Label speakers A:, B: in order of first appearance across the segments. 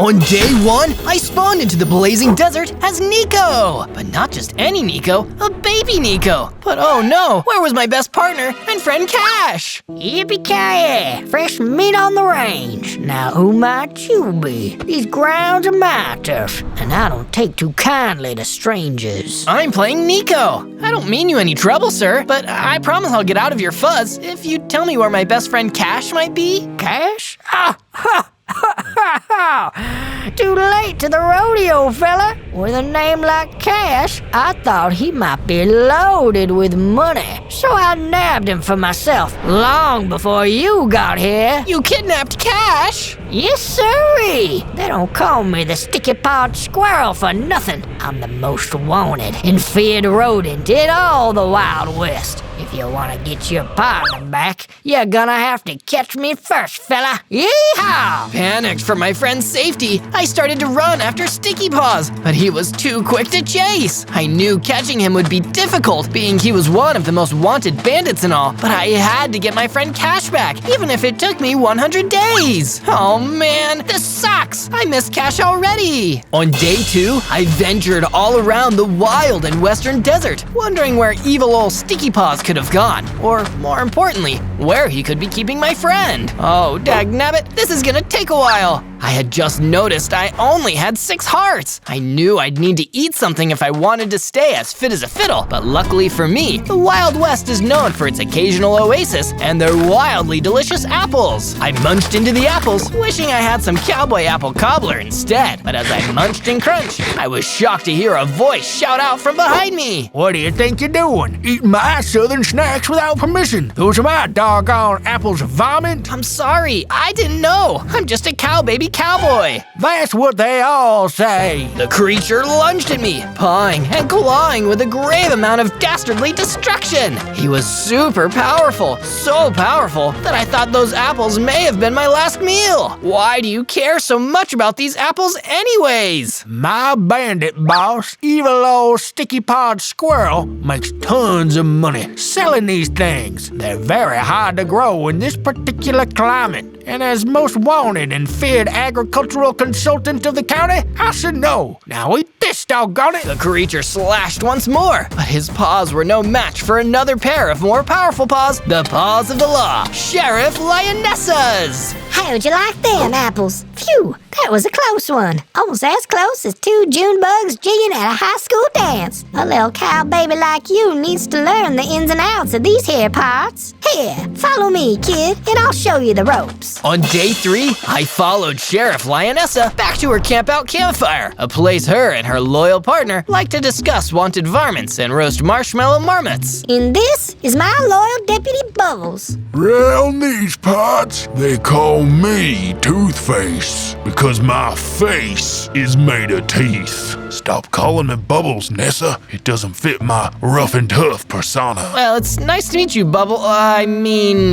A: On day 1, I spawned into the blazing desert as Nico. But not just any Nico, a baby Nico. But oh no, where was my best partner and friend Cash?
B: Yippee-ki-yay! Fresh meat on the range. Now who might you be? These grounds are my turf, and I don't take too kindly to strangers.
A: I'm playing Nico. I don't mean you any trouble, sir, but I promise I'll get out of your fuzz if you tell me where my best friend Cash might be.
B: Cash? Too late to the rodeo, fella. With a name like Cash, I thought he might be loaded with money. So I nabbed him for myself long before you got here.
A: You kidnapped Cash?
B: Yes, sirree. They don't call me the sticky-pawed squirrel for nothing. I'm the most wanted and feared rodent in all the Wild West. If you want to get your partner back, you're gonna have to catch me first, fella. Yeehaw!
A: Panicked for my friend's safety, I started to run after Sticky Paws, but he was too quick to chase. I knew catching him would be difficult, being he was one of the most wanted bandits and all, but I had to get my friend Cash back, even if it took me 100 days. Oh man, this sucks. I missed Cash already. On day 2, I ventured all around the wild and western desert, wondering where evil old Sticky Paws could have gone, or more importantly, where he could be keeping my friend. Oh, dagnabbit, this is gonna take a while. I had just noticed I only had 6 hearts. I knew I'd need to eat something if I wanted to stay as fit as a fiddle, but luckily for me, the Wild West is known for its occasional oasis and their wildly delicious apples. I munched into the apples, wishing I had some cowboy apple cobbler instead, but as I munched and crunched, I was shocked to hear a voice shout out from behind me.
C: What do you think you're doing? Eating my southern snacks without permission. Those are my doggone apples of vomit.
A: I'm sorry, I didn't know. I'm just a cow baby cowboy.
C: That's what they all say.
A: The creature lunged at me, pawing and clawing with a grave amount of dastardly destruction. He was super powerful, so powerful that I thought those apples may have been my last meal. Why do you care so much about these apples anyways?
C: My bandit boss, evil old sticky-pawed squirrel, makes tons of money selling these things. They're very hard to grow in this particular climate. And as most wanted and feared agricultural consultant of the county, I should know. Now eat this, doggone it!
A: The creature slashed once more, but his paws were no match for another pair of more powerful paws, the paws of the law, Sheriff Lionessas!
D: How'd you like them apples? Phew, that was a close one. Almost as close as 2 June bugs jigging at a high school dance. A little cow baby like you needs to learn the ins and outs of these here parts. Here, follow me, kid, and I'll show you the ropes.
A: On day 3, I followed Sheriff Lionessa back to her campout campfire, a place her and her loyal partner like to discuss wanted varmints and roast marshmallow marmots.
D: And this is my loyal deputy Bubbles.
E: Round these parts, they call me Toothface, because my face is made of teeth. Stop calling me Bubbles, Nessa. It doesn't fit my rough and tough persona.
A: Well, it's nice to meet you,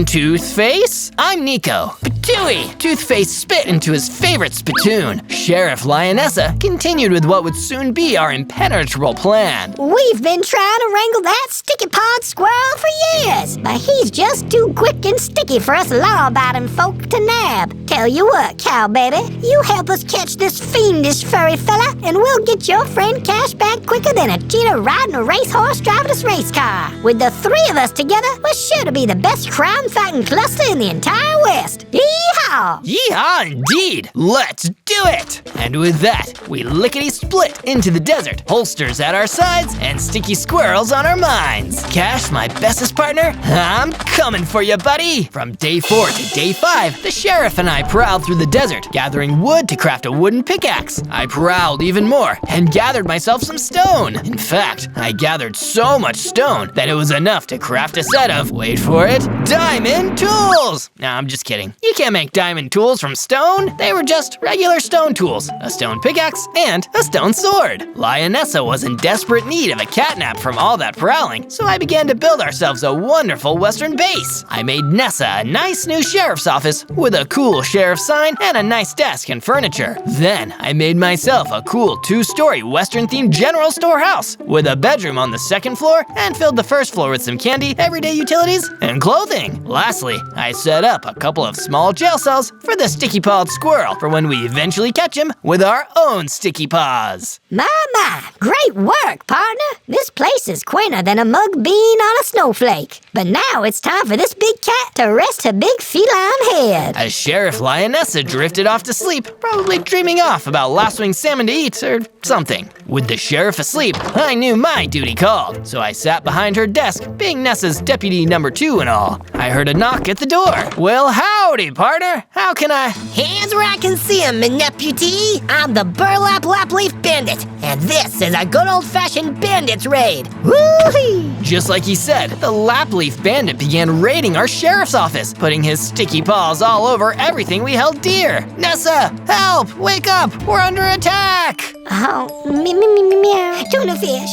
A: Toothface. I'm Nico. Patooey! Toothface spit into his favorite spittoon. Sheriff Lionessa continued with what would soon be our impenetrable plan.
D: We've been trying to wrangle that sticky-pawed squirrel for years, but he's just too quick and sticky for us law-abiding folk to nab. Tell you what, cow baby, you help us catch this fiendish furry fella, and we'll get your friend Cash back quicker than a cheetah riding a racehorse driving a race car. With the 3 of us together, we're sure to be the best crime-fighting cluster in the entire West. Yeehaw!
A: Yeehaw indeed! Let's do it! And with that, we lickety-split into the desert, holsters at our sides, and sticky squirrels on our minds. Cash, my bestest partner, I'm coming for you, buddy! From day 4 to day 5, the sheriff and I prowled through the desert, gathering wood to craft a wooden pickaxe. I prowled even more, and gathered myself some stone. In fact, I gathered so much stone that it was enough to craft a set of, wait for it, diamond tools! Nah, I'm just kidding. You can't make diamond tools from stone. They were just regular stone tools, a stone pickaxe, and a stone sword. Lionessa was in desperate need of a catnap from all that prowling, so I began to build ourselves a wonderful western base. I made Nessa a nice new sheriff's office with a cool sheriff sign and a nice desk desk and furniture. Then I made myself a cool 2-story Western-themed general store house with a bedroom on the 2nd floor and filled the 1st floor with some candy, everyday utilities, and clothing. Lastly, I set up a couple of small jail cells for the sticky-pawed squirrel for when we eventually catch him with our own sticky paws.
D: My, great work, partner. This place is quainter than a mug bean on a snowflake. But now it's time for this big cat to rest her big feline head.
A: As Sheriff Lionessa drifted off to sleep, probably dreaming off about lassoing salmon to eat or something. With the sheriff asleep, I knew my duty called, so I sat behind her desk, being Nessa's deputy number 2 and all. I heard a knock at the door. Well, howdy, partner. How can I?
B: Hands where I can see 'em, deputy. I'm the Burlap Lapleaf Bandit, and this is a good old-fashioned bandits raid. Woo-hee!
A: Just like he said, the Lapleaf Bandit began raiding our sheriff's office, putting his sticky paws all over everything we held dear. Nessa, help! Wake up! We're under attack!
D: Oh, meow. Tuna fish.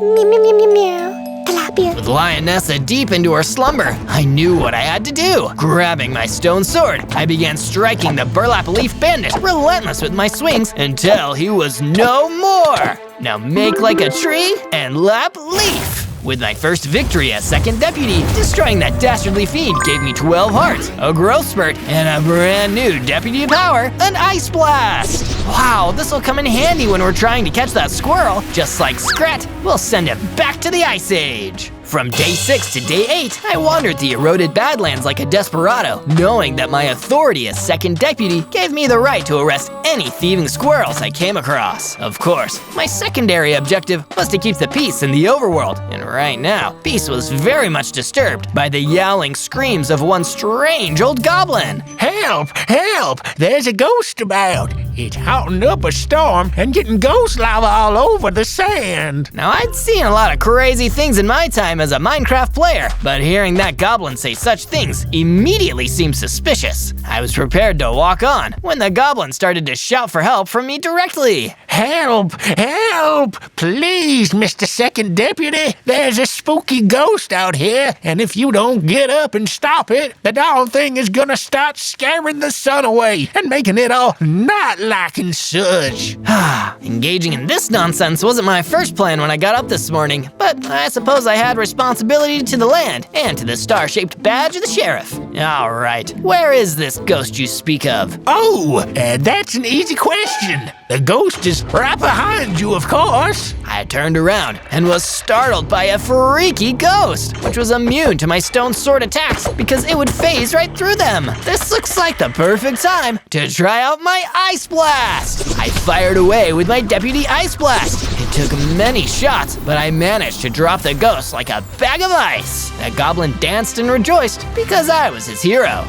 D: Meow. Tilapia.
A: With Lionessa deep into her slumber, I knew what I had to do. Grabbing my stone sword, I began striking the Burlap Leaf Bandit, relentless with my swings until he was no more. Now make like a tree and lap leaf. With my first victory as 2nd deputy, destroying that dastardly fiend gave me 12 hearts, a growth spurt, and a brand new deputy power, an ice blast. Wow, this'll come in handy when we're trying to catch that squirrel. Just like Scrat, we'll send it back to the Ice Age. From day 6 to day 8, I wandered the eroded Badlands like a desperado, knowing that my authority as 2nd deputy gave me the right to arrest any thieving squirrels I came across. Of course, my secondary objective was to keep the peace in the overworld, and right now, peace was very much disturbed by the yowling screams of one strange old goblin.
C: Help! Help! There's a ghost about. It's hotting up a storm and getting ghost lava all over the sand.
A: Now, I'd seen a lot of crazy things in my time as a Minecraft player, but hearing that goblin say such things immediately seemed suspicious. I was prepared to walk on when the goblin started to shout for help from me directly.
C: Help! Help! Please, Mr. 2nd Deputy, there's a spooky ghost out here, and if you don't get up and stop it, the darn thing is gonna start scaring the sun away and making it all night-like and such.
A: Engaging in this nonsense wasn't my first plan when I got up this morning, but I suppose I had responsibility to the land and to the star-shaped badge of the sheriff. All right, where is this ghost you speak of?
C: Oh, that's an easy question. The ghost is right behind you, of course.
A: I turned around and was startled by a freaky ghost, which was immune to my stone sword attacks because it would phase right through them. This looks like the perfect time to try out my Ice Blast. I fired away with my deputy Ice Blast. It took many shots, but I managed to drop the ghost like a bag of ice. The goblin danced and rejoiced because I was his hero.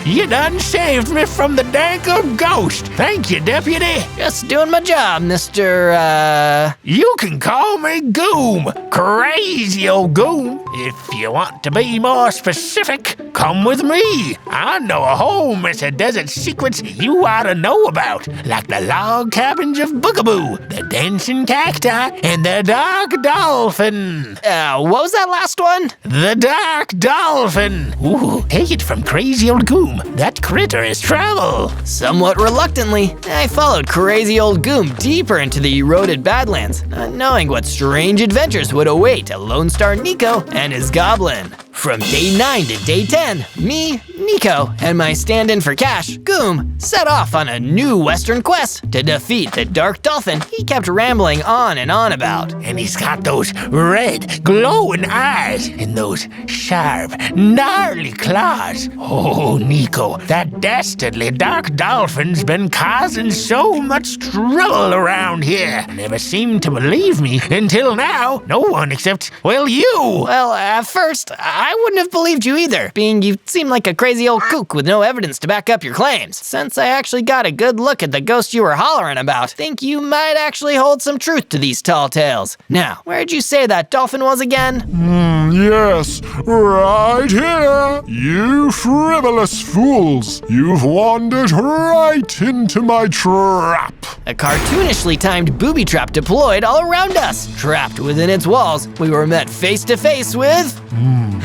C: You done saved me from the dank old ghost. Thank you, Deputy.
A: Just doing my job, Mr.
C: You can call me Goom. Crazy old Goom. If you want to be more specific, come with me. I know a whole mess of desert secrets you ought to know about, like the log cabins of Boogaboo, the dancing cacti, and the dark dolphin.
A: What was that last one?
C: The dark dolphin. Ooh, take it from crazy old Goom. That critter is trouble.
A: Somewhat reluctantly, I followed crazy old Goom deeper into the eroded Badlands, not knowing what strange adventures would await a Lone Star Nico and his goblin. From day 9 to day 10, me, Nico, and my stand-in for Cash, Goom, set off on a new western quest to defeat the dark dolphin he kept rambling on and on about.
C: And he's got those red, glowing eyes and those sharp, gnarly claws. Oh, Nico, that dastardly dark dolphin's been causing so much trouble around here. Never seemed to believe me until now. No one except, well, you.
A: Well, at first, I wouldn't have believed you either, being you seem like a crazy old kook with no evidence to back up your claims. Since I actually got a good look at the ghost you were hollering about, think you might actually hold some truth to these tall tales. Now, where'd you say that dolphin was again?
E: Yes, right here. You frivolous fools. You've wandered right into my trap.
A: A cartoonishly timed booby trap deployed all around us. Trapped within its walls, we were met face to face with...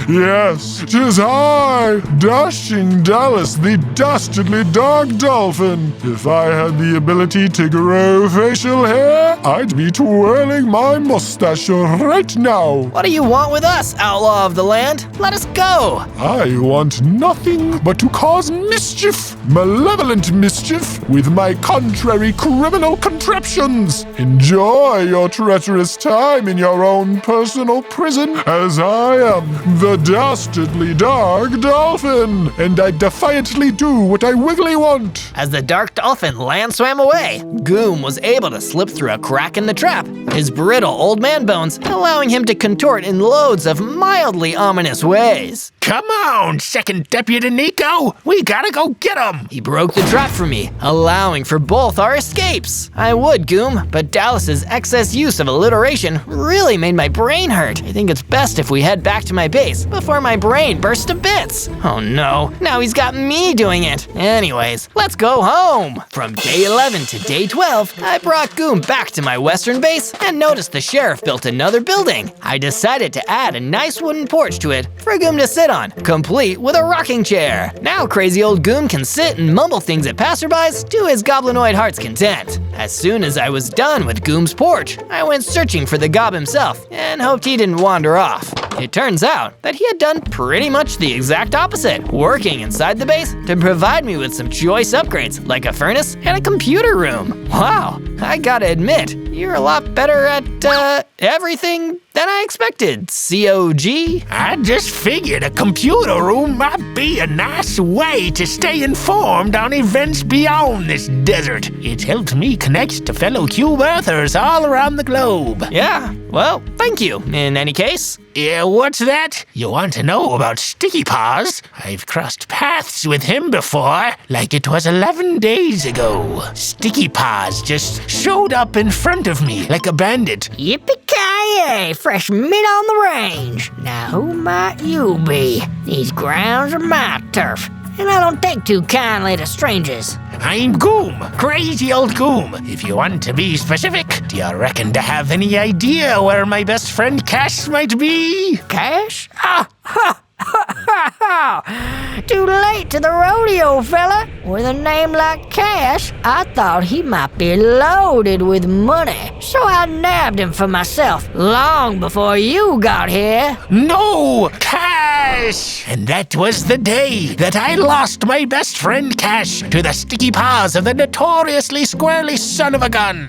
E: Yes, 'tis I, Dashing Dallas, the dastardly dog dolphin. If I had the ability to grow facial hair, I'd be twirling my mustache right now.
A: What do you want with us, outlaw of the land? Let us go.
E: I want nothing but to cause mischief, malevolent mischief, with my contrary criminal contraptions. Enjoy your treacherous time in your own personal prison, as I am the dastardly dog dolphin, and I defiantly do what I wiggly want.
A: As the dark dolphin land swam away, Goom was able to slip through a crack in the trap, his brittle old man bones allowing him to contort in loads of mildly ominous ways.
C: Come on, Second Deputy Nico. We gotta go get him.
A: He broke the trap for me, allowing for both our escapes. I would, Goom, but Dallas's excess use of alliteration really made my brain hurt. I think it's best if we head back to my base before my brain bursts to bits. Oh no, now he's got me doing it. Anyways, let's go home. From day 11 to day 12, I brought Goom back to my western base and noticed the sheriff built another building. I decided to add a nice wooden porch to it for Goom to sit on, complete with a rocking chair. Now crazy old Goom can sit and mumble things at passerbys to his goblinoid heart's content. As soon as I was done with Goom's porch, I went searching for the gob himself and hoped he didn't wander off. It turns out that he had done pretty much the exact opposite, working inside the base to provide me with some choice upgrades like a furnace and a computer room. Wow, I gotta admit, you're a lot better at, everything than I expected, COG.
C: I just figured a computer room might be a nice way to stay informed on events beyond this desert. It's helped me connect to fellow Cube Earthers all around the globe.
A: Yeah, well, thank you, in any case.
C: Yeah, what's that? You want to know about Sticky Paws? I've crossed paths with him before, like it was 11 days ago. Sticky Paws just showed up in front of me like a bandit.
B: Yippee-ki-yay, fresh meat on the range. Now who might you be? These grounds are my turf, and I don't take too kindly to strangers.
C: I'm Goom, crazy old Goom. If you want to be specific, do you reckon to have any idea where my best friend Cash might be?
B: Cash? Too late to the rodeo, fella. With a name like Cash, I thought he might be loaded with money. So I nabbed him for myself long before you got here.
C: No, Cash! And that was the day that I lost my best friend Cash to the sticky paws of the notoriously squirrely son of a gun.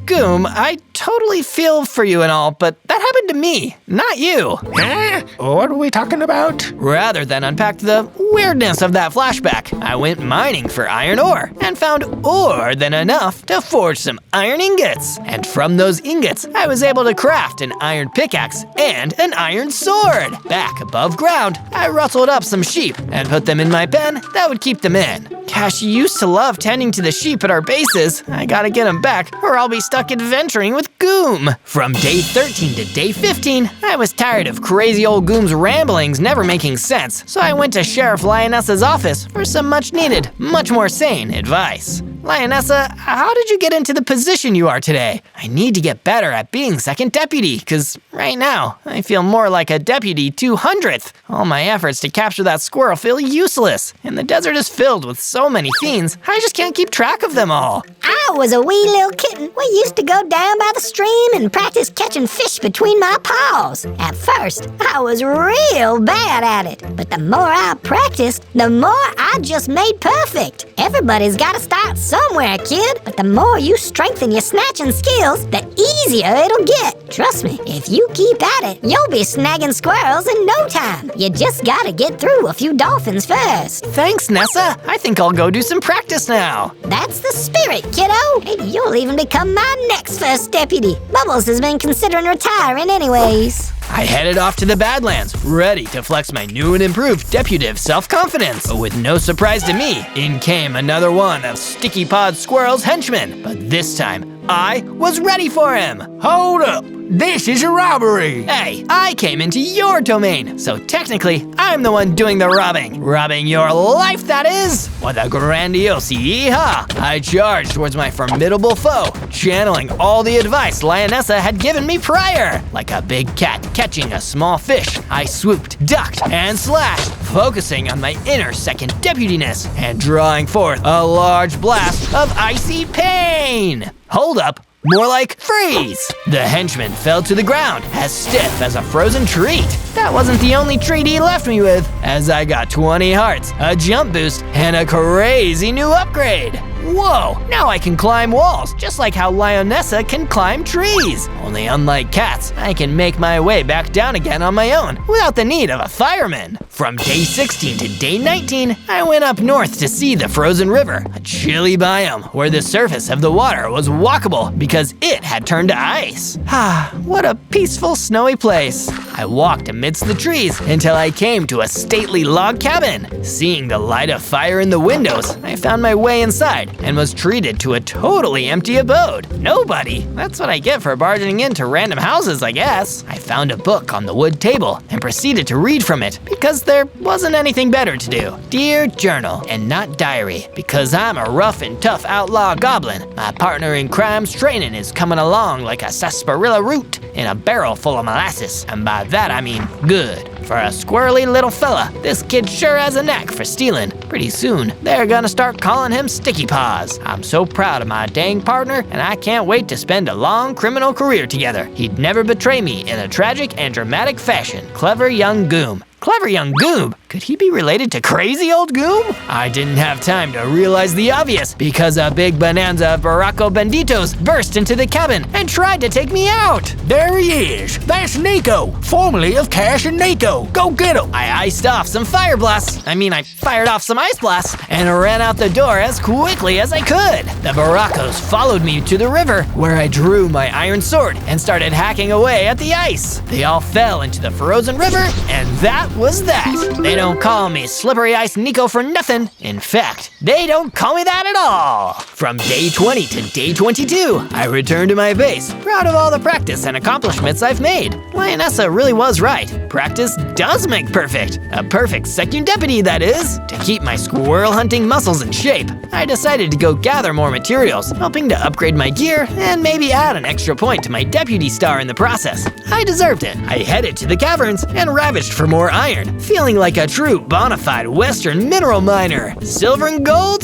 A: Goom, I totally feel for you and all, but that happened to me, not you.
C: Huh? What are we talking about?
A: Rather than unpack the weirdness of that flashback, I went mining for iron ore and found ore than enough to forge some iron ingots. And from those ingots, I was able to craft an iron pickaxe and an iron sword. Back above ground, I rustled up some sheep and put them in my pen that would keep them in. Cash used to love tending to the sheep at our bases. I gotta get him back or I'll be stuck adventuring with Goom. From day 13 to day 15, I was tired of crazy old Goom's ramblings never making sense, so I went to Sheriff Lionessa's office for some much needed, much more sane advice. Lionessa, how did you get into the position you are today? I need to get better at being second deputy, cause right now, I feel more like a deputy 200th. All my efforts to capture that squirrel feel useless, and the desert is filled with so many fiends, I just can't keep track of them all.
D: I was a wee little kitten. We used to go down by the stream and practice catching fish between my paws. At first, I was real bad at it, but the more I practiced, the more I just made perfect. Everybody's gotta start somewhere, kid, but the more you strengthen your snatching skills, the easier it'll get. Trust me, if you keep at it, you'll be snagging squirrels in no time. You just gotta get through a few dolphins first.
A: Thanks, Nessa. I think I'll go do some practice now.
D: That's the spirit, kiddo. Maybe you'll even become my next first deputy. Bubbles has been considering retiring anyways.
A: I headed off to the Badlands, ready to flex my new and improved deputive self-confidence. But with no surprise to me, in came another one of Sticky Pod Squirrel's henchmen. But this time, I was ready for him.
C: Hold up. This is a robbery.
A: Hey, I came into your domain, so technically, I'm the one doing the robbing. Robbing your life, that is! With a grandiose yeehaw, I charged towards my formidable foe, channeling all the advice Lionessa had given me prior. Like a big cat catching a small fish, I swooped, ducked, and slashed, focusing on my inner second deputiness and drawing forth a large blast of icy pain. Hold up. More like freeze! The henchman fell to the ground, as stiff as a frozen treat. That wasn't the only treat he left me with, as I got 20 hearts, a jump boost, and a crazy new upgrade. Whoa, now I can climb walls, just like how Lionessa can climb trees. Only unlike cats, I can make my way back down again on my own, without the need of a fireman. From day 16 to day 19, I went up north to see the frozen river, a chilly biome where the surface of the water was walkable because it had turned to ice. Ah, what a peaceful snowy place. I walked amidst the trees until I came to a stately log cabin. Seeing the light of fire in the windows, I found my way inside and was treated to a totally empty abode. Nobody. That's what I get for barging into random houses, I guess. I found a book on the wood table and proceeded to read from it because there wasn't anything better to do. Dear journal, and not diary, because I'm a rough and tough outlaw goblin. My partner in crime's training is coming along like a sarsaparilla root in a barrel full of molasses, and by that I mean good. For a squirrely little fella, this kid sure has a knack for stealing. Pretty soon, they're gonna start calling him Sticky Paws. I'm so proud of my dang partner, and I can't wait to spend a long criminal career together. He'd never betray me in a tragic and dramatic fashion. Clever young goom. Clever young Goob? Could he be related to crazy old Goom? I didn't have time to realize the obvious because a big bonanza of Baracco Benditos burst into the cabin and tried to take me out.
C: There he is. That's Nico, formerly of Cash and Nico. Go get him.
A: I iced off some fire blasts. I fired off some ice blasts and ran out the door as quickly as I could. The Baraccos followed me to the river where I drew my iron sword and started hacking away at the ice. They all fell into the frozen river, and that was that. They don't call me Slippery Ice Nico for nothing. In fact, they don't call me that at all. From day 20 to day 22, I returned to my base, proud of all the practice and accomplishments I've made. Lionessa really was right. Practice does make perfect. A perfect second deputy, that is. To keep my squirrel hunting muscles in shape, I decided to go gather more materials, hoping to upgrade my gear and maybe add an extra point to my deputy star in the process. I deserved it. I headed to the caverns and ravaged for more iron, feeling like a true bona fide Western mineral miner. Silver and gold,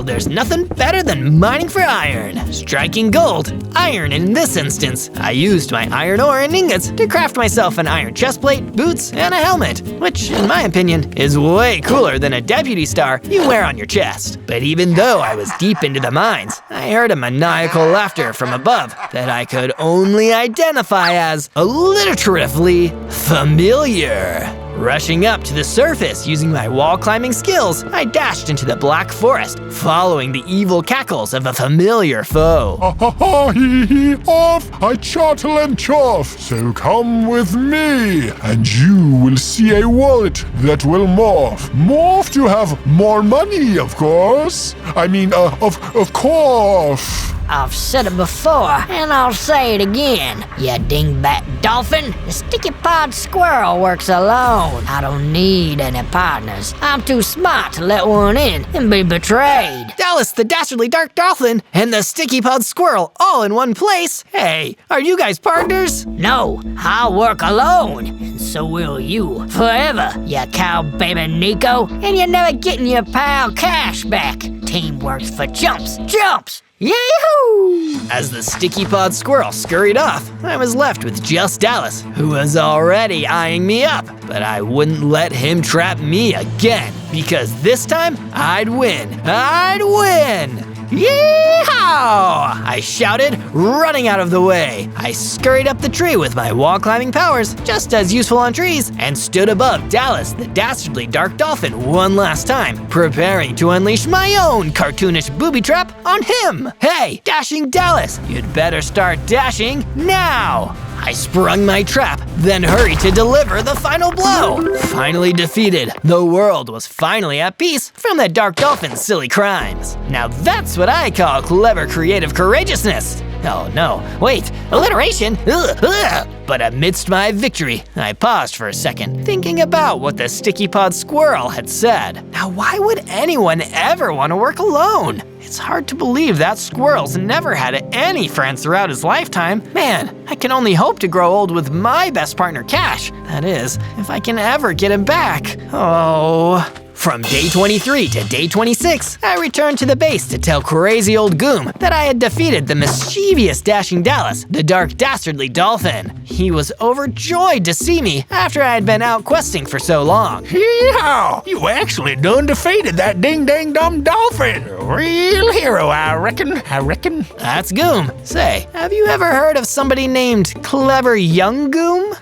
A: there's nothing better than mining for iron. Striking gold, iron in this instance, I used my iron ore and ingots to craft myself an iron chestplate, boots, and a helmet, which in my opinion is way cooler than a deputy star you wear on your chest. But even though I was deep into the mines, I heard a maniacal laughter from above that I could only identify as alliteratively familiar. Rushing up to the surface using my wall climbing skills, I dashed into the black forest, following the evil cackles of a familiar foe.
E: Ha ha ha, hee hee, off, I chortle and choff, so come with me, and you will see a wallet that will morph. Morph to have more money, of course. Of course.
B: I've said it before, and I'll say it again. You dingbat dolphin, the sticky-pawed squirrel works alone. I don't need any partners. I'm too smart to let one in and be betrayed.
A: Dallas, the dastardly dark dolphin, and the sticky-pawed squirrel all in one place? Hey, are you guys partners?
B: No, I'll work alone, and so will you. Forever, you cow baby Nico, and you're never getting your pal cash back. Teamwork's for chumps. Yee-hoo!
A: As the sticky-pawed squirrel scurried off, I was left with just Dallas, who was already eyeing me up. But I wouldn't let him trap me again, because this time I'd win. Yee-haw! I shouted, running out of the way. I scurried up the tree with my wall climbing powers, just as useful on trees, and stood above Dallas, the dastardly dark dolphin, one last time, preparing to unleash my own cartoonish booby trap on him. Hey, dashing Dallas, you'd better start dashing now. I sprung my trap, then hurried to deliver the final blow. Finally defeated, the world was finally at peace from the dark dolphin's silly crimes. Now that's what I call clever, creative courageousness. Oh no, wait, alliteration? Ugh, ugh. But amidst my victory, I paused for a second, thinking about what the Sticky Pod Squirrel had said. Now why would anyone ever want to work alone? It's hard to believe that squirrel's never had any friends throughout his lifetime. Man, I can only hope to grow old with my best partner, Cash. That is, if I can ever get him back. Oh. From day 23 to day 26, I returned to the base to tell crazy old Goom that I had defeated the mischievous Dashing Dallas, the dark dastardly dolphin. He was overjoyed to see me after I had been out questing for so long.
C: Yeehaw! You actually done defeated that ding-dang-dum dolphin. Real hero, I reckon.
A: That's Goom. Say, have you ever heard of somebody named Clever Young Goom?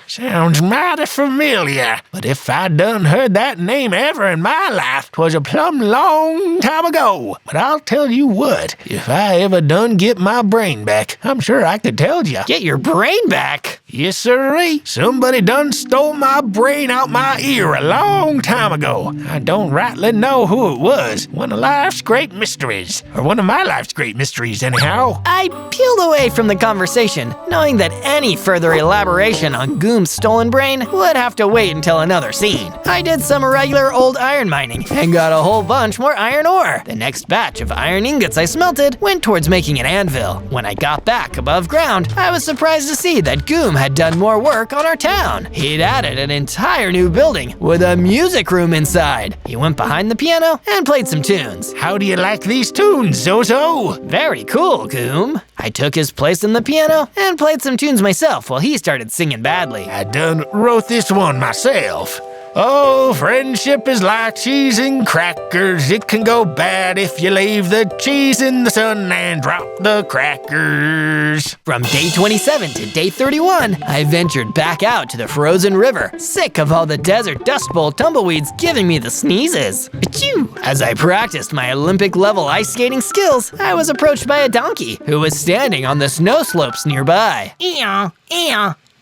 C: Sounds mighty familiar. But if I done heard that name ever in my life, 'twas a plumb long time ago. But I'll tell you what, if I ever done get my brain back, I'm sure I could tell ya.
A: Get your brain back?
C: Yes, sirree. Somebody done stole my brain out my ear a long time ago. I don't rightly know who it was. One of life's great mysteries. Or one of my life's great mysteries, anyhow.
A: I peeled away from the conversation, knowing that any further elaboration on Goom's stolen brain would have to wait until another scene. I did some regular old iron mining and got a whole bunch more iron ore. The next batch of iron ingots I smelted went towards making an anvil. When I got back above ground, I was surprised to see that Goom had done more work on our town. He'd added an entire new building with a music room inside. He went behind the piano and played some tunes.
C: How do you like these tunes, Zozo?
A: Very cool, Goom. I took his place on the piano and played some tunes myself while he started singing badly.
C: I done wrote this one myself. Oh, friendship is like cheese and crackers. It can go bad if you leave the cheese in the sun and drop the crackers.
A: From day 27 to day 31, I ventured back out to the frozen river, sick of all the desert dust bowl tumbleweeds giving me the sneezes. Achoo! As I practiced my Olympic-level ice skating skills, I was approached by a donkey who was standing on the snow slopes nearby.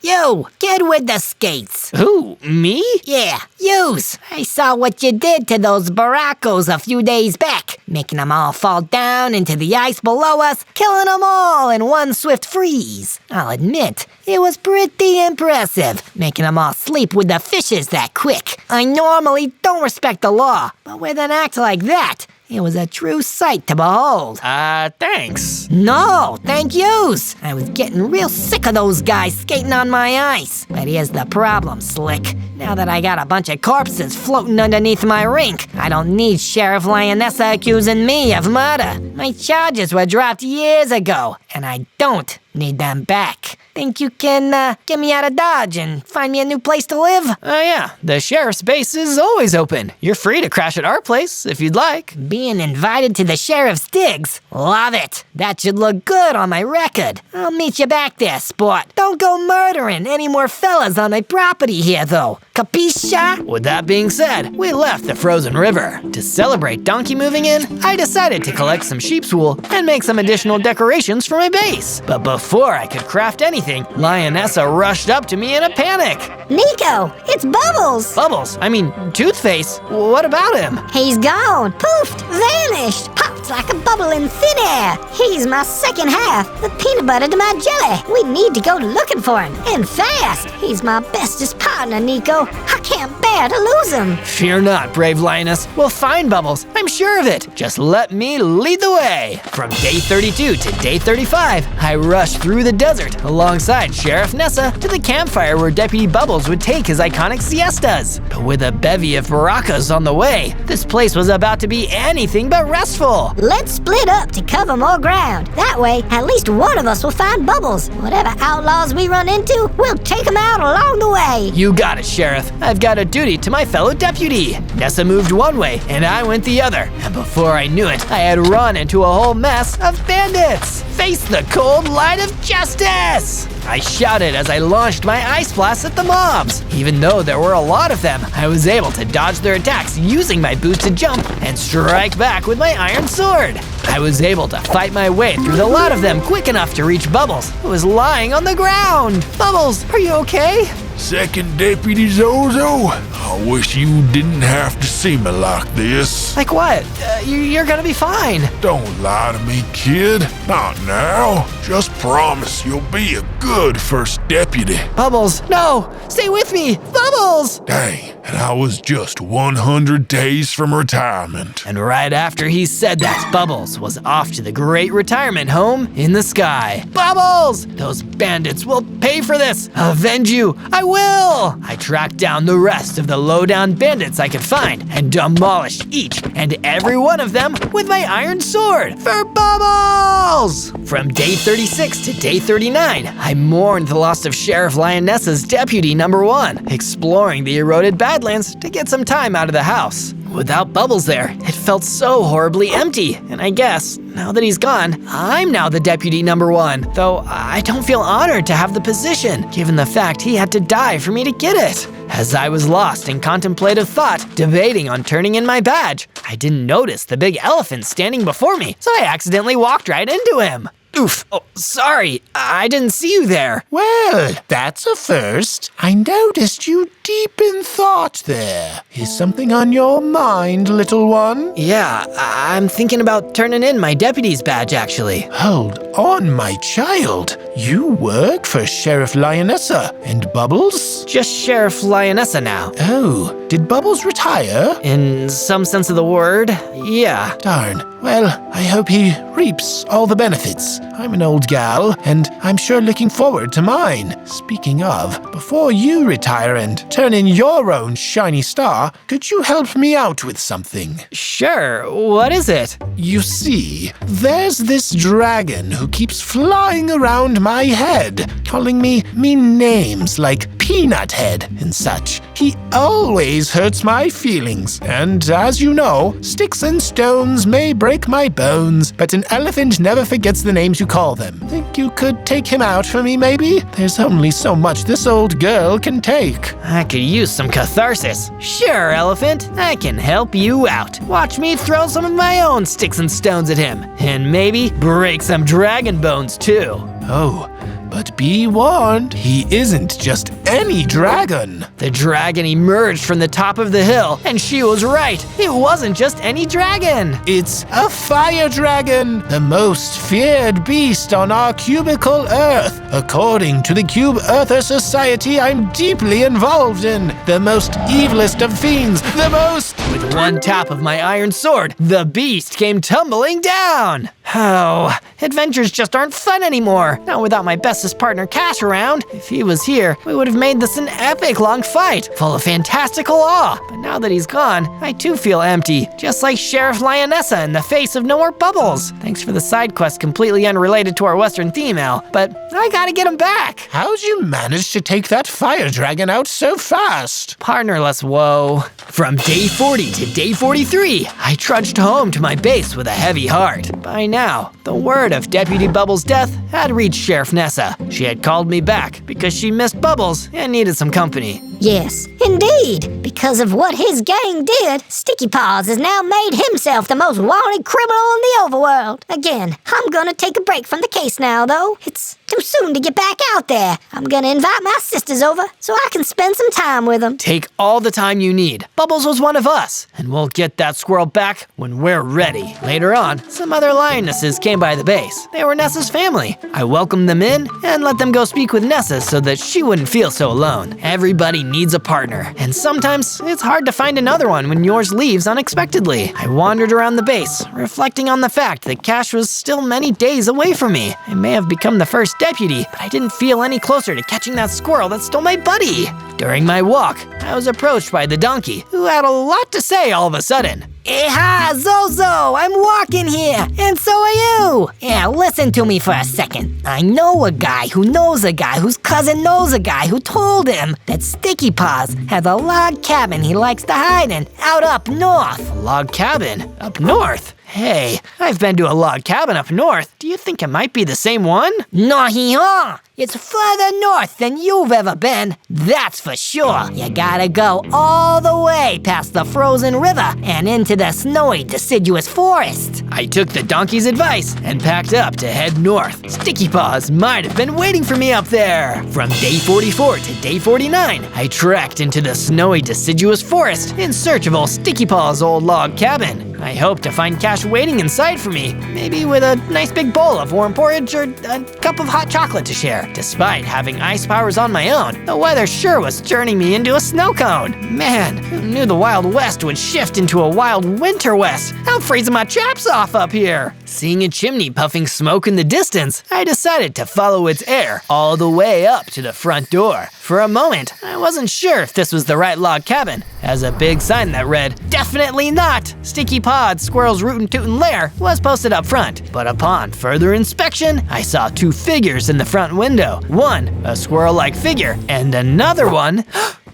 B: You, get with the skates.
A: Who, me?
B: Yeah, yous. I saw what you did to those baracos a few days back, making them all fall down into the ice below us, killing them all in one swift freeze. I'll admit, it was pretty impressive, making them all sleep with the fishes that quick. I normally don't respect the law, but with an act like that, it was a true sight to behold.
A: Thanks.
B: No, thank yous. I was getting real sick of those guys skating on my ice. But here's the problem, Slick. Now that I got a bunch of corpses floating underneath my rink, I don't need Sheriff Lionessa accusing me of murder. My charges were dropped years ago, and I don't need them back. Think you can get me out of Dodge and find me a new place to live?
A: Yeah, the sheriff's base is always open. You're free to crash at our place if you'd like.
B: Being invited to the sheriff's digs? Love it. That should look good on my record. I'll meet you back there, sport. Don't go murdering any more fellas on my property here, though. Capisce?
A: With that being said, we left the frozen river. To celebrate Donkey moving in, I decided to collect some sheep's wool and make some additional decorations for my base. But before I could craft anything, Lionessa rushed up to me in a panic.
D: Nico, it's Bubbles.
A: Bubbles, I mean, Toothface, what about him?
D: He's gone, poofed, vanished, popped like a bubble in thin air. He's my second half, the peanut butter to my jelly. We need to go looking for him, and fast. He's my bestest partner, Nico. I can't bear to lose him.
A: Fear not, brave lioness. We'll find Bubbles, I'm sure of it. Just let me lead the way. From day 32 to day 35, I rushed through the desert alongside Sheriff Nessa to the campfire where Deputy Bubbles would take his iconic siestas. But with a bevy of baracas on the way, this place was about to be anything but restful.
D: Let's split up to cover more ground. That way, at least one of us will find Bubbles. Whatever outlaws we run into, we'll take them out along the way.
A: You got it, Sheriff. I've got a duty to my fellow deputy. Nessa moved one way and I went the other. And before I knew it, I had run into a whole mess of bandits. Face the cold light of justice! I shouted as I launched my ice blast at the mobs. Even though there were a lot of them, I was able to dodge their attacks using my boosted jump and strike back with my iron sword. I was able to fight my way through the lot of them quick enough to reach Bubbles, who was lying on the ground. Bubbles, are you okay?
E: Second Deputy Zozo, I wish you didn't have to see me like this.
A: Like what? You're gonna be fine.
E: Don't lie to me, kid. Not now. Just promise you'll be a good first deputy.
A: Bubbles, no! Stay with me! Bubbles!
E: Dang, and I was just 100 days from retirement.
A: And right after he said that, Bubbles was off to the great retirement home in the sky. Bubbles! Those bandits will pay for this! Avenge you! I will! I tracked down the rest of the low-down bandits I could find and demolished each and every one of them with my iron sword for Bubbles! From day 36 to day 39, I mourned the loss of Sheriff Lionessa's deputy number 1, exploring the eroded Badlands to get some time out of the house. Without Bubbles there, it felt so horribly empty, and I guess, now that he's gone, I'm now the deputy number 1, though I don't feel honored to have the position, given the fact he had to die for me to get it. As I was lost in contemplative thought, debating on turning in my badge, I didn't notice the big elephant standing before me, so I accidentally walked right into him. Oof, oh, sorry, I didn't see you there.
C: Well, that's a first. I noticed you deep in thought there. Is something on your mind, little one?
A: Yeah, I'm thinking about turning in my deputy's badge, actually.
C: Hold on, my child. You work for Sheriff Lionessa and Bubbles?
A: Just Sheriff Lionessa now.
C: Oh, did Bubbles retire?
A: In some sense of the word, yeah.
C: Darn. Well, I hope he reaps all the benefits. I'm an old gal, and I'm sure looking forward to mine. Speaking of, before you retire and turn in your own shiny star, could you help me out with something?
A: Sure, what is it?
C: You see, there's this dragon who keeps flying around my head, calling me mean names like Peanut Head and such. He always hurts my feelings, and as you know, sticks and stones may break my bones, but an elephant never forgets the names you call them. Think you could take him out for me, maybe? There's only so much this old girl can take.
A: I could use some catharsis. Sure, elephant, I can help you out. Watch me throw some of my own sticks and stones at him, and maybe break some dragon bones too.
C: Oh, but be warned, he isn't just any dragon.
A: The dragon emerged from the top of the hill, and she was right. It wasn't just any dragon.
C: It's a fire dragon, the most feared beast on our cubicle Earth. According to the Cube Earther Society I'm deeply involved in, the most evilest of fiends, the most...
A: With one tap of my iron sword, the beast came tumbling down. Oh, adventures just aren't fun anymore. Not without my bestest partner Cash around. If he was here, we would have made this an epic long fight, full of fantastical awe. But now that he's gone, I too feel empty, just like Sheriff Lionessa in the face of No More Bubbles. Thanks for the side quest completely unrelated to our Western theme, Al, but I gotta get him back.
C: How'd you manage to take that fire dragon out so fast?
A: Partnerless woe. From day 40 to day 43, I trudged home to my base with a heavy heart. By now, the word of Deputy Bubbles' death had reached Sheriff Nessa. She had called me back because she missed Bubbles and needed some company.
D: Yes, indeed. Because of what his gang did, Sticky Paws has now made himself the most wanted criminal in the overworld. Again, I'm gonna take a break from the case now, though. It's too soon to get back out there. I'm gonna invite my sisters over so I can spend some time with them.
A: Take all the time you need. Bubbles was one of us, and we'll get that squirrel back when we're ready. Later on, some other lionesses came by the base. They were Nessa's family. I welcomed them in and let them go speak with Nessa so that she wouldn't feel so alone. Everybody needs a partner, and sometimes it's hard to find another one when yours leaves unexpectedly. I wandered around the base, reflecting on the fact that Cash was still many days away from me. I may have become the first deputy, but I didn't feel any closer to catching that squirrel that stole my buddy. During my walk, I was approached by the donkey, who had a lot to say all of a sudden.
B: Hey, hi, Zozo, I'm walking here, and so are you. Yeah, listen to me for a second. I know a guy who knows a guy whose cousin knows a guy who told him that Sticky Paws has a log cabin he likes to hide in out up north.
A: A log cabin? Up north? Hey, I've been to a log cabin up north. Do you think it might be the same one?
B: No-hee-haw! It's further north than you've ever been, that's for sure. You gotta go all the way past the frozen river and into the snowy deciduous forest.
A: I took the donkey's advice and packed up to head north. Sticky Paws might have been waiting for me up there. From day 44 to day 49, I trekked into the snowy deciduous forest in search of old Sticky Paws' old log cabin. I hoped to find Cash waiting inside for me, maybe with a nice big bowl of warm porridge or a cup of hot chocolate to share. Despite having ice powers on my own, the weather sure was turning me into a snow cone. Man, who knew the Wild West would shift into a wild Winter West? I'm freezing my chaps off up here. Seeing a chimney puffing smoke in the distance, I decided to follow its air all the way up to the front door. For a moment, I wasn't sure if this was the right log cabin, as a big sign that read, "Definitely not! Sticky Paws Squirrel's Rootin' Tootin' Lair" was posted up front. But upon further inspection, I saw two figures in the front window. One, a squirrel-like figure, and another one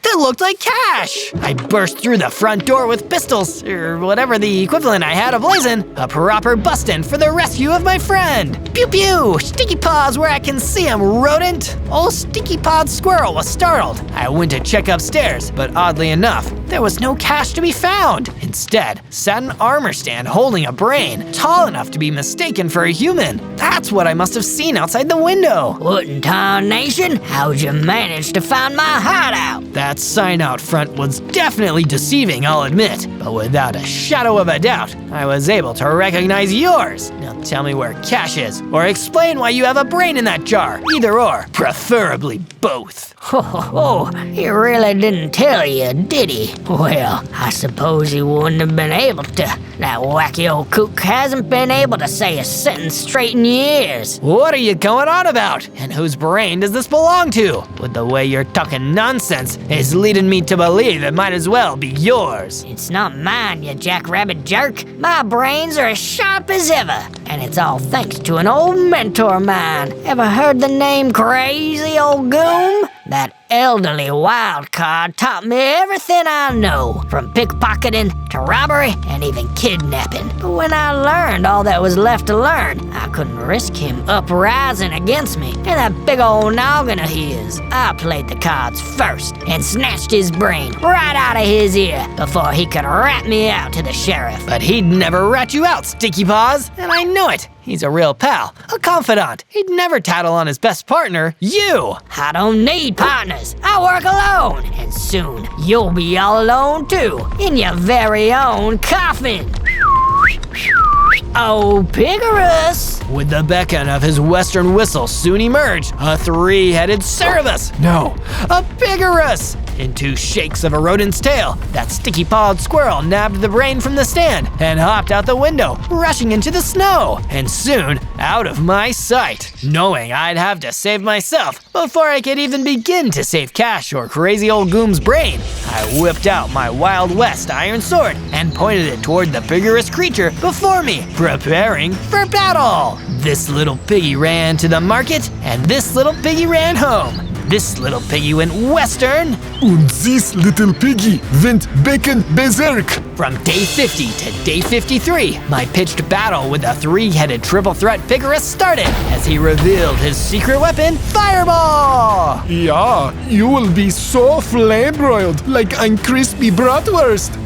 A: that looked like Cash. I burst through the front door with pistols, or whatever the equivalent I had of blazing, a proper bustin' for the rescue of my friend. Pew pew, Sticky Paws where I can see him, rodent. Old Sticky Paws Squirrel was startled. I went to check upstairs, but oddly enough, there was no Cash to be found. Instead, sat an armor stand holding a brain, tall enough to be mistaken for a human. That's what I must have seen outside the window.
B: What in tarnation? How'd you manage to find my hideout?
A: That sign out front was definitely deceiving, I'll admit, but without a shadow of a doubt, I was able to recognize yours. Now tell me where Cash is, or explain why you have a brain in that jar. Either or, preferably both.
B: Oh, he really didn't tell you, did he? Well, I suppose he wouldn't have been able to. That wacky old kook hasn't been able to say a sentence straight in years.
A: What are you going on about? And whose brain does this belong to? With the way you're talking nonsense, it's leading me to believe it might as well be yours.
B: It's not mine, you jackrabbit jerk. My brains are as sharp as ever, and it's all thanks to an old mentor of mine. Ever heard the name Crazy Old Goom? That elderly wild card taught me everything I know, from pickpocketing to robbery and even kidnapping. But when I learned all that was left to learn, I couldn't risk him uprising against me. And that big old noggin of his, I played the cards first and snatched his brain right out of his ear before he could rat me out to the sheriff.
A: But he'd never rat you out, Sticky Paws, and I know it. He's a real pal, a confidant. He'd never tattle on his best partner, you.
B: I don't need partners. I work alone. And soon, you'll be all alone too, in your very own coffin. Oh, Pigorus!
A: With the beckon of his western whistle soon emerged a three-headed Cerebus. No, a Pigorus! In two shakes of a rodent's tail, that sticky-pawed squirrel nabbed the brain from the stand and hopped out the window, rushing into the snow, and soon out of my sight. Knowing I'd have to save myself before I could even begin to save Cash or Crazy Old Goom's brain, I whipped out my Wild West iron sword and pointed it toward the Pigorus creature before me, preparing for battle. This little piggy ran to the market, and this little piggy ran home. This little piggy went western.
F: And this little piggy went bacon berserk.
A: From day 50 to day 53, my pitched battle with the three-headed triple threat Pigorus started as he revealed his secret weapon, Fireball!
F: Yeah, you will be so flame-broiled like a crispy bratwurst.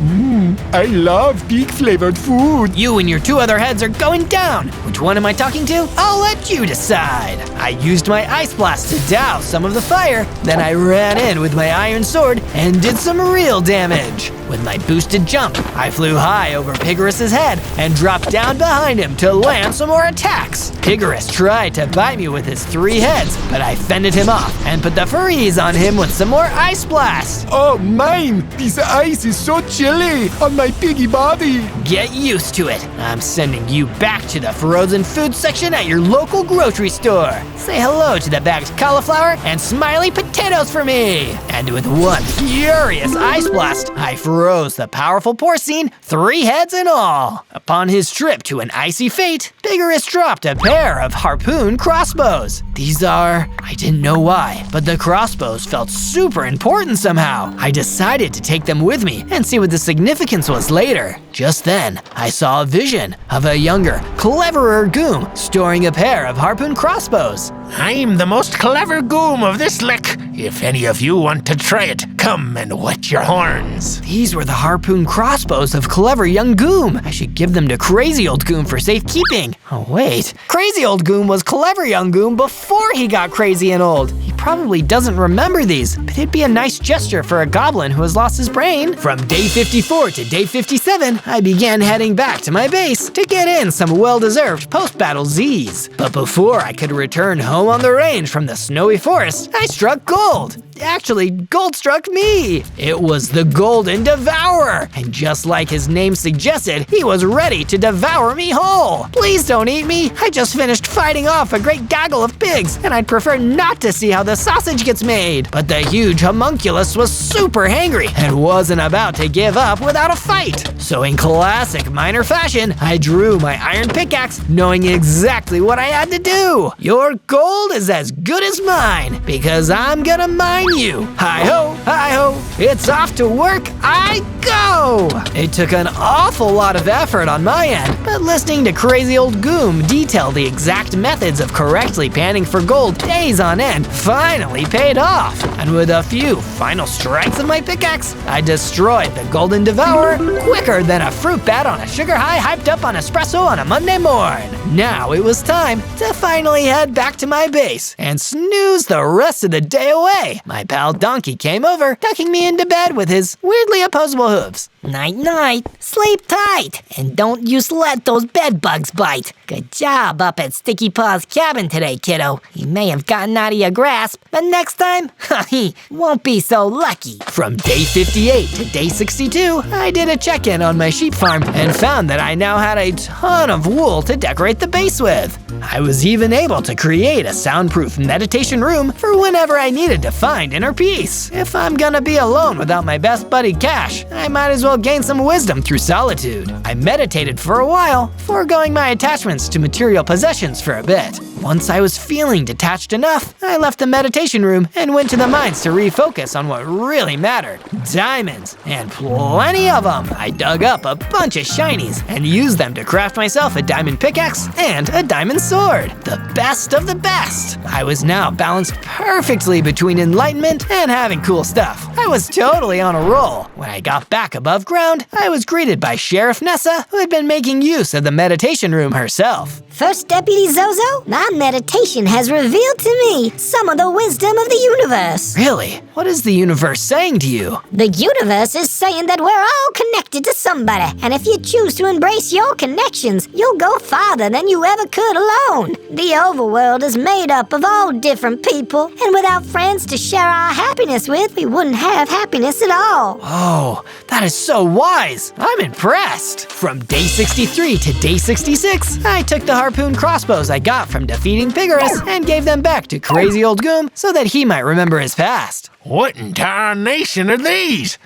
F: I love pig-flavored food.
A: You and your two other heads are going down. Which one am I talking to? I'll let you decide. I used my ice blast to douse some of the fire, then I ran in with my iron sword and did some real damage. With my boosted jump, I flew high over Pigorus's head and dropped down behind him to land some more attacks. Pigorus tried to bite me with his three heads, but I fended him off and put the freeze on him with some more ice blasts.
F: Oh mine, this ice is so chilly on my piggy body.
A: Get used to it. I'm sending you back to the frozen food section at your local grocery store. Say hello to the bagged cauliflower and smiley potatoes for me. And with one furious ice blast, I froze the powerful porcine, three heads and all. Upon his trip to an icy fate, Pigorus dropped a pair of harpoon crossbows. These are… I didn't know why, but the crossbows felt super important somehow. I decided to take them with me and see what the significance was later. Just then, I saw a vision of a younger, cleverer Goom storing a pair of harpoon crossbows.
C: I'm the most clever Goom of this lick. If any of you want to try it, come and wet your horns.
A: These were the harpoon crossbows of clever young Goom. I should give them to crazy old Goom for safekeeping. Oh wait, crazy old Goom was clever young Goom before he got crazy and old. He probably doesn't remember these, but it'd be a nice gesture for a goblin who has lost his brain. From day 54 to day 57, I began heading back to my base to get in some well-deserved post-battle Z's. But before I could return home on the range from the snowy forest, I struck gold. Actually, gold struck me. It was the Golden Devourer, and just like his name suggested, he was ready to devour me whole. Please don't eat me. I just finished fighting off a great gaggle of pigs, and I'd prefer not to see how the sausage gets made. But the huge homunculus was super hangry and wasn't about to give up without a fight. So in classic miner fashion, I drew my iron pickaxe, knowing exactly what I had to do. Your gold is as good as mine, because I'm gonna mine you. Hi-ho, it's off to work I go! It took an awful lot of effort on my end, but listening to crazy old Goom detail the exact methods of correctly panning for gold days on end finally paid off. And with a few final strikes of my pickaxe, I destroyed the Golden Devourer quicker than a fruit bat on a sugar high hyped up on espresso on a Monday morn. Now it was time to finally head back to my base and snooze the rest of the day away. My pal Donkey came over, tucking me into bed with his weirdly opposable hooves.
B: Night-night, sleep tight, and don't you let those bed bugs bite. Good job up at Sticky Paw's cabin today, kiddo. You may have gotten out of your grasp, but next time, he won't be so lucky.
A: From day 58 to day 62, I did a check-in on my sheep farm and found that I now had a ton of wool to decorate the base with. I was even able to create a soundproof meditation room for whenever I needed to find inner peace. If I'm gonna be alone without my best buddy Cash, I might as well gain some wisdom through solitude. I meditated for a while, foregoing my attachments to material possessions for a bit. Once I was feeling detached enough, I left the meditation room and went to the mines to refocus on what really mattered. Diamonds, and plenty of them. I dug up a bunch of shinies and used them to craft myself a diamond pickaxe and a diamond sword. The best of the best. I was now balanced perfectly between enlightenment and having cool stuff. I was totally on a roll. When I got back above ground, I was greeted by Sheriff Nessa, who had been making use of the meditation room herself.
D: First Deputy Zozo, my meditation has revealed to me some of the wisdom of the universe.
A: Really? What is the universe saying to you?
D: The universe is saying that we're all connected to somebody, and if you choose to embrace your connections, you'll go farther than you ever could alone. The overworld is made up of all different people, and without friends to share our happiness with, we wouldn't have happiness at all.
A: Oh, that is so wise. I'm impressed. From day 63 to day 66, I took the harpoon crossbows I got from defeating Pigorus and gave them back to crazy old Goom so that he might remember his past.
C: What in tarnation are these?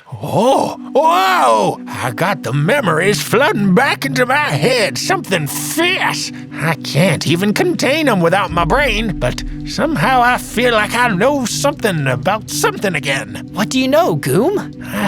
C: Whoa! I got the memories flooding back into my head, something fierce. I can't even contain them without my brain, but somehow I feel like I know something about something again.
A: What do you know, Goom?
C: I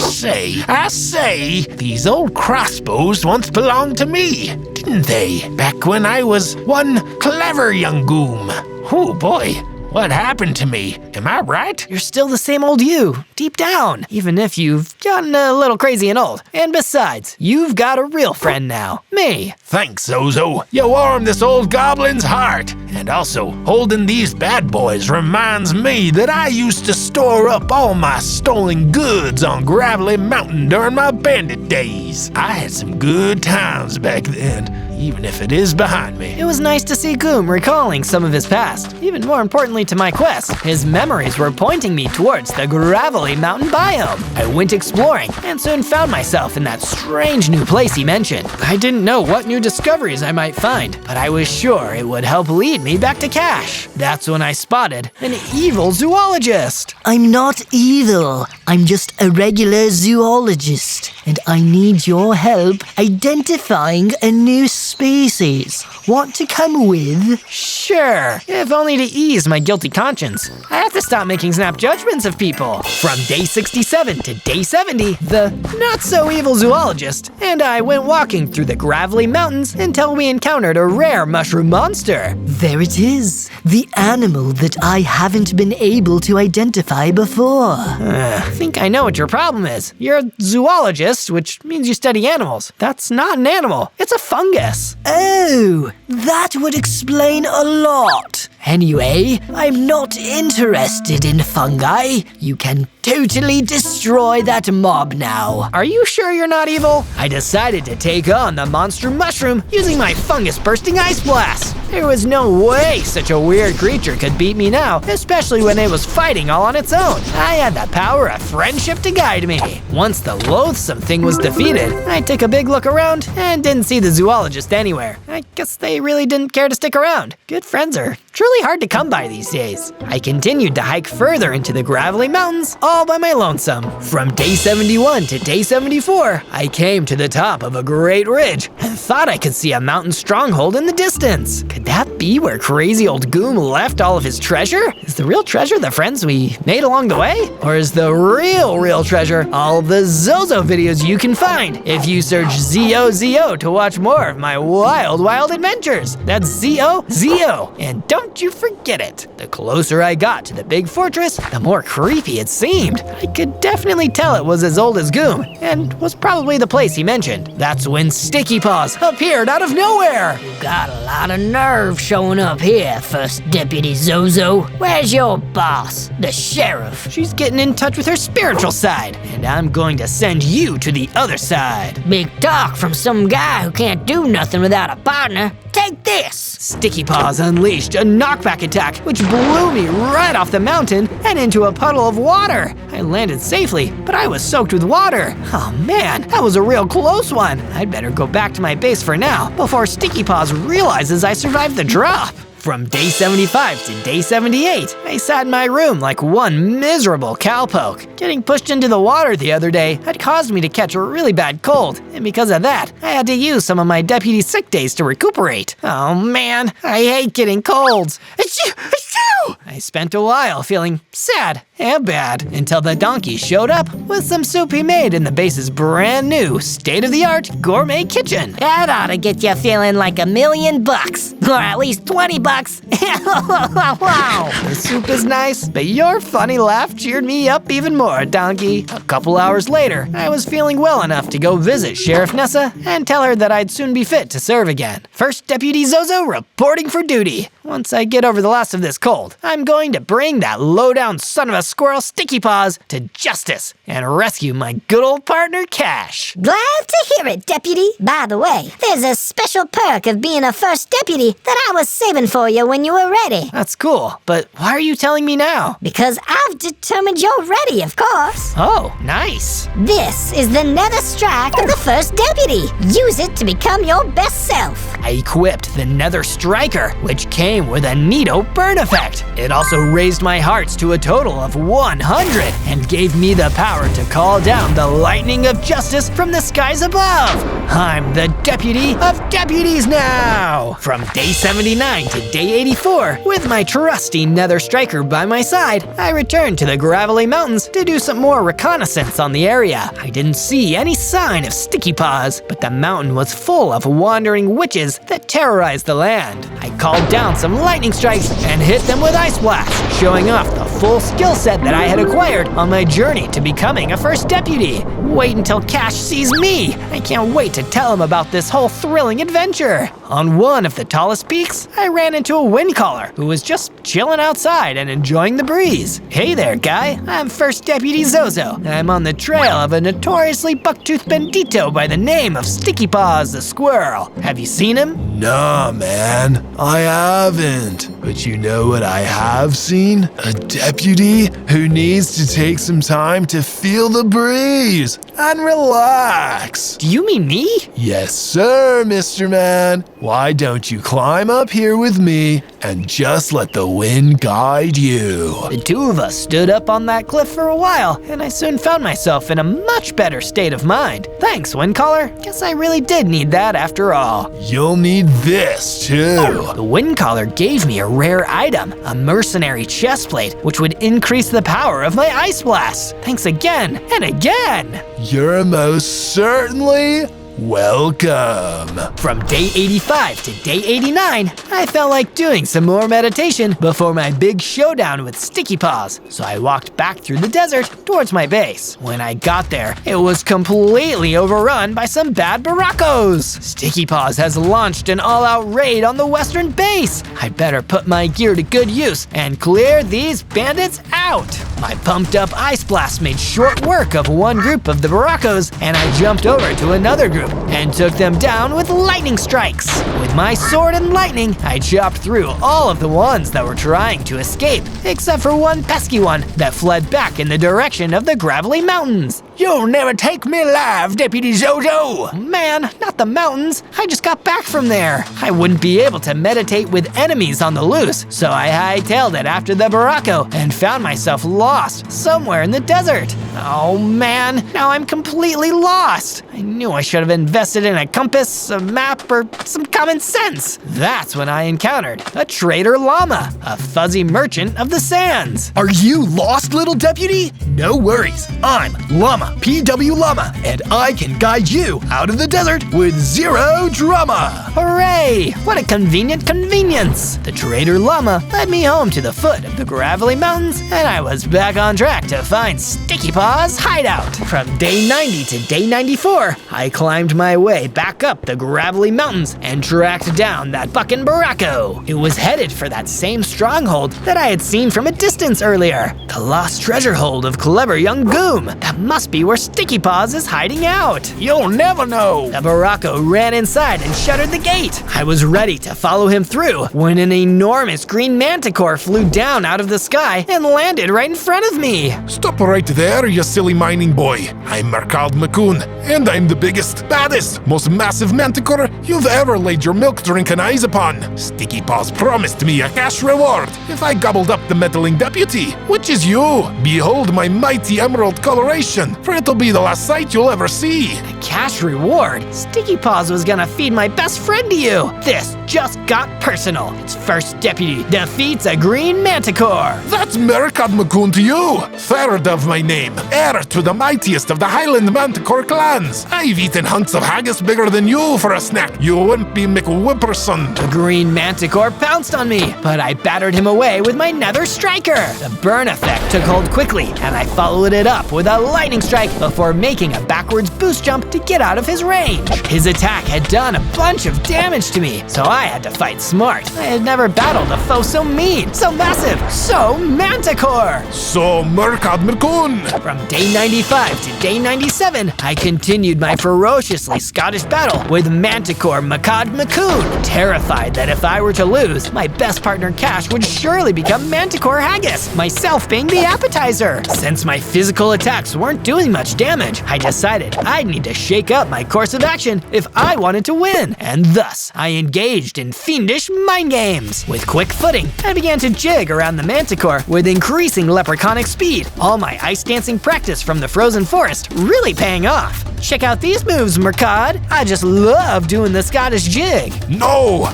C: say, these old crossbows once belonged to me, didn't they? Back when I was one clever young Goom. Oh boy. What happened to me? Am I right?
A: You're still the same old you, deep down, even if you've gotten a little crazy and old. And besides, you've got a real friend now, me.
C: Thanks, Zozo. You warmed this old goblin's heart. And also, holding these bad boys reminds me that I used to store up all my stolen goods on Gravelly Mountain during my bandit days. I had some good times back then, even if it is behind me.
A: It was nice to see Goom recalling some of his past. Even more importantly to my quest, his memories were pointing me towards the Gravelly Mountain biome. I went exploring and soon found myself in that strange new place he mentioned. I didn't know what new discoveries I might find, but I was sure it would help lead me back to cash. That's when I spotted an evil zoologist.
G: I'm not evil. I'm just a regular zoologist, and I need your help identifying a new species. Want to come with?
A: Sure, if only to ease my guilty conscience. I have to stop making snap judgments of people. From day 67 to day 70, the not-so-evil zoologist and I went walking through the gravelly mountains until we encountered a rare mushroom monster.
G: There it is, the animal that I haven't been able to identify before.
A: I think I know what your problem is. You're a zoologist, which means you study animals. That's not an animal, it's a fungus.
G: Oh, that would explain a lot. Anyway, I'm not interested in fungi. You can totally destroy that mob now.
A: Are you sure you're not evil? I decided to take on the monster mushroom using my fungus-bursting ice blast. There was no way such a weird creature could beat me now, especially when it was fighting all on its own. I had the power of friendship to guide me. Once the loathsome thing was defeated, I took a big look around and didn't see the zoologist anywhere. I guess they really didn't care to stick around. Good friends are truly hard to come by these days. I continued to hike further into the gravelly mountains all by my lonesome. From day 71 to day 74, I came to the top of a great ridge and thought I could see a mountain stronghold in the distance. Could that be where crazy old Goom left all of his treasure? Is the real treasure the friends we made along the way? Or is the real treasure all of the Zozo videos you can find if you search ZOZO to watch more of my wild adventures? That's ZOZO, and don't you forget it. The closer I got to the big fortress, the more creepy it seemed. I could definitely tell it was as old as Goom, and was probably the place he mentioned. That's when Sticky Paws appeared out of nowhere.
B: You got a lot of nerve showing up here, First Deputy Zozo. Where's your boss, the sheriff?
A: She's getting in touch with her spiritual side, and I'm going to send you to the other side.
B: Big talk from some guy who can't do nothing without a partner. Take this!
A: Sticky Paws unleashed a knockback attack, which blew me right off the mountain and into a puddle of water. I landed safely, but I was soaked with water. Oh man, that was a real close one. I'd better go back to my base for now, before Sticky Paws realizes I survived the drop. From day 75 to day 78, I sat in my room like one miserable cowpoke. Getting pushed into the water the other day had caused me to catch a really bad cold, and because of that, I had to use some of my deputy sick days to recuperate. Oh man, I hate getting colds. Achoo! Achoo! I spent a while feeling sad and bad until the donkey showed up with some soup he made in the base's brand new state-of-the-art gourmet kitchen.
B: That ought to get you feeling like $1 million, or at least 20 bucks. Wow!
A: The soup is nice, but your funny laugh cheered me up even more, donkey. A couple hours later, I was feeling well enough to go visit Sheriff Nessa and tell her that I'd soon be fit to serve again. First Deputy Zozo reporting for duty. Once I get over the last of this cold, I'm going to bring that low-down son of a squirrel Sticky Paws to justice and rescue my good old partner Cash.
D: Glad to hear it, Deputy. By the way, there's a special perk of being a first deputy that I was saving for you when you were ready.
A: That's cool, but why are you telling me now?
D: Because I've determined you're ready, of course.
A: Oh, nice.
D: This is the Nether Strike of the First Deputy. Use it to become your best self.
A: I equipped the Nether Striker, which came with a neato burn effect. It also raised my hearts to a total of 100 and gave me the power to call down the lightning of justice from the skies above. I'm the deputy of deputies now. From day 79 to day 84, with my trusty Nether Striker by my side, I returned to the gravelly mountains to do some more reconnaissance on the area. I didn't see any sign of Sticky Paws, but the mountain was full of wandering witches that terrorized the land. I called down some lightning strikes and hit them with ice blasts, showing off the full skill set that I had acquired on my journey to becoming a first deputy. Wait until Cash sees me. I can't wait to tell him about this whole thrilling adventure. On one of the tallest peaks, I ran into a wind caller who was just chilling outside and enjoying the breeze. Hey there, guy. I'm First Deputy Zozo. I'm on the trail of a notoriously buck-toothed bandito by the name of Sticky Paws the Squirrel. Have you seen him?
E: Nah, man, I haven't. But you know what I have seen? A
F: deputy who needs to take some time to feel the breeze and relax.
A: Do you mean me?
F: Yes, sir, Mr. Man. Why don't you climb up here with me and just let the wind guide you?
A: The two of us stood up on that cliff for a while, and I soon found myself in a much better state of mind. Thanks, Windcaller. Guess I really did need that after all.
F: You'll need this, too.
A: The Windcaller gave me a rare item, a mercenary chest plate, which would increase the power of my ice blast. Thanks again and again.
F: You're most certainly welcome.
A: From day 85 to day 89, I felt like doing some more meditation before my big showdown with Sticky Paws, so I walked back through the desert towards my base. When I got there, it was completely overrun by some bad barrackos. Sticky Paws has launched an all-out raid on the western base. I'd better put my gear to good use and clear these bandits out. My pumped-up ice blast made short work of one group of the barrackos, and I jumped over to another group and took them down with lightning strikes. With my sword and lightning, I chopped through all of the ones that were trying to escape, except for one pesky one that fled back in the direction of the gravelly mountains.
C: You'll never take me alive, Deputy Zozo!
A: Man, not the mountains. I just got back from there. I wouldn't be able to meditate with enemies on the loose, so I hightailed it after the baracco and found myself lost somewhere in the desert. Oh man, now I'm completely lost. I knew I should have invested in a compass, a map, or some common sense. That's when I encountered a trader llama, a fuzzy merchant of the sands.
F: Are you lost, little deputy? No worries. I'm Llama, PW Llama, and I can guide you out of the desert with zero drama.
A: Hooray! What a convenient convenience! The trader llama led me home to the foot of the gravelly mountains, and I was back on track to find Sticky Paws' hideout. From day 90 to day 94, I climbed my way back up the gravelly mountains and tracked down that buckin' baracco. It was headed for that same stronghold that I had seen from a distance earlier, the lost treasure hold of clever young Goom. That must be where Sticky Paws is hiding out.
C: You'll never know.
A: The baracco ran inside and shuttered the gate. I was ready to follow him through when an enormous green manticore flew down out of the sky and landed right in front of me.
E: Stop right there, you silly mining boy. I'm Mercald Macoon, and I'm the biggest, baddest, most massive manticore you've ever laid your milk drinking eyes upon. Sticky Paws promised me a cash reward if I gobbled up the meddling deputy, which is you. Behold my mighty emerald coloration, for it'll be the last sight you'll ever see.
A: A cash reward? Sticky Paws was gonna feed my best friend to you. This just got personal. Its first deputy defeats a green manticore.
E: That's Mercad Macoon to you, third of my name, heir to the mightiest of the Highland Manticore clans. I've eaten hunks of haggis bigger than you for a snack, you wimpy McWhipperson.
A: The green manticore pounced on me, but I battered him away with my nether striker. The burn effect took hold quickly, and I followed it up with a lightning strike before making a backwards boost jump to get out of his range. His attack had done a bunch of damage to me, so I had to fight smart. I had never battled a foe so mean, so massive, so manticore.
E: So Mercad Macoon.
A: From day 95 to day 97, I continued my ferociously Scottish battle with Manticore Mercad Macoon, terrified that if I were to lose, my best partner Cash would surely become Manticore Haggis, myself being the appetizer. Since my physical attacks weren't doing much damage, I decided I'd need to shake up my course of action if I wanted to win, and thus I engaged in fiendish mind games. With quick footing, I began to jig around the Manticore with increasing leprechaunic speed, all my ice dancing practice from the frozen forest really paying off. Check out these moves, Mercad. I just love doing the Scottish jig.
E: No,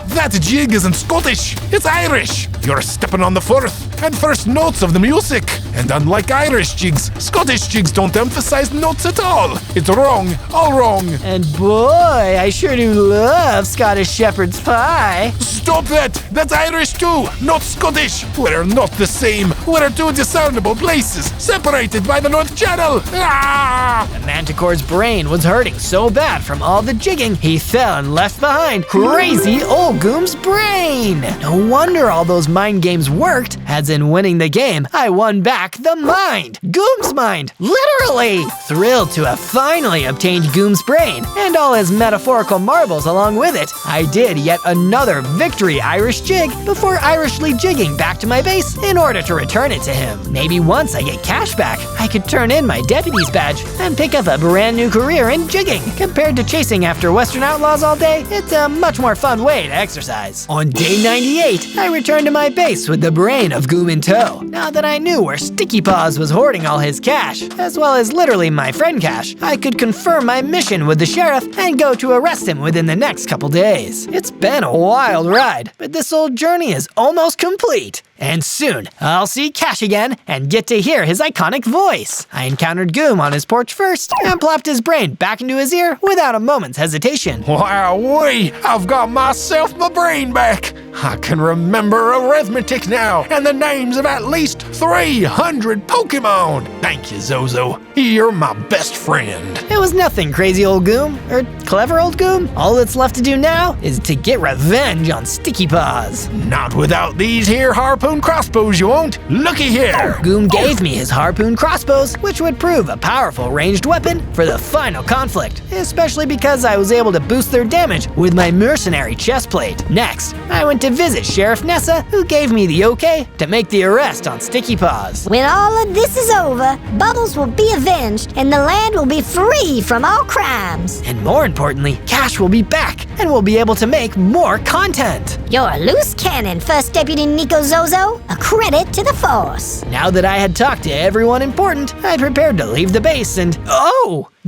E: that jig isn't Scottish, it's Irish. You're stepping on the fourth and first notes of the music. And unlike Irish jigs, Scottish jigs don't emphasize notes at all. It's wrong, all wrong.
A: And boy, I sure do love Scottish shepherd's pie.
E: Stop that! That's Irish too, not Scottish. We're not the same. We're two discernible places, separated by the North Channel. Ah!
A: The Manticore's brain was hurting so bad from all the jigging, he fell and left behind crazy old Goom's brain. No wonder all those mind games worked, as in winning the game, I won back the mind, Goom's mind, literally! Thrilled to have finally obtained Goom's brain and all his metaphorical marbles along with it, I did yet another victory Irish jig before Irishly jigging back to my base in order to return it to him. Maybe once I get cash back, I could turn in my deputy's badge and pick up a brand new career in jigging. Compared to chasing after Western outlaws all day, it's a much more fun way to exercise. On day 98, I returned to my base with the brain of Goom in tow. Now that I knew where Sticky Paws was hoarding all his cash, as well as literally my friend cash, I could confirm my mission with the sheriff and go to arrest him within the next couple days. It's been a wild ride, but this old journey is almost complete. And soon, I'll see Cash again and get to hear his iconic voice. I encountered Goom on his porch first and plopped his brain back into his ear without a moment's hesitation.
C: Wowee, I've got myself my brain back. I can remember arithmetic now and the names of at least 300 Pokemon. Thank you, Zozo. You're my best friend.
A: It was nothing, crazy old Goom, or clever old Goom. All that's left to do now is to get revenge on Sticky Paws.
C: Not without these here harpoon crossbows, you won't. Looky here.
A: Goom gave me his harpoon crossbows, which would prove a powerful ranged weapon for the final conflict, especially because I was able to boost their damage with my mercenary chestplate. Next, I went to visit Sheriff Nessa, who gave me the okay to make the arrest on Sticky Paws.
D: When all of this is over, Bubbles will be avenged and the land will be free from all crimes.
A: And more importantly, Cash will be back and we'll be able to make more content.
D: You're a loose cannon, First Deputy Nico Zozo. A credit to the force.
A: Now that I had talked to everyone important, I prepared to leave the base and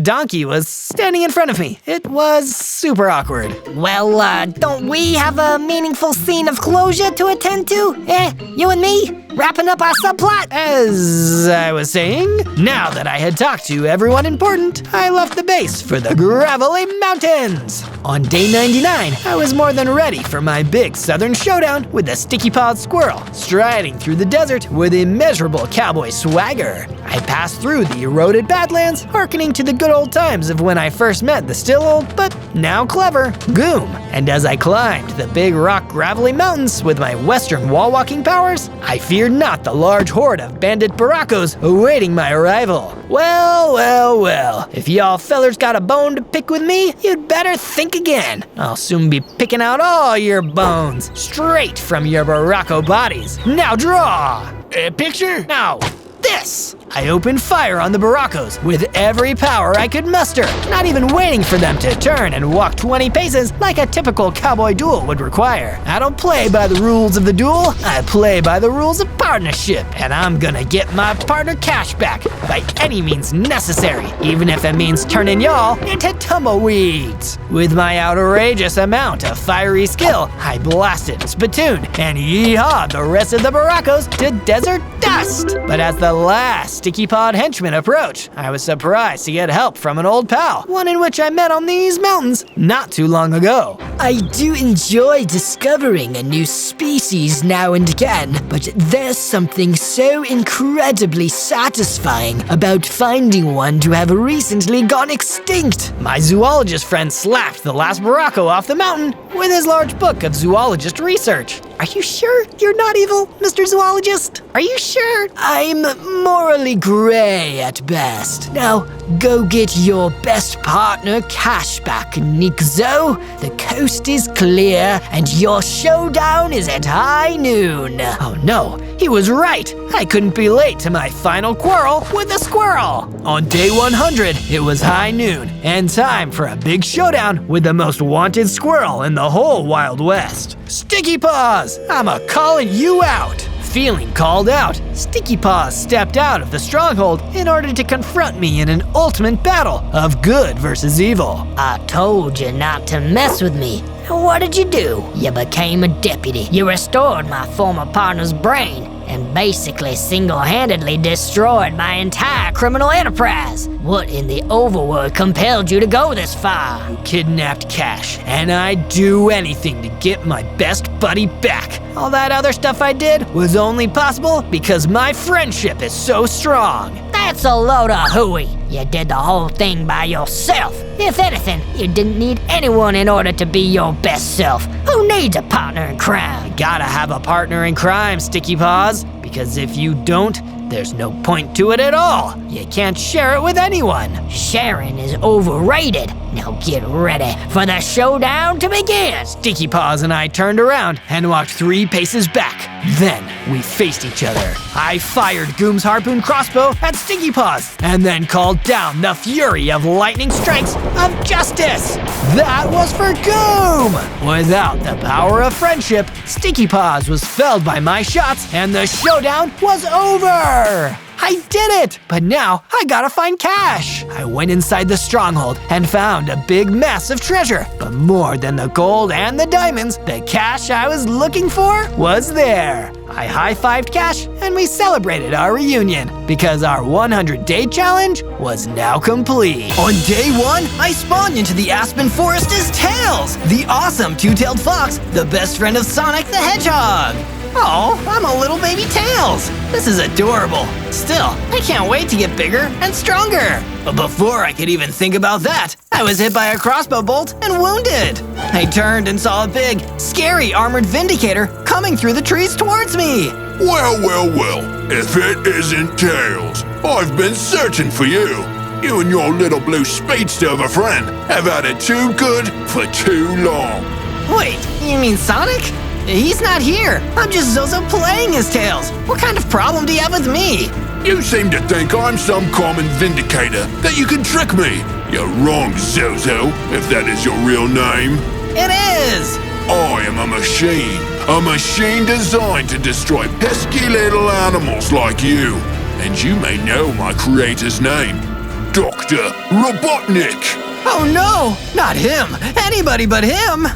A: Donkey was standing in front of me. It was super awkward.
B: Well, don't we have a meaningful scene of closure to attend to? You and me? Wrapping up our subplot?
A: As I was saying, now that I had talked to everyone important, I left the base for the gravelly mountains. On day 99, I was more than ready for my big southern showdown with the Sticky Pawed Squirrel, striding through the desert with immeasurable cowboy swagger. I passed through the eroded Badlands, hearkening to the good old times of when I first met the still old, but now clever, Goom. And as I climbed the big rock gravelly mountains with my western wall-walking powers, I feared not the large horde of bandit baracos awaiting my arrival. Well, if y'all fellers got a bone to pick with me, you'd better think again. I'll soon be picking out all your bones, straight from your baraco bodies. Now draw!
C: A picture?
A: Now, this! I opened fire on the baracos with every power I could muster, not even waiting for them to turn and walk 20 paces like a typical cowboy duel would require. I don't play by the rules of the duel, I play by the rules of partnership, and I'm gonna get my partner Cash back by any means necessary, even if it means turning y'all into tumbleweeds. With my outrageous amount of fiery skill, I blasted, spittooned, and yeehawed the rest of the baracos to desert dust. But as the last Sticky Pawed henchman approach, I was surprised to get help from an old pal, one in which I met on these mountains not too long ago.
G: I do enjoy discovering a new species now and again, but there's something so incredibly satisfying about finding one to have recently gone extinct.
A: My zoologist friend slapped the last baraco off the mountain with his large book of zoologist research. Are you sure you're not evil, Mr. Zoologist? Are you sure?
G: I'm morally gray at best. Now, go get your best partner Cash back, Nico. The coast is clear, and your showdown is at high noon.
A: Oh no, he was right. I couldn't be late to my final quarrel with the squirrel. On day 100, it was high noon, and time for a big showdown with the most wanted squirrel in the whole Wild West. Sticky Paws, I'm a-calling you out. Feeling called out, Sticky Paws stepped out of the stronghold in order to confront me in an ultimate battle of good versus evil.
B: I told you not to mess with me. And what did you do? You became a deputy. You restored my former partner's brain and basically single-handedly destroyed my entire criminal enterprise. What in the overworld compelled you to go this far?
A: You kidnapped Cash, and I'd do anything to get my best buddy back. All that other stuff I did was only possible because my friendship is so strong.
B: That's a load of hooey. You did the whole thing by yourself. If anything, you didn't need anyone in order to be your best self. Who needs a partner in crime?
A: Gotta have a partner in crime, Sticky Paws, Because if you don't, there's no point to it at all. You can't share it with anyone.
B: Sharing is overrated. Now get ready for the showdown to begin.
A: Sticky Paws and I turned around and walked 3 paces back. Then we faced each other. I fired Goom's harpoon crossbow at Sticky Paws and then called down the fury of lightning strikes of justice. That was for Goom! Without the power of friendship, Sticky Paws was felled by my shots and the showdown was over! I did it! But now I gotta find cash! I went inside the stronghold and found a big mess of treasure. But more than the gold and the diamonds, the cash I was looking for was there. I high-fived Cash and we celebrated our reunion because our 100-day challenge was now complete. On day 1, I spawned into the Aspen Forest as Tails, the awesome two-tailed fox, the best friend of Sonic the Hedgehog. Oh, I'm a little baby Tails. This is adorable. Still, I can't wait to get bigger and stronger. But before I could even think about that, I was hit by a crossbow bolt and wounded. I turned and saw a big, scary armored Vindicator coming through the trees towards me.
E: Well, well, well. If it isn't Tails, I've been searching for you. You and your little blue speedster of a friend have had it too good for too long.
A: Wait, you mean Sonic? He's not here. I'm just Zozo playing as Tails. What kind of problem do you have with me?
E: You seem to think I'm some common Vindicator, that you can trick me. You're wrong, Zozo, if that is your real name.
A: It is!
E: I am a machine designed to destroy pesky little animals like you. And you may know my creator's name, Dr. Robotnik.
A: Oh no, not him. Anybody but him.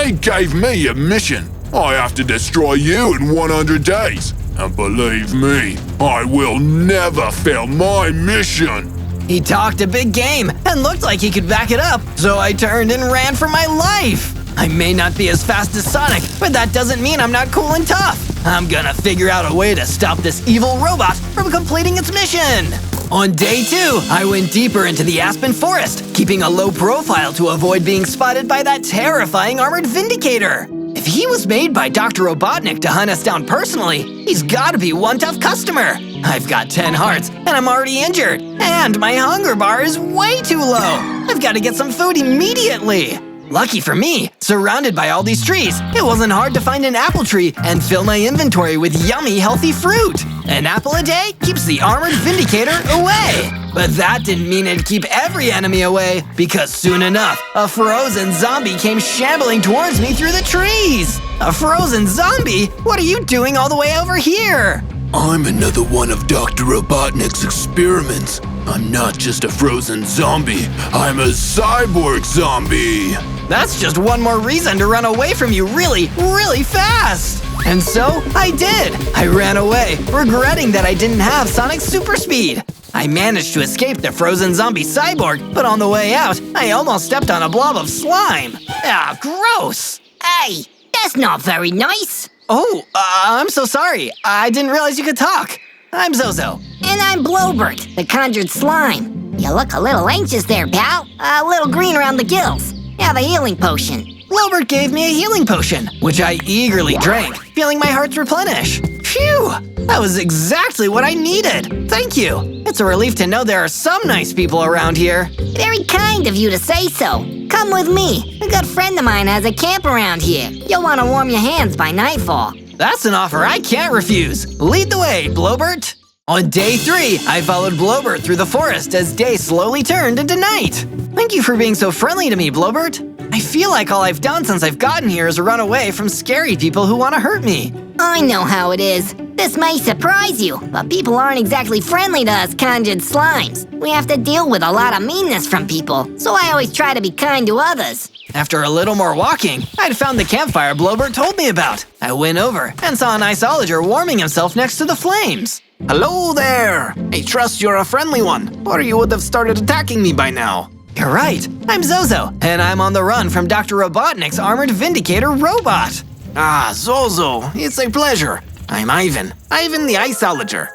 E: He gave me a mission. I have to destroy you in 100 days. And believe me, I will never fail my mission.
A: He talked a big game and looked like he could back it up, so I turned and ran for my life. I may not be as fast as Sonic, but that doesn't mean I'm not cool and tough. I'm gonna figure out a way to stop this evil robot from completing its mission. On day 2, I went deeper into the Aspen Forest, keeping a low profile to avoid being spotted by that terrifying armored Vindicator. If he was made by Dr. Robotnik to hunt us down personally, he's gotta be one tough customer. I've got 10 hearts, and I'm already injured, and my hunger bar is way too low. I've gotta get some food immediately. Lucky for me, surrounded by all these trees, it wasn't hard to find an apple tree and fill my inventory with yummy, healthy fruit. An apple a day keeps the armored Vindicator away. But that didn't mean it'd keep every enemy away, because soon enough, a frozen zombie came shambling towards me through the trees. A frozen zombie? What are you doing all the way over here?
E: I'm another one of Dr. Robotnik's experiments. I'm not just a frozen zombie, I'm a cyborg zombie.
A: That's just one more reason to run away from you really, really fast. And so, I did. I ran away, regretting that I didn't have Sonic's super speed. I managed to escape the frozen zombie cyborg, but on the way out, I almost stepped on a blob of slime. Ah, gross.
B: Hey, that's not very nice.
A: Oh, I'm so sorry. I didn't realize you could talk. I'm Zozo.
B: And I'm Blowbert, the conjured slime. You look a little anxious there, pal. A little green around the gills. Have a healing potion.
A: Blowbert gave me a healing potion, which I eagerly drank, feeling my hearts replenish. Phew! That was exactly what I needed. Thank you. It's a relief to know there are some nice people around here.
B: Very kind of you to say so. Come with me. A good friend of mine has a camp around here. You'll want to warm your hands by nightfall.
A: That's an offer I can't refuse. Lead the way, Blowbert. On day 3, I followed Blowbert through the forest as day slowly turned into night. Thank you for being so friendly to me, Blowbert. I feel like all I've done since I've gotten here is run away from scary people who want to hurt me.
B: I know how it is. This may surprise you, but people aren't exactly friendly to us conjured slimes. We have to deal with a lot of meanness from people, so I always try to be kind to others.
A: After a little more walking, I'd found the campfire Blowbert told me about. I went over and saw an icologer warming himself next to the flames.
C: Hello there! I trust you're a friendly one, or you would have started attacking me by now.
A: You're right. I'm Zozo, and I'm on the run from Dr. Robotnik's armored Vindicator robot.
C: Ah, Zozo, it's a pleasure. I'm Ivan the Iceologer.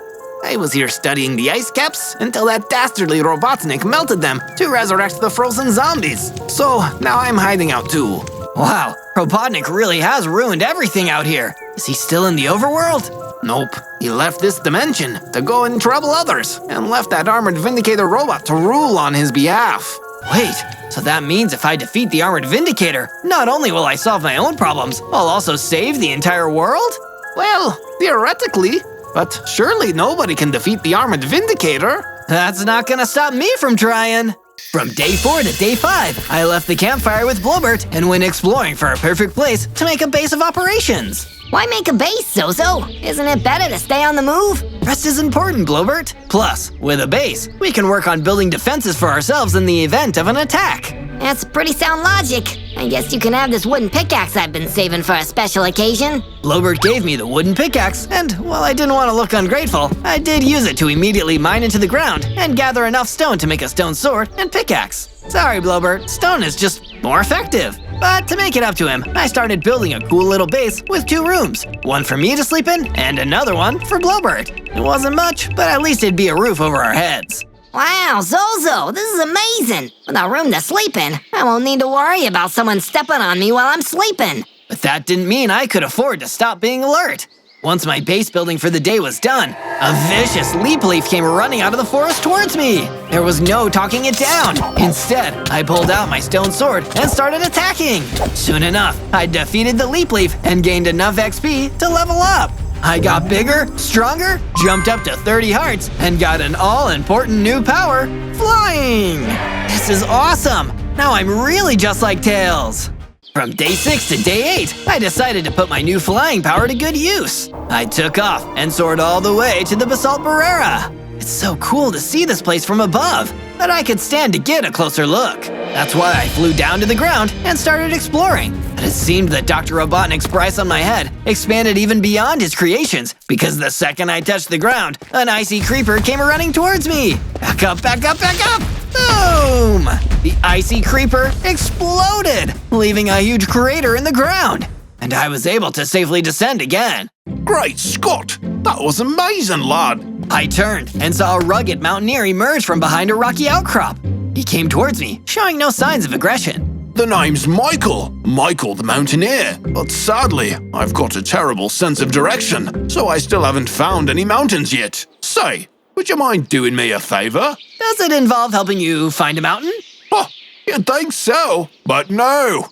C: I was here studying the ice caps until that dastardly Robotnik melted them to resurrect the frozen zombies. So now I'm hiding out too.
A: Wow, Robotnik really has ruined everything out here. Is he still in the overworld? Nope. He left this dimension to go and trouble others, and left that armored Vindicator robot to rule on his behalf. Wait, so that means if I defeat the armored Vindicator, not only will I solve my own problems, I'll also save the entire world? Well, theoretically, but surely nobody can defeat the armored Vindicator. That's not gonna stop me from trying. From day 4 to day 5, I left the campfire with Blobert and went exploring for a perfect place to make a base of operations.
D: Why make a base, Zozo? Isn't it better to stay on the move?
A: Rest is important, Blobert. Plus, with a base, we can work on building defenses for ourselves in the event of an attack.
D: That's pretty sound logic. I guess you can have this wooden pickaxe I've been saving for a special occasion.
A: Blobert gave me the wooden pickaxe, and while I didn't want to look ungrateful, I did use it to immediately mine into the ground and gather enough stone to make a stone sword and pickaxe. Sorry, Blobert, stone is just more effective. But to make it up to him, I started building a cool little base with 2 rooms. One for me to sleep in, and another one for Blobert. It wasn't much, but at least it'd be a roof over our heads.
D: Wow, Zozo, this is amazing. With a room to sleep in, I won't need to worry about someone stepping on me while I'm sleeping.
A: But that didn't mean I could afford to stop being alert. Once my base building for the day was done, a vicious leap leaf came running out of the forest towards me. There was no talking it down. Instead, I pulled out my stone sword and started attacking. Soon enough, I defeated the leap leaf and gained enough XP to level up. I got bigger, stronger, jumped up to 30 hearts, and got an all-important new power, flying! This is awesome! Now I'm really just like Tails. From day 6 to day 8, I decided to put my new flying power to good use. I took off and soared all the way to the Basalt Barrera. It's so cool to see this place from above, but I could stand to get a closer look. That's why I flew down to the ground and started exploring. But it seemed that Dr. Robotnik's price on my head expanded even beyond his creations, because the second I touched the ground, an icy creeper came running towards me. Back up, back up, back up! Boom! The icy creeper exploded, leaving a huge crater in the ground. And I was able to safely descend again.
E: Great Scott! That was amazing, lad!
A: I turned and saw a rugged mountaineer emerge from behind a rocky outcrop. He came towards me, showing no signs of aggression.
E: The name's Michael the Mountaineer. But sadly, I've got a terrible sense of direction, so I still haven't found any mountains yet. Say, would you mind doing me a favor?
A: Does it involve helping you find a mountain?
E: Oh, you'd think so, but no.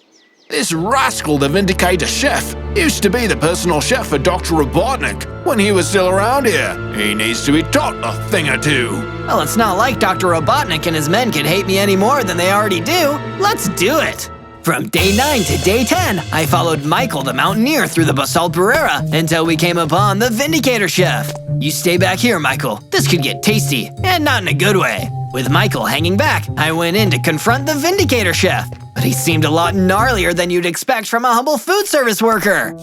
E: This rascal, the Vindicator Chef, used to be the personal chef for Dr. Robotnik when he was still around here. He needs to be taught a thing or two.
A: Well, it's not like Dr. Robotnik and his men could hate me any more than they already do. Let's do it! From day 9 to day 10, I followed Michael the Mountaineer through the Basalt Barrera until we came upon the Vindicator Chef. You stay back here, Michael. This could get tasty, and not in a good way. With Michael hanging back, I went in to confront the Vindicator Chef. But he seemed a lot gnarlier than you'd expect from a humble food service worker.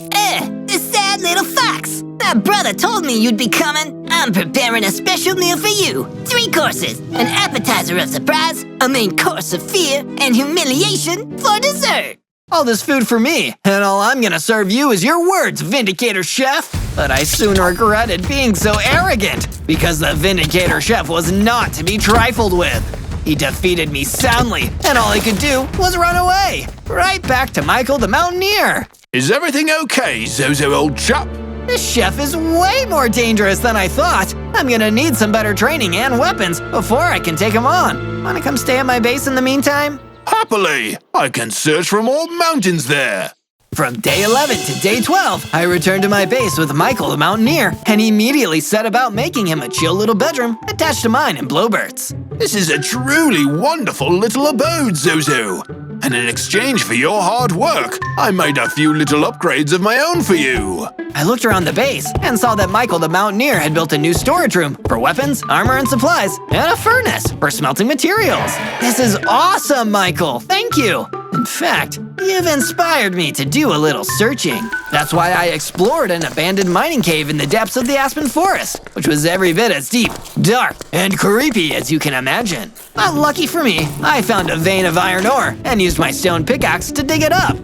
B: This sad little fox. My brother told me you'd be coming. I'm preparing a special meal for you. 3 courses, an appetizer of surprise, a main course of fear, and humiliation for dessert.
A: All this food for me, and all I'm gonna serve you is your words, Vindicator Chef. But I soon regretted being so arrogant, because the Vindicator Chef was not to be trifled with. He defeated me soundly, and all he could do was run away. Right back to Michael the Mountaineer.
E: Is everything okay, Zozo, old chap?
A: This chef is way more dangerous than I thought. I'm gonna need some better training and weapons before I can take him on. Wanna come stay at my base in the meantime?
E: Happily, I can search for more mountains there.
A: From day 11 to day 12, I returned to my base with Michael the Mountaineer and immediately set about making him a chill little bedroom attached to mine in Blobert's.
E: This is a truly wonderful little abode, Zozo. And in exchange for your hard work, I made a few little upgrades of my own for you.
A: I looked around the base and saw that Michael the Mountaineer had built a new storage room for weapons, armor, and supplies, and a furnace for smelting materials. This is awesome, Michael! Thank you! In fact, you've inspired me to do a little searching. That's why I explored an abandoned mining cave in the depths of the Aspen Forest, which was every bit as deep, dark, and creepy as you can imagine. But lucky for me, I found a vein of iron ore and used my stone pickaxe to dig it up.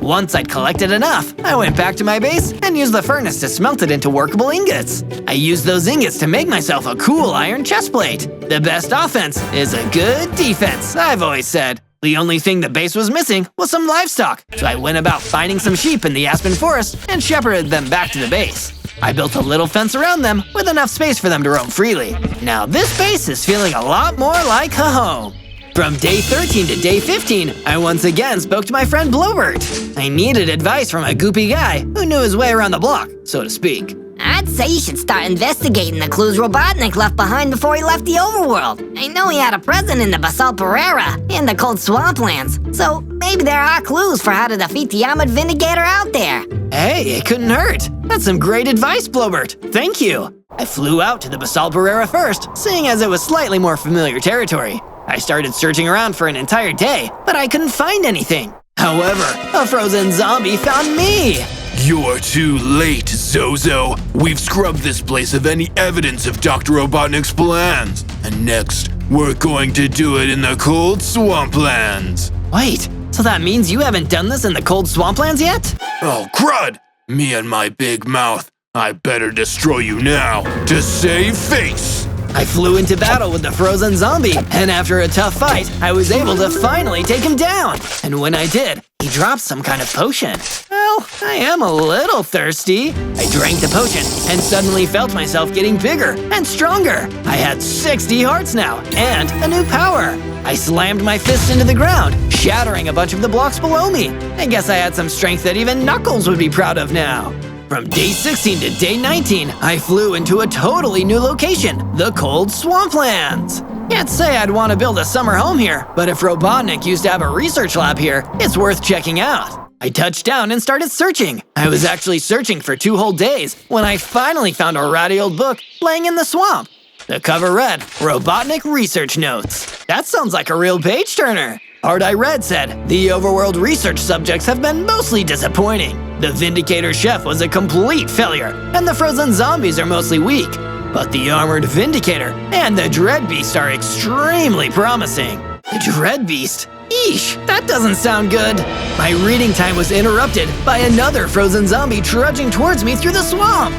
A: Once I'd collected enough, I went back to my base and used the furnace to smelt it into workable ingots. I used those ingots to make myself a cool iron chestplate. The best offense is a good defense, I've always said. The only thing the base was missing was some livestock, so I went about finding some sheep in the Aspen Forest and shepherded them back to the base. I built a little fence around them with enough space for them to roam freely. Now this base is feeling a lot more like a home. From day 13 to day 15, I once again spoke to my friend Blowbert. I needed advice from a goopy guy who knew his way around the block, so to speak.
B: I'd say you should start investigating the clues Robotnik left behind before he left the overworld. I know he had a present in the Basalt Pereira and the Cold Swamplands, so maybe there are clues for how to defeat the Armored Vindicator out there.
A: Hey, it couldn't hurt. That's some great advice, Blowbert. Thank you. I flew out to the Basalt Pereira first, seeing as it was slightly more familiar territory. I started searching around for an entire day, but I couldn't find anything. However, a frozen zombie found me.
E: You're too late, Zozo. We've scrubbed this place of any evidence of Dr. Robotnik's plans. And next, we're going to do it in the Cold Swamplands.
A: Wait, so that means you haven't done this in the Cold Swamplands yet?
E: Oh, crud! Me and my big mouth. I better destroy you now to save face.
A: I flew into battle with the frozen zombie, and after a tough fight, I was able to finally take him down. And when I did, he dropped some kind of potion. Well, I am a little thirsty. I drank the potion and suddenly felt myself getting bigger and stronger. I had 60 hearts now and a new power. I slammed my fist into the ground, shattering a bunch of the blocks below me. I guess I had some strength that even Knuckles would be proud of now. From day 16 to day 19, I flew into a totally new location, the Cold Swamplands. Can't say I'd want to build a summer home here, but if Robotnik used to have a research lab here, it's worth checking out. I touched down and started searching. I was actually searching for 2 whole days when I finally found a ratty old book laying in the swamp. The cover read, Robotnik Research Notes. That sounds like a real page-turner. Part I read said, the overworld research subjects have been mostly disappointing. The Vindicator Chef was a complete failure, and the frozen zombies are mostly weak. But the Armored Vindicator and the Dread Beast are extremely promising. The Dread Beast? Eesh, that doesn't sound good. My reading time was interrupted by another frozen zombie trudging towards me through the swamp.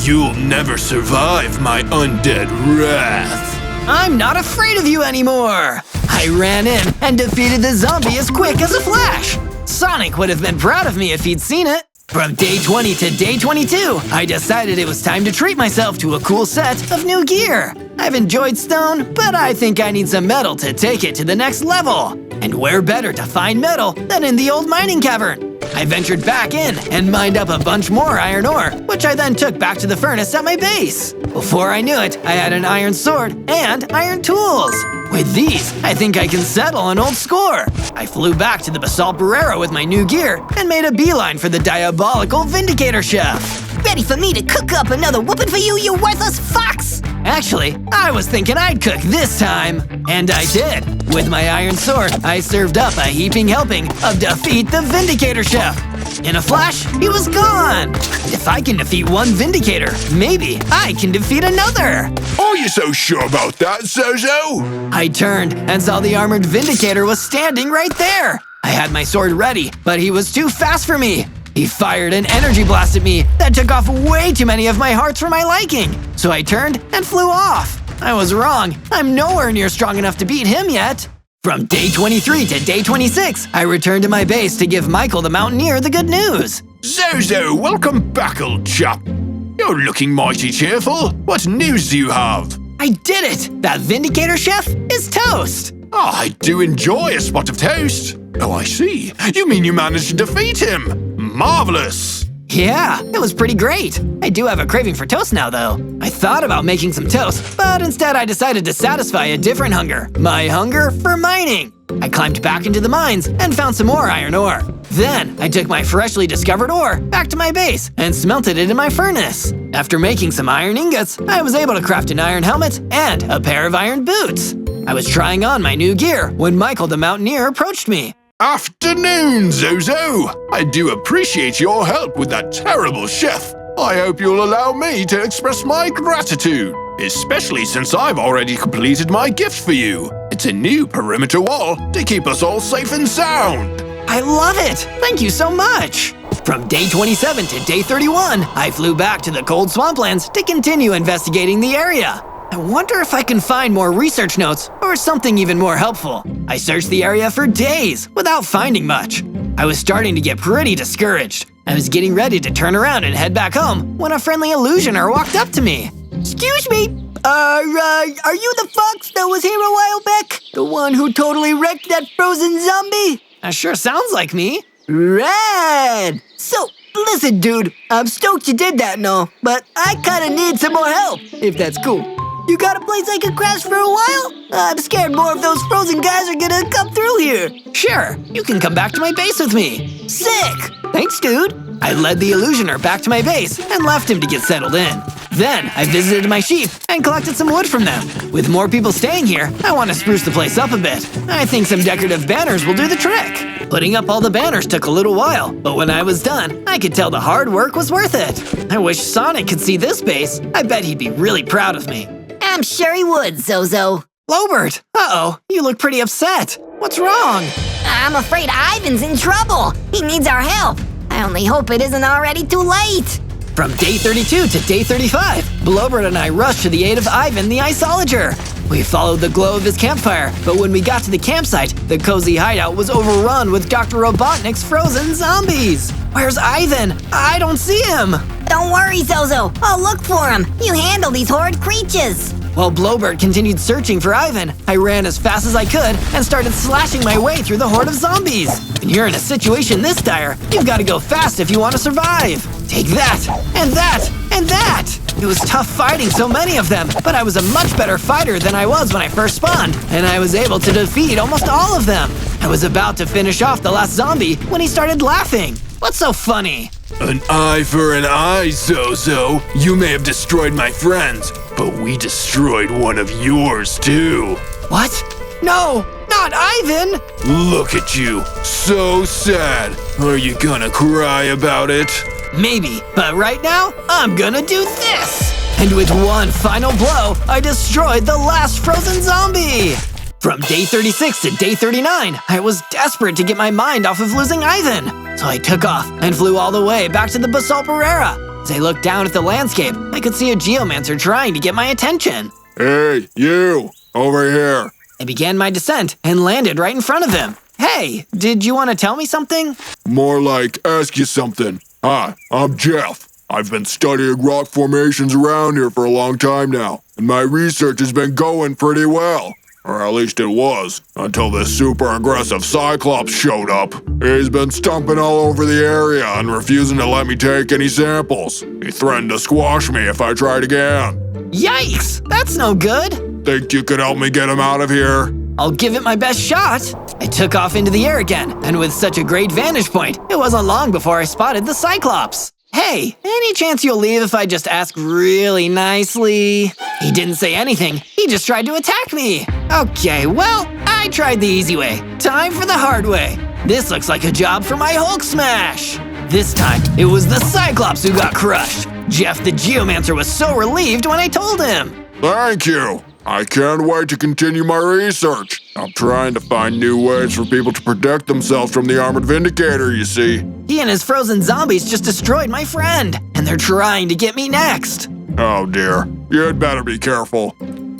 E: You'll never survive my undead wrath.
A: I'm not afraid of you anymore! I ran in and defeated the zombie as quick as a flash! Sonic would have been proud of me if he'd seen it. From day 20 to day 22, I decided it was time to treat myself to a cool set of new gear. I've enjoyed stone, but I think I need some metal to take it to the next level. And where better to find metal than in the old mining cavern? I ventured back in and mined up a bunch more iron ore, which I then took back to the furnace at my base. Before I knew it, I had an iron sword and iron tools. With these, I think I can settle an old score. I flew back to the Basalt Pereira with my new gear and made a beeline for the diabolical Vindicator Chef.
B: Ready for me to cook up another whooping for you, you worthless fox!
A: Actually, I was thinking I'd cook this time. And I did. With my iron sword, I served up a heaping helping of Defeat the Vindicator Chef. In a flash, he was gone. And if I can defeat one Vindicator, maybe I can defeat another.
E: Are you so sure about that, Zozo?
A: I turned and saw the armored Vindicator was standing right there. I had my sword ready, but he was too fast for me. He fired an energy blast at me that took off way too many of my hearts for my liking. So I turned and flew off. I was wrong. I'm nowhere near strong enough to beat him yet. From day 23 to day 26, I returned to my base to give Michael the Mountaineer the good news.
E: Zozo, welcome back, old chap. You're looking mighty cheerful. What news do you have?
A: I did it! That Vindicator Chef is toast!
E: Oh, I do enjoy a spot of toast. Oh, I see. You mean you managed to defeat him? Marvelous!
A: Yeah, it was pretty great. I do have a craving for toast now, though. I thought about making some toast, but instead I decided to satisfy a different hunger. My hunger for mining. I climbed back into the mines and found some more iron ore. Then, I took my freshly discovered ore back to my base and smelted it in my furnace. After making some iron ingots, I was able to craft an iron helmet and a pair of iron boots. I was trying on my new gear when Michael the Mountaineer approached me.
E: Afternoon, Zozo! I do appreciate your help with that terrible chef. I hope you'll allow me to express my gratitude, especially since I've already completed my gift for you. It's a new perimeter wall to keep us all safe and sound.
A: I love it! Thank you so much! From day 27 to day 31, I flew back to the Cold Swamplands to continue investigating the area. I wonder if I can find more research notes or something even more helpful. I searched the area for days without finding much. I was starting to get pretty discouraged. I was getting ready to turn around and head back home when a friendly illusioner walked up to me.
G: Excuse me, are you the fox that was here a while back? The one who totally wrecked that frozen zombie?
A: That sure sounds like me.
G: Rad! So, listen, dude, I'm stoked you did that and all, but I kinda need some more help, if that's cool. You got a place I could crash for a while? I'm scared more of those frozen guys are gonna come through here.
A: Sure, you can come back to my base with me.
G: Sick! Thanks, dude.
A: I led the illusioner back to my base and left him to get settled in. Then, I visited my sheep and collected some wood from them. With more people staying here, I want to spruce the place up a bit. I think some decorative banners will do the trick. Putting up all the banners took a little while, but when I was done, I could tell the hard work was worth it. I wish Sonic could see this base. I bet he'd be really proud of me.
B: I'm sure he would, Zozo.
A: Lobert! Uh-oh, you look pretty upset. What's wrong?
B: I'm afraid Ivan's in trouble. He needs our help. I only hope it isn't already too late.
A: From day 32 to day 35, Blobert and I rushed to the aid of Ivan the Iceologer. We followed the glow of his campfire, but when we got to the campsite, the cozy hideout was overrun with Dr. Robotnik's frozen zombies. Where's Ivan? I don't see him.
B: Don't worry, Zozo. I'll look for him. You handle these horrid creatures.
A: While Blobert continued searching for Ivan, I ran as fast as I could and started slashing my way through the horde of zombies. When you're in a situation this dire, you've got to go fast if you want to survive. Take that, and that, and that! It was tough fighting so many of them, but I was a much better fighter than I was when I first spawned, and I was able to defeat almost all of them. I was about to finish off the last zombie when he started laughing. What's so funny?
E: An eye for an eye, Zozo. You may have destroyed my friends, but we destroyed one of yours too.
A: What? No, not Ivan!
E: Look at you, so sad. Are you gonna cry about it?
A: Maybe, but right now, I'm gonna do this! And with one final blow, I destroyed the last frozen zombie! From day 36 to day 39, I was desperate to get my mind off of losing Ivan. So I took off and flew all the way back to the Basalt Barrera. As I looked down at the landscape, I could see a geomancer trying to get my attention.
E: Hey, you, over here.
A: I began my descent and landed right in front of him. Hey, did you want to tell me something?
E: More like ask you something. Hi, I'm Jeff. I've been studying rock formations around here for a long time now, and my research has been going pretty well. Or at least it was, until this super aggressive Cyclops showed up. He's been stomping all over the area and refusing to let me take any samples. He threatened to squash me if I tried again.
A: Yikes, that's no good.
E: Think you could help me get him out of here?
A: I'll give it my best shot. I took off into the air again, and with such a great vantage point, it wasn't long before I spotted the Cyclops. Hey, any chance you'll leave if I just ask really nicely? He didn't say anything, he just tried to attack me. Okay, well, I tried the easy way. Time for the hard way. This looks like a job for my Hulk Smash. This time, it was the Cyclops who got crushed. Jeff the Geomancer was so relieved when I told him.
E: Thank you. I can't wait to continue my research. I'm trying to find new ways for people to protect themselves from the Armored Vindicator, you see.
A: He and his frozen zombies just destroyed my friend, and they're trying to get me next.
E: Oh dear, you'd better be careful.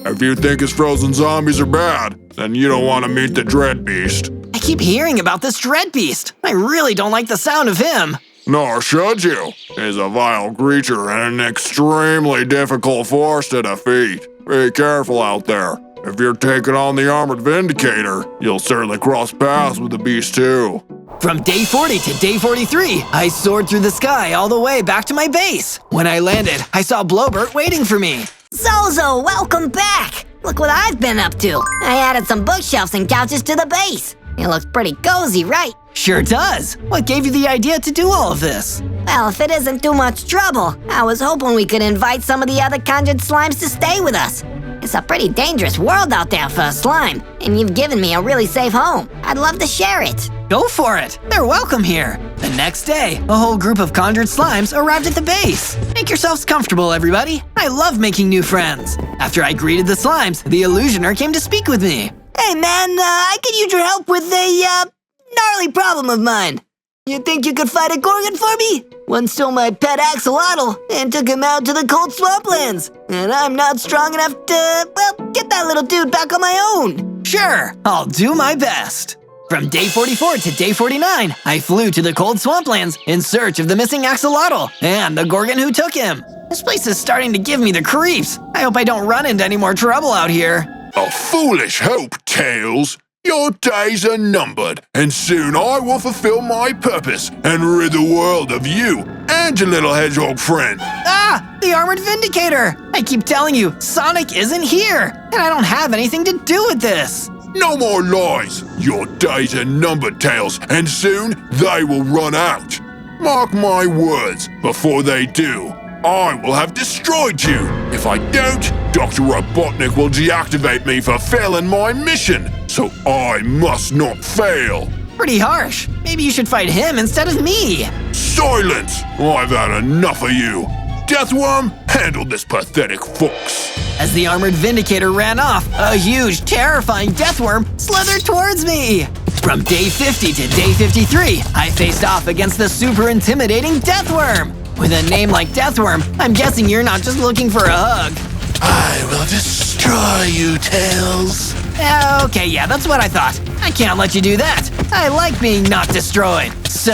E: If you think his frozen zombies are bad, then you don't want to meet the Dread Beast.
A: I keep hearing about this Dread Beast. I really don't like the sound of him.
E: Nor should you. He's a vile creature and an extremely difficult force to defeat. Be careful out there. If you're taking on the Armored Vindicator, you'll certainly cross paths with the beast too.
A: From day 40 to day 43, I soared through the sky all the way back to my base. When I landed, I saw Blobert waiting for me.
B: Zozo, welcome back. Look what I've been up to. I added some bookshelves and couches to the base. It looks pretty cozy, right?
A: Sure does. What gave you the idea to do all of this?
B: Well, if it isn't too much trouble, I was hoping we could invite some of the other conjured slimes to stay with us. It's a pretty dangerous world out there for a slime, and you've given me a really safe home. I'd love to share it.
A: Go for it. They're welcome here. The next day, a whole group of conjured slimes arrived at the base. Make yourselves comfortable, everybody. I love making new friends. After I greeted the slimes, the illusioner came to speak with me.
G: Hey man, I could use your help with a, gnarly problem of mine. You think you could fight a Gorgon for me? Once stole my pet axolotl and took him out to the cold swamplands. And I'm not strong enough to, well, get that little dude back on my own.
A: Sure, I'll do my best. From day 44 to day 49, I flew to the cold swamplands in search of the missing axolotl and the gorgon who took him. This place is starting to give me the creeps. I hope I don't run into any more trouble out here.
E: A foolish hope, Tails. Your days are numbered, and soon I will fulfill my purpose and rid the world of you and your little hedgehog friend.
A: Ah, the armored vindicator! I keep telling you, Sonic isn't here, and I don't have anything to do with this.
E: No more lies. Your days are numbered, Tails, and soon they will run out. Mark my words, before they do, I will have destroyed you. If I don't, Dr. Robotnik will deactivate me for failing my mission, so I must not fail.
A: Pretty harsh. Maybe you should fight him instead of me.
E: Silence! I've had enough of you. Deathworm, handle this pathetic fox.
A: As the armored vindicator ran off, a huge, terrifying Deathworm slithered towards me. From day 50 to day 53, I faced off against the super intimidating Deathworm. With a name like Deathworm, I'm guessing you're not just looking for a hug.
E: I will destroy you, Tails.
A: Okay, yeah, that's what I thought. I can't let you do that. I like being not destroyed. So,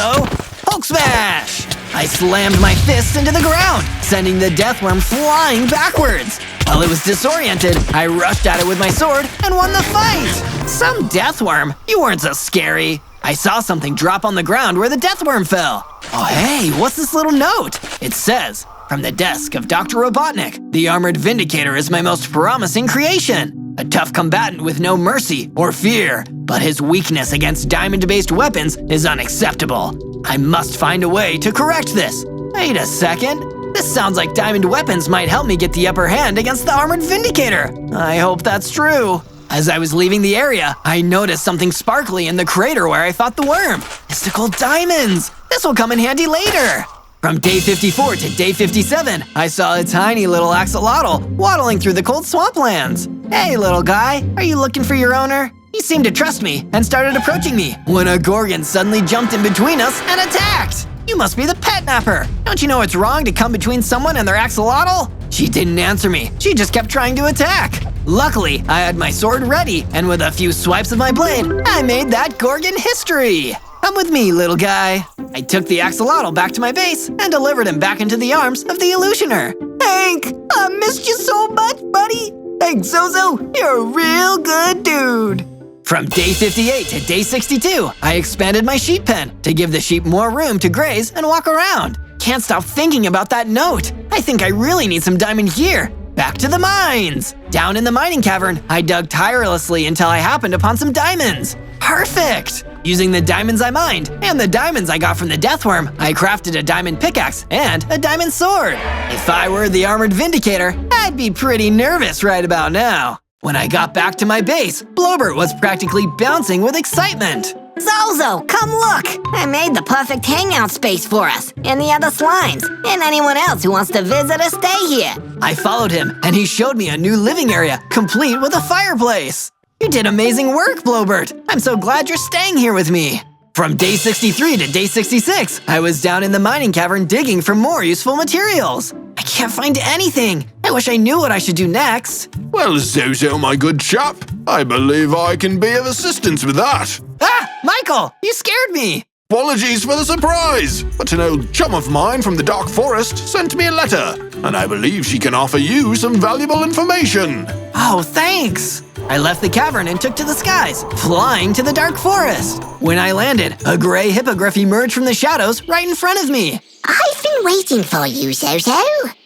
A: Hulk Smash! I slammed my fists into the ground, sending the Deathworm flying backwards. While it was disoriented, I rushed at it with my sword and won the fight. Some Deathworm? You weren't so scary. I saw something drop on the ground where the Deathworm fell. Oh hey, what's this little note? It says, from the desk of Dr. Robotnik, the armored vindicator is my most promising creation. A tough combatant with no mercy or fear, but his weakness against diamond-based weapons is unacceptable. I must find a way to correct this. Wait a second. This sounds like diamond weapons might help me get the upper hand against the armored vindicator. I hope that's true. As I was leaving the area, I noticed something sparkly in the crater where I fought the worm. Mystical diamonds! This will come in handy later! From day 54 to day 57, I saw a tiny little axolotl waddling through the cold swamplands. Hey, little guy, are you looking for your owner? He seemed to trust me and started approaching me when a gorgon suddenly jumped in between us and attacked. You must be the pet napper. Don't you know it's wrong to come between someone and their axolotl? She didn't answer me. She just kept trying to attack. Luckily, I had my sword ready, and with a few swipes of my blade, I made that gorgon history. Come with me, little guy. I took the axolotl back to my base and delivered him back into the arms of the illusioner. Hank, I missed you so much, buddy. Thanks, Zozo. You're a real good dude. From day 58 to day 62, I expanded my sheep pen to give the sheep more room to graze and walk around. Can't stop thinking about that note. I think I really need some diamond gear. Back to the mines! Down in the mining cavern, I dug tirelessly until I happened upon some diamonds. Perfect! Using the diamonds I mined and the diamonds I got from the Deathworm, I crafted a diamond pickaxe and a diamond sword. If I were the armored vindicator, I'd be pretty nervous right about now. When I got back to my base, Blobert was practically bouncing with excitement.
D: Zozo, come look! I made the perfect hangout space for us, and the other slimes, and anyone else who wants to visit or stay here.
A: I followed him, and he showed me a new living area, complete with a fireplace. You did amazing work, Blobert. I'm so glad you're staying here with me. From day 63 to day 66, I was down in the mining cavern digging for more useful materials. I can't find anything. I wish I knew what I should do next.
E: Well, Zozo, my good chap, I believe I can be of assistance with that.
A: Ah, Michael, you scared me.
E: Apologies for the surprise, but an old chum of mine from the Dark Forest sent me a letter, and I believe she can offer you some valuable information.
A: Oh, thanks. I left the cavern and took to the skies, flying to the Dark Forest. When I landed, a gray hippogriff emerged from the shadows right in front of me.
D: I've been waiting for you, Zozo.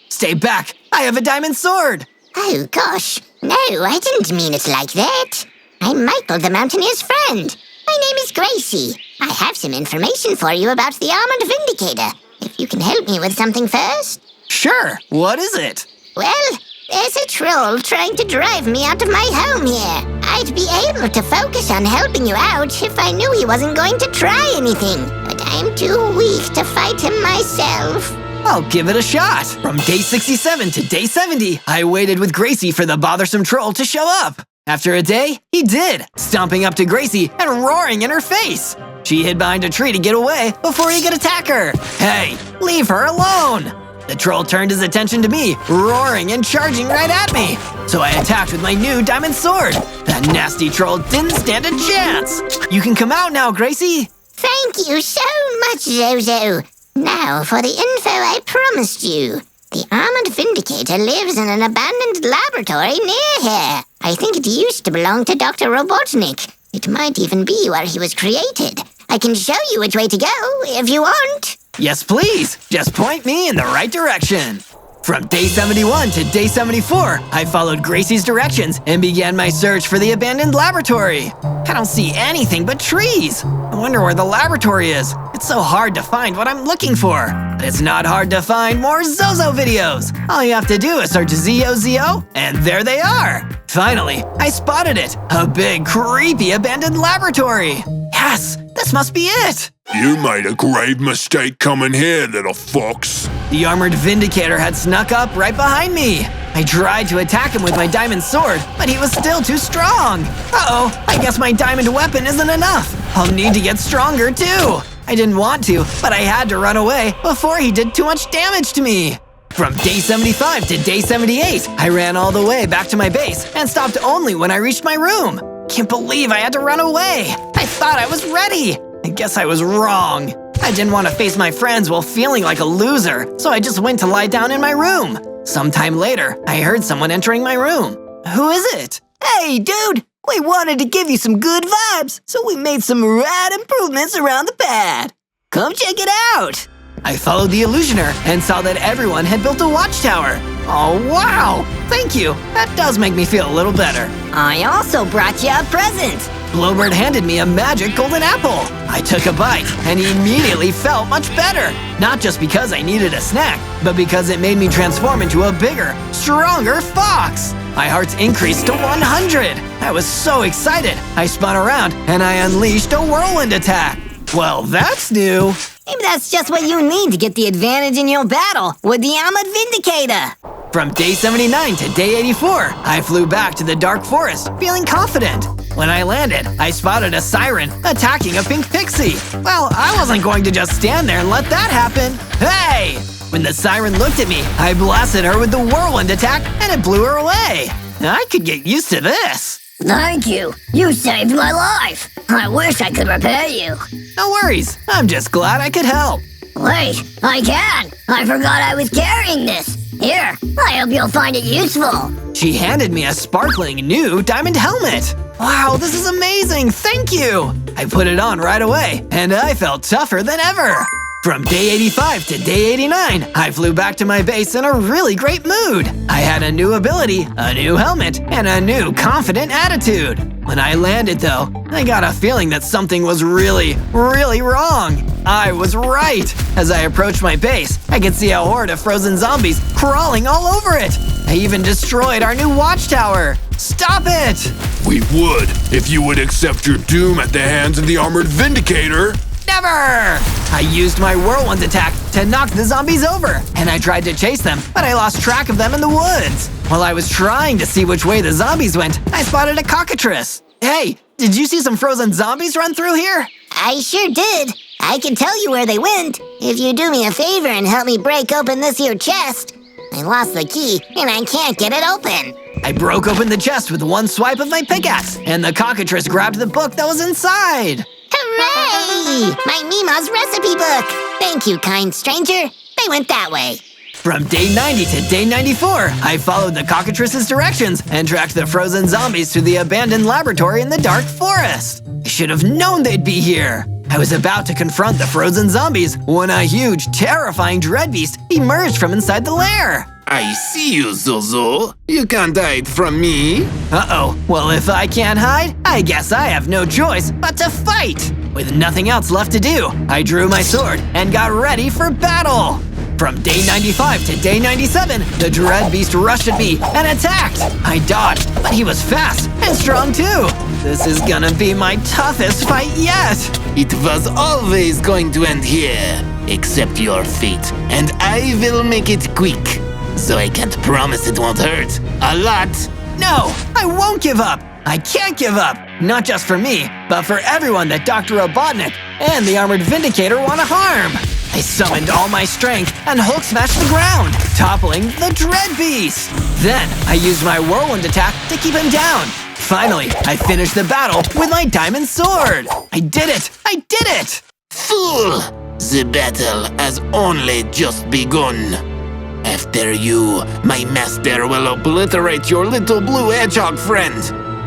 A: Stay back, I have a diamond sword.
D: Oh, gosh. No, I didn't mean it like that. I'm Michael, the Mountaineer's friend. My name is Gracie. I have some information for you about the Armored Vindicator. If you can help me with something first.
A: Sure, what is it?
D: Well, there's a troll trying to drive me out of my home here. I'd be able to focus on helping you out if I knew he wasn't going to try anything. But I'm too weak to fight him myself.
A: I'll give it a shot. From day 67 to day 70, I waited with Gracie for the bothersome troll to show up. After a day, he did, stomping up to Gracie and roaring in her face. She hid behind a tree to get away before he could attack her. Hey, leave her alone. The troll turned his attention to me, roaring and charging right at me. so I attacked with my new diamond sword. That nasty troll didn't stand a chance. You can come out now, Gracie.
D: Thank you so much, Zozo. Now for the info I promised you. The Armored Vindicator lives in an abandoned laboratory near here. I think it used to belong to Dr. Robotnik. It might even be where he was created. I can show you which way to go, if you want.
A: Yes, please. Just point me in the right direction. From day 71 to day 74, I followed Gracie's directions and began my search for the abandoned laboratory. I don't see anything but trees. I wonder where the laboratory is. It's so hard to find what I'm looking for. But it's not hard to find more Zozo videos. All you have to do is search ZOZO, and there they are. Finally, I spotted it. A big, creepy abandoned laboratory. Yes, this must be it.
E: You made a grave mistake coming here, little fox.
A: The Armored Vindicator had snuck up right behind me. I tried to attack him with my diamond sword, but he was still too strong. Uh-oh, I guess my diamond weapon isn't enough. I'll need to get stronger too. I didn't want to, but I had to run away before he did too much damage to me. From day 75 to day 78, I ran all the way back to my base and stopped only when I reached my room. Can't believe I had to run away. I thought I was ready. I guess I was wrong. I didn't want to face my friends while feeling like a loser, so I just went to lie down in my room. Sometime later, I heard someone entering my room. Who is it?
G: Hey, dude! We wanted to give you some good vibes, so we made some rad improvements around the pad. Come check it out!
A: I followed the illusioner and saw that everyone had built a watchtower. Oh, wow! Thank you. That does make me feel a little better.
G: I also brought you a present.
A: Blowbird handed me a magic golden apple. I took a bite and immediately felt much better. Not just because I needed a snack, but because it made me transform into a bigger, stronger fox. My hearts increased to 100. I was so excited. I spun around and I unleashed a whirlwind attack. Well, that's new.
G: Maybe that's just what you need to get the advantage in your battle with the Armored Vindicator.
A: From day 79 to day 84, I flew back to the dark forest, feeling confident. When I landed, I spotted a siren attacking a pink pixie. Well, I wasn't going to just stand there and let that happen. Hey! When the siren looked at me, I blasted her with the whirlwind attack and it blew her away. I could get used to this.
B: Thank you. You saved my life. I wish I could repair you.
A: No worries. I'm just glad I could help.
B: Wait, I can. I forgot I was carrying this. Here, I hope you'll find it useful.
A: She handed me a sparkling new diamond helmet. Wow, this is amazing. Thank you. I put it on right away, and I felt tougher than ever. From day 85 to day 89, I flew back to my base in a really great mood. I had a new ability, a new helmet, and a new confident attitude. When I landed though, I got a feeling that something was really, really wrong. I was right. As I approached my base, I could see a horde of frozen zombies crawling all over it. I even destroyed our new watchtower. Stop it!
E: We would, if you would accept your doom at the hands of the Armored Vindicator.
A: Never! I used my whirlwind attack to knock the zombies over, and I tried to chase them, but I lost track of them in the woods. While I was trying to see which way the zombies went, I spotted a cockatrice. Hey, did you see some frozen zombies run through here?
D: I sure did. I can tell you where they went if you do me a favor and help me break open this here chest. I lost the key and I can't get it open.
A: I broke open the chest with one swipe of my pickaxe, and the cockatrice grabbed the book that was inside.
D: Hooray! My Mima's recipe book! Thank you, kind stranger. They went that way.
A: From day 90 to day 94, I followed the cockatrice's directions and tracked the frozen zombies to the abandoned laboratory in the dark forest. I should have known they'd be here. I was about to confront the frozen zombies when a huge, terrifying dread beast emerged from inside the lair.
E: I see you, Zozo. You can't hide from me.
A: Uh-oh. Well, if I can't hide, I guess I have no choice but to fight. With nothing else left to do, I drew my sword and got ready for battle. From day 95 to day 97, the dread beast rushed at me and attacked. I dodged, but he was fast and strong too. This is gonna be my toughest fight yet.
H: It was always going to end here. Accept your fate, and I will make it quick. So I can't promise it won't hurt a lot.
A: No, I won't give up. I can't give up. Not just for me, but for everyone that Dr. Robotnik and the Armored Vindicator want to harm. I summoned all my strength and Hulk smashed the ground, toppling the Dread Beast. Then I used my whirlwind attack to keep him down. Finally, I finished the battle with my diamond sword. I did it! I did it!
H: Fool! The battle has only just begun. After you, my master will obliterate your little blue hedgehog friend.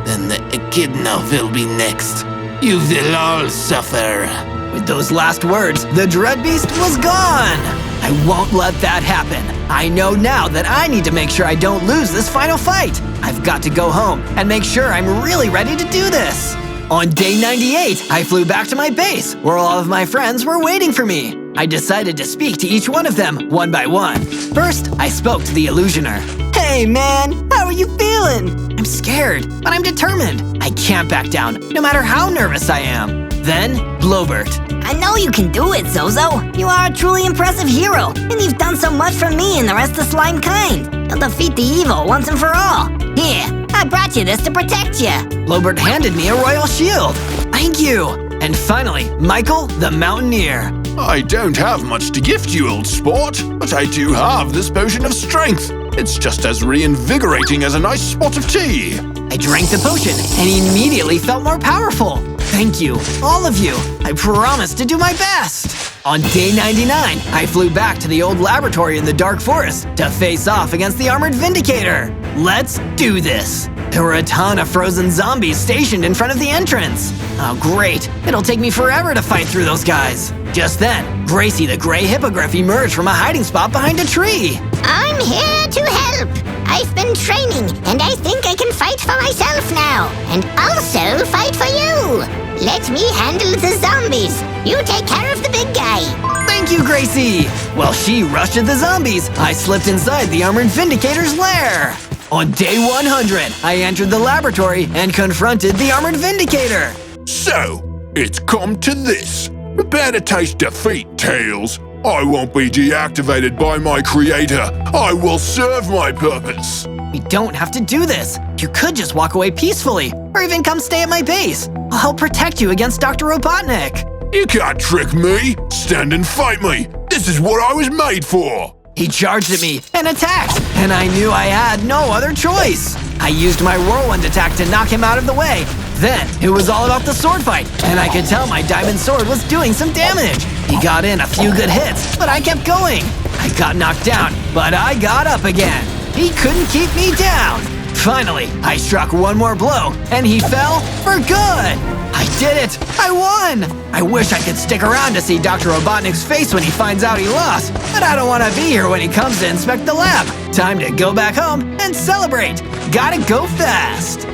H: Then the echidna will be next. You will all suffer.
A: With those last words, the Dread Beast was gone. I won't let that happen. I know now that I need to make sure I don't lose this final fight. I've got to go home and make sure I'm really ready to do this. On day 98, I flew back to my base, where all of my friends were waiting for me. I decided to speak to each one of them, one by one. First, I spoke to the Illusioner. Hey man, how are you feeling? I'm scared, but I'm determined. I can't back down, no matter how nervous I am. Then, Blowbert.
B: I know you can do it, Zozo. You are a truly impressive hero, and you've done so much for me and the rest of the slime kind. You'll defeat the evil once and for all. Here, I brought you this to protect you.
A: Blowbert handed me a royal shield. Thank you. And finally, Michael the Mountaineer.
E: I don't have much to gift you, old sport, but I do have this potion of strength. It's just as reinvigorating as a nice spot of tea.
A: I drank the potion and immediately felt more powerful. Thank you, all of you. I promised to do my best. On day 99, I flew back to the old laboratory in the Dark Forest to face off against the Armored Vindicator. Let's do this. There were a ton of frozen zombies stationed in front of the entrance. Oh great, it'll take me forever to fight through those guys. Just then, Gracie the Gray Hippogriff emerged from a hiding spot behind a tree.
D: I'm here to help. I've been training, and I think I can fight for myself now, and also fight for you. Let me handle the zombies. You take care of the big guy.
A: Thank you, Gracie! While she rushed at the zombies, I slipped inside the Armored Vindicator's lair. On day 100, I entered the laboratory and confronted the Armored Vindicator.
E: So, it's come to this. Prepare to taste defeat, Tails. I won't be deactivated by my creator. I will serve my purpose.
A: We don't have to do this. You could just walk away peacefully, or even come stay at my base. I'll help protect you against Dr. Robotnik.
E: You can't trick me. Stand and fight me. This is what I was made for.
A: He charged at me and attacked, and I knew I had no other choice. I used my whirlwind attack to knock him out of the way. Then, it was all about the sword fight, and I could tell my diamond sword was doing some damage. He got in a few good hits, but I kept going. I got knocked down, but I got up again. He couldn't keep me down. Finally, I struck one more blow, and he fell for good. I did it! I won! I wish I could stick around to see Dr. Robotnik's face when he finds out he lost, but I don't want to be here when he comes to inspect the lab. Time to go back home and celebrate. Gotta go fast.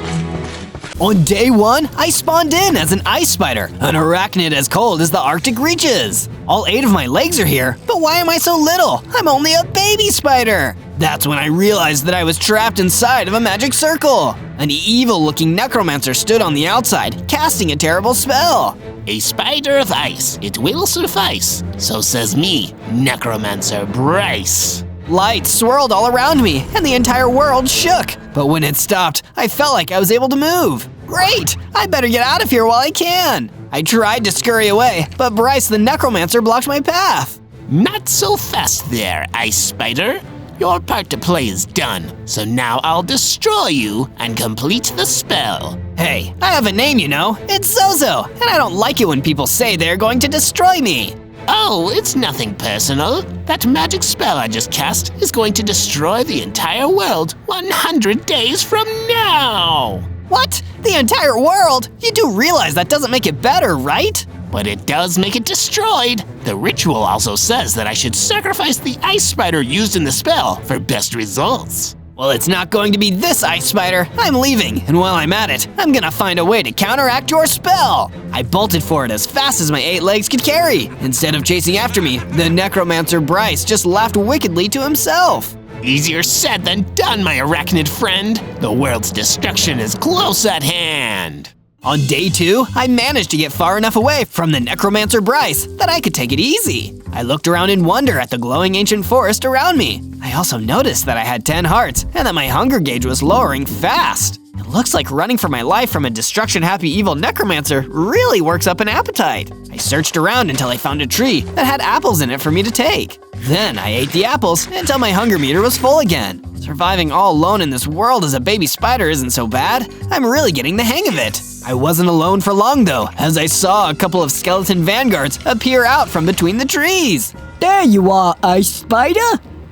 A: On day 1, I spawned in as an ice spider, an arachnid as cold as the Arctic reaches. All 8 of my legs are here, but why am I so little? I'm only a baby spider. That's when I realized that I was trapped inside of a magic circle. An evil-looking necromancer stood on the outside, casting a terrible spell.
H: A spider of ice, it will suffice. So says me, Necromancer Bryce.
A: Light swirled all around me, and the entire world shook. But when it stopped, I felt like I was able to move. Great! I better get out of here while I can. I tried to scurry away, but Bryce the Necromancer blocked my path.
H: Not so fast there, Ice Spider. Your part to play is done, so now I'll destroy you and complete the spell.
A: Hey, I have a name, you know. It's Zozo, and I don't like it when people say they're going to destroy me.
H: Oh, it's nothing personal. That magic spell I just cast is going to destroy the entire world 100 days from now.
A: What? The entire world? You do realize that doesn't make it better, right?
H: But it does make it destroyed. The ritual also says that I should sacrifice the ice spider used in the spell for best results.
A: Well, it's not going to be this ice spider. I'm leaving, and while I'm at it, I'm gonna find a way to counteract your spell. I bolted for it as fast as my 8 legs could carry. Instead of chasing after me, the necromancer Bryce just laughed wickedly to himself.
H: Easier said than done, my arachnid friend. The world's destruction is close at hand.
A: On day 2, I managed to get far enough away from the necromancer Bryce that I could take it easy. I looked around in wonder at the glowing ancient forest around me. I also noticed that I had 10 hearts and that my hunger gauge was lowering fast. It looks like running for my life from a destruction-happy evil necromancer really works up an appetite. I searched around until I found a tree that had apples in it for me to take. Then I ate the apples until my hunger meter was full again. Surviving all alone in this world as a baby spider isn't so bad. I'm really getting the hang of it. I wasn't alone for long though, as I saw a couple of skeleton vanguards appear out from between the trees.
G: There you are, Ice Spider.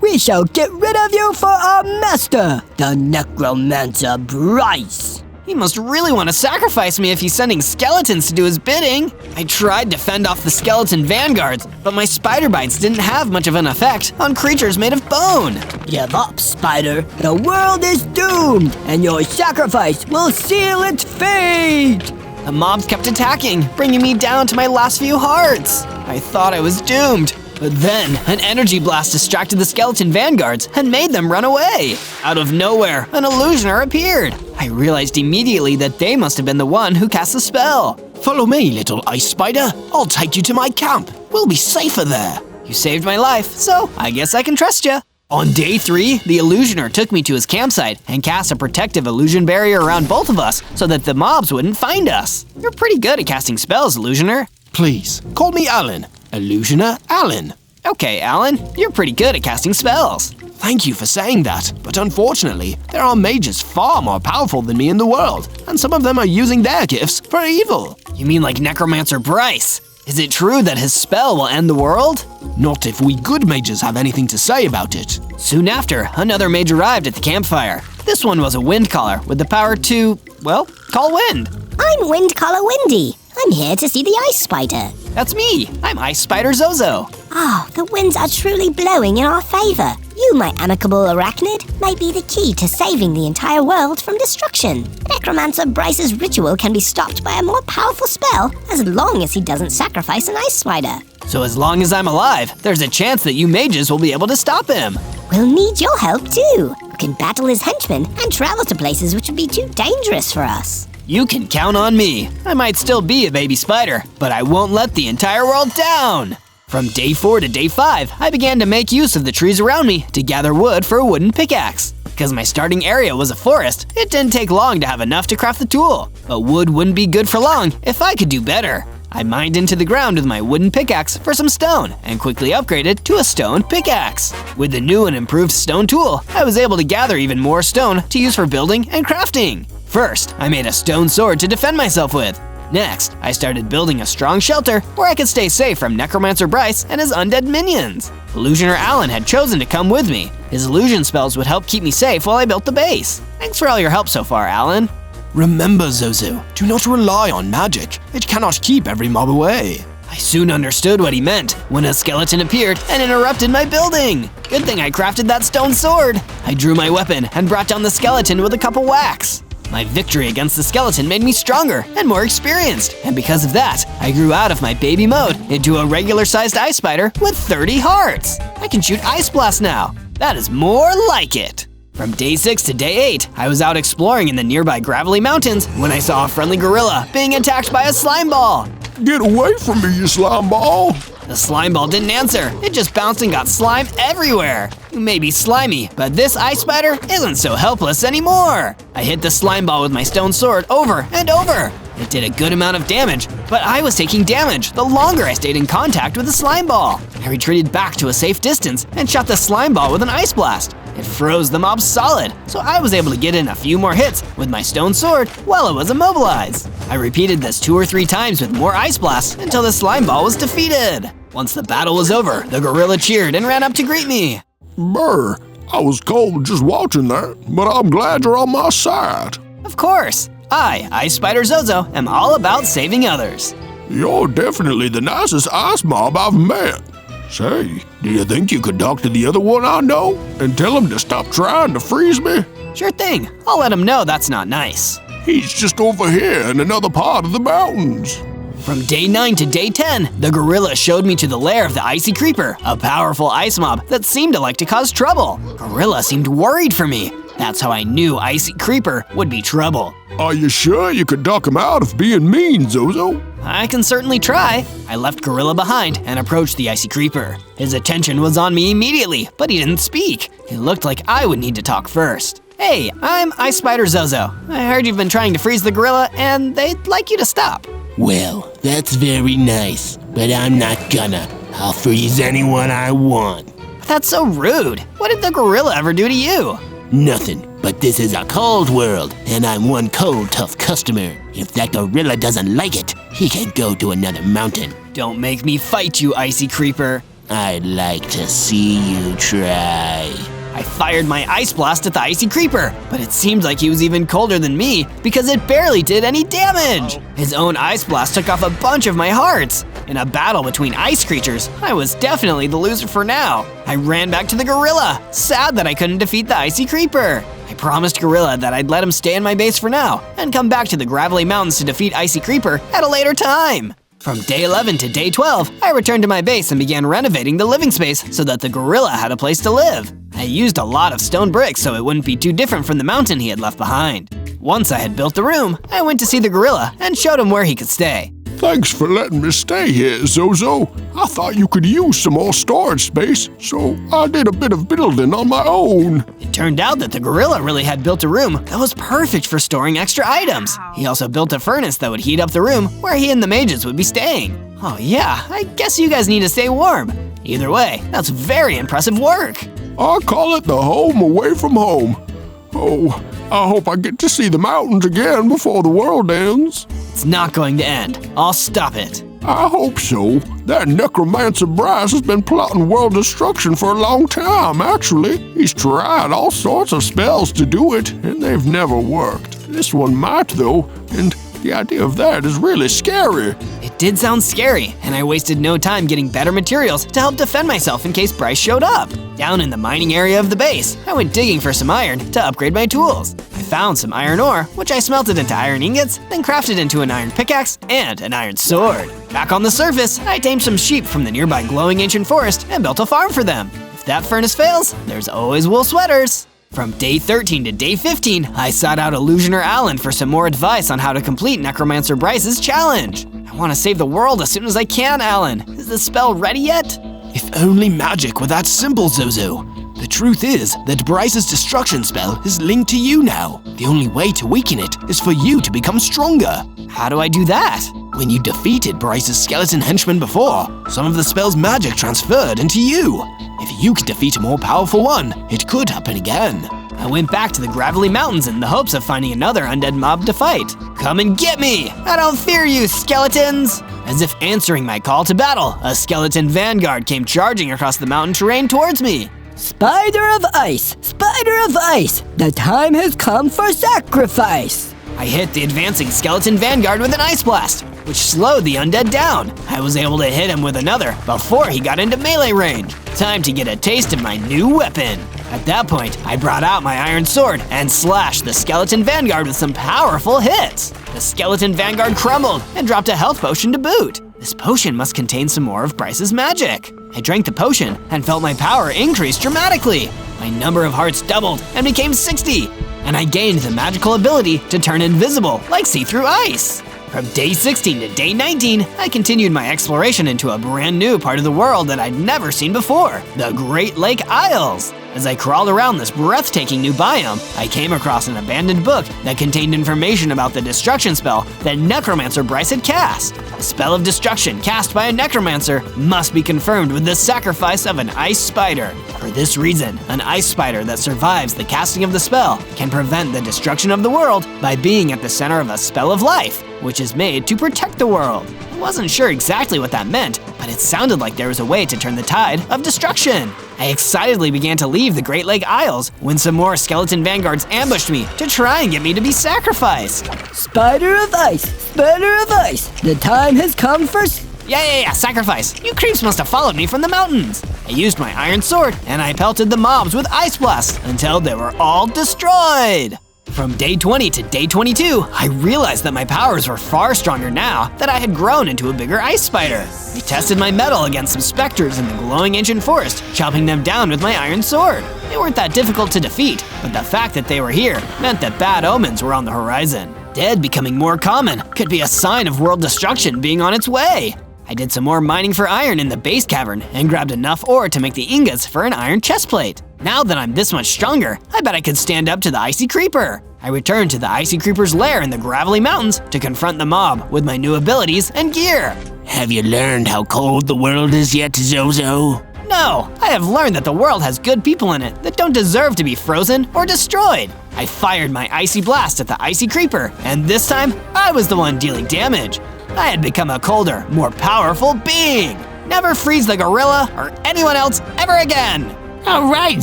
G: We shall get rid of you for our master, the Necromancer Bryce.
A: He must really want to sacrifice me if he's sending skeletons to do his bidding. I tried to fend off the skeleton vanguards, but my spider bites didn't have much of an effect on creatures made of bone.
G: Give up, Spider. The world is doomed, and your sacrifice will seal its fate.
A: The mobs kept attacking, bringing me down to my last few hearts. I thought I was doomed. But then, an energy blast distracted the skeleton vanguards and made them run away. Out of nowhere, an illusioner appeared. I realized immediately that they must have been the one who cast the spell.
C: Follow me, little ice spider. I'll take you to my camp. We'll be safer there.
A: You saved my life, so I guess I can trust you. On day 3, the illusioner took me to his campsite and cast a protective illusion barrier around both of us so that the mobs wouldn't find us. You're pretty good at casting spells, illusioner.
C: Please, call me Alan. Illusioner Alan.
A: Okay, Alan, you're pretty good at casting spells.
C: Thank you for saying that, but unfortunately, there are mages far more powerful than me in the world, and some of them are using their gifts for evil.
A: You mean like Necromancer Bryce? Is it true that his spell will end the world?
C: Not if we good mages have anything to say about it.
A: Soon after, another mage arrived at the campfire. This one was a wind caller with the power to, well, call wind.
D: I'm Wind Caller Windy. I'm here to see the Ice Spider.
A: That's me. I'm Ice Spider Zozo.
D: Oh, the winds are truly blowing in our favor. You, my amicable arachnid, might be the key to saving the entire world from destruction. Necromancer Bryce's ritual can be stopped by a more powerful spell as long as he doesn't sacrifice an ice spider.
A: So as long as I'm alive, there's a chance that you mages will be able to stop him.
D: We'll need your help too. We can battle his henchmen and travel to places which would be too dangerous for us.
A: You can count on me. I might still be a baby spider, but I won't let the entire world down. From day 4 to day 5, I began to make use of the trees around me to gather wood for a wooden pickaxe. Because my starting area was a forest, it didn't take long to have enough to craft the tool. But wood wouldn't be good for long if I could do better. I mined into the ground with my wooden pickaxe for some stone and quickly upgraded to a stone pickaxe. With the new and improved stone tool, I was able to gather even more stone to use for building and crafting. First, I made a stone sword to defend myself with. Next, I started building a strong shelter where I could stay safe from Necromancer Bryce and his undead minions. Illusioner Alan had chosen to come with me. His illusion spells would help keep me safe while I built the base. Thanks for all your help so far, Alan.
C: Remember, Zozo, do not rely on magic. It cannot keep every mob away.
A: I soon understood what he meant when a skeleton appeared and interrupted my building. Good thing I crafted that stone sword. I drew my weapon and brought down the skeleton with a cup of wax. My victory against the skeleton made me stronger and more experienced, and because of that, I grew out of my baby mode into a regular-sized ice spider with 30 hearts. I can shoot ice blasts now. That is more like it. From day 6 to day 8, I was out exploring in the nearby gravelly mountains when I saw a friendly gorilla being attacked by a slime ball.
E: Get away from me, you slime ball!
A: The slime ball didn't answer. It just bounced and got slime everywhere. You may be slimy, but this ice spider isn't so helpless anymore. I hit the slime ball with my stone sword over and over. It did a good amount of damage, but I was taking damage the longer I stayed in contact with the slime ball. I retreated back to a safe distance and shot the slime ball with an ice blast. It froze the mob solid, so I was able to get in a few more hits with my stone sword while it was immobilized. I repeated this 2 or 3 times with more ice blasts until the slime ball was defeated. Once the battle was over, the gorilla cheered and ran up to greet me.
E: Brr, I was cold just watching that, but I'm glad you're on my side.
A: Of course. I, Ice Spider Zozo, am all about saving others.
E: You're definitely the nicest ice mob I've met. Say, do you think you could talk to the other one I know and tell him to stop trying to freeze me?
A: Sure thing. I'll let him know that's not nice.
E: He's just over here in another part of the mountains.
A: From day 9 to day 10, the gorilla showed me to the lair of the Icy Creeper, a powerful ice mob that seemed to like to cause trouble. Gorilla seemed worried for me. That's how I knew Icy Creeper would be trouble.
E: Are you sure you could talk him out of being mean, Zozo?
A: I can certainly try. I left Gorilla behind and approached the Icy Creeper. His attention was on me immediately, but he didn't speak. It looked like I would need to talk first. Hey, I'm Ice Spider Zozo. I heard you've been trying to freeze the gorilla and they'd like you to stop.
H: Well, that's very nice. but I'm not gonna. I'll freeze anyone I want.
A: That's so rude. What did the gorilla ever do to you?
H: Nothing, but this is a cold world, and I'm one cold, tough customer. If that gorilla doesn't like it, he can go to another mountain.
A: Don't make me fight you, icy creeper.
H: I'd like to see you try.
A: I fired my ice blast at the icy creeper, but it seemed like he was even colder than me because it barely did any damage. His own ice blast took off a bunch of my hearts. In a battle between ice creatures, I was definitely the loser for now. I ran back to the gorilla, sad that I couldn't defeat the icy creeper. I promised Gorilla that I'd let him stay in my base for now and come back to the Gravelly Mountains to defeat Icy Creeper at a later time. From day 11 to day 12, I returned to my base and began renovating the living space so that the gorilla had a place to live. I used a lot of stone bricks so it wouldn't be too different from the mountain he had left behind. Once I had built the room, I went to see the gorilla and showed him where he could stay.
E: Thanks for letting me stay here, Zozo. I thought you could use some more storage space, so I did a bit of building on my own.
A: It turned out that the gorilla really had built a room that was perfect for storing extra items. He also built a furnace that would heat up the room where he and the mages would be staying. Oh yeah, I guess you guys need to stay warm. Either way, that's very impressive work.
E: I call it the home away from home. Oh, I hope I get to see the mountains again before the world ends.
A: It's not going to end. I'll stop it.
E: I hope so. That necromancer Bryce has been plotting world destruction for a long time, actually. He's tried all sorts of spells to do it, and they've never worked. This one might, though, and the idea of that is really scary.
A: It did sound scary, and I wasted no time getting better materials to help defend myself in case Bryce showed up. Down in the mining area of the base, I went digging for some iron to upgrade my tools. I found some iron ore, which I smelted into iron ingots, then crafted into an iron pickaxe and an iron sword. Back on the surface, I tamed some sheep from the nearby glowing ancient forest and built a farm for them. If that furnace fails, there's always wool sweaters. From day 13 to day 15, I sought out Illusioner Alan for some more advice on how to complete Necromancer Bryce's challenge. I want to save the world as soon as I can, Alan. Is the spell ready yet?
F: If only magic were that simple, Zozo. The truth is that Bryce's destruction spell is linked to you now. The only way to weaken it is for you to become stronger.
A: How do I do that?
F: When you defeated Bryce's skeleton henchman before, some of the spell's magic transferred into you. If you could defeat a more powerful one, it could happen again.
A: I went back to the Gravelly Mountains in the hopes of finding another undead mob to fight. Come and get me! I don't fear you, skeletons! As if answering my call to battle, a skeleton vanguard came charging across the mountain terrain towards me.
G: Spider of Ice! Spider of Ice! The time has come for sacrifice!
A: I hit the advancing skeleton vanguard with an ice blast, which slowed the undead down. I was able to hit him with another before he got into melee range. Time to get a taste of my new weapon. At that point, I brought out my iron sword and slashed the skeleton vanguard with some powerful hits. The skeleton vanguard crumbled and dropped a health potion to boot. This potion must contain some more of Bryce's magic. I drank the potion and felt my power increase dramatically. My number of hearts doubled and became 60, and I gained the magical ability to turn invisible like see-through ice. From day 16 to day 19, I continued my exploration into a brand new part of the world that I'd never seen before, the Great Lake Isles. As I crawled around this breathtaking new biome, I came across an abandoned book that contained information about the destruction spell that Necromancer Bryce had cast. A spell of destruction cast by a necromancer must be confirmed with the sacrifice of an ice spider. For this reason, an ice spider that survives the casting of the spell can prevent the destruction of the world by being at the center of a spell of life, which is made to protect the world. I wasn't sure exactly what that meant, but it sounded like there was a way to turn the tide of destruction. I excitedly began to leave the Great Lake Isles when some more skeleton vanguards ambushed me to try and get me to be sacrificed.
G: Spider of Ice! Spider of Ice! The time has come for...
A: Yeah, sacrifice. You creeps must have followed me from the mountains. I used my iron sword and I pelted the mobs with ice blasts until they were all destroyed. From day 20 to day 22, I realized that my powers were far stronger now that I had grown into a bigger ice spider. I tested my mettle against some specters in the glowing ancient forest, chopping them down with my iron sword. They weren't that difficult to defeat, but the fact that they were here meant that bad omens were on the horizon. Dead becoming more common could be a sign of world destruction being on its way. I did some more mining for iron in the base cavern and grabbed enough ore to make the ingots for an iron chestplate. Now that I'm this much stronger, I bet I could stand up to the Icy Creeper. I returned to the Icy Creeper's lair in the Gravelly Mountains to confront the mob with my new abilities and gear.
H: Have you learned how cold the world is yet, Zozo?
A: No, I have learned that the world has good people in it that don't deserve to be frozen or destroyed. I fired my icy blast at the icy creeper, and this time, I was the one dealing damage. I had become a colder, more powerful being. Never freeze the gorilla or anyone else ever again.
H: All right,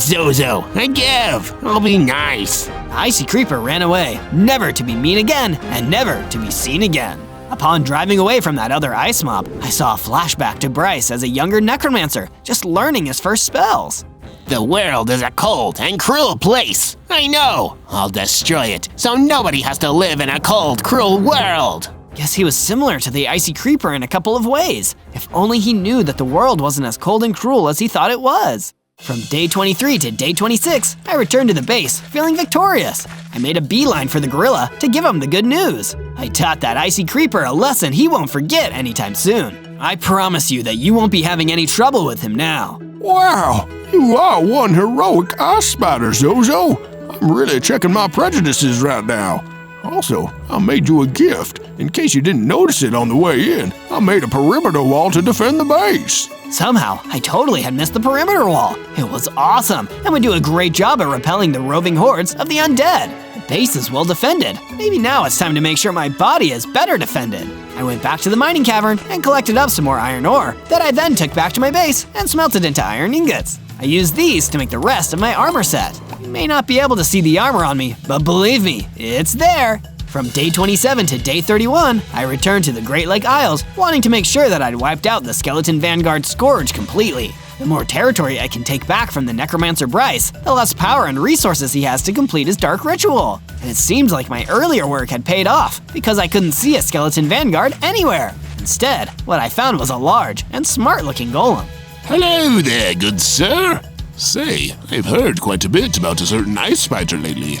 H: Zozo, I give. I'll be nice.
A: The icy creeper ran away, never to be mean again and never to be seen again. Upon driving away from that other ice mob, I saw a flashback to Bryce as a younger necromancer, just learning his first spells.
H: The world is a cold and cruel place. I know. I'll destroy it so nobody has to live in a cold, cruel world.
A: Guess he was similar to the icy creeper in a couple of ways. If only he knew that the world wasn't as cold and cruel as he thought it was. From day 23 to day 26, I returned to the base, feeling victorious. I made a beeline for the gorilla to give him the good news. I taught that icy creeper a lesson he won't forget anytime soon. I promise you that you won't be having any trouble with him now.
E: Wow, you are one heroic ice spider, Zozo. I'm really checking my prejudices right now. Also, I made you a gift. In case you didn't notice it on the way in, I made a perimeter wall to defend the base.
A: Somehow, I totally had missed the perimeter wall. It was awesome and would do a great job at repelling the roving hordes of the undead. The base is well defended. Maybe now it's time to make sure my body is better defended. I went back to the mining cavern and collected up some more iron ore that I then took back to my base and smelted into iron ingots. I used these to make the rest of my armor set. You may not be able to see the armor on me, but believe me, it's there. From day 27 to day 31, I returned to the Great Lake Isles, wanting to make sure that I'd wiped out the Skeleton Vanguard Scourge completely. The more territory I can take back from the Necromancer Bryce, the less power and resources he has to complete his dark ritual. And it seems like my earlier work had paid off, because I couldn't see a Skeleton Vanguard anywhere. Instead, what I found was a large and smart-looking golem.
E: Hello there, good sir. Say, I've heard quite a bit about a certain ice spider lately.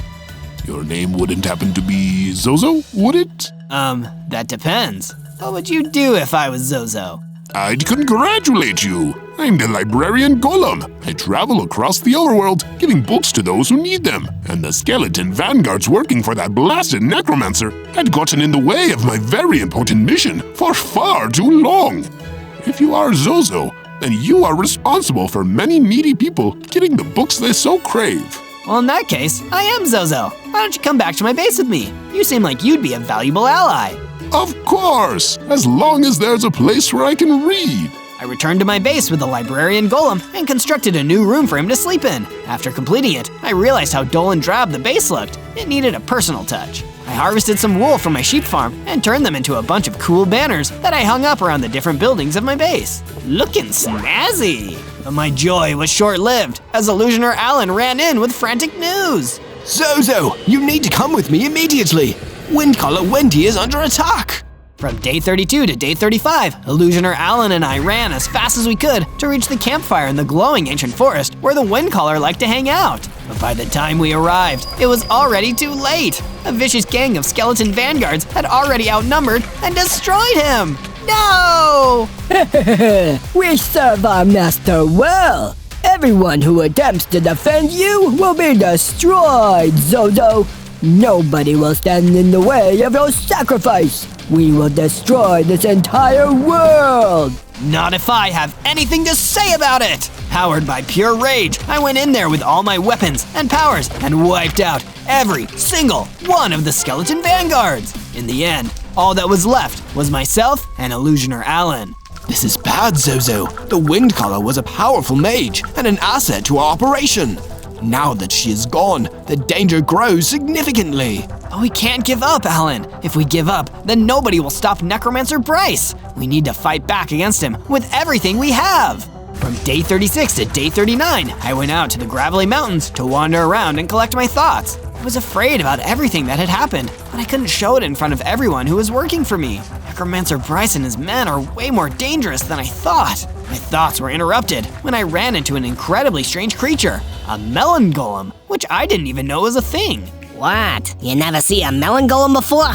E: Your name wouldn't happen to be Zozo, would it?
A: That depends. What would you do if I was Zozo?
E: I'd congratulate you. I'm the librarian Golem. I travel across the overworld, giving books to those who need them. And the skeleton vanguards working for that blasted necromancer had gotten in the way of my very important mission for far too long. If you are Zozo, then you are responsible for many needy people getting the books they so crave.
A: Well, in that case, I am Zozo. Why don't you come back to my base with me? You seem like you'd be a valuable ally.
E: Of course, as long as there's a place where I can read.
A: I returned to my base with the librarian golem and constructed a new room for him to sleep in. After completing it, I realized how dull and drab the base looked. It needed a personal touch. I harvested some wool from my sheep farm and turned them into a bunch of cool banners that I hung up around the different buildings of my base. Looking snazzy! But my joy was short-lived as Illusioner Alan ran in with frantic news.
F: Zozo, you need to come with me immediately. Windcaller Wendy is under attack.
A: From day 32 to day 35, Illusioner Alan and I ran as fast as we could to reach the campfire in the glowing ancient forest where the Windcaller liked to hang out. But by the time we arrived, it was already too late. A vicious gang of skeleton vanguards had already outnumbered and destroyed him. No!
G: We serve our master well. Everyone who attempts to defend you will be destroyed, Zozo. Nobody will stand in the way of your sacrifice. We will destroy this entire world.
A: Not if I have anything to say about it! Powered by pure rage, I went in there with all my weapons and powers and wiped out every single one of the skeleton vanguards. In the end, all that was left was myself and Illusioner Alan.
F: This is bad, Zozo. The Windcaller was a powerful mage and an asset to our operation. Now that she is gone, the danger grows significantly.
A: But we can't give up, Alan. If we give up, then nobody will stop Necromancer Bryce. We need to fight back against him with everything we have. From day 36 to day 39, I went out to the Gravelly Mountains to wander around and collect my thoughts. I was afraid about everything that had happened, but I couldn't show it in front of everyone who was working for me. Necromancer Bryce and his men are way more dangerous than I thought. My thoughts were interrupted when I ran into an incredibly strange creature, a melon golem, which I didn't even know was a thing.
B: What? You never see a melon golem before?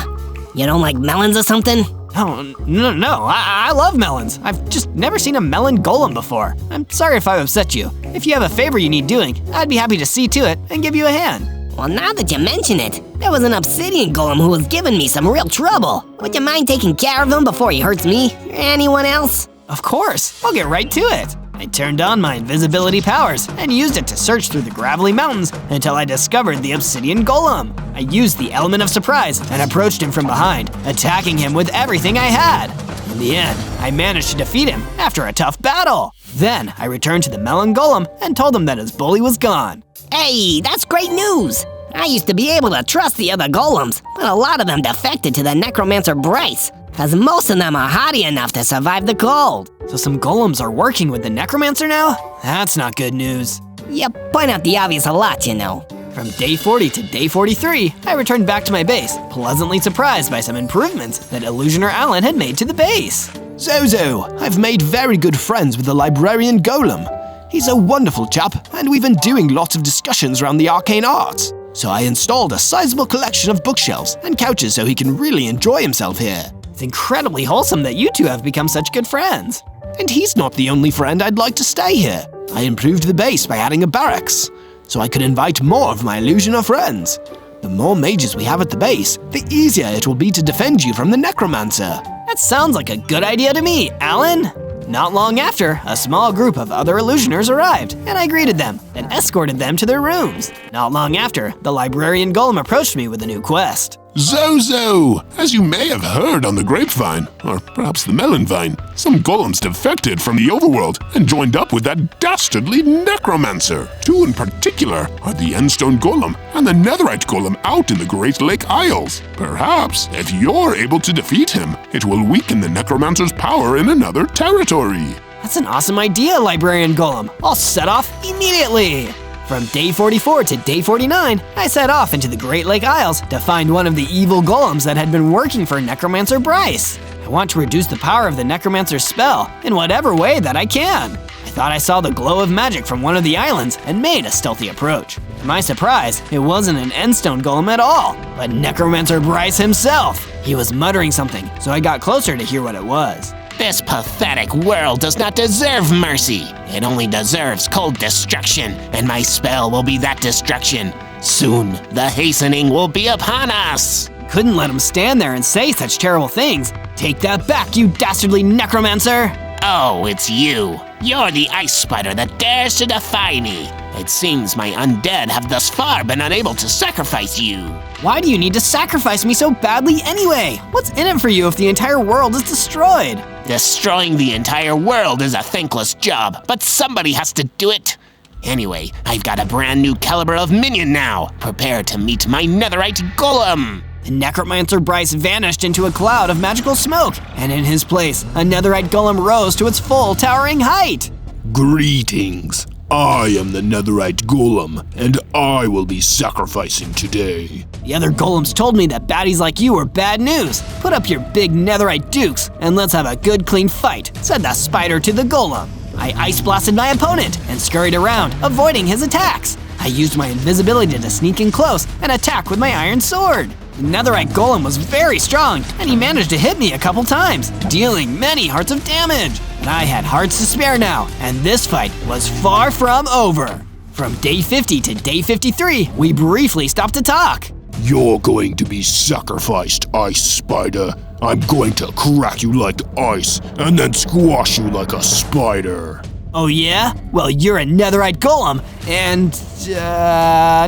B: You don't like melons or something?
A: No, I love melons. I've just never seen a melon golem before. I'm sorry if I upset you. If you have a favor you need doing, I'd be happy to see to it and give you a hand.
B: Well, now that you mention it, there was an obsidian golem who was giving me some real trouble. Would you mind taking care of him before he hurts me or anyone else?
A: Of course, I'll get right to it. I turned on my invisibility powers and used it to search through the gravelly mountains until I discovered the obsidian golem. I used the element of surprise and approached him from behind, attacking him with everything I had. In the end, I managed to defeat him after a tough battle. Then I returned to the melon golem and told him that his bully was gone.
B: Hey, that's great news! I used to be able to trust the other golems, but a lot of them defected to the necromancer Bryce, cause most of them are hardy enough to survive the cold.
A: So some golems are working with the necromancer now? That's not good news.
B: You point out the obvious a lot, you know.
A: From day 40 to day 43, I returned back to my base, pleasantly surprised by some improvements that Illusioner Alan had made to the base.
F: Zozo, I've made very good friends with the librarian golem. He's a wonderful chap, and we've been doing lots of discussions around the arcane arts. So I installed a sizable collection of bookshelves and couches so he can really enjoy himself here.
A: It's incredibly wholesome that you two have become such good friends.
F: And he's not the only friend I'd like to stay here. I improved the base by adding a barracks, so I could invite more of my Illusioner friends. The more mages we have at the base, the easier it will be to defend you from the necromancer.
A: That sounds like a good idea to me, Alan. Not long after, a small group of other illusioners arrived, and I greeted them and escorted them to their rooms. Not long after, the librarian golem approached me with a new quest.
E: Zozo! As you may have heard on the grapevine, or perhaps the melon vine, some golems defected from the overworld and joined up with that dastardly necromancer. Two in particular are the Endstone Golem and the Netherite Golem out in the Great Lake Isles. Perhaps, if you're able to defeat him, it will weaken the necromancer's power in another territory.
A: That's an awesome idea, librarian golem. I'll set off immediately. From day 44 to day 49, I set off into the Great Lake Isles to find one of the evil golems that had been working for Necromancer Bryce. I want to reduce the power of the Necromancer's spell in whatever way that I can. I thought I saw the glow of magic from one of the islands and made a stealthy approach. To my surprise, it wasn't an Endstone Golem at all, but Necromancer Bryce himself. He was muttering something, so I got closer to hear what it was.
H: This pathetic world does not deserve mercy. It only deserves cold destruction, and my spell will be that destruction. Soon, the hastening will be upon us.
A: Couldn't let him stand there and say such terrible things. Take that back, you dastardly necromancer!
H: Oh, it's you. You're the ice spider that dares to defy me. It seems my undead have thus far been unable to sacrifice you.
A: Why do you need to sacrifice me so badly anyway? What's in it for you if the entire world is destroyed?
H: Destroying the entire world is a thankless job, but somebody has to do it. Anyway, I've got a brand new caliber of minion now. Prepare to meet my netherite golem.
A: The Necromancer Bryce vanished into a cloud of magical smoke, and in his place, a netherite golem rose to its full towering height.
E: Greetings. I am the Netherite Golem, and I will be sacrificing today.
A: The other golems told me that baddies like you were bad news. Put up your big netherite dukes, and let's have a good clean fight, said the spider to the golem. I ice blasted my opponent and scurried around, avoiding his attacks. I used my invisibility to sneak in close and attack with my iron sword. The netherite golem was very strong, and he managed to hit me a couple times, dealing many hearts of damage. But I had hearts to spare now, and this fight was far from over. From day 50 to day 53, we briefly stopped to talk.
E: You're going to be sacrificed, Ice Spider. I'm going to crack you like ice, and then squash you like a spider.
A: Oh yeah? Well, you're a netherite golem, and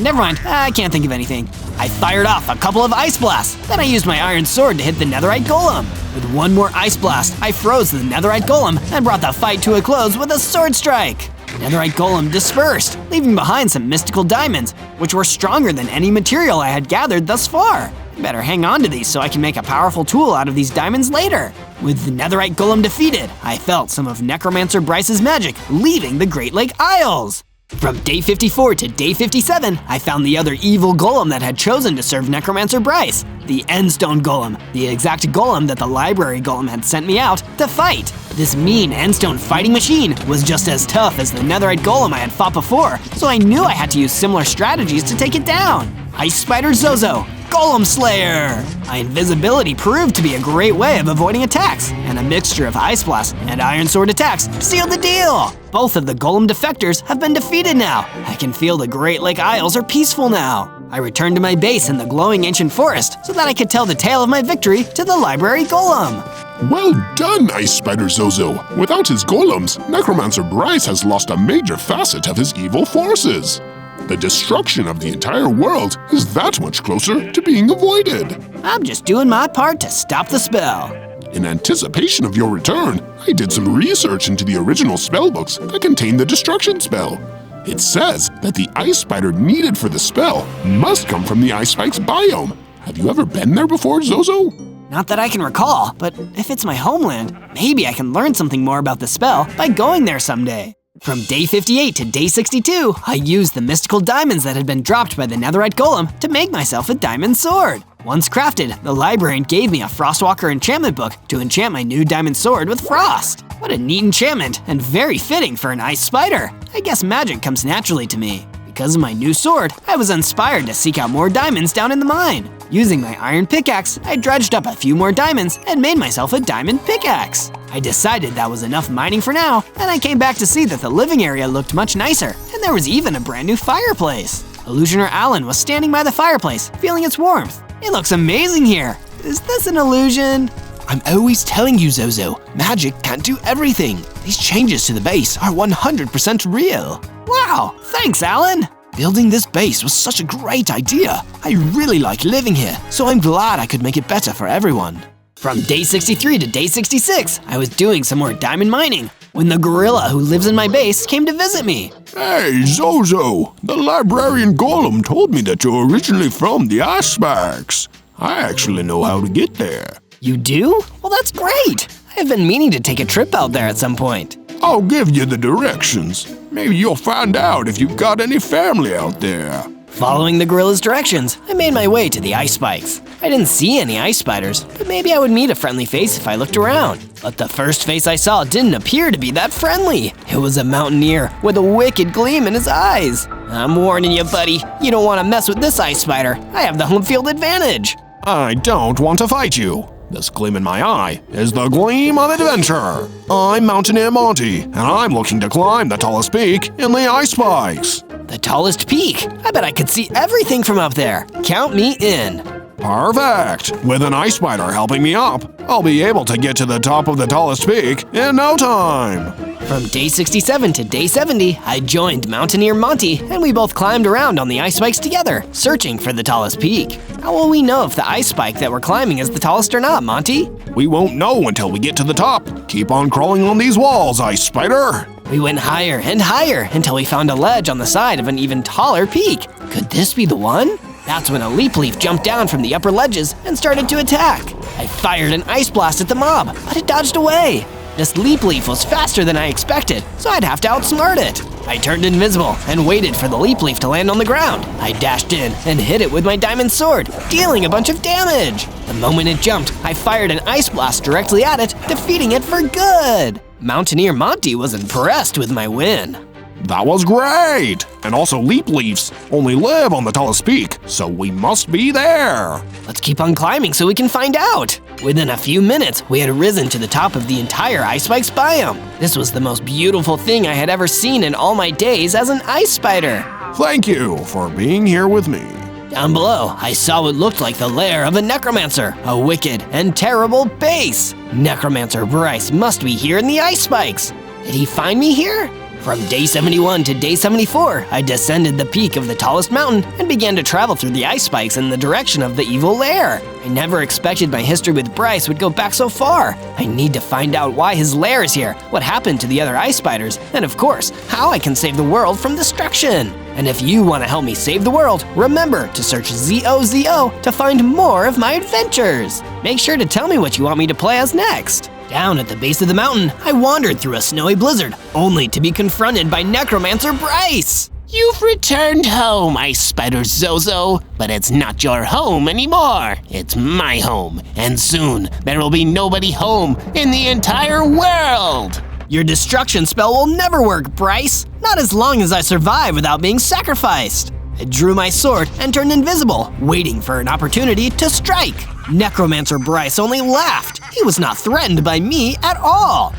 A: never mind, I can't think of anything. I fired off a couple of ice blasts, then I used my iron sword to hit the netherite golem. With one more ice blast, I froze the netherite golem and brought the fight to a close with a sword strike. The netherite golem dispersed, leaving behind some mystical diamonds, which were stronger than any material I had gathered thus far. I better hang on to these so I can make a powerful tool out of these diamonds later. With the netherite golem defeated, I felt some of Necromancer Bryce's magic leaving the Great Lake Isles. From day 54 to day 57, I found the other evil golem that had chosen to serve Necromancer Bryce, the Endstone Golem, the exact golem that the library golem had sent me out to fight. This mean Endstone fighting machine was just as tough as the netherite golem I had fought before, so I knew I had to use similar strategies to take it down. Ice Spider Zozo, Golem Slayer! My invisibility proved to be a great way of avoiding attacks, and a mixture of Ice Blast and Iron Sword attacks sealed the deal! Both of the Golem defectors have been defeated now. I can feel the Great Lake Isles are peaceful now.
F: I returned to my base in the glowing ancient forest so that I could tell the tale of my victory to the library golem.
E: Well done, Ice Spider Zozo. Without his golems, Necromancer Bryce has lost a major facet of his evil forces. The destruction of the entire world is that much closer to being avoided.
F: I'm just doing my part to stop the spell.
E: In anticipation of your return, I did some research into the original spellbooks that contain the destruction spell. It says that the ice spider needed for the spell must come from the Ice Spikes biome. Have you ever been there before, Zozo?
F: Not that I can recall, but if it's my homeland, maybe I can learn something more about the spell by going there someday. From day 58 to day 62, I used the mystical diamonds that had been dropped by the netherite golem to make myself a diamond sword. Once crafted, the librarian gave me a Frostwalker enchantment book to enchant my new diamond sword with frost. What a neat enchantment, and very fitting for an ice spider. I guess magic comes naturally to me. Because of my new sword, I was inspired to seek out more diamonds down in the mine. Using my iron pickaxe, I dredged up a few more diamonds and made myself a diamond pickaxe. I decided that was enough mining for now, and I came back to see that the living area looked much nicer, and there was even a brand new fireplace. Illusioner Alan was standing by the fireplace, feeling its warmth. It looks amazing here. Is this an illusion?
C: I'm always telling you, Zozo, magic can't do everything. These changes to the base are 100% real.
F: Wow, thanks, Alan.
C: Building this base was such a great idea. I really like living here, so I'm glad I could make it better for everyone.
F: From day 63 to day 66, I was doing some more diamond mining when the gorilla who lives in my base came to visit me.
E: Hey, Zozo! The librarian golem told me that you're originally from the Ice Spikes. I actually know how to get there.
F: You do? Well, that's great. I have been meaning to take a trip out there at some point.
E: I'll give you the directions. Maybe you'll find out if you've got any family out there.
F: Following the gorilla's directions, I made my way to the ice spikes. I didn't see any ice spiders, but maybe I would meet a friendly face if I looked around. But the first face I saw didn't appear to be that friendly. It was a mountaineer with a wicked gleam in his eyes. I'm warning you, buddy. You don't want to mess with this ice spider. I have the home field advantage.
C: I don't want to fight you. This gleam in my eye is the gleam of adventure. I'm Mountaineer Monty, and I'm looking to climb the tallest peak in the Ice Spikes.
F: The tallest peak? I bet I could see everything from up there. Count me in.
C: Perfect! With an ice spider helping me up, I'll be able to get to the top of the tallest peak in no time.
F: From day 67 to day 70, I joined Mountaineer Monty, and we both climbed around on the ice spikes together, searching for the tallest peak. How will we know if the ice spike that we're climbing is the tallest or not, Monty?
C: We won't know until we get to the top. Keep on crawling on these walls, Ice Spider.
F: We went higher and higher until we found a ledge on the side of an even taller peak. Could this be the one? That's when a leap leaf jumped down from the upper ledges and started to attack. I fired an ice blast at the mob, but it dodged away. This leap leaf was faster than I expected, so I'd have to outsmart it. I turned invisible and waited for the leap leaf to land on the ground. I dashed in and hit it with my diamond sword, dealing a bunch of damage. The moment it jumped, I fired an ice blast directly at it, defeating it for good. Mountaineer Monty was impressed with my win.
C: That was great! And also leap leaves only live on the tallest peak, so we must be there.
F: Let's keep on climbing so we can find out. Within a few minutes, we had risen to the top of the entire Ice Spikes biome. This was the most beautiful thing I had ever seen in all my days as an ice spider.
C: Thank you for being here with me.
F: Down below, I saw what looked like the lair of a necromancer, a wicked and terrible base. Necromancer Bryce must be here in the Ice Spikes. Did he find me here? From day 71 to day 74, I descended the peak of the tallest mountain and began to travel through the ice spikes in the direction of the evil lair. I never expected my history with Bryce would go back so far. I need to find out why his lair is here, what happened to the other ice spiders, and of course, how I can save the world from destruction. And if you want to help me save the world, remember to search Zozo to find more of my adventures. Make sure to tell me what you want me to play as next. Down at the base of the mountain, I wandered through a snowy blizzard, only to be confronted by Necromancer Bryce.
H: You've returned home, Ice Spider Zozo, but it's not your home anymore. It's my home, and soon there will be nobody home in the entire world.
F: Your destruction spell will never work, Bryce. Not as long as I survive without being sacrificed. I drew my sword and turned invisible, waiting for an opportunity to strike. Necromancer Bryce only laughed. He was not threatened by me at all.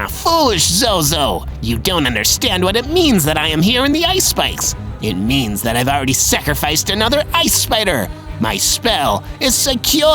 H: Foolish Zozo! You don't understand what it means that I am here in the Ice Spikes.
F: It means that I've already sacrificed another ice spider. My spell is secure.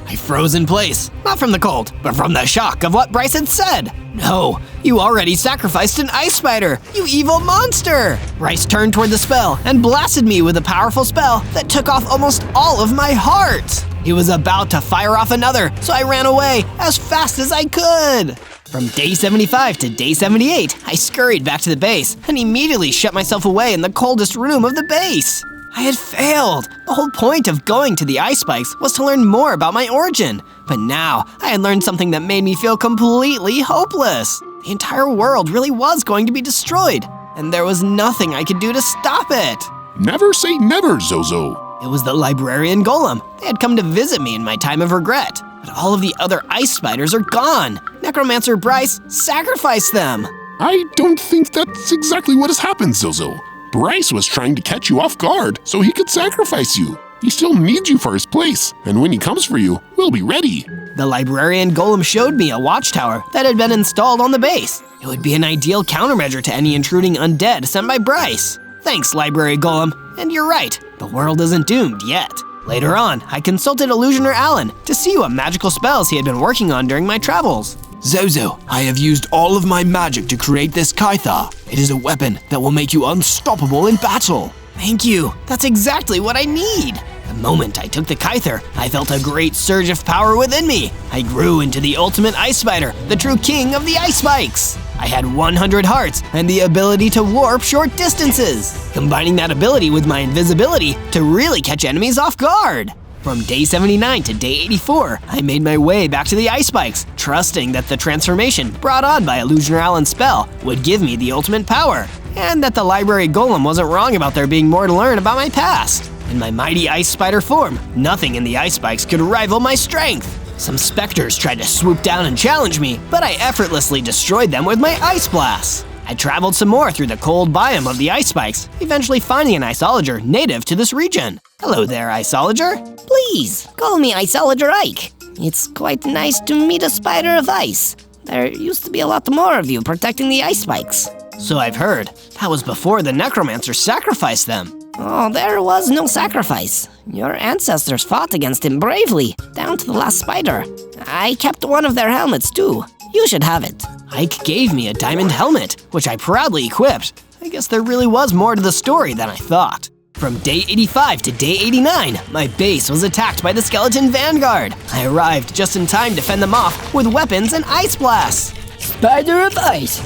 F: I froze in place, not from the cold, but from the shock of what Bryce had said. No, you already sacrificed an ice spider, you evil monster! Bryce turned toward the spell and blasted me with a powerful spell that took off almost all of my heart. He was about to fire off another, so I ran away as fast as I could. From day 75 to day 78, I scurried back to the base and immediately shut myself away in the coldest room of the base. I had failed. The whole point of going to the ice spikes was to learn more about my origin. But now, I had learned something that made me feel completely hopeless. The entire world really was going to be destroyed, and there was nothing I could do to stop it.
E: Never say never, Zozo.
F: It was the librarian golem. They had come to visit me in my time of regret. But all of the other ice spiders are gone. Necromancer Bryce sacrificed them.
E: I don't think that's exactly what has happened, Zozo. Bryce was trying to catch you off guard so he could sacrifice you. He still needs you for his place, and when he comes for you, we'll be ready.
F: The librarian golem showed me a watchtower that had been installed on the base. It would be an ideal countermeasure to any intruding undead sent by Bryce. Thanks, library golem. And you're right, the world isn't doomed yet. Later on, I consulted Illusioner Alan to see what magical spells he had been working on during my travels.
C: Zozo, I have used all of my magic to create this Kaithar. It is a weapon that will make you unstoppable in battle.
F: Thank you. That's exactly what I need. The moment I took the Kaithar, I felt a great surge of power within me. I grew into the ultimate ice spider, the true king of the ice spikes. I had 100 hearts and the ability to warp short distances, combining that ability with my invisibility to really catch enemies off guard. From day 79 to day 84, I made my way back to the ice spikes, trusting that the transformation brought on by Illusioner Alan's spell would give me the ultimate power, and that the library golem wasn't wrong about there being more to learn about my past. In my mighty ice spider form, nothing in the ice spikes could rival my strength. Some specters tried to swoop down and challenge me, but I effortlessly destroyed them with my ice blasts. I traveled some more through the cold biome of the ice spikes, eventually finding an Icologer native to this region. Hello there, Icologer.
B: Please, call me Icologer Ike. It's quite nice to meet a spider of ice. There used to be a lot more of you protecting the ice spikes.
F: So I've heard. That was before the necromancer sacrificed them.
B: Oh, there was no sacrifice. Your ancestors fought against him bravely, down to the last spider. I kept one of their helmets too. You should have it.
F: Ike gave me a diamond helmet, which I proudly equipped. I guess there really was more to the story than I thought. From day 85 to day 89, my base was attacked by the skeleton vanguard. I arrived just in time to fend them off with weapons and ice blasts.
G: Spider of ice,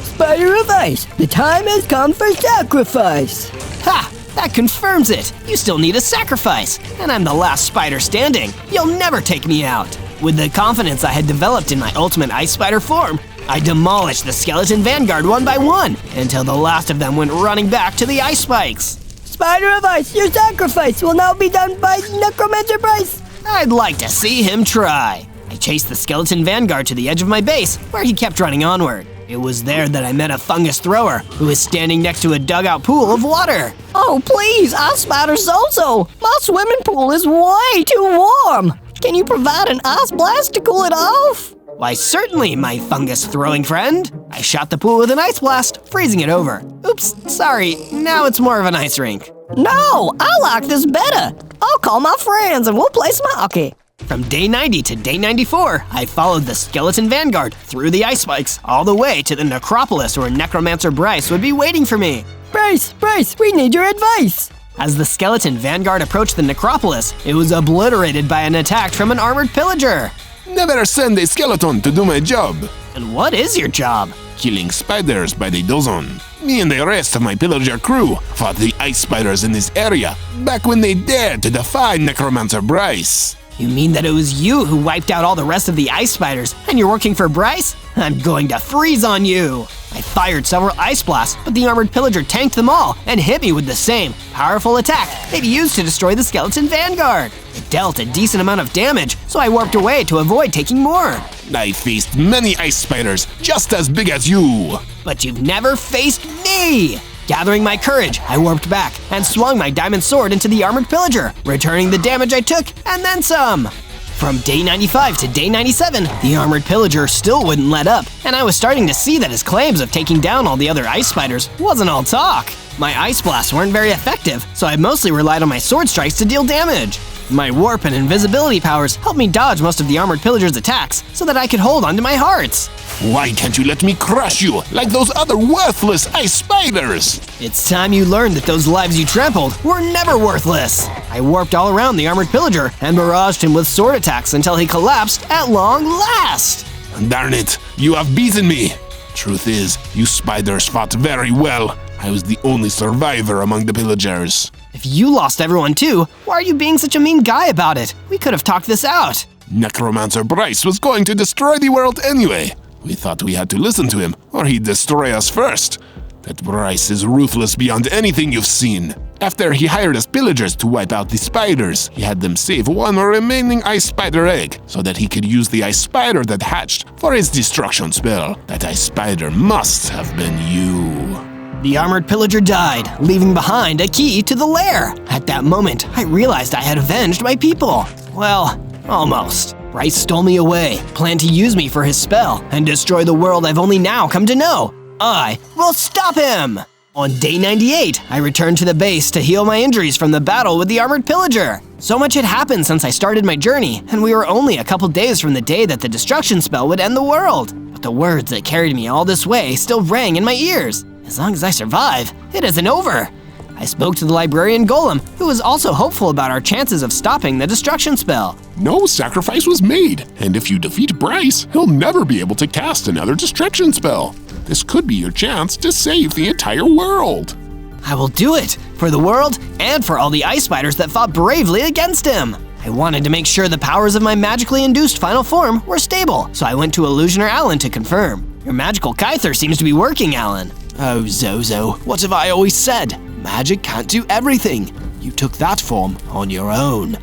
G: the time has come for sacrifice.
F: Ha! That confirms it! You still need a sacrifice, and I'm the last spider standing. You'll never take me out. With the confidence I had developed in my ultimate ice spider form, I demolished the skeleton vanguard one by one, until the last of them went running back to the ice spikes.
G: Spider of ice, your sacrifice will now be done by Necromancer Bryce.
F: I'd like to see him try. I chased the skeleton vanguard to the edge of my base, where he kept running onward. It was there that I met a fungus thrower, who was standing next to a dugout pool of water.
G: Oh please, Ice Spider Zozo! My swimming pool is way too warm! Can you provide an ice blast to cool it off?
F: Why certainly, my fungus-throwing friend. I shot the pool with an ice blast, freezing it over. Oops, sorry, now it's more of an ice rink.
G: No, I like this better. I'll call my friends and we'll play some hockey.
F: From day 90 to day 94, I followed the skeleton vanguard through the ice spikes, all the way to the necropolis where Necromancer Bryce would be waiting for me.
G: Bryce, we need your advice.
F: As the skeleton vanguard approached the necropolis, it was obliterated by an attack from an armored pillager.
E: Never send a skeleton to do my job.
F: And what is your job?
E: Killing spiders by the dozen. Me and the rest of my pillager crew fought the ice spiders in this area back when they dared to defy Necromancer Bryce.
F: You mean that it was you who wiped out all the rest of the ice spiders, and you're working for Bryce? I'm going to freeze on you! I fired several ice blasts, but the armored pillager tanked them all and hit me with the same powerful attack they'd used to destroy the skeleton vanguard. It dealt a decent amount of damage, so I warped away to avoid taking more.
E: I faced many ice spiders just as big as you.
F: But you've never faced me! Gathering my courage, I warped back and swung my diamond sword into the armored pillager, returning the damage I took and then some. From day 95 to day 97, the armored pillager still wouldn't let up, and I was starting to see that his claims of taking down all the other ice spiders wasn't all talk. My ice blasts weren't very effective, so I mostly relied on my sword strikes to deal damage. My warp and invisibility powers helped me dodge most of the armored pillager's attacks so that I could hold onto my hearts.
E: Why can't you let me crush you like those other worthless ice spiders?
F: It's time you learned that those lives you trampled were never worthless. I warped all around the armored pillager and barraged him with sword attacks until he collapsed at long last.
E: Darn it, you have beaten me. Truth is, you spiders fought very well. I was the only survivor among the pillagers.
F: If you lost everyone too, why are you being such a mean guy about it? We could have talked this out.
E: Necromancer Bryce was going to destroy the world anyway. We thought we had to listen to him, or he'd destroy us first. That Bryce is ruthless beyond anything you've seen. After he hired us pillagers to wipe out the spiders, he had them save one remaining ice spider egg so that he could use the ice spider that hatched for his destruction spell. That ice spider must have been you.
F: The armored pillager died, leaving behind a key to the lair. At that moment, I realized I had avenged my people. Well, almost. Bryce stole me away, planned to use me for his spell, and destroy the world I've only now come to know. I will stop him! On day 98, I returned to the base to heal my injuries from the battle with the armored pillager. So much had happened since I started my journey, and we were only a couple days from the day that the destruction spell would end the world. But the words that carried me all this way still rang in my ears. As long as I survive, it isn't over. I spoke to the librarian golem, who was also hopeful about our chances of stopping the destruction spell.
E: No sacrifice was made, and if you defeat Bryce, he'll never be able to cast another destruction spell. This could be your chance to save the entire world.
F: I will do it, for the world and for all the ice spiders that fought bravely against him. I wanted to make sure the powers of my magically induced final form were stable, so I went to Illusioner Alan to confirm. Your magical Kyther seems to be working, Alan.
C: Oh, Zozo, what have I always said? Magic can't do everything. You took that form on your own.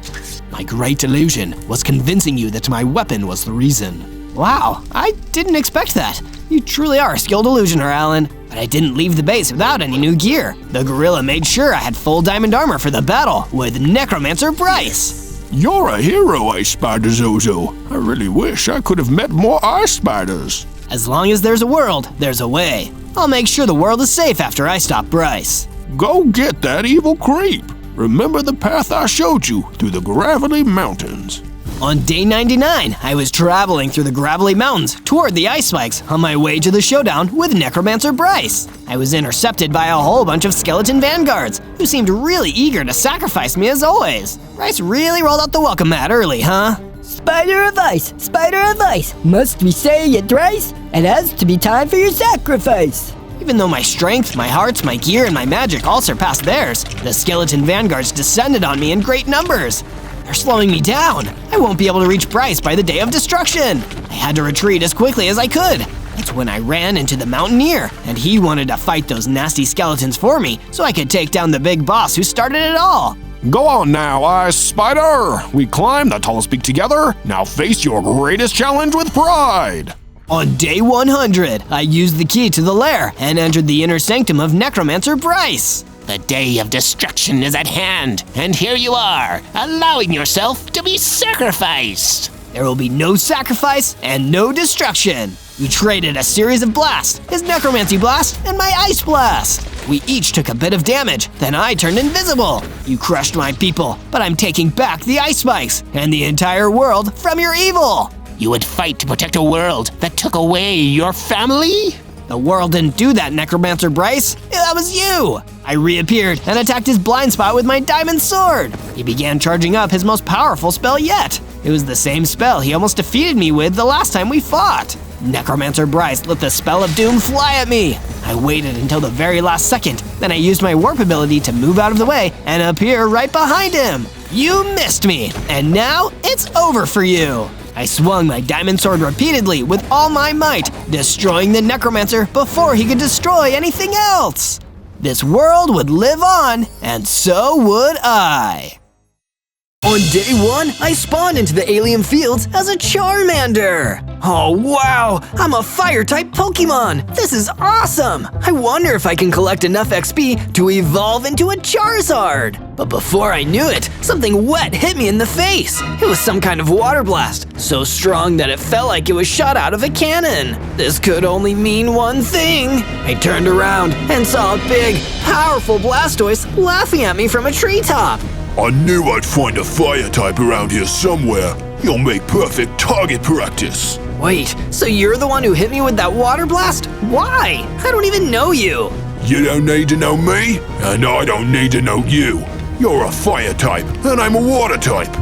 C: My great illusion was convincing you that my weapon was the reason.
F: Wow, I didn't expect that. You truly are a skilled illusioner, Alan. But I didn't leave the base without any new gear. The gorilla made sure I had full diamond armor for the battle with Necromancer Bryce.
E: You're a hero, Ice Spider Zozo. I really wish I could have met more ice spiders.
F: As long as there's a world, there's a way. I'll make sure the world is safe after I stop Bryce.
E: Go get that evil creep. Remember the path I showed you through the Gravelly Mountains.
F: On day 99, I was traveling through the Gravelly Mountains toward the ice spikes on my way to the showdown with Necromancer Bryce. I was intercepted by a whole bunch of skeleton vanguards who seemed really eager to sacrifice me as always. Bryce really rolled out the welcome mat early, huh?
G: Spider of ice, must we say it thrice? It has to be time for your sacrifice.
F: Even though my strength, my hearts, my gear, and my magic all surpassed theirs, the skeleton vanguards descended on me in great numbers. They're slowing me down. I won't be able to reach Bryce by the day of destruction. I had to retreat as quickly as I could. That's when I ran into the Mountaineer, and he wanted to fight those nasty skeletons for me so I could take down the big boss who started it all.
E: Go on now, Ice Spider. We climbed the tallest peak together. Now face your greatest challenge with pride.
F: On day 100, I used the key to the lair and entered the inner sanctum of Necromancer Bryce.
H: The day of destruction is at hand, and here you are, allowing yourself to be sacrificed.
F: There will be no sacrifice and no destruction. We traded a series of blasts, his necromancy blast and my ice blast. We each took a bit of damage, then I turned invisible. You crushed my people, but I'm taking back the ice spikes and the entire world from your evil.
H: You would fight to protect a world that took away your family?
F: The world didn't do that, Necromancer Bryce. That was you! I reappeared and attacked his blind spot with my diamond sword. He began charging up his most powerful spell yet. It was the same spell he almost defeated me with the last time we fought. Necromancer Bryce let the spell of doom fly at me. I waited until the very last second, then I used my warp ability to move out of the way and appear right behind him. You missed me, and now it's over for you. I swung my diamond sword repeatedly with all my might, destroying the necromancer before he could destroy anything else. This world would live on, and so would I.
G: On day 1, I spawned into the alien fields as a Charmander. Oh wow, I'm a fire-type Pokemon! This is awesome! I wonder if I can collect enough XP to evolve into a Charizard! But before I knew it, something wet hit me in the face! It was some kind of water blast, so strong that it felt like it was shot out of a cannon! This could only mean one thing! I turned around and saw a big, powerful Blastoise laughing at me from a treetop!
E: I knew I'd find a fire type around here somewhere. You'll make perfect target practice.
G: Wait, so you're the one who hit me with that water blast? Why? I don't even know you!
E: You don't need to know me, and I don't need to know you. You're a fire type, and I'm a water type.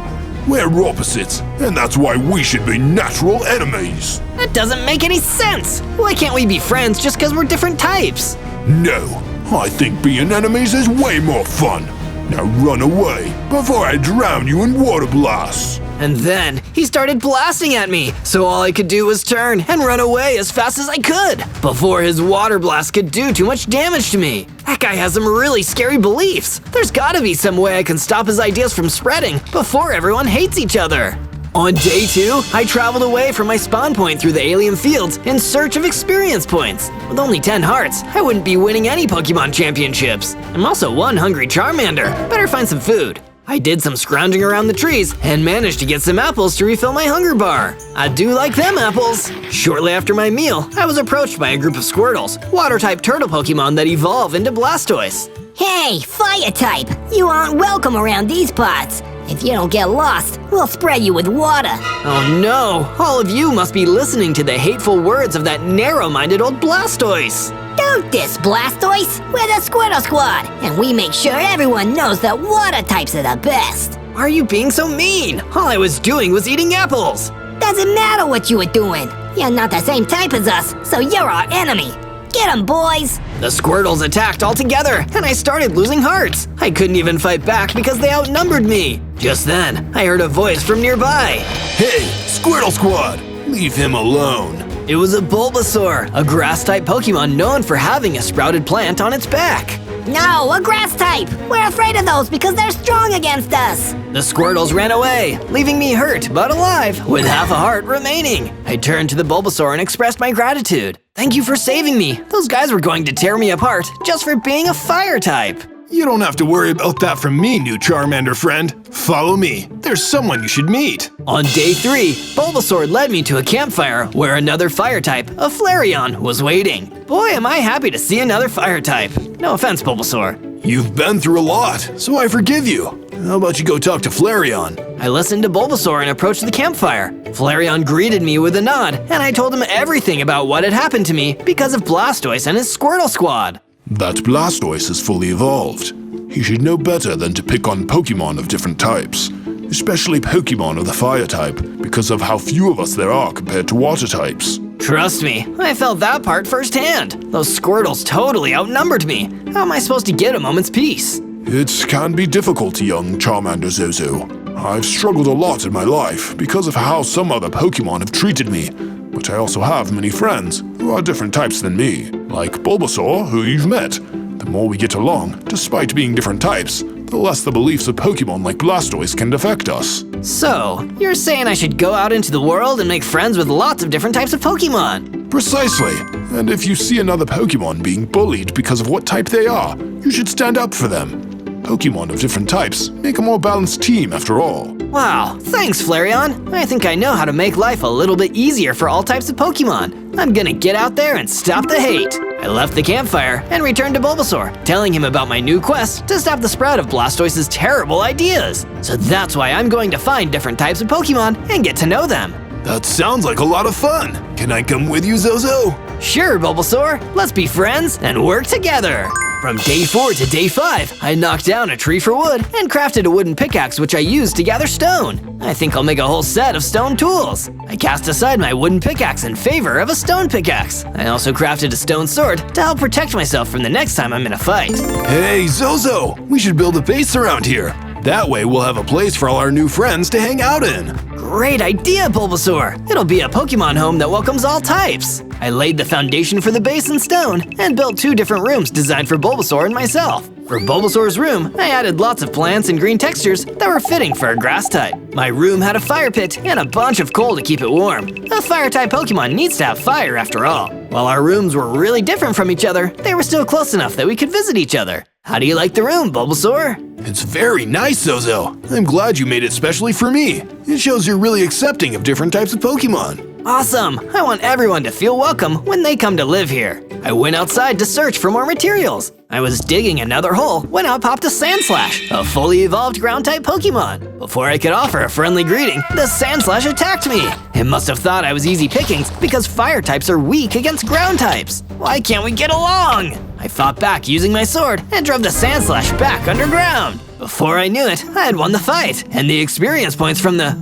E: We're opposites, and that's why we should be natural enemies.
G: That doesn't make any sense! Why can't we be friends just because we're different types?
E: No, I think being enemies is way more fun. Now run away before I drown you in water blasts.
G: And then he started blasting at me, so all I could do was turn and run away as fast as I could before his water blast could do too much damage to me. That guy has some really scary beliefs. There's gotta be some way I can stop his ideas from spreading before everyone hates each other. On day 2, I traveled away from my spawn point through the alien fields in search of experience points. With only 10 hearts, I wouldn't be winning any Pokemon championships. I'm also one hungry Charmander. Better find some food. I did some scrounging around the trees and managed to get some apples to refill my hunger bar. I do like them apples. Shortly after my meal, I was approached by a group of Squirtles, water-type turtle Pokemon that evolve into Blastoise.
B: Hey, fire type! You aren't welcome around these parts. If you don't get lost, we'll spray you with water.
G: Oh no, all of you must be listening to the hateful words of that narrow-minded old Blastoise.
B: Don't diss Blastoise! We're the Squirtle Squad, and we make sure everyone knows that water types are the best.
G: Why are you being so mean? All I was doing was eating apples.
B: Doesn't matter what you were doing. You're not the same type as us, so you're our enemy. Get 'em, boys!
G: The Squirtles attacked all together, and I started losing hearts. I couldn't even fight back because they outnumbered me. Just then, I heard a voice from nearby.
E: Hey, Squirtle Squad, leave him alone.
G: It was a Bulbasaur, a grass-type Pokemon known for having a sprouted plant on its back.
B: No, a grass type! We're afraid of those because they're strong against us!
G: The Squirtles ran away, leaving me hurt but alive, with half a heart remaining. I turned to the Bulbasaur and expressed my gratitude. Thank you for saving me. Those guys were going to tear me apart just for being a fire type.
F: You don't have to worry about that from me, new Charmander friend. Follow me. There's someone you should meet.
G: On day 3, Bulbasaur led me to a campfire where another fire type, a Flareon, was waiting. Boy, am I happy to see another fire type. No offense, Bulbasaur.
F: You've been through a lot, so I forgive you. How about you go talk to Flareon?
G: I listened to Bulbasaur and approached the campfire. Flareon greeted me with a nod, and I told him everything about what had happened to me because of Blastoise and his Squirtle Squad.
E: That Blastoise is fully evolved. He should know better than to pick on Pokemon of different types, especially Pokemon of the fire type, because of how few of us there are compared to water types.
G: Trust me, I felt that part firsthand. Those Squirtles totally outnumbered me. How am I supposed to get a moment's peace?
E: It can be difficult, young Charmander Zozo. I've struggled a lot in my life because of how some other Pokemon have treated me, but I also have many friends who are different types than me, like Bulbasaur, who you've met. The more we get along, despite being different types, the less the beliefs of Pokemon like Blastoise can affect us.
G: So, you're saying I should go out into the world and make friends with lots of different types of Pokemon?
E: Precisely. And if you see another Pokemon being bullied because of what type they are, you should stand up for them. Pokemon of different types make a more balanced team after all.
G: Wow, thanks Flareon. I think I know how to make life a little bit easier for all types of Pokemon. I'm gonna get out there and stop the hate. I left the campfire and returned to Bulbasaur, telling him about my new quest to stop the spread of Blastoise's terrible ideas. So that's why I'm going to find different types of Pokemon and get to know them.
F: That sounds like a lot of fun. Can I come with you, Zozo?
G: Sure, Bulbasaur. Let's be friends and work together. From day 4 to day 5, I knocked down a tree for wood and crafted a wooden pickaxe which I used to gather stone. I think I'll make a whole set of stone tools. I cast aside my wooden pickaxe in favor of a stone pickaxe. I also crafted a stone sword to help protect myself from the next time I'm in a fight.
F: Hey, Zozo! We should build a base around here. That way we'll have a place for all our new friends to hang out in.
G: Great idea, Bulbasaur! It'll be a Pokemon home that welcomes all types. I laid the foundation for the base in stone and built 2 different rooms designed for Bulbasaur and myself.
A: For Bulbasaur's room, I added lots of plants and green textures that were fitting for a grass type. My room had a fire pit and a bunch of coal to keep it warm. A fire-type Pokemon needs to have fire after all. While our rooms were really different from each other, they were still close enough that we could visit each other. How do you like the room, Bulbasaur?
F: It's very nice, Zozo. I'm glad you made it specially for me. It shows you're really accepting of different types of Pokemon.
A: Awesome! I want everyone to feel welcome when they come to live here. I went outside to search for more materials. I was digging another hole when out popped a Sandslash, a fully evolved ground-type Pokemon. Before I could offer a friendly greeting, the Sandslash attacked me. It must have thought I was easy pickings because fire types are weak against ground types. Why can't we get along? I fought back using my sword and drove the Sandslash back underground. Before I knew it, I had won the fight, and the experience points from the,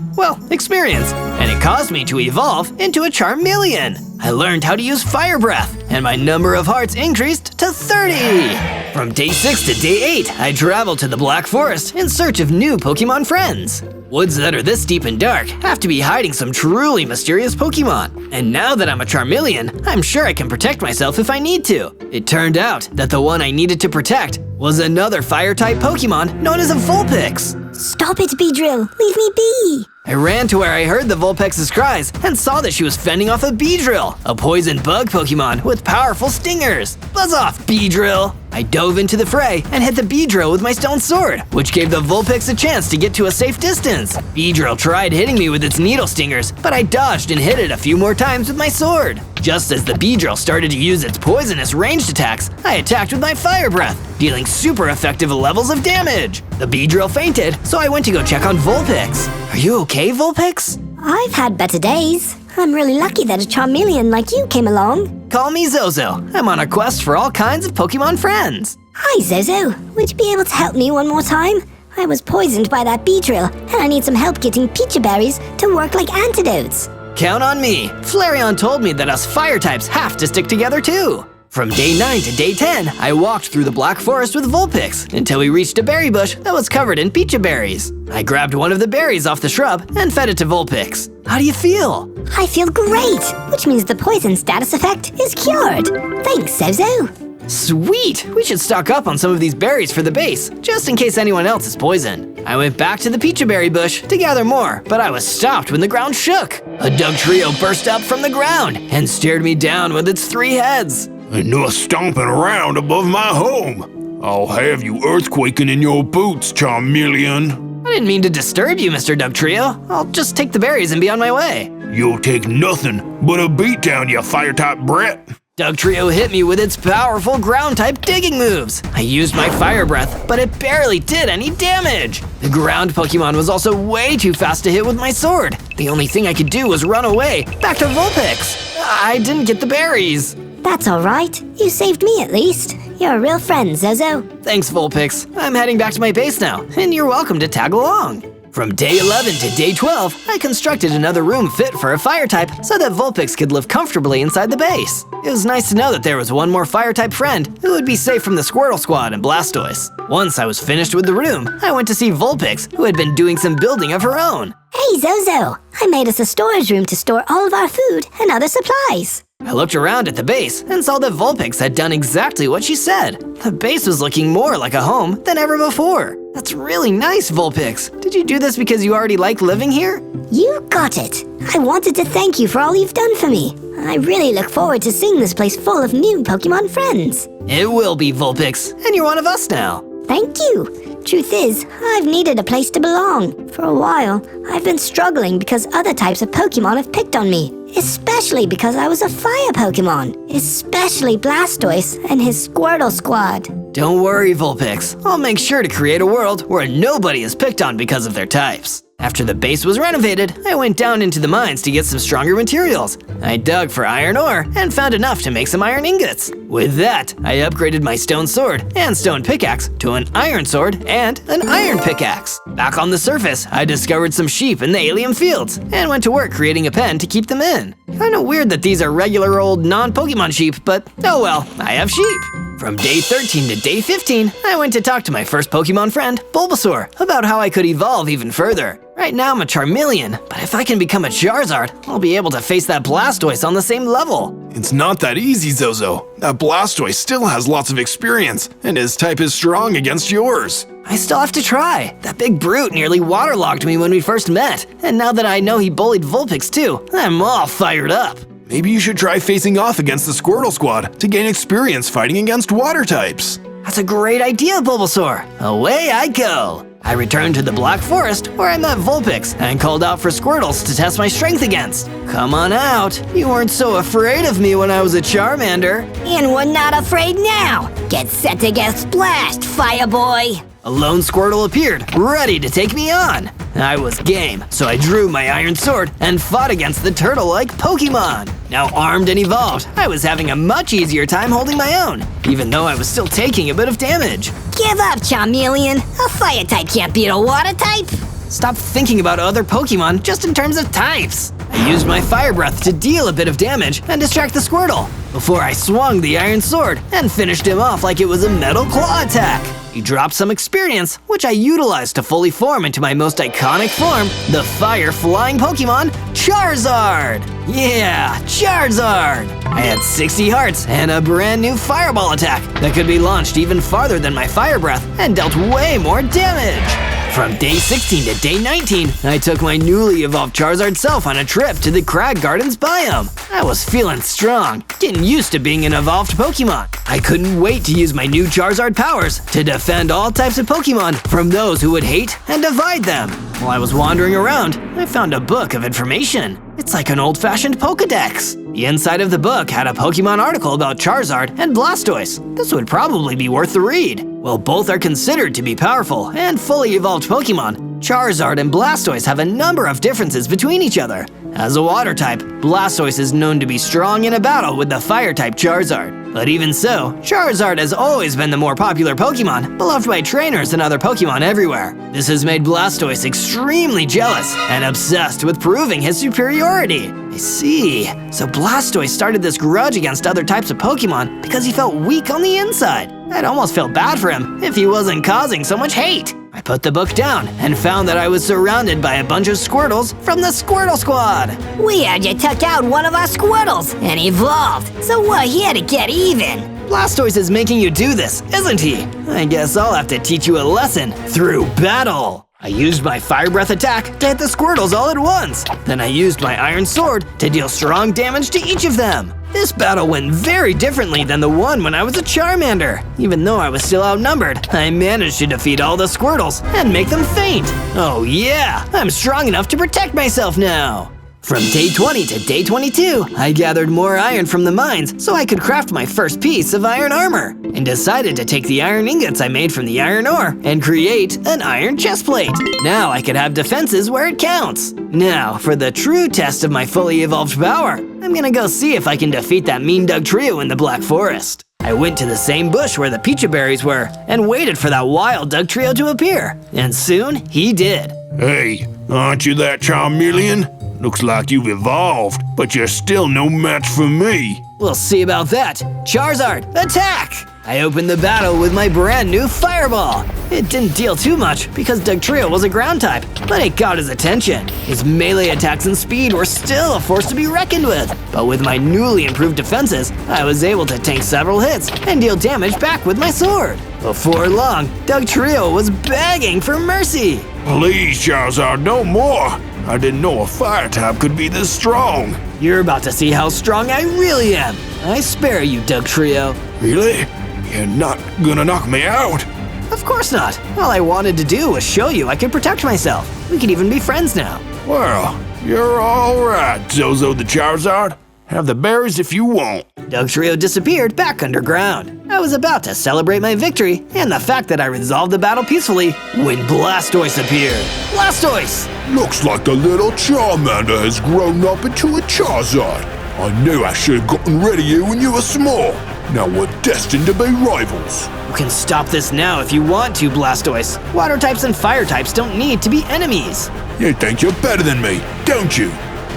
A: experience. And it caused me to evolve into a Charmeleon. I learned how to use Fire Breath, and my number of hearts increased to 30. From day 6 to day 8, I traveled to the Black Forest in search of new Pokemon friends. Woods that are this deep and dark have to be hiding some truly mysterious Pokemon. And now that I'm a Charmeleon, I'm sure I can protect myself if I need to. It turned out that the one I needed to protect was another fire-type Pokemon known as a Vulpix.
D: Stop it, Beedrill. Leave me be.
A: I ran to where I heard the Vulpix's cries and saw that she was fending off a Beedrill, a poison bug Pokemon with powerful stingers. Buzz off, Beedrill! I dove into the fray and hit the Beedrill with my stone sword, which gave the Vulpix a chance to get to a safe distance. Beedrill tried hitting me with its needle stingers, but I dodged and hit it a few more times with my sword. Just as the Beedrill started to use its poisonous ranged attacks, I attacked with my Fire Breath, dealing super effective levels of damage. The Beedrill fainted, so I went to go check on Vulpix. Are you okay, Vulpix?
D: I've had better days. I'm really lucky that a Charmeleon like you came along.
A: Call me Zozo. I'm on a quest for all kinds of Pokemon friends.
D: Hi, Zozo. Would you be able to help me one more time? I was poisoned by that Beedrill, and I need some help getting Pecha Berries to work like antidotes.
A: Count on me. Flareon told me that us fire types have to stick together too. From day 9 to day 10, I walked through the Black Forest with Vulpix until we reached a berry bush that was covered in Pecha Berries. I grabbed one of the berries off the shrub and fed it to Vulpix. How do you feel?
D: I feel great, which means the poison status effect is cured. Thanks, Zozo.
A: Sweet! We should stock up on some of these berries for the base, just in case anyone else is poisoned. I went back to the Pecha Berry bush to gather more, but I was stopped when the ground shook. A Dugtrio burst up from the ground and stared me down with its 3 heads.
E: And no stomping around above my home. I'll have you earthquaking in your boots, Charmeleon.
A: I didn't mean to disturb you, Mr. Dugtrio. I'll just take the berries and be on my way.
E: You'll take nothing but a beatdown, you fire-type brat.
A: Dugtrio hit me with its powerful ground-type digging moves. I used my Fire Breath, but it barely did any damage. The ground Pokemon was also way too fast to hit with my sword. The only thing I could do was run away, back to Vulpix. I didn't get the berries.
D: That's all right. You saved me at least. You're a real friend, Zozo.
A: Thanks, Vulpix. I'm heading back to my base now, and you're welcome to tag along. From day 11 to day 12, I constructed another room fit for a fire type so that Vulpix could live comfortably inside the base. It was nice to know that there was one more fire type friend who would be safe from the Squirtle Squad and Blastoise. Once I was finished with the room, I went to see Vulpix, who had been doing some building of her own.
D: Hey, Zozo. I made us a storage room to store all of our food and other supplies.
A: I looked around at the base and saw that Vulpix had done exactly what she said. The base was looking more like a home than ever before. That's really nice, Vulpix. Did you do this because you already like living here?
D: You got it. I wanted to thank you for all you've done for me. I really look forward to seeing this place full of new Pokemon friends.
A: It will be, Vulpix, and you're one of us now.
D: Thank you. Truth is, I've needed a place to belong. For a while, I've been struggling because other types of Pokemon have picked on me. Especially because I was a fire Pokemon. Especially Blastoise and his Squirtle Squad.
A: Don't worry, Vulpix. I'll make sure to create a world where nobody is picked on because of their types. After the base was renovated, I went down into the mines to get some stronger materials. I dug for iron ore and found enough to make some iron ingots. With that, I upgraded my stone sword and stone pickaxe to an iron sword and an iron pickaxe. Back on the surface, I discovered some sheep in the alien fields and went to work creating a pen to keep them in. Kinda weird that these are regular old non-Pokemon sheep, but oh well, I have sheep. From day 13 to day 15, I went to talk to my first Pokemon friend, Bulbasaur, about how I could evolve even further. Right now I'm a Charmeleon, but if I can become a Charizard, I'll be able to face that Blastoise on the same level.
F: It's not that easy, Zozo. That Blastoise still has lots of experience, and his type is strong against yours.
A: I still have to try. That big brute nearly waterlogged me when we first met, and now that I know he bullied Vulpix too, I'm all fired up.
F: Maybe you should try facing off against the Squirtle Squad to gain experience fighting against water types.
A: That's a great idea, Bulbasaur. Away I go. I returned to the Black Forest where I met Vulpix and called out for Squirtles to test my strength against. Come on out. You weren't so afraid of me when I was a Charmander.
D: And we're not afraid now. Get set to get splashed, Fireboy.
A: A lone Squirtle appeared, ready to take me on. I was game, so I drew my iron sword and fought against the turtle-like Pokemon. Now armed and evolved, I was having a much easier time holding my own, even though I was still taking a bit of damage.
D: Give up, Charmeleon. A fire type can't beat a water type.
A: Stop thinking about other Pokemon just in terms of types. I used my Fire Breath to deal a bit of damage and distract the Squirtle, before I swung the iron sword and finished him off like it was a metal claw attack. He dropped some experience, which I utilized to fully form into my most iconic form, the fire-flying Pokemon, Charizard! Yeah, Charizard! I had 60 hearts and a brand new Fireball attack that could be launched even farther than my Fire Breath and dealt way more damage. From day 16 to day 19, I took my newly evolved Charizard self on a trip to the Crag Gardens biome. I was feeling strong, getting used to being an evolved Pokemon. I couldn't wait to use my new Charizard powers to defend all types of Pokemon from those who would hate and divide them. While I was wandering around, I found a book of information. It's like an old-fashioned Pokedex. The inside of the book had a Pokemon article about Charizard and Blastoise. This would probably be worth the read. While both are considered to be powerful and fully evolved Pokemon, Charizard and Blastoise have a number of differences between each other. As a water type, Blastoise is known to be strong in a battle with the fire type Charizard. But even so, Charizard has always been the more popular Pokemon, beloved by trainers and other Pokemon everywhere. This has made Blastoise extremely jealous and obsessed with proving his superiority. I see. So Blastoise started this grudge against other types of Pokemon because he felt weak on the inside. I'd almost felt bad for him if he wasn't causing so much hate. I put the book down and found that I was surrounded by a bunch of Squirtles from the Squirtle Squad.
D: We heard you took out one of our Squirtles and evolved, so we're here to get even.
A: Blastoise is making you do this, isn't he? I guess I'll have to teach you a lesson through battle. I used my Fire Breath attack to hit the Squirtles all at once. Then I used my Iron Sword to deal strong damage to each of them. This battle went very differently than the one when I was a Charmander. Even though I was still outnumbered, I managed to defeat all the Squirtles and make them faint. Oh yeah, I'm strong enough to protect myself now. From day 20 to day 22, I gathered more iron from the mines so I could craft my first piece of iron armor, and decided to take the iron ingots I made from the iron ore and create an iron chestplate. Now I could have defenses where it counts. Now, for the true test of my fully evolved power, I'm gonna go see if I can defeat that mean Doug trio in the Black Forest. I went to the same bush where the Pecha berries were and waited for that wild Doug trio to appear, and soon he did.
E: Hey, aren't you that Charmeleon? Looks like you've evolved, but you're still no match for me.
A: We'll see about that. Charizard, attack! I opened the battle with my brand new Fireball. It didn't deal too much because Dugtrio was a ground type, but it got his attention. His melee attacks and speed were still a force to be reckoned with. But with my newly improved defenses, I was able to tank several hits and deal damage back with my sword. Before long, Dugtrio was begging for mercy.
E: Please, Charizard, no more. I didn't know a fire type could be this strong.
A: You're about to see how strong I really am. I spare you, Dugtrio.
E: Really? You're not gonna knock me out?
A: Of course not. All I wanted to do was show you I could protect myself. We could even be friends now.
E: Well, you're all right, Zozo the Charizard. Have the berries if you want.
A: Dugtrio disappeared back underground. I was about to celebrate my victory and the fact that I resolved the battle peacefully when Blastoise appeared. Blastoise!
E: Looks like the little Charmander has grown up into a Charizard. I knew I should have gotten rid of you when you were small. Now we're destined to be rivals.
A: You can stop this now if you want to, Blastoise. Water types and fire types don't need to be enemies.
E: You think you're better than me, don't you?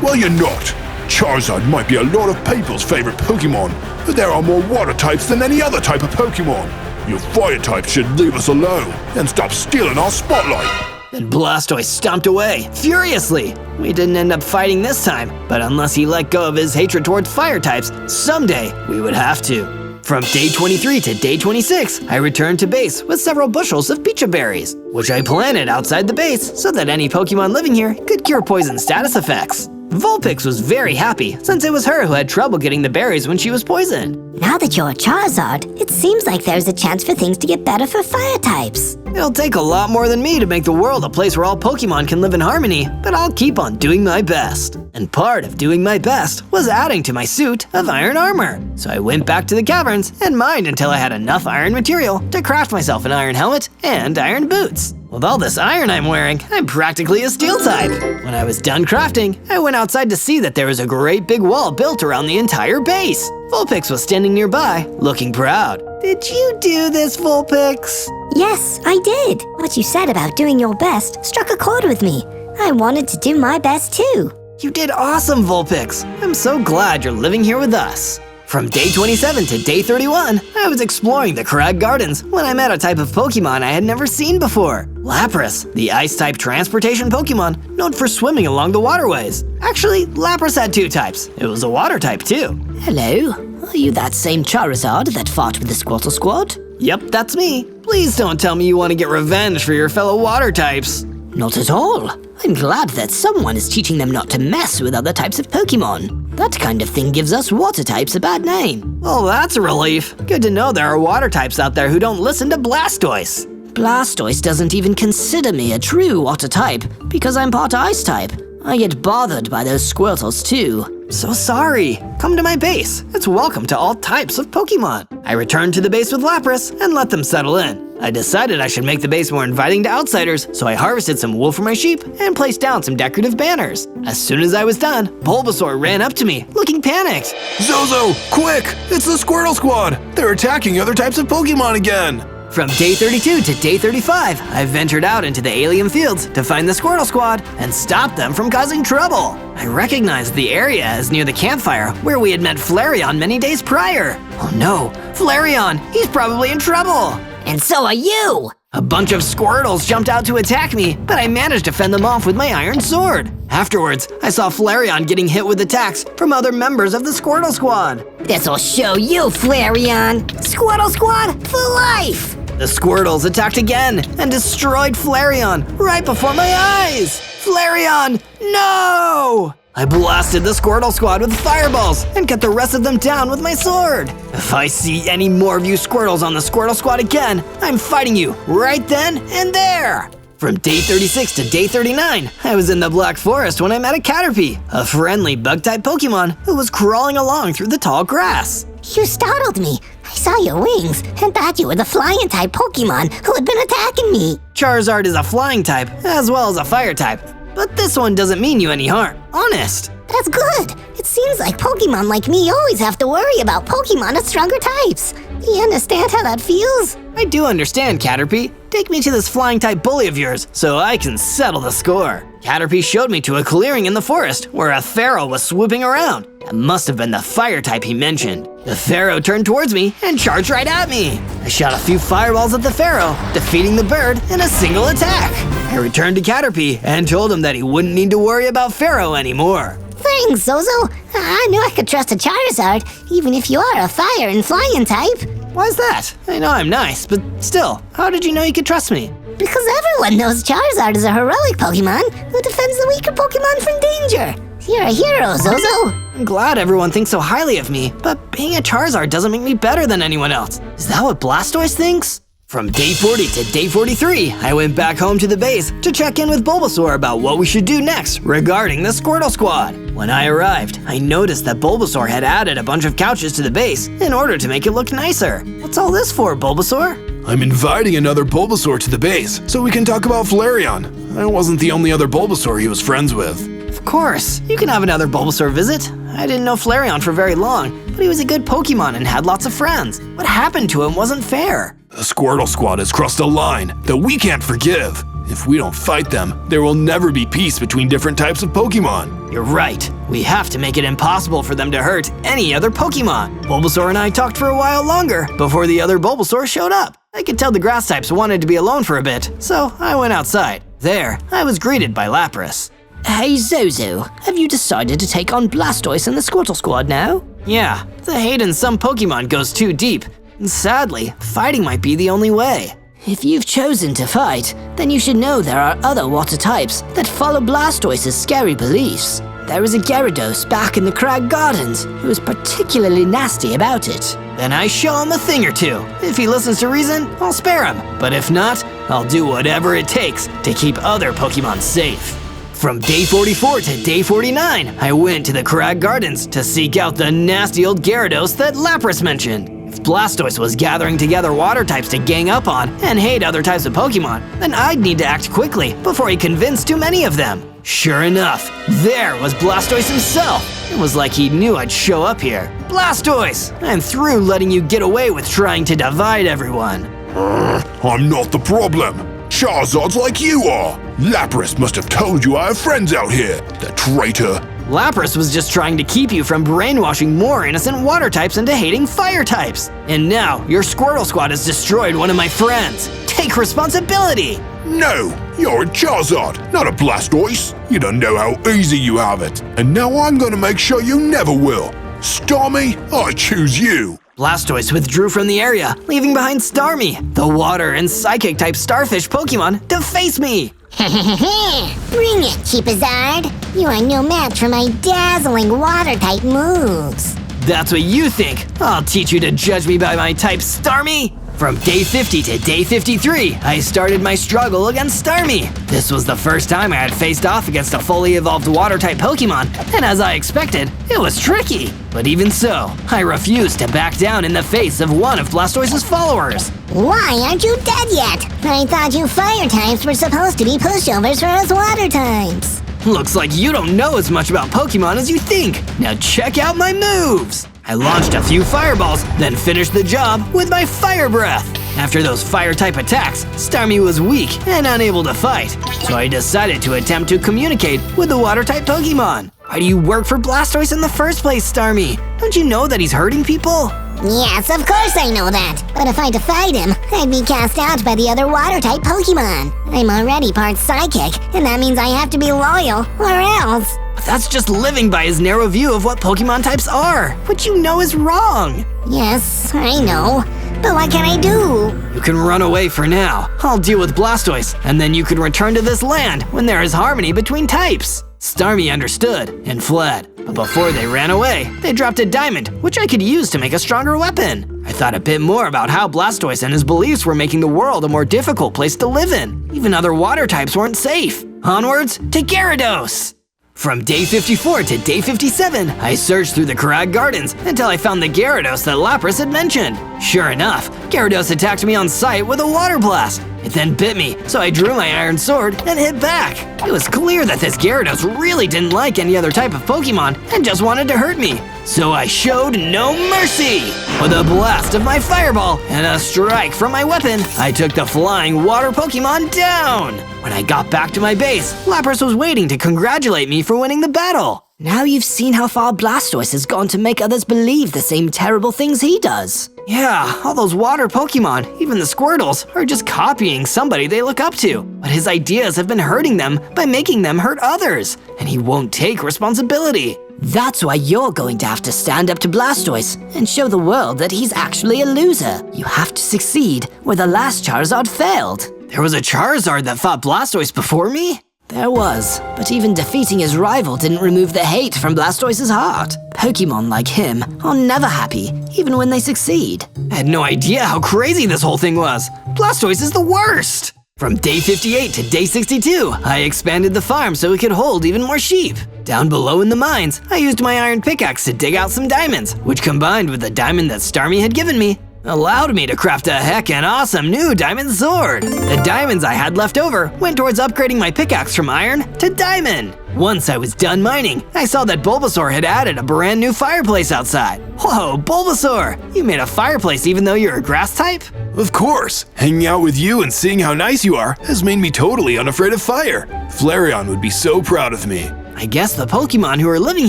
E: Well, you're not. Charizard might be a lot of people's favorite Pokemon, but there are more water types than any other type of Pokemon. Your fire type should leave us alone and stop stealing our spotlight.
G: Then Blastoise stomped away, furiously. We didn't end up fighting this time, but unless he let go of his hatred towards fire types, someday we would have to. From day 23 to day 26, I returned to base with several bushels of Picha berries, which I planted outside the base so that any Pokemon living here could cure poison status effects. Vulpix was very happy since it was her who had trouble getting the berries when she was poisoned.
D: Now that you're a Charizard, it seems like there's a chance for things to get better for fire types.
G: It'll take a lot more than me to make the world a place where all Pokemon can live in harmony, but I'll keep on doing my best. And part of doing my best was adding to my suit of iron armor. So I went back to the caverns and mined until I had enough iron material to craft myself an iron helmet and iron boots. With all this iron I'm wearing, I'm practically a steel type. When I was done crafting, I went outside to see that there was a great big wall built around the entire base. Vulpix was standing nearby, looking proud. Did you do this, Vulpix?
D: Yes, I did. What you said about doing your best struck a chord with me. I wanted to do my best too.
G: You did awesome, Vulpix. I'm so glad you're living here with us. From day 27 to day 31, I was exploring the Crag Gardens when I met a type of Pokemon I had never seen before. Lapras, the Ice-type transportation Pokemon known for swimming along the waterways. Actually, Lapras had two types. It was a water type too.
B: Hello? Are you that same Charizard that fought with the Squirtle Squad?
G: Yep, that's me. Please don't tell me you want to get revenge for your fellow water types.
B: Not at all. I'm glad that someone is teaching them not to mess with other types of Pokemon. That kind of thing gives us water types a bad name.
G: Well, that's a relief. Good to know there are water types out there who don't listen to Blastoise.
B: Blastoise doesn't even consider me a true water type because I'm part ice type. I get bothered by those Squirtles too.
G: So sorry. Come to my base. It's welcome to all types of Pokemon. I returned to the base with Lapras and let them settle in. I decided I should make the base more inviting to outsiders, so I harvested some wool for my sheep and placed down some decorative banners. As soon as I was done, Bulbasaur ran up to me, looking panicked.
F: Zozo, quick! It's the Squirtle Squad! They're attacking other types of Pokemon again!
G: From day 32 to day 35, I ventured out into the alien fields to find the Squirtle Squad and stop them from causing trouble. I recognized the area as near the campfire where we had met Flareon many days prior. Oh no, Flareon, he's probably in trouble.
B: And so are you!
G: A bunch of Squirtles jumped out to attack me, but I managed to fend them off with my iron sword. Afterwards, I saw Flareon getting hit with attacks from other members of the Squirtle Squad.
B: This'll show you, Flareon! Squirtle Squad for life!
G: The Squirtles attacked again and destroyed Flareon right before my eyes! Flareon, no! I blasted the Squirtle Squad with fireballs and cut the rest of them down with my sword. If I see any more of you Squirtles on the Squirtle Squad again, I'm fighting you right then and there. From day 36 to day 39, I was in the Black Forest when I met a Caterpie, a friendly bug-type Pokemon who was crawling along through the tall grass.
D: You startled me. I saw your wings and thought you were the flying type Pokemon who had been attacking me.
G: Charizard is a flying type as well as a fire type, but this one doesn't mean you any harm. Honest.
D: That's good. It seems like Pokemon like me always have to worry about Pokemon of stronger types. Do you understand how that feels?
G: I do understand, Caterpie. Take me to this flying type bully of yours so I can settle the score. Caterpie showed me to a clearing in the forest where a Pharaoh was swooping around. That must have been the fire type he mentioned. The Pharaoh turned towards me and charged right at me. I shot a few fireballs at the Pharaoh, defeating the bird in a single attack. I returned to Caterpie and told him that he wouldn't need to worry about Pharaoh anymore.
D: Thanks, Zozo. I knew I could trust a Charizard, even if you are a fire and flying type.
G: Why's that? I know I'm nice, but still, how did you know you could trust me?
D: Because everyone knows Charizard is a heroic Pokemon who defends the weaker Pokemon from danger. You're a hero, Zozo.
G: I'm glad everyone thinks so highly of me, but being a Charizard doesn't make me better than anyone else. Is that what Blastoise thinks? From day 40 to day 43, I went back home to the base to check in with Bulbasaur about what we should do next regarding the Squirtle Squad. When I arrived, I noticed that Bulbasaur had added a bunch of couches to the base in order to make it look nicer. What's all this for, Bulbasaur?
F: I'm inviting another Bulbasaur to the base so we can talk about Flareon. I wasn't the only other Bulbasaur he was friends with.
G: Of course, you can have another Bulbasaur visit. I didn't know Flareon for very long, but he was a good Pokemon and had lots of friends. What happened to him wasn't fair.
F: The Squirtle Squad has crossed a line that we can't forgive. If we don't fight them, there will never be peace between different types of Pokemon.
G: You're right. We have to make it impossible for them to hurt any other Pokemon. Bulbasaur and I talked for a while longer before the other Bulbasaur showed up. I could tell the grass types wanted to be alone for a bit, so I went outside. There, I was greeted by Lapras.
B: Hey Zozo, have you decided to take on Blastoise in the Squirtle Squad now?
G: Yeah, the hate in some Pokemon goes too deep. And sadly, fighting might be the only way.
B: If you've chosen to fight, then you should know there are other water types that follow Blastoise's scary beliefs. There is a Gyarados back in the Crag Gardens who is particularly nasty about it.
G: Then I show him a thing or two. If he listens to reason, I'll spare him. But if not, I'll do whatever it takes to keep other Pokemon safe. From day 44 to day 49, I went to the Crag Gardens to seek out the nasty old Gyarados that Lapras mentioned. If Blastoise was gathering together water types to gang up on and hate other types of Pokemon, then I'd need to act quickly before he convinced too many of them. Sure enough, there was Blastoise himself. It was like he knew I'd show up here. Blastoise! I'm through letting you get away with trying to divide everyone.
E: I'm not the problem. Charizard's like you are. Lapras must have told you I have friends out here, the traitor.
G: Lapras was just trying to keep you from brainwashing more innocent water types into hating fire types. And now, your Squirtle Squad has destroyed one of my friends. Take responsibility!
E: No, you're a Charizard, not a Blastoise. You don't know how easy you have it. And now I'm gonna make sure you never will. Starmie, I choose you.
G: Blastoise withdrew from the area, leaving behind Starmie, the water and psychic type starfish Pokemon, to face me.
D: Bring it, Cheapazard. You are no match for my dazzling water-type moves.
G: That's what you think. I'll teach you to judge me by my type, Starmie. From day 50 to day 53, I started my struggle against Starmie. This was the first time I had faced off against a fully evolved water-type Pokemon, and as I expected, it was tricky. But even so, I refused to back down in the face of one of Blastoise's followers.
D: Why aren't you dead yet? I thought you fire types were supposed to be pushovers for us water types.
G: Looks like you don't know as much about Pokemon as you think. Now check out my moves. I launched a few fireballs, then finished the job with my Fire Breath. After those fire-type attacks, Starmie was weak and unable to fight, so I decided to attempt to communicate with the water-type Pokemon. Why do you work for Blastoise in the first place, Starmie? Don't you know that he's hurting people?
D: Yes, of course I know that. But if I defied him, I'd be cast out by the other water-type Pokemon. I'm already part psychic, and that means I have to be loyal, or else.
G: That's just living by his narrow view of what Pokemon types are, which you know is wrong.
D: Yes, I know. But what can I do?
G: You can run away for now. I'll deal with Blastoise, and then you can return to this land when there is harmony between types. Starmie understood and fled, but before they ran away, they dropped a diamond, which I could use to make a stronger weapon. I thought a bit more about how Blastoise and his beliefs were making the world a more difficult place to live in. Even other water types weren't safe. Onwards to Gyarados! From day 54 to day 57, I searched through the Crag Gardens until I found the Gyarados that Lapras had mentioned. Sure enough, Gyarados attacked me on sight with a water blast. It then bit me, so I drew my iron sword and hit back. It was clear that this Gyarados really didn't like any other type of Pokemon and just wanted to hurt me. So I showed no mercy! With a blast of my fireball and a strike from my weapon, I took the flying water Pokemon down! When I got back to my base, Lapras was waiting to congratulate me for winning the battle.
B: Now you've seen how far Blastoise has gone to make others believe the same terrible things he does.
G: Yeah, all those water Pokemon, even the Squirtles, are just copying somebody they look up to. But his ideas have been hurting them by making them hurt others, and he won't take responsibility.
B: That's why you're going to have to stand up to Blastoise and show the world that he's actually a loser. You have to succeed where the last Charizard failed.
G: There was a Charizard that fought Blastoise before me?
B: There was, but even defeating his rival didn't remove the hate from Blastoise's heart. Pokemon like him are never happy, even when they succeed.
G: I had no idea how crazy this whole thing was. Blastoise is the worst! From day 58 to day 62, I expanded the farm so it could hold even more sheep. Down below in the mines, I used my iron pickaxe to dig out some diamonds, which combined with the diamond that Starmie had given me, allowed me to craft a heckin' awesome new diamond sword. The diamonds I had left over went towards upgrading my pickaxe from iron to diamond. Once I was done mining, I saw that Bulbasaur had added a brand new fireplace outside. Whoa, Bulbasaur! You made a fireplace even though you're a grass type?
F: Of course! Hanging out with you and seeing how nice you are has made me totally unafraid of fire. Flareon would be so proud of me.
G: I guess the Pokemon who are living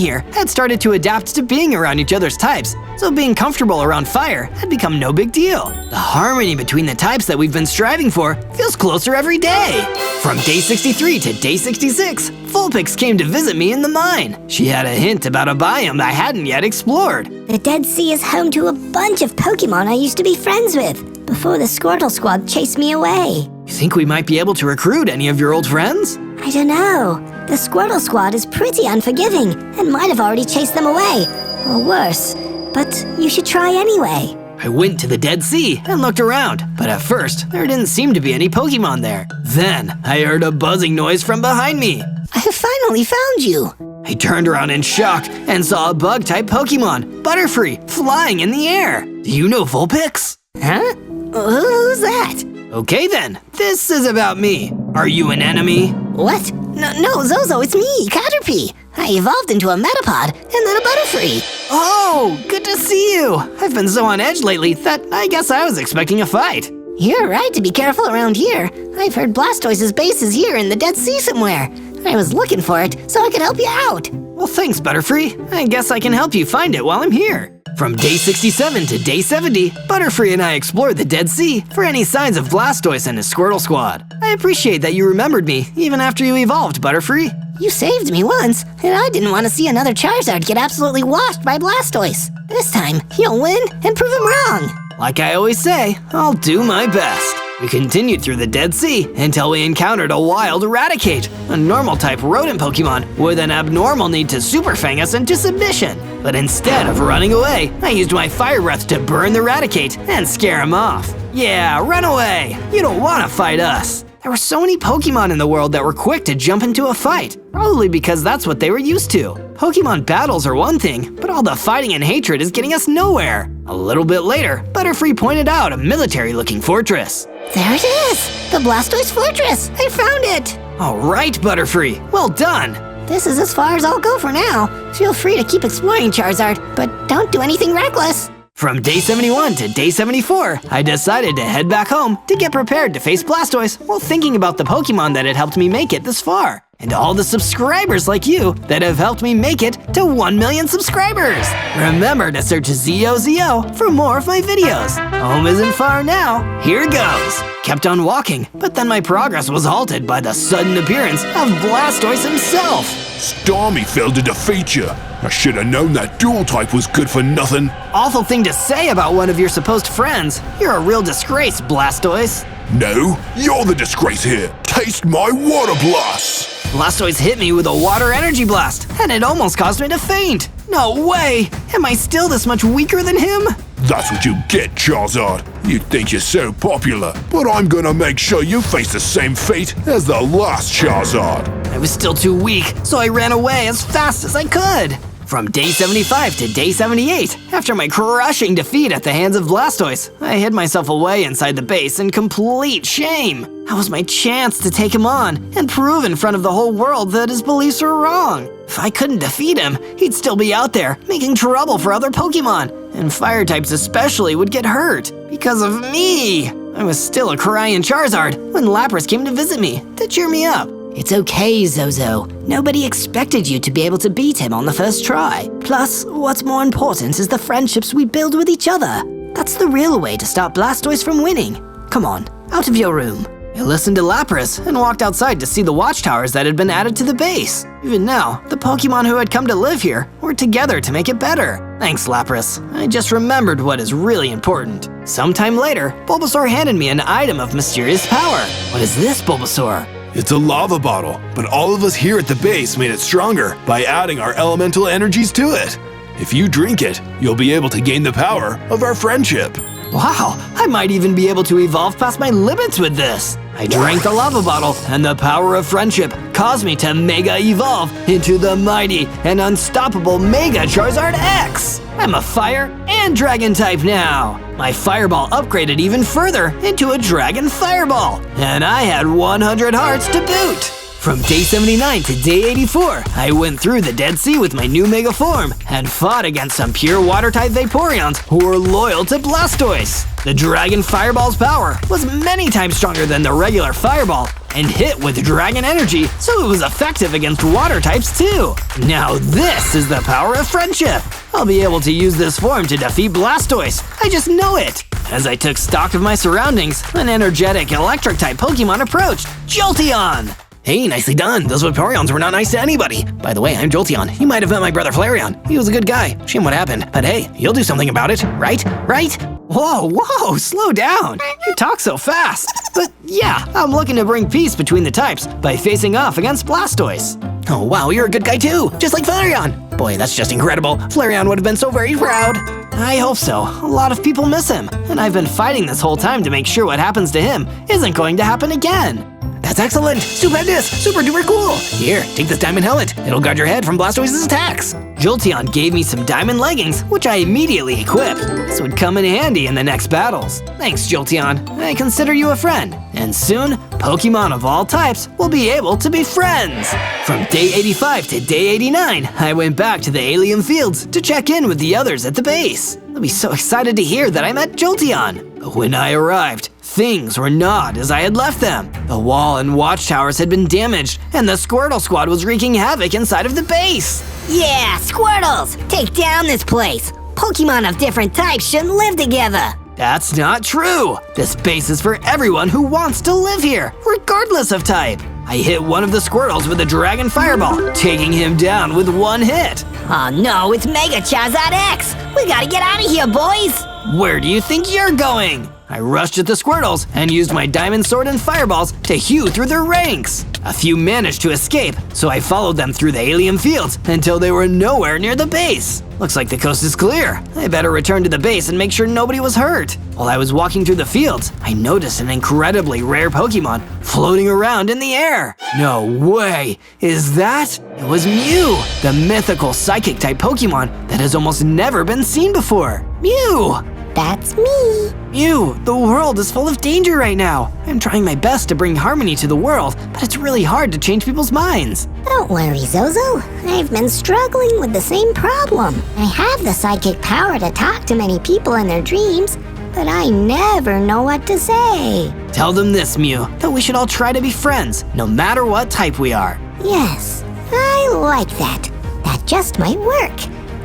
G: here had started to adapt to being around each other's types, so being comfortable around fire had become no big deal. The harmony between the types that we've been striving for feels closer every day. From day 63 to day 66, Vulpix came to visit me in the mine. She had a hint about a biome I hadn't yet explored.
D: The Dead Sea is home to a bunch of Pokemon I used to be friends with before the Squirtle Squad chased me away.
G: You think we might be able to recruit any of your old friends?
D: I don't know. The Squirtle Squad is pretty unforgiving and might have already chased them away, or worse. But you should try anyway.
G: I went to the Dead Sea and looked around, but at first, there didn't seem to be any Pokemon there. Then, I heard a buzzing noise from behind me.
D: I finally found you.
G: I turned around in shock and saw a bug-type Pokemon, Butterfree, flying in the air. Do you know Vulpix?
D: Huh? Who's that?
G: Okay then, this is about me. Are you an enemy?
D: What? No, Zozo, it's me, Caterpie. I evolved into a Metapod and then a Butterfree.
G: Oh, good to see you. I've been so on edge lately that I guess I was expecting a fight.
D: You're right to be careful around here. I've heard Blastoise's base is here in the Dead Sea somewhere. I was looking for it so I could help you out.
G: Well, thanks, Butterfree. I guess I can help you find it while I'm here. From day 67 to day 70, Butterfree and I explored the Dead Sea for any signs of Blastoise and his Squirtle Squad. I appreciate that you remembered me, even after you evolved, Butterfree.
D: You saved me once, and I didn't want to see another Charizard get absolutely washed by Blastoise. This time, you'll win and prove him wrong.
G: Like I always say, I'll do my best. We continued through the Dead Sea until we encountered a wild Raticate, a normal-type rodent Pokemon with an abnormal need to Super Fang us into submission. But instead of running away, I used my Fire Breath to burn the Raticate and scare him off. Yeah, run away! You don't want to fight us! There were so many Pokemon in the world that were quick to jump into a fight, probably because that's what they were used to. Pokemon battles are one thing, but all the fighting and hatred is getting us nowhere. A little bit later, Butterfree pointed out a military-looking fortress.
D: There it is! The Blastoise Fortress! I found it!
G: All right, Butterfree, well done!
D: This is as far as I'll go for now. Feel free to keep exploring, Charizard, but don't do anything reckless.
G: From day 71 to day 74, I decided to head back home to get prepared to face Blastoise while thinking about the Pokemon that had helped me make it this far. And all the subscribers like you that have helped me make it to 1 million subscribers. Remember to search ZOZO for more of my videos. Home isn't far now. Here goes. Kept on walking, but then my progress was halted by the sudden appearance of Blastoise himself.
E: Stormy failed to defeat you. I should have known that dual type was good for nothing.
G: Awful thing to say about one of your supposed friends. You're a real disgrace, Blastoise.
E: No, you're the disgrace here. Taste my water blast.
G: Blastoise hit me with a water energy blast, and it almost caused me to faint. No way! Am I still this much weaker than him?
E: That's what you get, Charizard. You think you're so popular, but I'm gonna make sure you face the same fate as the last Charizard.
G: I was still too weak, so I ran away as fast as I could. From day 75 to day 78, after my crushing defeat at the hands of Blastoise, I hid myself away inside the base in complete shame. That was my chance to take him on and prove in front of the whole world that his beliefs were wrong. If I couldn't defeat him, he'd still be out there, making trouble for other Pokemon, and fire types especially would get hurt because of me. I was still a crying Charizard when Lapras came to visit me to cheer me up.
B: It's okay, Zozo. Nobody expected you to be able to beat him on the first try. Plus, what's more important is the friendships we build with each other. That's the real way to stop Blastoise from winning. Come on, out of your room.
G: I listened to Lapras and walked outside to see the watchtowers that had been added to the base. Even now, the Pokemon who had come to live here were together to make it better. Thanks, Lapras. I just remembered what is really important. Sometime later, Bulbasaur handed me an item of mysterious power. What is this, Bulbasaur?
F: It's a lava bottle, but all of us here at the base made it stronger by adding our elemental energies to it. If you drink it, you'll be able to gain the power of our friendship.
G: Wow, I might even be able to evolve past my limits with this. I drank the lava bottle, and the power of friendship caused me to Mega Evolve into the mighty and unstoppable Mega Charizard X! I'm a Fire and Dragon type now! My Fireball upgraded even further into a Dragon Fireball, and I had 100 hearts to boot! From day 79 to day 84, I went through the Dead Sea with my new Mega form and fought against some pure Water-type Vaporeons who were loyal to Blastoise. The Dragon Fireball's power was many times stronger than the regular Fireball and hit with Dragon Energy, so it was effective against Water types too. Now this is the power of friendship. I'll be able to use this form to defeat Blastoise. I just know it. As I took stock of my surroundings, an energetic Electric-type Pokemon approached, Jolteon!
A: Hey, nicely done. Those Vaporeons were not nice to anybody. By the way, I'm Jolteon. You might have met my brother Flareon. He was a good guy. Shame what happened. But hey, you'll do something about it, right? Right?
G: Whoa, slow down. You talk so fast. But yeah, I'm looking to bring peace between the types by facing off against Blastoise.
A: Oh wow, you're a good guy too. Just like Flareon. Boy, that's just incredible. Flareon would have been so very proud.
G: I hope so. A lot of people miss him. And I've been fighting this whole time to make sure what happens to him isn't going to happen again.
A: That's excellent! Stupendous! Super duper cool! Here, take this diamond helmet. It'll guard your head from Blastoise's attacks.
G: Jolteon gave me some diamond leggings, which I immediately equipped. This would come in handy in the next battles. Thanks, Jolteon. I consider you a friend. And soon, Pokemon of all types will be able to be friends. From day 85 to day 89, I went back to the Alien Fields to check in with the others at the base. They'll be so excited to hear that I met Jolteon. But when I arrived, things were not as I had left them. The wall and watchtowers had been damaged, and the Squirtle Squad was wreaking havoc inside of the base.
D: Yeah, Squirtles! Take down this place! Pokemon of different types shouldn't live together!
G: That's not true! This base is for everyone who wants to live here, regardless of type. I hit one of the Squirtles with a Dragon Fireball, taking him down with one hit.
D: Oh no, it's Mega Charizard X! We gotta get out of here, boys!
G: Where do you think you're going? I rushed at the Squirtles and used my Diamond Sword and Fireballs to hew through their ranks. A few managed to escape, so I followed them through the Alien Fields until they were nowhere near the base. Looks like the coast is clear. I better return to the base and make sure nobody was hurt. While I was walking through the fields, I noticed an incredibly rare Pokemon floating around in the air. No way! Is that? It was Mew, the mythical Psychic-type Pokemon that has almost never been seen before. Mew!
D: That's me!
G: Mew, the world is full of danger right now. I'm trying my best to bring harmony to the world, but it's really hard to change people's minds.
D: Don't worry, Zozo. I've been struggling with the same problem. I have the psychic power to talk to many people in their dreams, but I never know what to say.
G: Tell them this, Mew, that we should all try to be friends, no matter what type we are.
D: Yes, I like that. That just might work.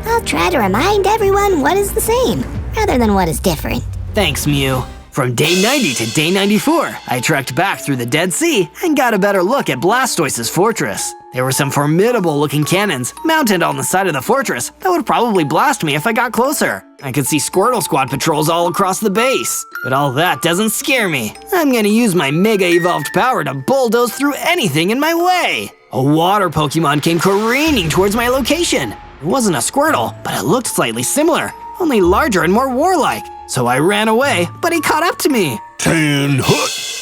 D: I'll try to remind everyone what is the same, rather than what is different.
G: Thanks, Mew. From day 90 to day 94, I trekked back through the Dead Sea and got a better look at Blastoise's fortress. There were some formidable-looking cannons mounted on the side of the fortress that would probably blast me if I got closer. I could see Squirtle Squad patrols all across the base. But all that doesn't scare me. I'm gonna use my Mega Evolved power to bulldoze through anything in my way. A water Pokemon came careening towards my location. It wasn't a Squirtle, but it looked slightly similar, only larger and more warlike. So I ran away, but he caught up to me.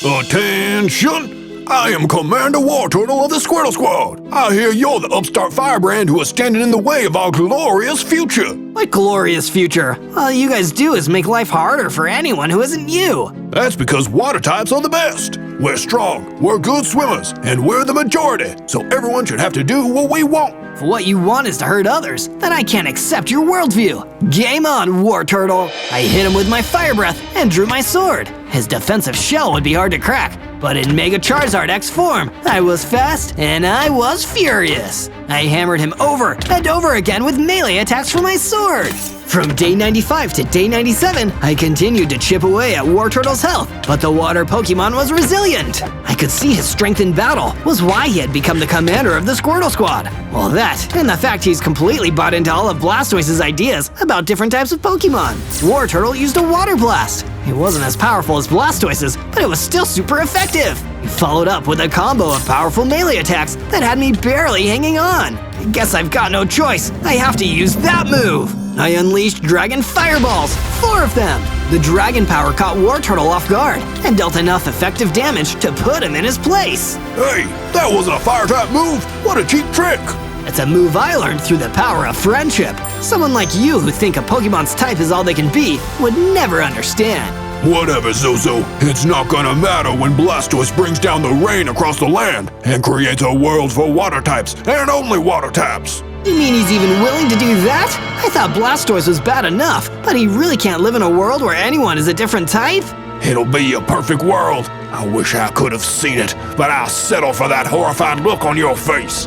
E: Attention! I am Commander War Turtle of the Squirtle Squad. I hear you're the upstart firebrand who is standing in the way of our glorious future.
G: What glorious future? All you guys do is make life harder for anyone who isn't you.
E: That's because water types are the best. We're strong, we're good swimmers, and we're the majority, so everyone should have to do what we want.
G: If what you want is to hurt others, then I can't accept your worldview. Game on, War Turtle! I hit him with my Fire Breath and drew my sword. His defensive shell would be hard to crack, but in Mega Charizard X form, I was fast and I was furious. I hammered him over and over again with melee attacks from my sword. From day 95 to day 97, I continued to chip away at War Turtle's health, but the water Pokemon was resilient. I could see his strength in battle was why he had become the commander of the Squirtle Squad. Well, that, and the fact he's completely bought into all of Blastoise's ideas about different types of Pokemon. War Turtle used a Water Blast. It wasn't as powerful as Blastoise's, but it was still super effective. He followed up with a combo of powerful melee attacks that had me barely hanging on. I guess I've got no choice. I have to use that move. I unleashed Dragon Fireballs,
F: 4 of them! The dragon power caught War Turtle off guard and dealt enough effective damage to put him in his place.
E: Hey, that wasn't a fire type move! What a cheap trick!
F: It's a move I learned through the power of friendship. Someone like you who think a Pokemon's type is all they can be would never understand.
E: Whatever, Zozo. It's not gonna matter when Blastoise brings down the rain across the land and creates a world for water types and only water types.
F: You mean he's even willing to do that? I thought Blastoise was bad enough, but he really can't live in a world where anyone is a different type?
E: It'll be a perfect world. I wish I could have seen it, but I'll settle for that horrified look on your face.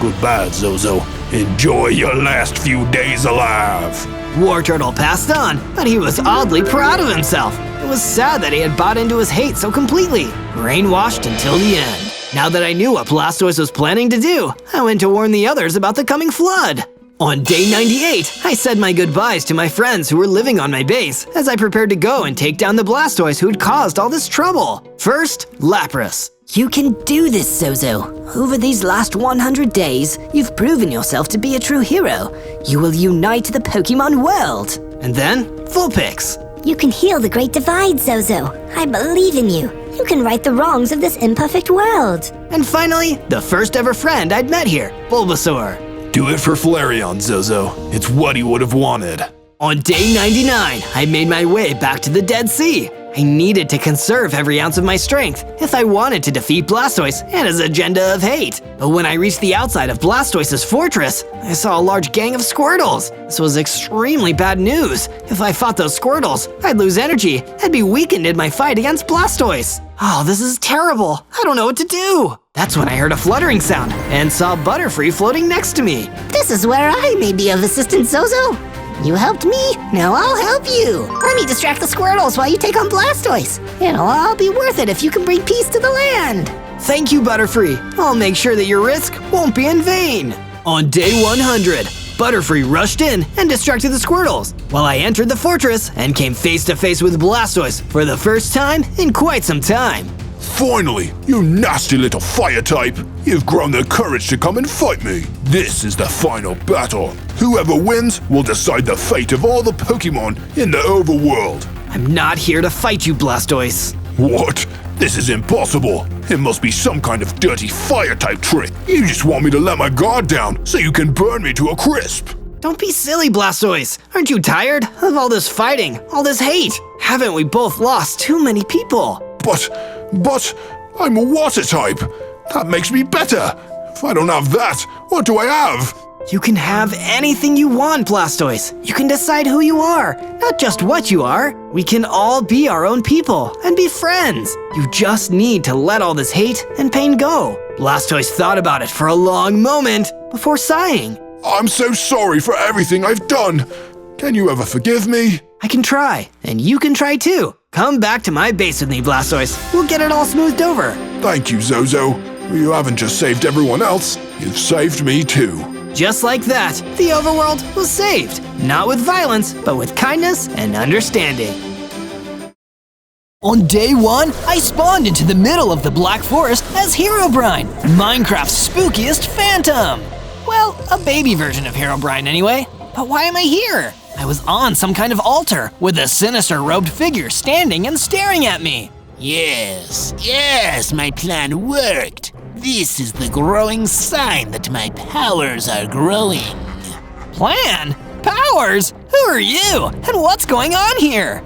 E: Goodbye, Zozo. Enjoy your last few days alive.
F: War Turtle passed on, but he was oddly proud of himself. It was sad that he had bought into his hate so completely, brainwashed until the end. Now that I knew what Blastoise was planning to do, I went to warn the others about the coming flood. On day 98, I said my goodbyes to my friends who were living on my base as I prepared to go and take down the Blastoise who had caused all this trouble. First, Lapras.
G: You can do this, Zozo. Over these last 100 days, you've proven yourself to be a true hero. You will unite the Pokemon world.
F: And then, Vulpix.
D: You can heal the Great Divide, Zozo. I believe in you. You can right the wrongs of this imperfect world.
F: And finally, the first ever friend I'd met here, Bulbasaur.
E: Do it for Flareon, Zozo. It's what he would have wanted.
F: On day 99, I made my way back to the Dead Sea. I needed to conserve every ounce of my strength if I wanted to defeat Blastoise and his agenda of hate. But when I reached the outside of Blastoise's fortress, I saw a large gang of Squirtles. This was extremely bad news. If I fought those Squirtles, I'd lose energy and be weakened in my fight against Blastoise. Oh, this is terrible. I don't know what to do. That's when I heard a fluttering sound and saw Butterfree floating next to me.
D: This is where I may be of assistance, Zozo. You helped me, now I'll help you. Let me distract the Squirtles while you take on Blastoise. It'll all be worth it if you can bring peace to the land.
F: Thank you, Butterfree. I'll make sure that your risk won't be in vain. On day 100, Butterfree rushed in and distracted the Squirtles, while I entered the fortress and came face to face with Blastoise for the first time in quite some time.
E: Finally, you nasty little fire type! You've grown the courage to come and fight me! This is the final battle. Whoever wins will decide the fate of all the Pokemon in the overworld.
F: I'm not here to fight you, Blastoise.
E: What? This is impossible. It must be some kind of dirty fire type trick. You just want me to let my guard down so you can burn me to a crisp.
F: Don't be silly, Blastoise. Aren't you tired of all this fighting, all this hate? Haven't we both lost too many people?
E: But, I'm a water type. That makes me better. If I don't have that, what do I have?
F: You can have anything you want, Blastoise. You can decide who you are, not just what you are. We can all be our own people and be friends. You just need to let all this hate and pain go. Blastoise thought about it for a long moment before sighing.
E: I'm so sorry for everything I've done. Can you ever forgive me?
F: I can try, and you can try too. Come back to my base with me, Blastoise. We'll get it all smoothed over.
E: Thank you, Zozo. You haven't just saved everyone else, you've saved me too.
F: Just like that, the overworld was saved. Not with violence, but with kindness and understanding. On day 1, I spawned into the middle of the Black Forest as HEROBRINE, Minecraft's spookiest phantom. Well, a baby version of HEROBRINE anyway. But why am I here? I was on some kind of altar with a sinister robed figure standing and staring at me.
H: Yes, my plan worked. This is the growing sign that my powers are growing.
F: Plan? Powers? Who are you? And what's going on here?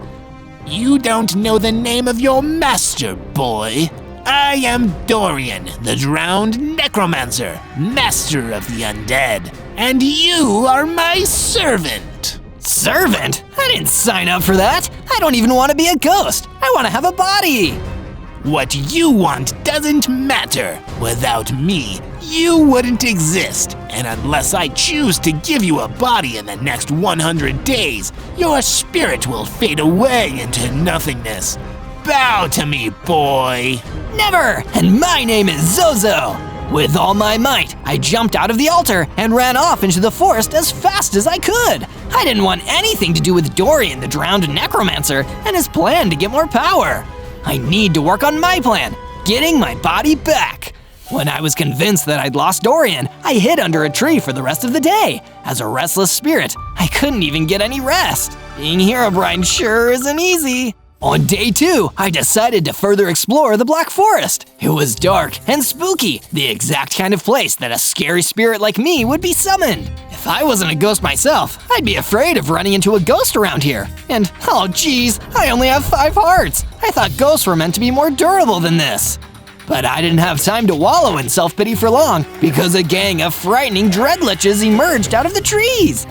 H: You don't know the name of your master, boy. I am Dorian, the drowned necromancer, master of the undead. And you are my servant.
F: Servant? I didn't sign up for that. I don't even want to be a ghost. I want to have a body.
H: What you want doesn't matter. Without me, you wouldn't exist. And unless I choose to give you a body in the next 100 days, your spirit will fade away into nothingness. Bow to me, boy.
F: Never! And my name is Zozo. With all my might, I jumped out of the altar and ran off into the forest as fast as I could. I didn't want anything to do with Dorian, the drowned necromancer, and his plan to get more power. I need to work on my plan, getting my body back. When I was convinced that I'd lost Dorian, I hid under a tree for the rest of the day. As a restless spirit, I couldn't even get any rest.
G: being Herobrine sure isn't easy. On day 2, I decided to further explore the Black Forest. It was dark and spooky, the exact kind of place that a scary spirit like me would be summoned. If I wasn't a ghost myself, I'd be afraid of running into a ghost around here. And oh geez, I only have 5 hearts. I thought ghosts were meant to be more durable than this. But I didn't have time to wallow in self-pity for long, because a gang of frightening dreadliches emerged out of the trees.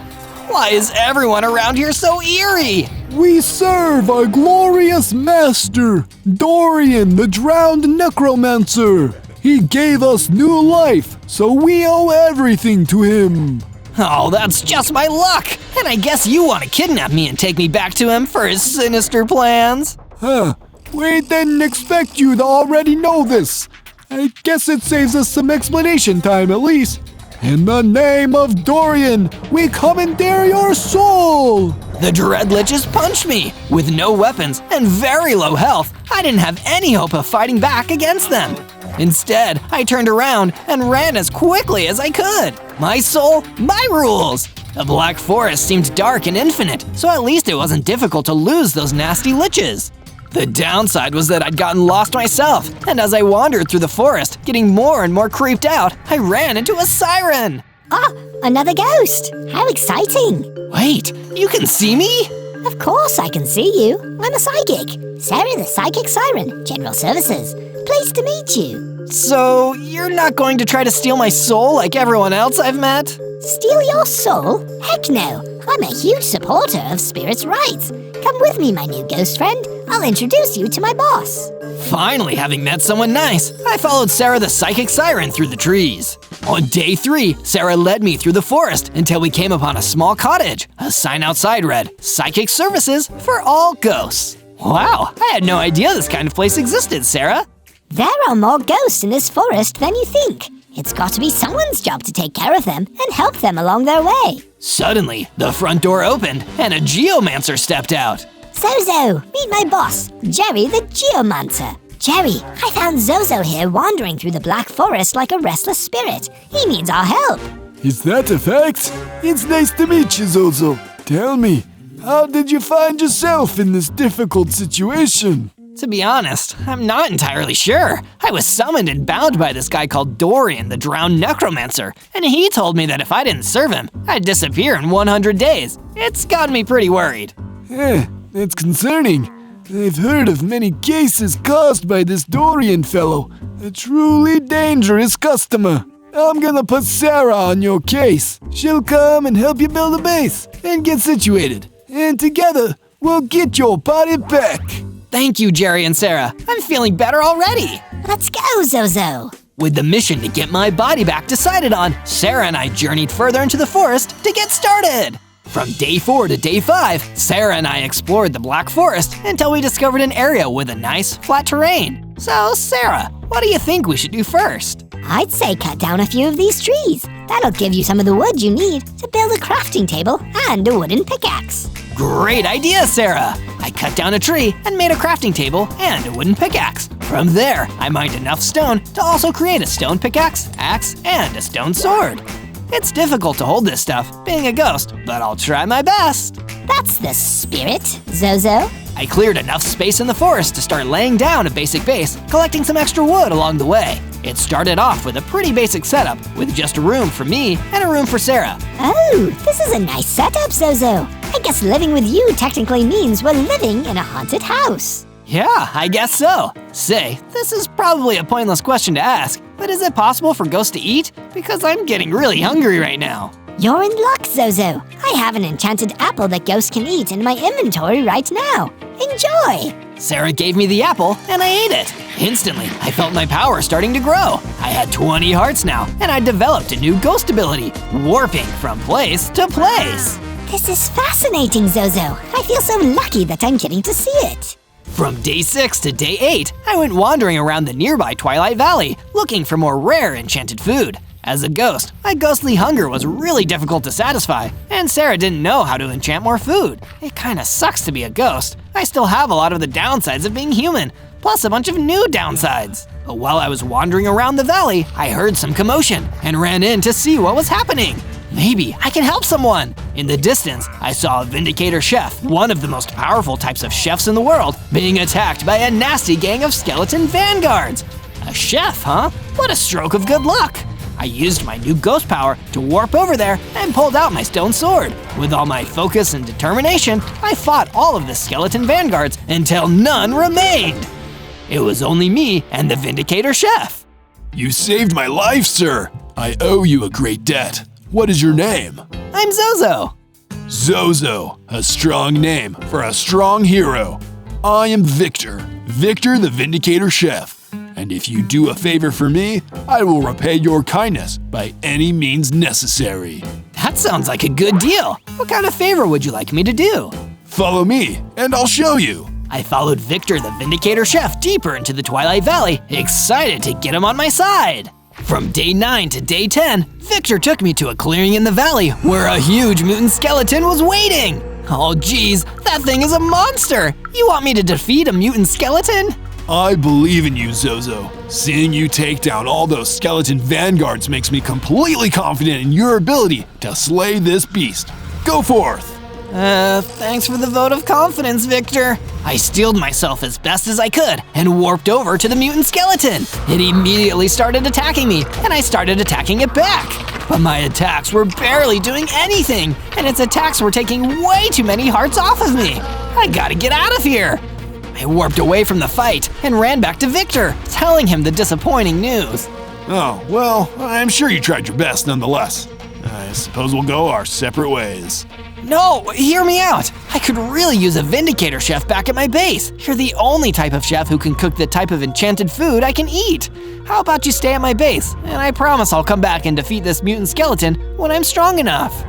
G: Why is everyone around here so eerie?
I: We serve our glorious master, Dorian, the drowned necromancer. He gave us new life, so we owe everything to him.
G: Oh, that's just my luck! And I guess you want to kidnap me and take me back to him for his sinister plans?
I: Huh. We didn't expect you to already know this. I guess it saves us some explanation time at least. In the name of Dorian, we commandeer your soul!
G: The dreadliches punched me! With no weapons and very low health, I didn't have any hope of fighting back against them. Instead, I turned around and ran as quickly as I could. My soul, my rules! The Black Forest seemed dark and infinite, so at least it wasn't difficult to lose those nasty liches. The downside was that I'd gotten lost myself, and as I wandered through the forest, getting more and more creeped out, I ran into a siren!
D: Oh, another ghost! How exciting!
G: Wait, you can see me?
D: Of course I can see you. I'm a psychic. Sarah the Psychic Siren, General Services. Pleased to meet you.
G: So, you're not going to try to steal my soul like everyone else I've met?
D: Steal your soul? Heck no. I'm a huge supporter of spirits' rights. Come with me, my new ghost friend. I'll introduce you to my boss.
G: Finally, having met someone nice, I followed Sarah the Psychic Siren through the trees. On day 3, Sarah led me through the forest until we came upon a small cottage. A sign outside read, "Psychic Services for all ghosts." Wow, I had no idea this kind of place existed, Sarah.
D: There are more ghosts in this forest than you think. It's got to be someone's job to take care of them and help them along their way.
G: Suddenly, the front door opened and a geomancer stepped out.
D: Zozo, meet my boss, Jerry the Geomancer. Jerry, I found Zozo here wandering through the Black Forest like a restless spirit. He needs our help.
I: Is that a fact? It's nice to meet you, Zozo. Tell me, how did you find yourself in this difficult situation?
G: To be honest, I'm not entirely sure. I was summoned and bound by this guy called Dorian, the drowned necromancer, and he told me that if I didn't serve him, I'd disappear in 100 days. It's got me pretty worried.
I: That's concerning. I've heard of many cases caused by this Dorian fellow, a truly dangerous customer. I'm gonna put Sarah on your case. She'll come and help you build a base and get situated. And together, we'll get your body back.
G: Thank you, Jerry and Sarah. I'm feeling better already.
D: Let's go, Zozo.
G: With the mission to get my body back decided on, Sarah and I journeyed further into the forest to get started. From day 4 to day 5, Sarah and I explored the Black Forest until we discovered an area with a nice, flat terrain. So, Sarah, what do you think we should do first?
D: I'd say cut down a few of these trees. That'll give you some of the wood you need to build a crafting table and a wooden pickaxe.
G: Great idea, Sarah! I cut down a tree and made a crafting table and a wooden pickaxe. From there, I mined enough stone to also create a stone pickaxe, axe, and a stone sword. It's difficult to hold this stuff, being a ghost, but I'll try my best.
D: That's the spirit, Zozo.
G: I cleared enough space in the forest to start laying down a basic base, collecting some extra wood along the way. It started off with a pretty basic setup, with just a room for me and a room for Sarah.
D: Oh, this is a nice setup, Zozo. I guess living with you technically means we're living in a haunted house.
G: Yeah, I guess so. Say, this is probably a pointless question to ask, but is it possible for ghosts to eat? Because I'm getting really hungry right now.
D: You're in luck, Zozo. I have an enchanted apple that ghosts can eat in my inventory right now. Enjoy!
G: Sarah gave me the apple, and I ate it. Instantly, I felt my power starting to grow. I had 20 hearts now, and I developed a new ghost ability, warping from place to place.
D: This is fascinating, Zozo. I feel so lucky that I'm getting to see it.
G: From day 6 to day 8, I went wandering around the nearby Twilight Valley, looking for more rare enchanted food. As a ghost, my ghostly hunger was really difficult to satisfy, and Sarah didn't know how to enchant more food. It kinda sucks to be a ghost. I still have a lot of the downsides of being human, plus a bunch of new downsides. But while I was wandering around the valley, I heard some commotion and ran in to see what was happening.
A: Maybe I can help someone. In the distance, I saw a Vindicator Chef, one of the most powerful types of chefs in the world, being attacked by a nasty gang of skeleton vanguards. A chef, huh? What a stroke of good luck. I used my new ghost power to warp over there and pulled out my stone sword. With all my focus and determination, I fought all of the skeleton vanguards until none remained. It was only me and the Vindicator Chef.
F: You saved my life, sir. I owe you a great debt. What is your name?
A: I'm Zozo.
F: Zozo, a strong name for a strong hero. I am Victor, Victor the Vindicator Chef. And if you do a favor for me, I will repay your kindness by any means necessary.
A: That sounds like a good deal. What kind of favor would you like me to do?
F: Follow me, and I'll show you.
A: I followed Victor the Vindicator Chef deeper into the Twilight Valley, excited to get him on my side. From day 9 to day 10, Victor took me to a clearing in the valley where a huge mutant skeleton was waiting. Oh geez, that thing is a monster! You want me to defeat a mutant skeleton?
F: I believe in you, Zozo. Seeing you take down all those skeleton vanguards makes me completely confident in your ability to slay this beast. Go forth!
A: Thanks for the vote of confidence, Victor. I steeled myself as best as I could and warped over to the mutant skeleton. It immediately started attacking me, and I started attacking it back. But my attacks were barely doing anything, and its attacks were taking way too many hearts off of me. I gotta get out of here. I warped away from the fight and ran back to Victor, telling him the disappointing news.
F: Oh, well, I'm sure you tried your best nonetheless. I suppose we'll go our separate ways.
A: No, hear me out. I could really use a Vindicator Chef back at my base. You're the only type of chef who can cook the type of enchanted food I can eat. How about you stay at my base, and I promise I'll come back and defeat this mutant skeleton when I'm strong enough.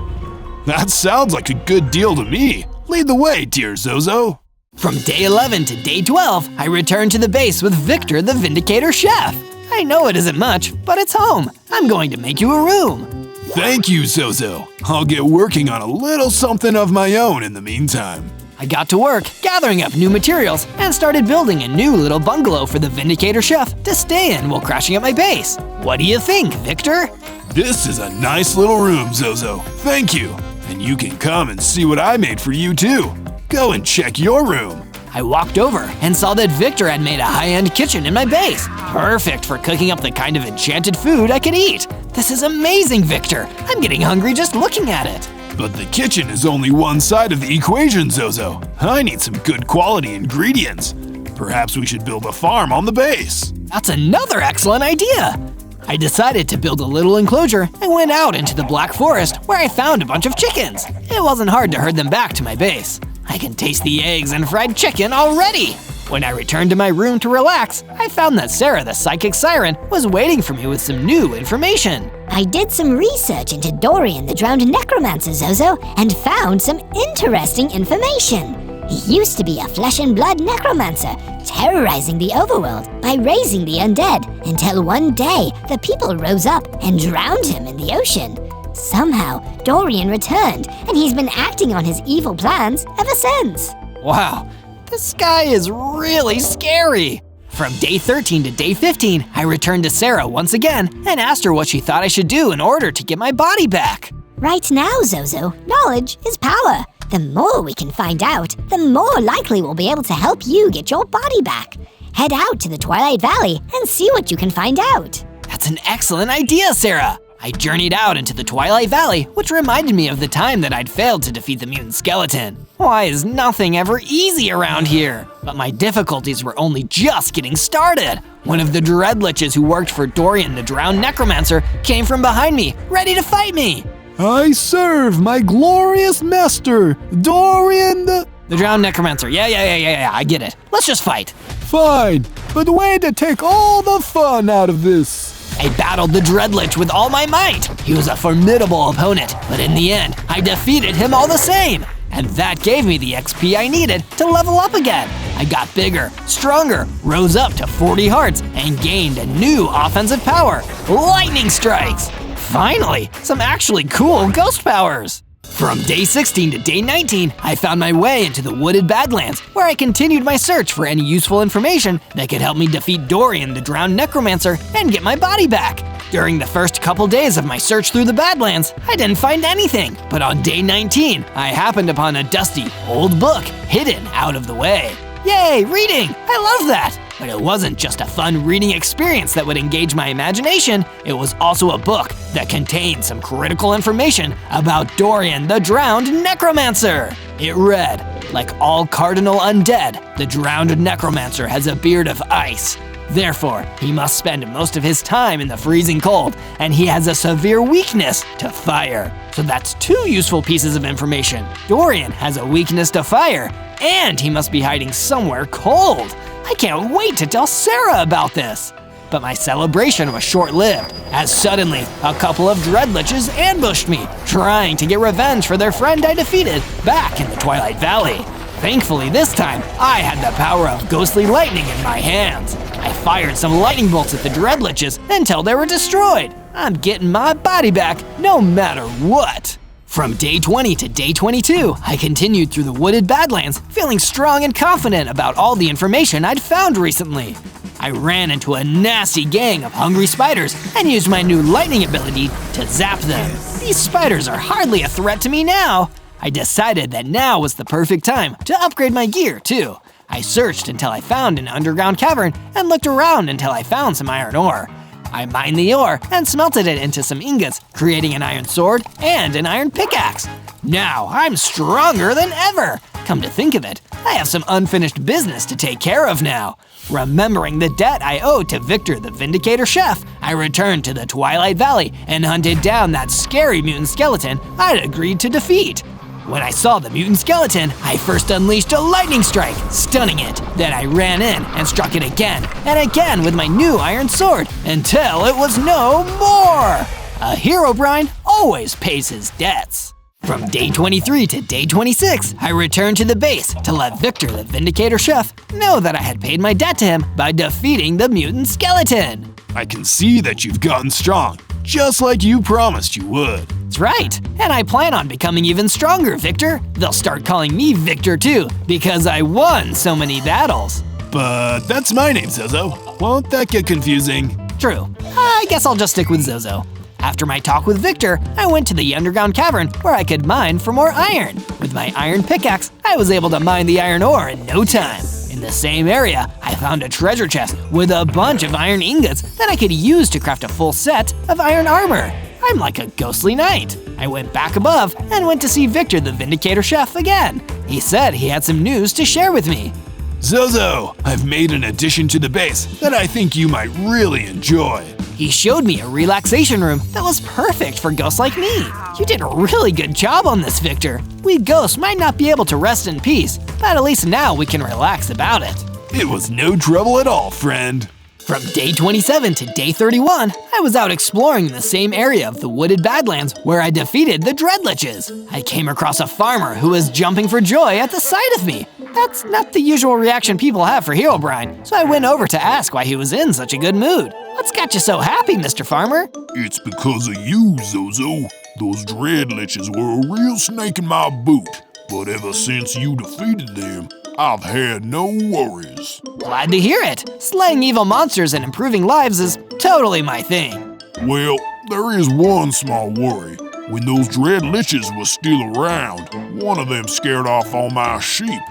F: That sounds like a good deal to me. Lead the way, dear Zozo.
A: From day 11 to day 12, I returned to the base with Victor the Vindicator Chef. I know it isn't much, but it's home. I'm going to make you a room.
F: Thank you, Zozo. I'll get working on a little something of my own in the meantime.
A: I got to work, gathering up new materials, and started building a new little bungalow for the Vindicator Chef to stay in while crashing at my base. What do you think, Victor?
F: This is a nice little room, Zozo. Thank you. And you can come and see what I made for you, too. Go and check your room.
A: I walked over and saw that Victor had made a high-end kitchen in my base. Perfect for cooking up the kind of enchanted food I could eat. This is amazing, Victor. I'm getting hungry just looking at it.
F: But the kitchen is only one side of the equation, Zozo. I need some good quality ingredients. Perhaps we should build a farm on the base.
A: That's another excellent idea. I decided to build a little enclosure and went out into the Black Forest where I found a bunch of chickens. It wasn't hard to herd them back to my base. I can taste the eggs and fried chicken already. When I returned to my room to relax, I found that Sarah the Psychic Siren was waiting for me with some new information.
D: I did some research into Dorian the Drowned Necromancer, Zozo, and found some interesting information. He used to be a flesh and blood necromancer, terrorizing the overworld by raising the undead, until one day the people rose up and drowned him in the ocean. Somehow, Dorian returned, and he's been acting on his evil plans ever since.
A: Wow, this guy is really scary. From day 13 to day 15, I returned to Sarah once again and asked her what she thought I should do in order to get my body back.
D: Right now, Zozo, knowledge is power. The more we can find out, the more likely we'll be able to help you get your body back. Head out to the Twilight Valley and see what you can find out.
A: That's an excellent idea, Sarah. I journeyed out into the Twilight Valley, which reminded me of the time that I'd failed to defeat the mutant skeleton. Why is nothing ever easy around here? But my difficulties were only just getting started. One of the Dreadliches who worked for Dorian the Drowned Necromancer came from behind me, ready to fight me.
I: I serve my glorious master, Dorian the
A: Drowned Necromancer, yeah, I get it. Let's just fight.
I: Fine, but way to take all the fun out of this.
A: I battled the Dreadlich with all my might. He was a formidable opponent, but in the end, I defeated him all the same. And that gave me the XP I needed to level up again. I got bigger, stronger, rose up to 40 hearts, and gained a new offensive power, Lightning Strikes. Finally, some actually cool ghost powers. From day 16 to day 19, I found my way into the wooded Badlands, where I continued my search for any useful information that could help me defeat Dorian the Drowned Necromancer and get my body back. During the first couple days of my search through the Badlands, I didn't find anything. But on day 19, I happened upon a dusty, old book hidden out of the way. Yay, reading! I love that! But it wasn't just a fun reading experience that would engage my imagination, it was also a book that contained some critical information about Dorian the Drowned Necromancer. It read, like all cardinal undead, the drowned necromancer has a beard of ice. Therefore, he must spend most of his time in the freezing cold, and he has a severe weakness to fire. So that's two useful pieces of information. Dorian has a weakness to fire, and he must be hiding somewhere cold. I can't wait to tell Sarah about this. But my celebration was short-lived, as suddenly a couple of dreadliches ambushed me, trying to get revenge for their friend I defeated back in the Twilight Valley. Thankfully this time, I had the power of ghostly lightning in my hands. I fired some lightning bolts at the dreadliches until they were destroyed. I'm getting my body back no matter what. From day 20 to day 22, I continued through the wooded Badlands, feeling strong and confident about all the information I'd found recently. I ran into a nasty gang of hungry spiders and used my new lightning ability to zap them. These spiders are hardly a threat to me now. I decided that now was the perfect time to upgrade my gear, too. I searched until I found an underground cavern and looked around until I found some iron ore. I mined the ore and smelted it into some ingots, creating an iron sword and an iron pickaxe. Now I'm stronger than ever. Come to think of it, I have some unfinished business to take care of now. Remembering the debt I owed to Victor the Vindicator Chef, I returned to the Twilight Valley and hunted down that scary mutant skeleton I'd agreed to defeat. When I saw the mutant skeleton, I first unleashed a lightning strike, stunning it. Then I ran in and struck it again and again with my new iron sword until it was no more. A HEROBRINE always pays his debts. From day 23 to day 26, I returned to the base to let Victor the Vindicator Chef know that I had paid my debt to him by defeating the mutant skeleton.
F: I can see that you've gotten strong, just like you promised you would.
A: That's right, and I plan on becoming even stronger, Victor. They'll start calling me Victor too, because I won so many battles.
F: But that's my name, Zozo. Won't that get confusing?
A: True. I guess I'll just stick with Zozo. After my talk with Victor, I went to the underground cavern where I could mine for more iron. With my iron pickaxe, I was able to mine the iron ore in no time. In the same area, I found a treasure chest with a bunch of iron ingots that I could use to craft a full set of iron armor. I'm like a ghostly knight. I went back above and went to see Victor the Vindicator Chef again. He said he had some news to share with me.
F: Zozo, I've made an addition to the base that I think you might really enjoy.
A: He showed me a relaxation room that was perfect for ghosts like me. You did a really good job on this, Victor. We ghosts might not be able to rest in peace, but at least now we can relax about it.
F: It was no trouble at all, friend.
A: From day 27 to day 31, I was out exploring the same area of the wooded Badlands where I defeated the dreadliches. I came across a farmer who was jumping for joy at the sight of me. That's not the usual reaction people have for HEROBRINE, so I went over to ask why he was in such a good mood. What's got you so happy, Mr. Farmer?
E: It's because of you, Zozo. Those dreadliches were a real snake in my boot. But ever since you defeated them, I've had no worries.
A: Glad to hear it. Slaying evil monsters and improving lives is totally my thing.
E: Well, there is one small worry. When those dreadliches were still around, one of them scared off all my sheep.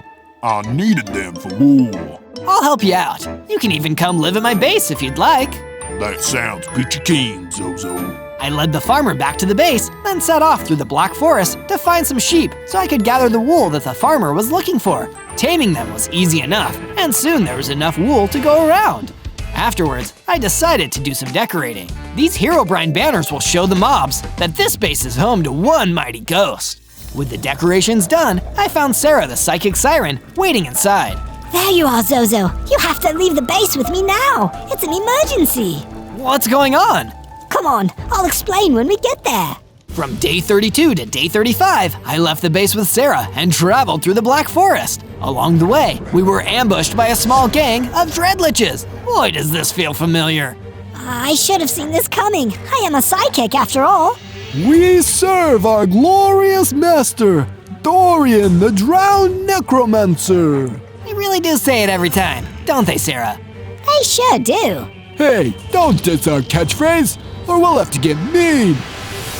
E: I needed them for wool.
A: I'll help you out. You can even come live at my base if you'd like.
E: That sounds pretty keen, Zozo.
A: I led the farmer back to the base, then set off through the Black Forest to find some sheep so I could gather the wool that the farmer was looking for. Taming them was easy enough, and soon there was enough wool to go around. Afterwards, I decided to do some decorating. These HEROBRINE banners will show the mobs that this base is home to one mighty ghost. With the decorations done, I found Sarah the Psychic Siren waiting inside.
D: There you are, Zozo. You have to leave the base with me now. It's an emergency.
A: What's going on?
D: Come on, I'll explain when we get there.
A: From day 32 to day 35, I left the base with Sarah and traveled through the Black Forest. Along the way, we were ambushed by a small gang of dreadliches. Boy, does this feel familiar.
D: I should have seen this coming. I am a psychic after all.
I: We serve our glorious master, Dorian the Drowned Necromancer.
A: They really do say it every time, don't they, Sarah?
D: They sure do.
I: Hey, don't diss our catchphrase. or we'll have to get mean.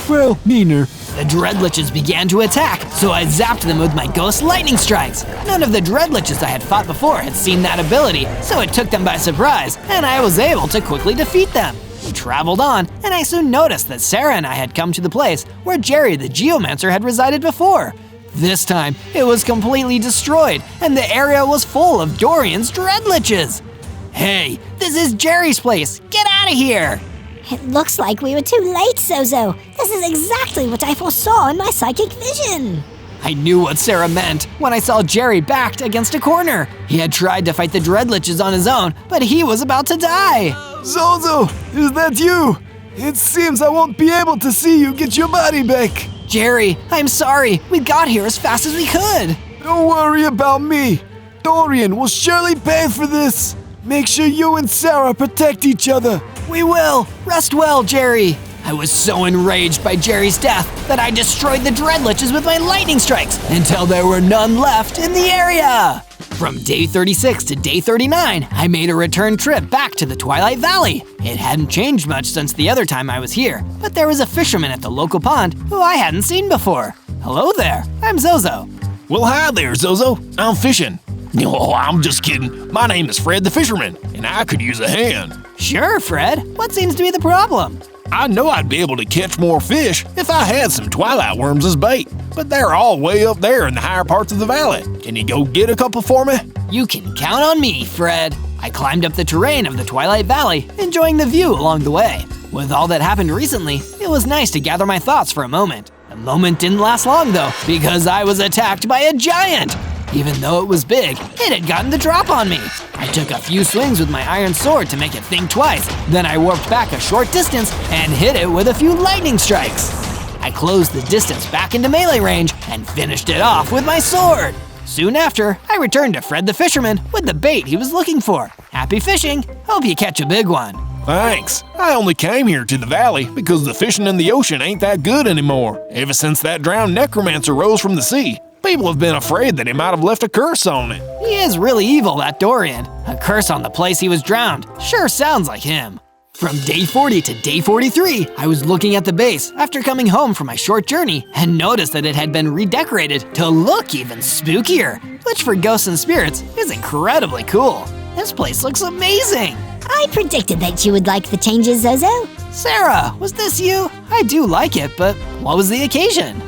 I: Well, meaner.
G: The Dreadliches began to attack, so I zapped them with my Ghost Lightning Strikes. None of the Dreadliches I had fought before had seen that ability, so it took them by surprise, and I was able to quickly defeat them. We traveled on, and I soon noticed that Sarah and I had come to the place where Jerry the Geomancer had resided before. This time, it was completely destroyed, and the area was full of Dorian's Dreadliches. Hey, this is Jerry's place. Get out of here!
D: It looks like we were too late, Zozo. This is exactly what I foresaw in my psychic vision.
G: I knew what Sarah meant when I saw Jerry backed against a corner. He had tried to fight the Dreadliches on his own, but he was about to die.
I: Zozo, is that you? It seems I won't be able to see you get your body back.
G: Jerry, I'm sorry. We got here as fast as we could.
I: Don't worry about me. Dorian will surely pay for this. Make sure you and Sarah protect each other.
G: We will. Rest well, Jerry. I was so enraged by Jerry's death that I destroyed the Dreadliches with my lightning strikes until there were none left in the area. From day 36 to day 39, I made a return trip back to the Twilight Valley. It hadn't changed much since the other time I was here, but there was a fisherman at the local pond who I hadn't seen before. Hello there, I'm Zozo.
J: Well, hi there, Zozo. I'm fishing. Oh, I'm just kidding. My name is Fred the Fisherman, and I could use a hand.
G: Sure, Fred. What seems to be the problem?
J: I know I'd be able to catch more fish if I had some twilight worms as bait, but they're all way up there in the higher parts of the valley. Can you go get a couple for me?
G: You can count on me, Fred. I climbed up the terrain of the Twilight Valley, enjoying the view along the way. With all that happened recently, it was nice to gather my thoughts for a moment. The moment didn't last long though, because I was attacked by a giant. Even though it was big, it had gotten the drop on me. I took a few swings with my iron sword to make it think twice. Then I warped back a short distance and hit it with a few lightning strikes. I closed the distance back into melee range and finished it off with my sword. Soon after, I returned to Fred the Fisherman with the bait he was looking for. Happy fishing. Hope you catch a big one.
J: Thanks. I only came here to the valley because the fishing in the ocean ain't that good anymore. Ever since that drowned necromancer rose from the sea, people have been afraid that he might have left a curse on it.
G: He is really evil, that Dorian. A curse on the place he was drowned. Sure sounds like him. From day 40 to day 43, I was looking at the base after coming home from my short journey and noticed that it had been redecorated to look even spookier, which for ghosts and spirits is incredibly cool. This place looks amazing.
D: I predicted that you would like the changes, Zozo.
G: Sarah, was this you? I do like it, but what was the occasion?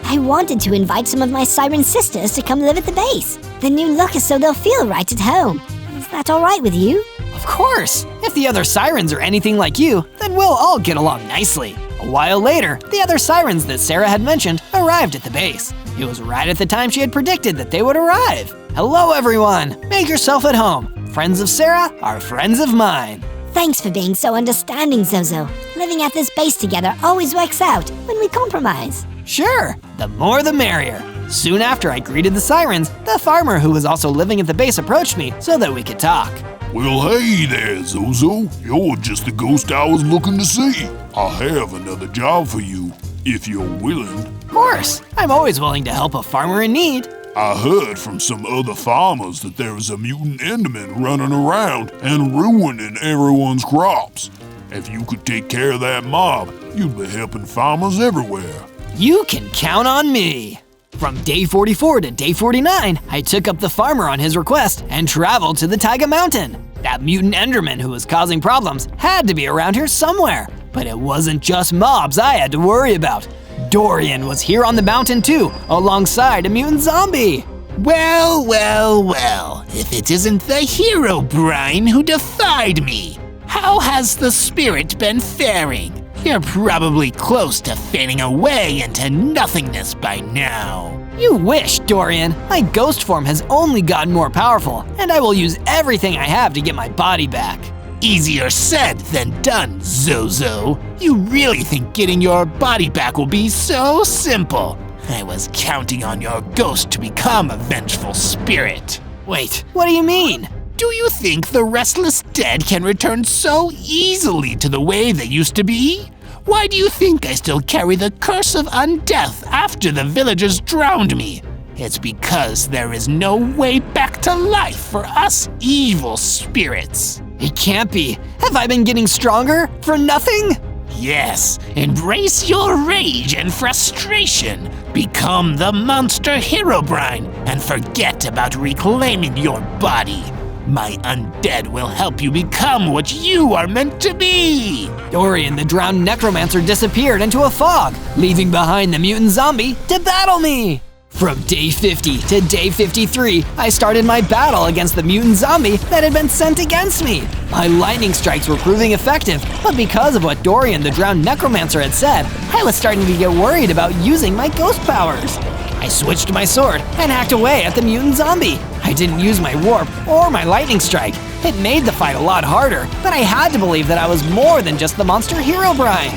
D: I wanted to invite some of my siren sisters to come live at the base. The new look is so they'll feel right at home. Is that all right with you?
G: Of course! If the other sirens are anything like you, then we'll all get along nicely. A while later, the other sirens that Sarah had mentioned arrived at the base. It was right at the time she had predicted that they would arrive. Hello everyone! Make yourself at home. Friends of Sarah are friends of mine.
D: Thanks for being so understanding, Zozo. Living at this base together always works out when we compromise.
G: Sure, the more the merrier. Soon after I greeted the sirens, the farmer who was also living at the base approached me so that we could talk.
E: Well, hey there, Zozo. You're just the ghost I was looking to see. I have another job for you, if you're willing.
G: Of course, I'm always willing to help a farmer in need.
E: I heard from some other farmers that there is a mutant Enderman running around and ruining everyone's crops. If you could take care of that mob, you'd be helping farmers everywhere.
G: You can count on me. From day 44 to day 49, I took up the farmer on his request and traveled to the Taiga Mountain. That mutant Enderman who was causing problems had to be around here somewhere. But it wasn't just mobs I had to worry about. Dorian was here on the mountain too, alongside a mutant zombie.
H: Well, well, well, if it isn't the HEROBRINE who defied me. How has the spirit been faring? You're probably close to fading away into nothingness by now.
G: You wish, Dorian. My ghost form has only gotten more powerful, and I will use everything I have to get my body back.
H: Easier said than done, Zozo. You really think getting your body back will be so simple? I was counting on your ghost to become a vengeful spirit.
G: Wait, what do you mean?
H: Do you think the restless dead can return so easily to the way they used to be? Why do you think I still carry the curse of undeath after the villagers drowned me? It's because there is no way back to life for us evil spirits.
G: It can't be. Have I been getting stronger for nothing?
H: Yes, embrace your rage and frustration. Become the monster HEROBRINE and forget about reclaiming your body. My undead will help you become what you are meant to be.
A: Dorian the drowned necromancer disappeared into a fog, leaving behind the mutant zombie to battle me. From day 50 to day 53, I started my battle against the mutant zombie that had been sent against me. My lightning strikes were proving effective, but because of what Dorian the drowned necromancer had said, I was starting to get worried about using my ghost powers. I switched my sword and hacked away at the mutant zombie. I didn't use my warp or my lightning strike. It made the fight a lot harder, but I had to believe that I was more than just the monster HEROBRINE.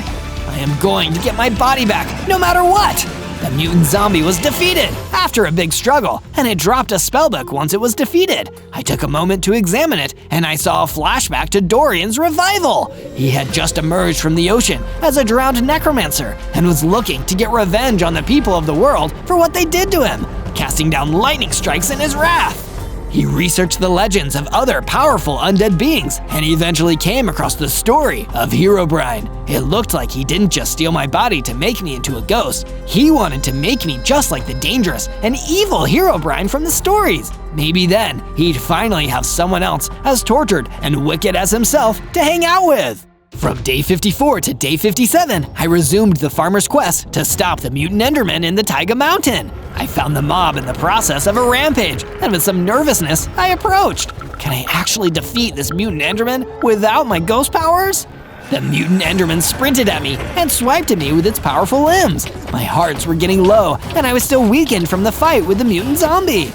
A: I am going to get my body back, no matter what. The mutant zombie was defeated after a big struggle, and it dropped a spellbook once it was defeated. I took a moment to examine it, and I saw a flashback to Dorian's revival. He had just emerged from the ocean as a drowned necromancer and was looking to get revenge on the people of the world for what they did to him, casting down lightning strikes in his wrath. He researched the legends of other powerful undead beings, and he eventually came across the story of HEROBRINE. It looked like he didn't just steal my body to make me into a ghost. He wanted to make me just like the dangerous and evil HEROBRINE from the stories. Maybe then, he'd finally have someone else as tortured and wicked as himself to hang out with. From day 54 to day 57, I resumed the farmer's quest to stop the mutant Enderman in the Taiga Mountain. I found the mob in the process of a rampage, and with some nervousness, I approached. Can I actually defeat this mutant Enderman without my ghost powers? The mutant Enderman sprinted at me and swiped at me with its powerful limbs. My hearts were getting low, and I was still weakened from the fight with the mutant zombie.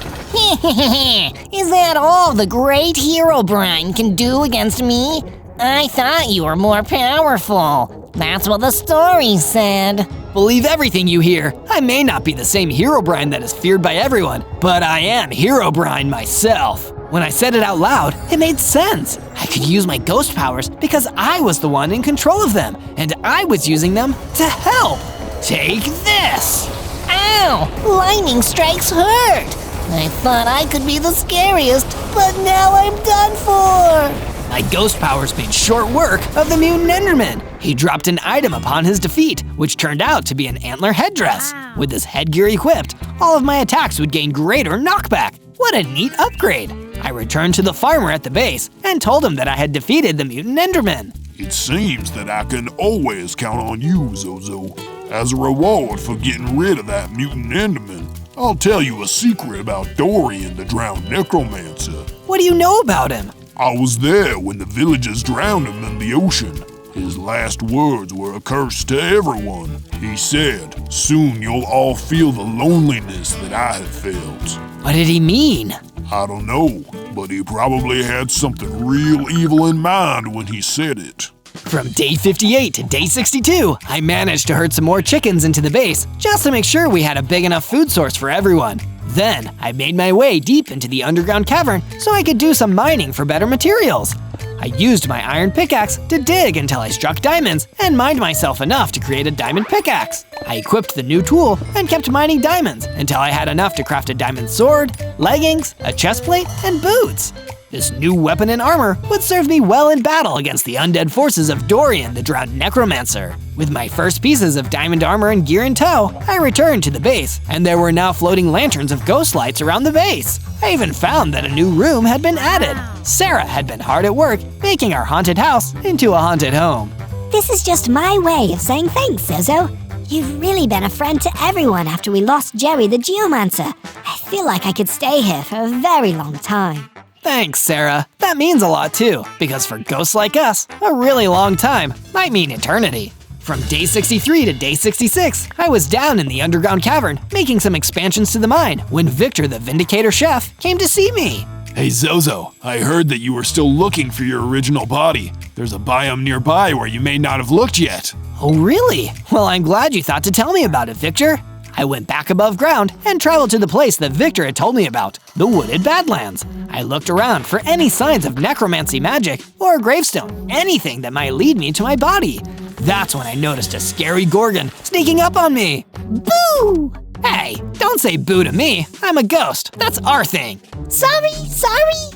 B: Is that all the great HEROBRINE can do against me? I thought you were more powerful. That's what the story said.
A: Believe everything you hear. I may not be the same HEROBRINE that is feared by everyone, but I am HEROBRINE myself. When I said it out loud, it made sense. I could use my ghost powers because I was the one in control of them, and I was using them to help. Take this!
B: Ow! Lightning strikes hurt! I thought I could be the scariest, but now I'm done for!
A: My ghost powers made short work of the mutant Enderman. He dropped an item upon his defeat, which turned out to be an antler headdress. With this headgear equipped, all of my attacks would gain greater knockback. What a neat upgrade. I returned to the farmer at the base and told him that I had defeated the mutant Enderman.
E: It seems that I can always count on you, Zozo. As a reward for getting rid of that mutant Enderman, I'll tell you a secret about Dorian the drowned necromancer.
A: What do you know about him?
E: I was there when the villagers drowned him in the ocean. His last words were a curse to everyone. He said, "Soon you'll all feel the loneliness that I have felt."
A: What did he mean?
E: I don't know, but he probably had something real evil in mind when he said it.
A: From day 58 to day 62, I managed to herd some more chickens into the base just to make sure we had a big enough food source for everyone. Then, I made my way deep into the underground cavern so I could do some mining for better materials. I used my iron pickaxe to dig until I struck diamonds and mined myself enough to create a diamond pickaxe. I equipped the new tool and kept mining diamonds until I had enough to craft a diamond sword, leggings, a chestplate, and boots. This new weapon and armor would serve me well in battle against the undead forces of Dorian the drowned necromancer. With my first pieces of diamond armor and gear in tow, I returned to the base, and there were now floating lanterns of ghost lights around the base. I even found that a new room had been added. Sarah had been hard at work, making our haunted house into a haunted home.
D: This is just my way of saying thanks, Zozo. You've really been a friend to everyone after we lost Jerry the Geomancer. I feel like I could stay here for a very long time.
A: Thanks, Sarah. That means a lot too, because for ghosts like us, a really long time might mean eternity. From day 63 to day 66, I was down in the underground cavern making some expansions to the mine when Victor the Vindicator Chef came to see me.
J: Hey Zozo, I heard that you were still looking for your original body. There's a biome nearby where you may not have looked yet.
A: Oh really? Well, I'm glad you thought to tell me about it, Victor. I went back above ground and traveled to the place that Victor had told me about, the Wooded Badlands. I looked around for any signs of necromancy magic or a gravestone, anything that might lead me to my body. That's when I noticed a scary Gorgon sneaking up on me.
D: Boo!
A: Hey, don't say boo to me. I'm a ghost. That's our thing.
D: Sorry.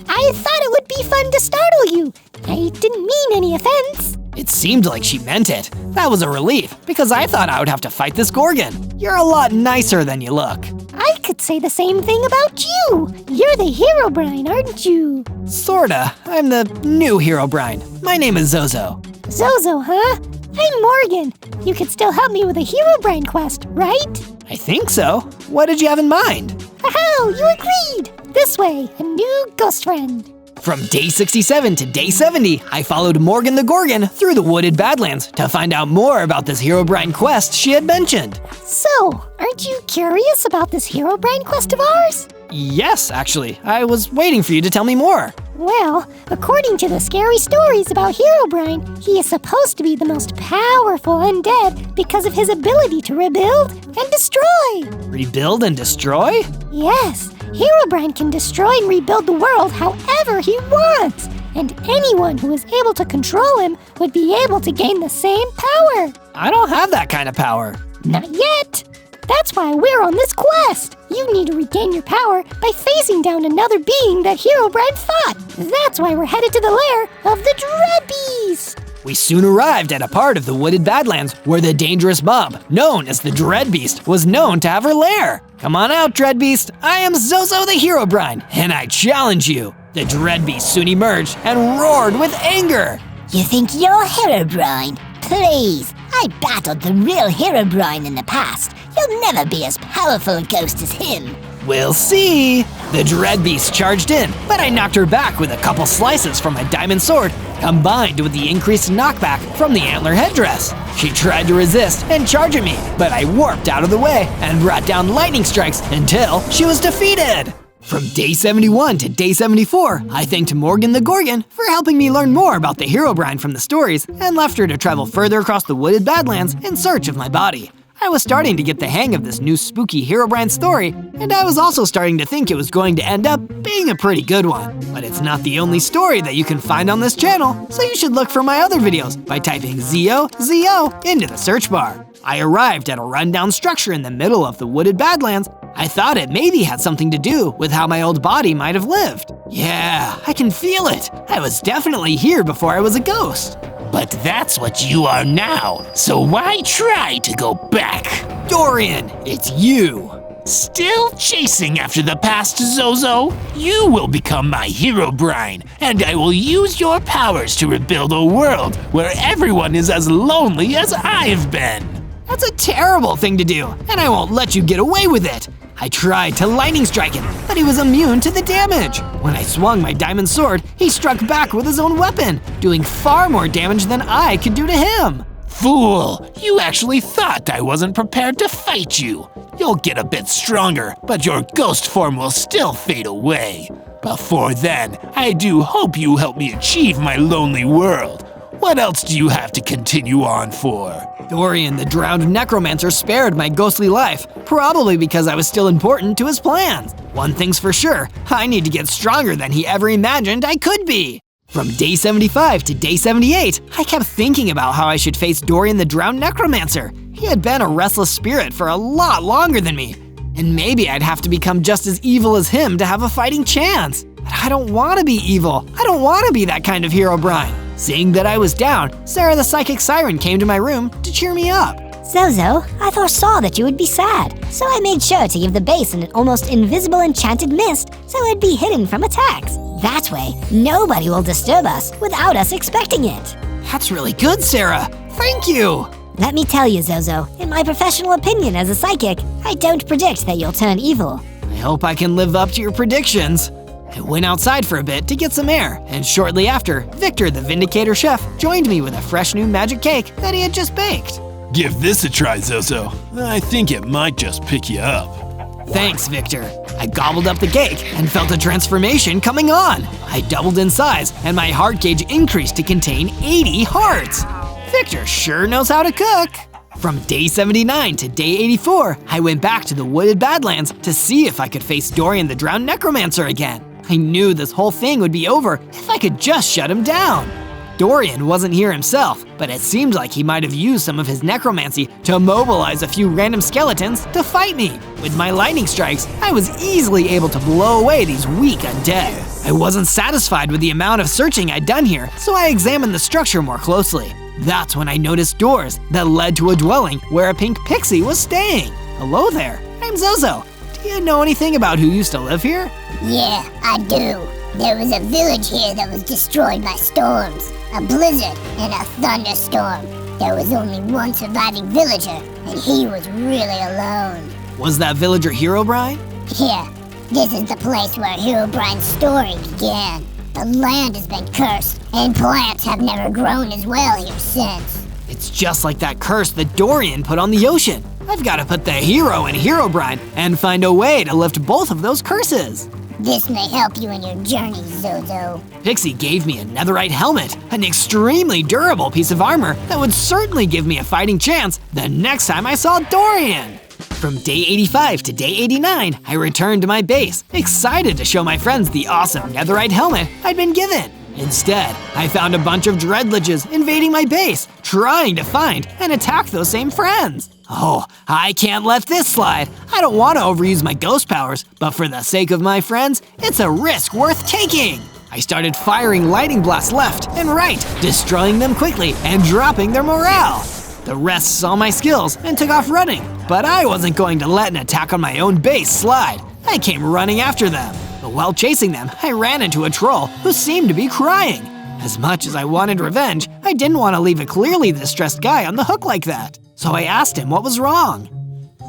D: I thought it would be fun to startle you. I didn't mean any offense.
G: It seemed like she meant it. That was a relief, because I thought I would have to fight this Gorgon. You're a lot nicer than you look.
D: I could say the same thing about you. You're the HEROBRINE, aren't you?
G: Sorta. I'm the new HEROBRINE. My name is Zozo.
D: Zozo, huh? I'm Morgan. You could still help me with a HEROBRINE quest, right?
G: I think so. What did you have in mind?
D: How? You agreed! This way, a new ghost friend.
G: From day 67 to day 70, I followed Morgan the Gorgon through the wooded Badlands to find out more about this HEROBRINE quest she had mentioned.
D: So, aren't you curious about this HEROBRINE quest of ours?
G: Yes, actually. I was waiting for you to tell me more.
D: Well, according to the scary stories about HEROBRINE, he is supposed to be the most powerful undead because of his ability to rebuild and destroy.
G: Rebuild and destroy?
D: Yes, HEROBRINE can destroy and rebuild the world however he wants, and anyone who is able to control him would be able to gain the same power.
G: I don't have that kind of power.
D: Not yet. That's why we're on this quest. You need to regain your power by facing down another being that HEROBRINE fought. That's why we're headed to the lair of the Dread Beast.
G: We soon arrived at a part of the wooded Badlands where the dangerous mob, known as the Dread Beast, was known to have her lair. Come on out, Dread Beast. I am Zozo the HEROBRINE, and I challenge you. The Dread Beast soon emerged and roared with anger.
B: You think you're HEROBRINE? Please, I battled the real HEROBRINE in the past. You'll never be as powerful a ghost as him.
G: We'll see. The Dread Beast charged in, but I knocked her back with a couple slices from my diamond sword, combined with the increased knockback from the antler headdress. She tried to resist and charge at me, but I warped out of the way and brought down lightning strikes until she was defeated. From day 71 to day 74, I thanked Morgan the Gorgon for helping me learn more about the HEROBRINE from the stories and left her to travel further across the wooded Badlands in search of my body. I was starting to get the hang of this new spooky HEROBRINE story, and I was also starting to think it was going to end up being a pretty good one. But it's not the only story that you can find on this channel, so you should look for my other videos by typing ZO into the search bar. I arrived at a rundown structure in the middle of the wooded Badlands. I thought it maybe had something to do with how my old body might have lived. Yeah, I can feel it. I was definitely here before I was a ghost.
H: But that's what you are now, so why try to go back?
G: Dorian, it's you.
H: Still chasing after the past, Zozo? You will become my HEROBRINE, and I will use your powers to rebuild a world where everyone is as lonely as I've been.
G: That's a terrible thing to do, and I won't let you get away with it. I tried to lightning strike him, but he was immune to the damage. When I swung my diamond sword, he struck back with his own weapon, doing far more damage than I could do to him.
H: Fool, you actually thought I wasn't prepared to fight you. You'll get a bit stronger, but your ghost form will still fade away. Before then, I do hope you help me achieve my lonely world. What else do you have to continue on for?
G: Dorian, the drowned necromancer, spared my ghostly life, probably because I was still important to his plans. One thing's for sure, I need to get stronger than he ever imagined I could be. From day 75 to day 78, I kept thinking about how I should face Dorian the drowned necromancer. He had been a restless spirit for a lot longer than me, and maybe I'd have to become just as evil as him to have a fighting chance. But I don't want to be evil. I don't want to be that kind of HEROBRINE. Seeing that I was down, Sarah the psychic siren came to my room to cheer me up.
D: Zozo, I foresaw that you would be sad, so I made sure to give the base an almost invisible enchanted mist so it'd be hidden from attacks. That way, nobody will disturb us without us expecting it.
G: That's really good, Sarah. Thank you.
D: Let me tell you, Zozo, in my professional opinion as a psychic, I don't predict that you'll turn evil.
G: I hope I can live up to your predictions. I went outside for a bit to get some air, and shortly after, Victor the Vindicator chef joined me with a fresh new magic cake that he had just baked.
J: Give this a try, Zozo. I think it might just pick you up.
G: Thanks, Victor. I gobbled up the cake and felt a transformation coming on. I doubled in size, and my heart gauge increased to contain 80 hearts. Victor sure knows how to cook. From day 79 to day 84, I went back to the wooded Badlands to see if I could face Dorian the drowned necromancer again. I knew this whole thing would be over if I could just shut him down. Dorian wasn't here himself, but it seemed like he might have used some of his necromancy to mobilize a few random skeletons to fight me. With my lightning strikes, I was easily able to blow away these weak undead. I wasn't satisfied with the amount of searching I'd done here, so I examined the structure more closely. That's when I noticed doors that led to a dwelling where a pink pixie was staying. Hello there, I'm Zozo. Do you know anything about who used to live here?
D: Yeah, I do. There was a village here that was destroyed by storms, a blizzard, and a thunderstorm. There was only one surviving villager, and he was really alone.
G: Was that villager HEROBRINE?
D: Yeah, this is the place where HEROBRINE's story began. The land has been cursed, and plants have never grown as well here since.
G: It's just like that curse that Dorian put on the ocean. I've got to put the hero in HEROBRINE and find a way to lift both of those curses.
D: This may help you in your journey, Zozo.
G: Pixie gave me a netherite helmet, an extremely durable piece of armor that would certainly give me a fighting chance the next time I saw Dorian. From day 85 to day 89, I returned to my base, excited to show my friends the awesome netherite helmet I'd been given. Instead, I found a bunch of dreadliches invading my base, trying to find and attack those same friends. Oh, I can't let this slide. I don't want to overuse my ghost powers, but for the sake of my friends, it's a risk worth taking. I started firing lightning blasts left and right, destroying them quickly and dropping their morale. The rest saw my skills and took off running, but I wasn't going to let an attack on my own base slide. I came running after them. But while chasing them, I ran into a troll who seemed to be crying. As much as I wanted revenge, I didn't want to leave a clearly distressed guy on the hook like that. So I asked him what was wrong.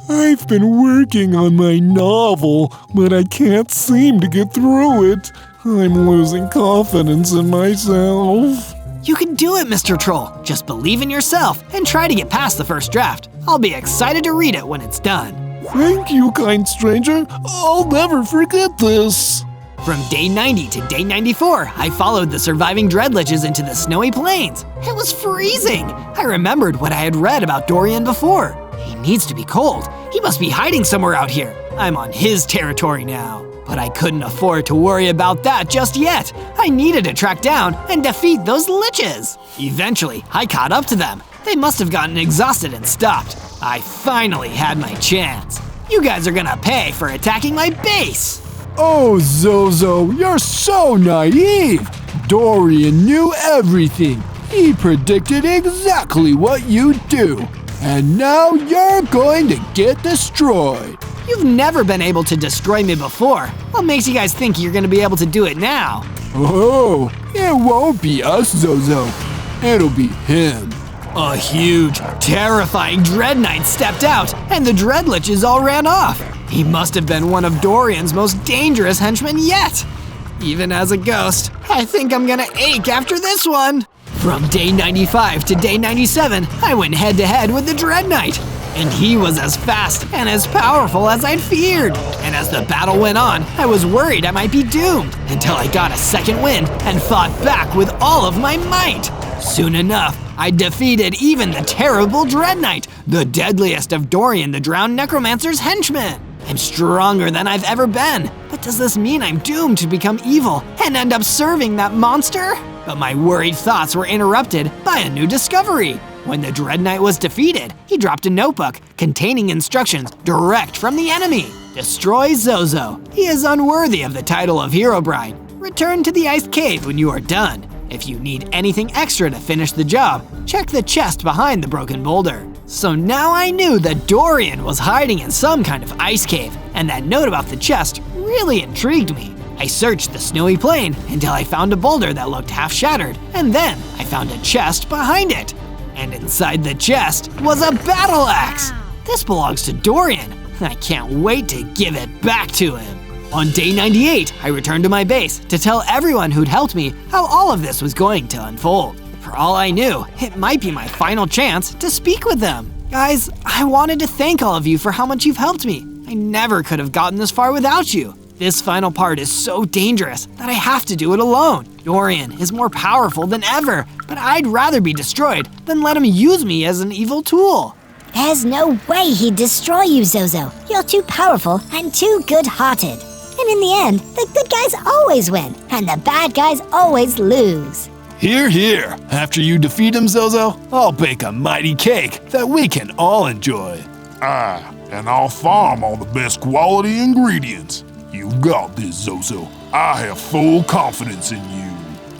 I: I've been working on my novel, but I can't seem to get through it. I'm losing confidence in myself.
G: You can do it, Mr. Troll. Just believe in yourself and try to get past the first draft. I'll be excited to read it when it's done.
I: Thank you, kind stranger. I'll never forget this.
G: From day 90 to day 94, I followed the surviving dreadliches into the snowy plains. It was freezing. I remembered what I had read about Dorian before. He needs to be cold. He must be hiding somewhere out here. I'm on his territory now. But I couldn't afford to worry about that just yet. I needed to track down and defeat those liches. Eventually, I caught up to them. They must have gotten exhausted and stopped. I finally had my chance. You guys are gonna pay for attacking my base.
I: Oh, Zozo, you're so naive. Dorian knew everything. He predicted exactly what you'd do. And now you're going to get destroyed.
G: You've never been able to destroy me before. What makes you guys think you're gonna be able to do it now?
I: Oh, it won't be us, Zozo. It'll be him.
G: A huge, terrifying Dread Knight stepped out, and the Dreadliches all ran off. He must have been one of Dorian's most dangerous henchmen yet. Even as a ghost, I think I'm gonna ache after this one. From day 95 to day 97, I went head-to-head with the Dread Knight. And he was as fast and as powerful as I'd feared. And as the battle went on, I was worried I might be doomed until I got a second wind and fought back with all of my might. Soon enough, I defeated even the terrible Dread Knight, the deadliest of Dorian the Drowned Necromancer's henchmen. I'm stronger than I've ever been, but does this mean I'm doomed to become evil and end up serving that monster? But my worried thoughts were interrupted by a new discovery. When the Dread Knight was defeated, he dropped a notebook containing instructions direct from the enemy. Destroy Zozo. He is unworthy of the title of HEROBRINE. Return to the ice cave when you are done. If you need anything extra to finish the job, check the chest behind the broken boulder. So now I knew that Dorian was hiding in some kind of ice cave, and that note about the chest really intrigued me. I searched the snowy plain until I found a boulder that looked half shattered, and then I found a chest behind it. And inside the chest was a battle axe. This belongs to Dorian. I can't wait to give it back to him. On day 98, I returned to my base to tell everyone who'd helped me how all of this was going to unfold. For all I knew, it might be my final chance to speak with them. Guys, I wanted to thank all of you for how much you've helped me. I never could have gotten this far without you. This final part is so dangerous that I have to do it alone. Dorian is more powerful than ever, but I'd rather be destroyed than let him use me as an evil tool.
D: There's no way he'd destroy you, Zozo. You're too powerful and too good-hearted. And in the end, the good guys always win, and the bad guys always lose.
J: Here, here. After you defeat him, Zozo, I'll bake a mighty cake that we can all enjoy.
E: And I'll farm all the best quality ingredients. You've got this, Zozo. I have full confidence in you.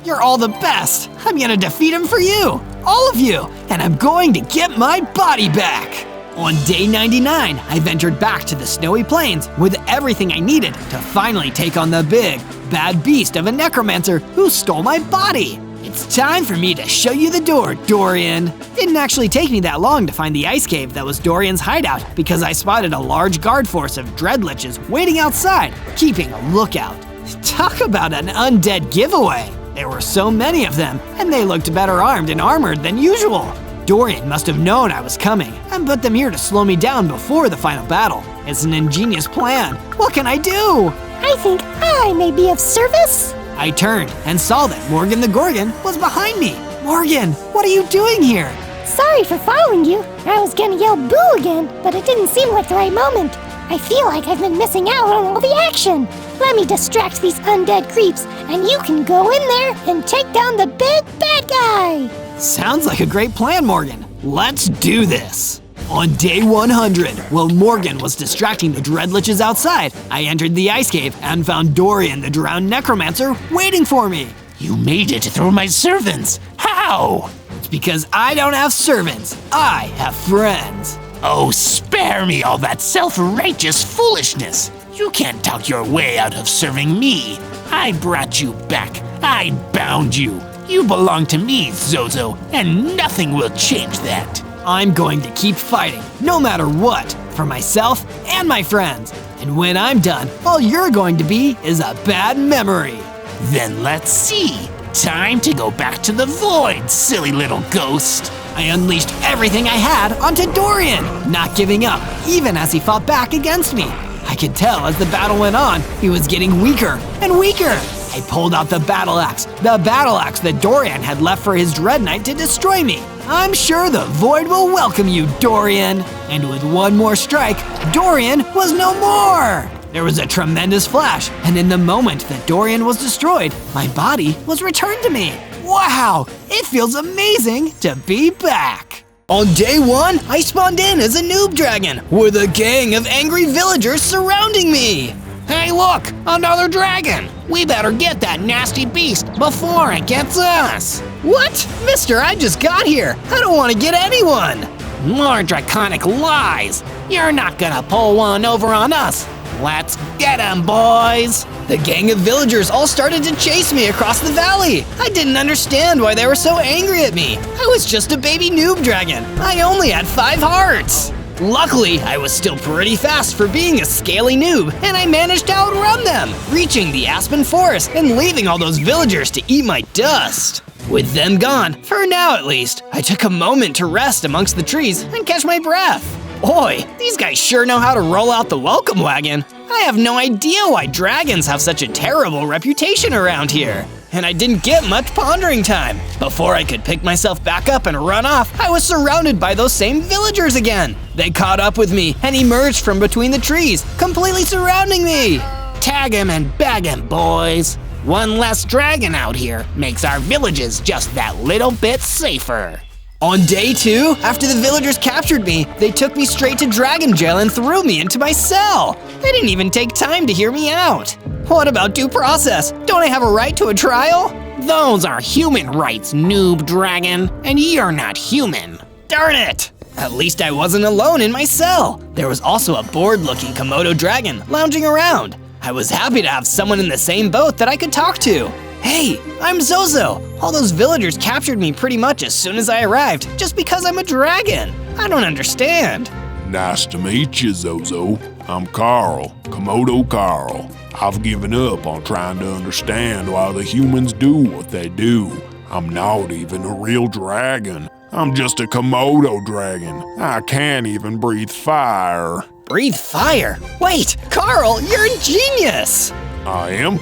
G: You're all the best. I'm gonna defeat him for you. all of you, and I'm going to get my body back. On day 99, I ventured back to the snowy plains with everything I needed to finally take on the big, bad beast of a necromancer who stole my body. It's time for me to show you the door, Dorian. Didn't actually take me that long to find the ice cave that was Dorian's hideout because I spotted a large guard force of dreadliches waiting outside, keeping a lookout. Talk about an undead giveaway. There were so many of them, and they looked better armed and armored than usual. Dorian must have known I was coming and put them here to slow me down before the final battle. It's an ingenious plan. What can I do?
D: I think I may be of service.
G: I turned and saw that Morgan the Gorgon was behind me. Morgan, what are you doing here?
D: Sorry for following you. I was gonna yell boo again, but it didn't seem like the right moment. I feel like I've been missing out on all the action. Let me distract these undead creeps, and you can go in there and take down the big bad guy.
G: Sounds like a great plan, Morgan. Let's do this. On day 100, while Morgan was distracting the dreadliches outside, I entered the ice cave and found Dorian the drowned necromancer waiting for me.
H: You made it through my servants. How?
G: It's because I don't have servants. I have friends.
H: Oh, spare me all that self-righteous foolishness. You can't talk your way out of serving me. I brought you back. I bound you. You belong to me, Zozo, and nothing will change that.
G: I'm going to keep fighting, no matter what, for myself and my friends. And when I'm done, all you're going to be is a bad memory.
H: Then let's see. Time to go back to the void, silly little ghost.
G: I unleashed everything I had onto Dorian, not giving up, even as he fought back against me. I could tell as the battle went on, he was getting weaker and weaker. I pulled out the battle axe that Dorian had left for his Dread Knight to destroy me. I'm sure the void will welcome you, Dorian. And with one more strike, Dorian was no more. There was a tremendous flash, and in the moment that Dorian was destroyed, my body was returned to me. Wow, it feels amazing to be back. On day 1, I spawned in as a noob dragon with a gang of angry villagers surrounding me.
H: Hey look, another dragon! We better get that nasty beast before it gets us!
G: What? Mister, I just got here. I don't want to get anyone.
H: More draconic lies! You're not gonna pull one over on us! Let's get him, boys!
G: The gang of villagers all started to chase me across the valley. I didn't understand why they were so angry at me. I was just a baby noob dragon. I only had 5 hearts. Luckily, I was still pretty fast for being a scaly noob, and I managed to outrun them, reaching the aspen forest and leaving all those villagers to eat my dust. With them gone, for now at least, I took a moment to rest amongst the trees and catch my breath. Boy, these guys sure know how to roll out the welcome wagon. I have no idea why dragons have such a terrible reputation around here. And I didn't get much pondering time. Before I could pick myself back up and run off, I was surrounded by those same villagers again. They caught up with me and emerged from between the trees, completely surrounding me.
H: Tag him and bag him, boys. One less dragon out here makes our villages just that little bit safer.
G: On day 2, after the villagers captured me, they took me straight to Dragon Jail and threw me into my cell. They didn't even take time to hear me out. What about due process? Don't I have a right to a trial?
H: Those are human rights, noob dragon, and you're not human.
G: Darn it! At least I wasn't alone in my cell. There was also a bored-looking Komodo dragon lounging around. I was happy to have someone in the same boat that I could talk to. Hey, I'm Zozo. All those villagers captured me pretty much as soon as I arrived, just because I'm a dragon. I don't understand.
E: Nice to meet you, Zozo. I'm Carl, Komodo Carl. I've given up on trying to understand why the humans do what they do. I'm not even a real dragon. I'm just a Komodo dragon. I can't even breathe fire.
G: Breathe fire? Wait, Carl, you're a genius!
E: I am?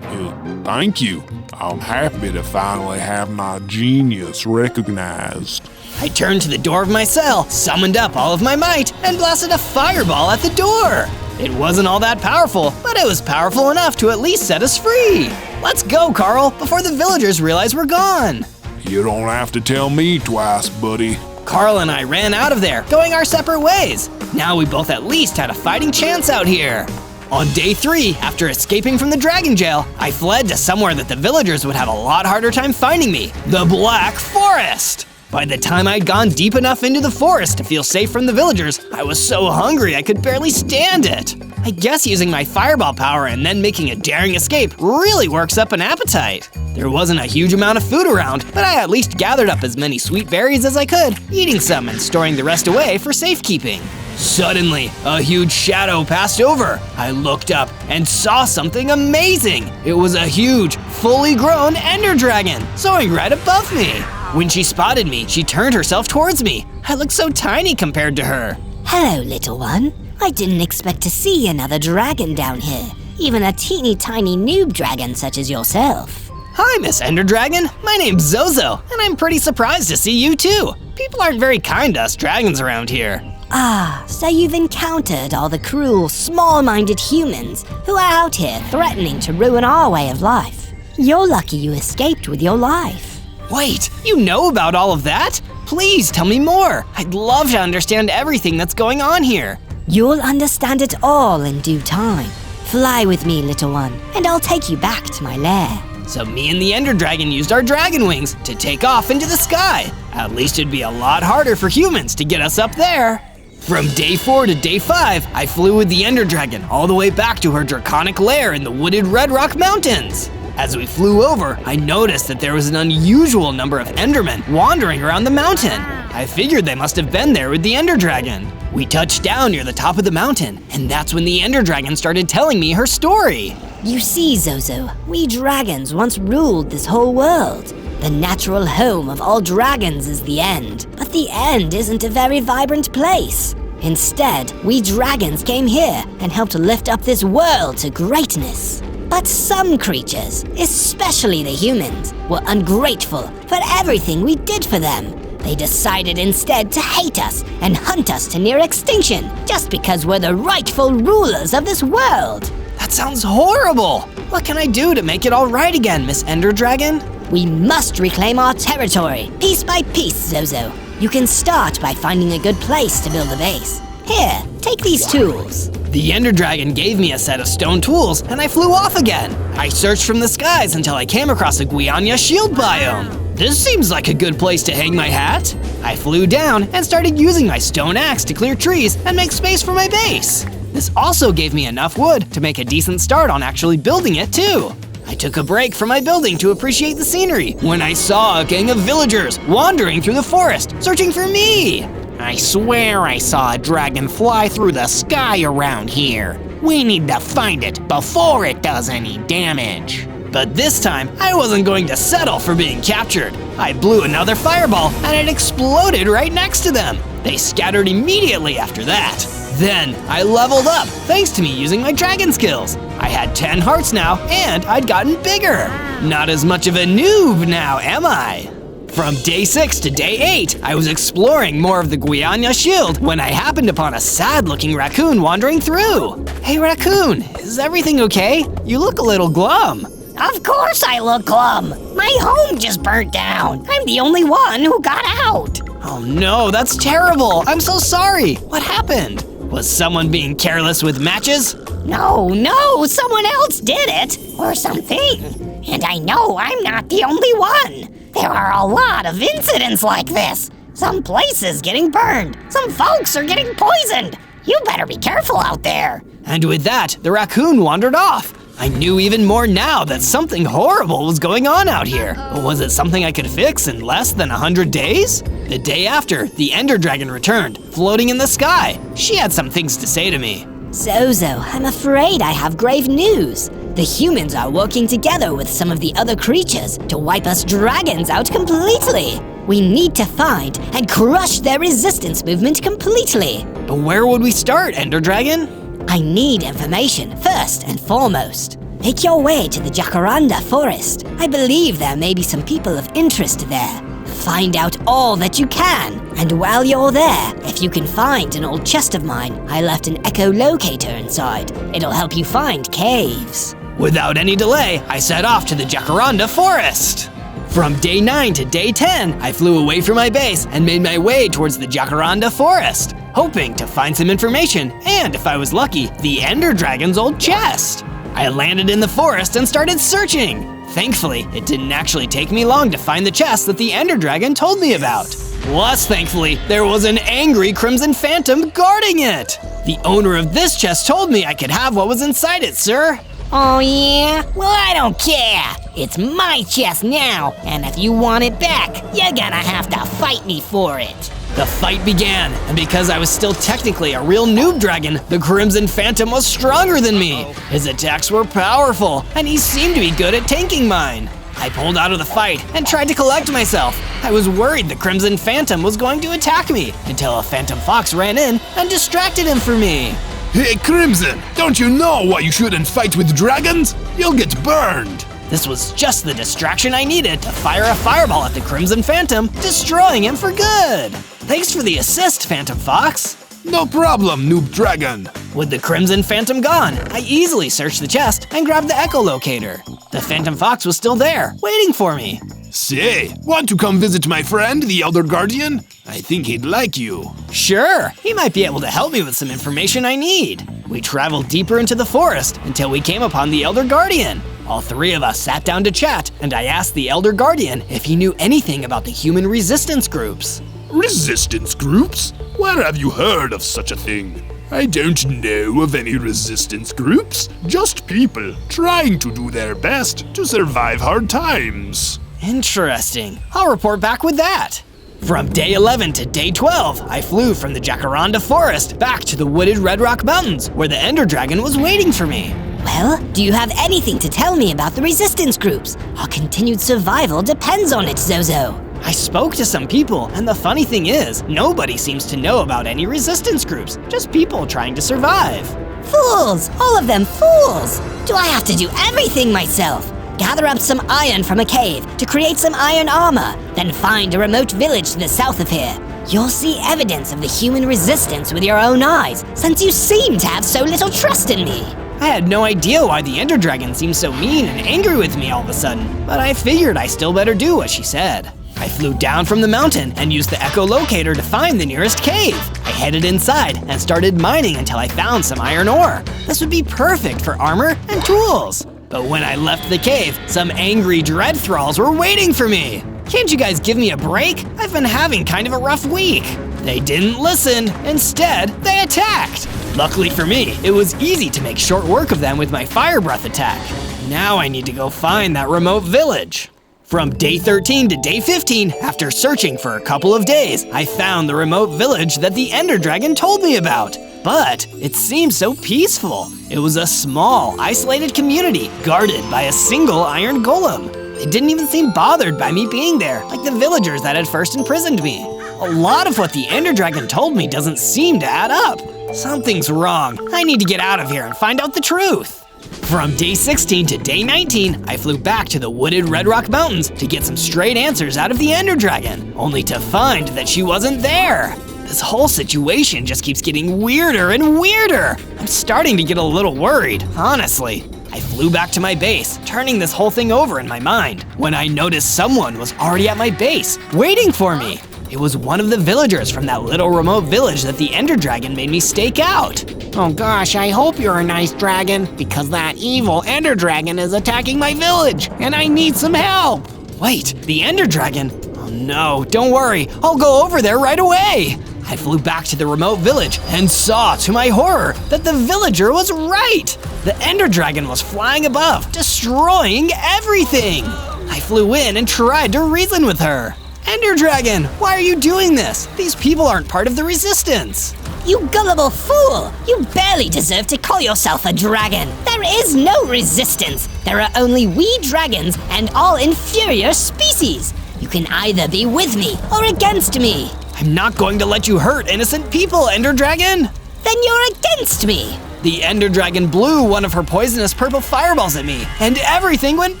E: Thank you. I'm happy to finally have my genius recognized.
G: I turned to the door of my cell, summoned up all of my might, and blasted a fireball at the door. It wasn't all that powerful, but it was powerful enough to at least set us free. Let's go, Carl, before the villagers realize we're gone.
E: You don't have to tell me twice, buddy.
G: Carl and I ran out of there, going our separate ways. Now we both at least had a fighting chance out here.
F: On day 3, after escaping from the dragon jail, I fled to somewhere that the villagers would have a lot harder time finding me, the Black Forest. By the time I'd gone deep enough into the forest to feel safe from the villagers, I was so hungry I could barely stand it. I guess using my fireball power and then making a daring escape really works up an appetite. There wasn't a huge amount of food around, but I at least gathered up as many sweet berries as I could, eating some and storing the rest away for safekeeping. Suddenly, a huge shadow passed over. I looked up and saw something amazing. It was a huge, fully grown ender dragon soaring right above me. When she spotted me, she turned herself towards me. I looked so tiny compared to her.
D: Hello, little one. I didn't expect to see another dragon down here, even a teeny tiny noob dragon such as yourself.
F: Hi, Miss Ender Dragon. My name's Zozo, and I'm pretty surprised to see you too. People aren't very kind to us dragons around here.
D: Ah, so you've encountered all the cruel, small-minded humans who are out here threatening to ruin our way of life. You're lucky you escaped with your life.
F: Wait, you know about all of that? Please tell me more. I'd love to understand everything that's going on here.
D: You'll understand it all in due time. Fly with me, little one, and I'll take you back to my lair.
F: So me and the Ender Dragon used our dragon wings to take off into the sky. At least it'd be a lot harder for humans to get us up there. From day 4 to day 5, I flew with the Ender Dragon all the way back to her draconic lair in the wooded Red Rock Mountains. As we flew over, I noticed that there was an unusual number of Endermen wandering around the mountain. I figured they must have been there with the Ender Dragon. We touched down near the top of the mountain, and that's when the Ender Dragon started telling me her story.
D: You see, Zozo, we dragons once ruled this whole world. The natural home of all dragons is the end, but the end isn't a very vibrant place. Instead, we dragons came here and helped lift up this world to greatness. But some creatures, especially the humans, were ungrateful for everything we did for them. They decided instead to hate us and hunt us to near extinction just because we're the rightful rulers of this world.
F: That sounds horrible! What can I do to make it all right again, Miss Ender Dragon?
D: We must reclaim our territory, piece by piece, Zozo. You can start by finding a good place to build a base. Here, take these tools.
F: The Ender Dragon gave me a set of stone tools, and I flew off again. I searched from the skies until I came across a Guiana shield biome. This seems like a good place to hang my hat. I flew down and started using my stone axe to clear trees and make space for my base. This also gave me enough wood to make a decent start on actually building it too. I took a break from my building to appreciate the scenery when I saw a gang of villagers wandering through the forest, searching for me.
C: I swear I saw a dragon fly through the sky around here. We need to find it before it does any damage.
F: But this time, I wasn't going to settle for being captured. I blew another fireball and it exploded right next to them. They scattered immediately after that. Then, I leveled up thanks to me using my dragon skills. I had 10 hearts now and I'd gotten bigger. Not as much of a noob now, am I? From day 6 to day 8, I was exploring more of the Guiana Shield when I happened upon a sad-looking raccoon wandering through. Hey raccoon, is everything okay? You look a little glum.
B: Of course I look glum. My home just burnt down. I'm the only one who got out.
F: Oh no, that's terrible. I'm so sorry. What happened? Was someone being careless with matches?
B: No, someone else did it, or something. And I know I'm not the only one. There are a lot of incidents like this. Some places getting burned. Some folks are getting poisoned. You better be careful out there.
F: And with that, the raccoon wandered off. I knew even more now that something horrible was going on out here. But was it something I could fix in less than 100 days? The day after, the Ender Dragon returned, floating in the sky. She had some things to say to me.
D: Zozo, I'm afraid I have grave news. The humans are working together with some of the other creatures to wipe us dragons out completely. We need to find and crush their resistance movement completely.
F: But where would we start, Ender Dragon?
D: I need information first and foremost. Make your way to the Jacaranda Forest. I believe there may be some people of interest there. Find out all that you can, and while you're there, if you can find an old chest of mine, I left an echolocator inside. It'll help you find caves.
F: Without any delay, I set off to the Jacaranda Forest. From day 9 to day 10, I flew away from my base and made my way towards the Jacaranda Forest. hoping to find some information and, if I was lucky, the Ender Dragon's old chest. I landed in the forest and started searching. Thankfully, it didn't actually take me long to find the chest that the Ender Dragon told me about. Plus, thankfully, there was an angry Crimson Phantom guarding it. The owner of this chest told me I could have what was inside it, sir.
B: Oh yeah? Well, I don't care. It's my chest now, and if you want it back, you're gonna have to fight me for it.
F: The fight began, and because I was still technically a real noob dragon, the Crimson Phantom was stronger than me. His attacks were powerful, and he seemed to be good at tanking mine. I pulled out of the fight and tried to collect myself. I was worried the Crimson Phantom was going to attack me until a Phantom Fox ran in and distracted him for me.
J: Hey, Crimson, don't you know why you shouldn't fight with dragons? You'll get burned.
F: This was just the distraction I needed to fire a fireball at the Crimson Phantom, destroying him for good. Thanks for the assist, Phantom Fox.
J: No problem, Noob Dragon.
F: With the Crimson Phantom gone, I easily searched the chest and grabbed the echolocator. The Phantom Fox was still there, waiting for me.
J: Say, want to come visit my friend, the Elder Guardian? I think he'd like you.
F: Sure, he might be able to help me with some information I need. We traveled deeper into the forest until we came upon the Elder Guardian. All three of us sat down to chat, and I asked the Elder Guardian if he knew anything about the human resistance groups.
E: Resistance groups? Where have you heard of such a thing? I don't know of any resistance groups, just people trying to do their best to survive hard times.
F: Interesting. I'll report back with that. From day 11 to day 12, I flew from the Jacaranda Forest back to the wooded Red Rock Mountains, where the Ender Dragon was waiting for me.
B: Well, do you have anything to tell me about the resistance groups? Our continued survival depends on it, Zozo.
F: I spoke to some people, and the funny thing is, nobody seems to know about any resistance groups, just people trying to survive.
B: Fools! All of them fools! Do I have to do everything myself? Gather up some iron from a cave to create some iron armor, then find a remote village to the south of here. You'll see evidence of the human resistance with your own eyes, since you seem to have so little trust in me.
F: I had no idea why the Ender Dragon seemed so mean and angry with me all of a sudden, but I figured I still better do what she said. I flew down from the mountain and used the echolocator to find the nearest cave. I headed inside and started mining until I found some iron ore. This would be perfect for armor and tools. But when I left the cave, some angry dread thralls were waiting for me. Can't you guys give me a break? I've been having kind of a rough week. They didn't listen. Instead, they attacked. Luckily for me, it was easy to make short work of them with my fire breath attack. Now I need to go find that remote village. From day 13 to day 15, after searching for a couple of days, I found the remote village that the Ender Dragon told me about. But it seemed so peaceful. It was a small, isolated community guarded by a single iron golem. They didn't even seem bothered by me being there, like the villagers that had first imprisoned me. A lot of what the Ender Dragon told me doesn't seem to add up. Something's wrong. I need to get out of here and find out the truth. From day 16 to day 19, I flew back to the wooded Red Rock Mountains to get some straight answers out of the Ender Dragon, only to find that she wasn't there. This whole situation just keeps getting weirder and weirder. I'm starting to get a little worried, honestly. I flew back to my base, turning this whole thing over in my mind, when I noticed someone was already at my base, waiting for me. It was one of the villagers from that little remote village that the Ender Dragon made me stake out.
C: Oh gosh, I hope you're a nice dragon, because that evil Ender Dragon is attacking my village, and I need some help.
F: Wait, the Ender Dragon? Oh no, don't worry, I'll go over there right away. I flew back to the remote village and saw, to my horror, that the villager was right. The Ender Dragon was flying above, destroying everything. I flew in and tried to reason with her. Ender Dragon, why are you doing this? These people aren't part of the resistance.
B: You gullible fool! You barely deserve to call yourself a dragon. There is no resistance. There are only we dragons and all inferior species. You can either be with me or against me.
F: I'm not going to let you hurt innocent people, Ender Dragon.
B: Then you're against me.
F: The Ender Dragon blew one of her poisonous purple fireballs at me, and everything went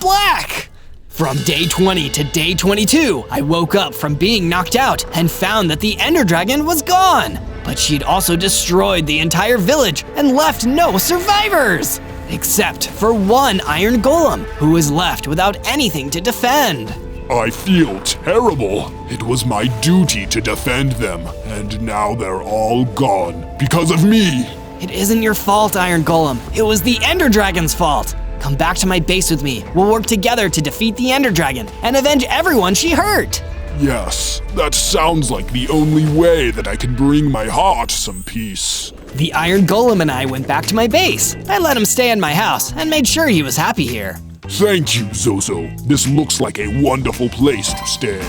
F: black. From day 20 to day 22, I woke up from being knocked out and found that the Ender Dragon was gone. But she'd also destroyed the entire village and left no survivors. Except for one iron golem, who was left without anything to defend.
E: I feel terrible. It was my duty to defend them, and now they're all gone because of me.
F: It isn't your fault, Iron Golem. It was the Ender Dragon's fault. Come back to my base with me. We'll work together to defeat the Ender Dragon and avenge everyone she hurt.
E: Yes, that sounds like the only way that I can bring my heart some peace.
F: The Iron Golem and I went back to my base. I let him stay in my house and made sure he was happy here.
E: Thank you, Zozo. This looks like a wonderful place to stay.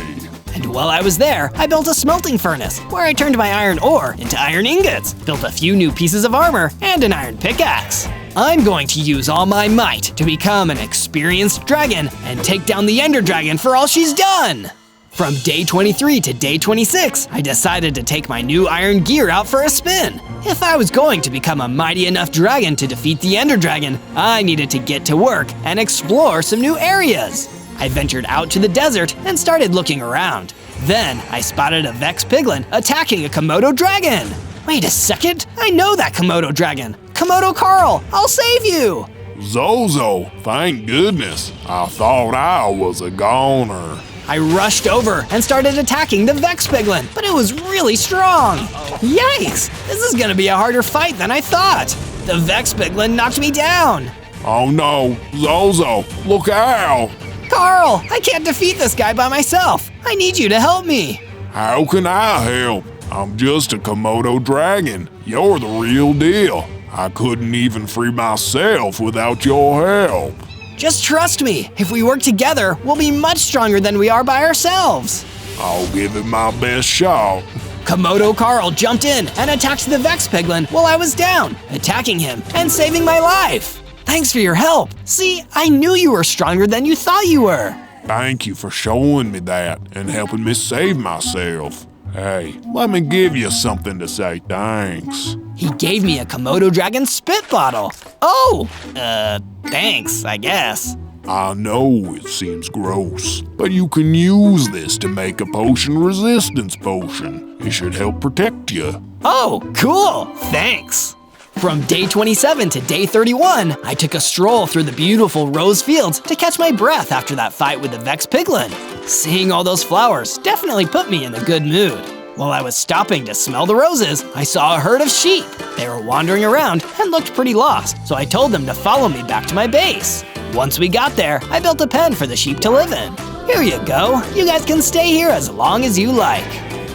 F: And while I was there, I built a smelting furnace where I turned my iron ore into iron ingots, built a few new pieces of armor, and an iron pickaxe. I'm going to use all my might to become an experienced dragon and take down the Ender Dragon for all she's done. From day 23 to day 26, I decided to take my new iron gear out for a spin. If I was going to become a mighty enough dragon to defeat the Ender Dragon, I needed to get to work and explore some new areas. I ventured out to the desert and started looking around. Then I spotted a Vex Piglin attacking a Komodo dragon. Wait a second, I know that Komodo dragon. Komodo Carl, I'll save you.
E: Zozo, thank goodness. I thought I was a goner.
F: I rushed over and started attacking the Vex Piglin, but it was really strong. Yikes, this is gonna be a harder fight than I thought. The Vex Piglin knocked me down.
E: Oh no, Zozo, look out!
F: Carl, I can't defeat this guy by myself. I need you to help me.
E: How can I help? I'm just a Komodo dragon. You're the real deal. I couldn't even free myself without your help.
F: Just trust me. If we work together, we'll be much stronger than we are by ourselves.
E: I'll give it my best shot.
F: Komodo Carl jumped in and attacked the Vex Piglin while I was down, attacking him and saving my life. Thanks for your help. See, I knew you were stronger than you thought you were.
E: Thank you for showing me that and helping me save myself. Hey, let me give you something to say thanks.
F: He gave me a Komodo dragon spit bottle. Oh, thanks, I guess.
E: I know it seems gross, but you can use this to make a potion resistance potion. It should help protect you.
F: Oh, cool, thanks. From day 27 to day 31, I took a stroll through the beautiful rose fields to catch my breath after that fight with the Vex Piglin. Seeing all those flowers definitely put me in a good mood. While I was stopping to smell the roses, I saw a herd of sheep. They were wandering around and looked pretty lost, so I told them to follow me back to my base. Once we got there, I built a pen for the sheep to live in. Here you go. You guys can stay here as long as you like.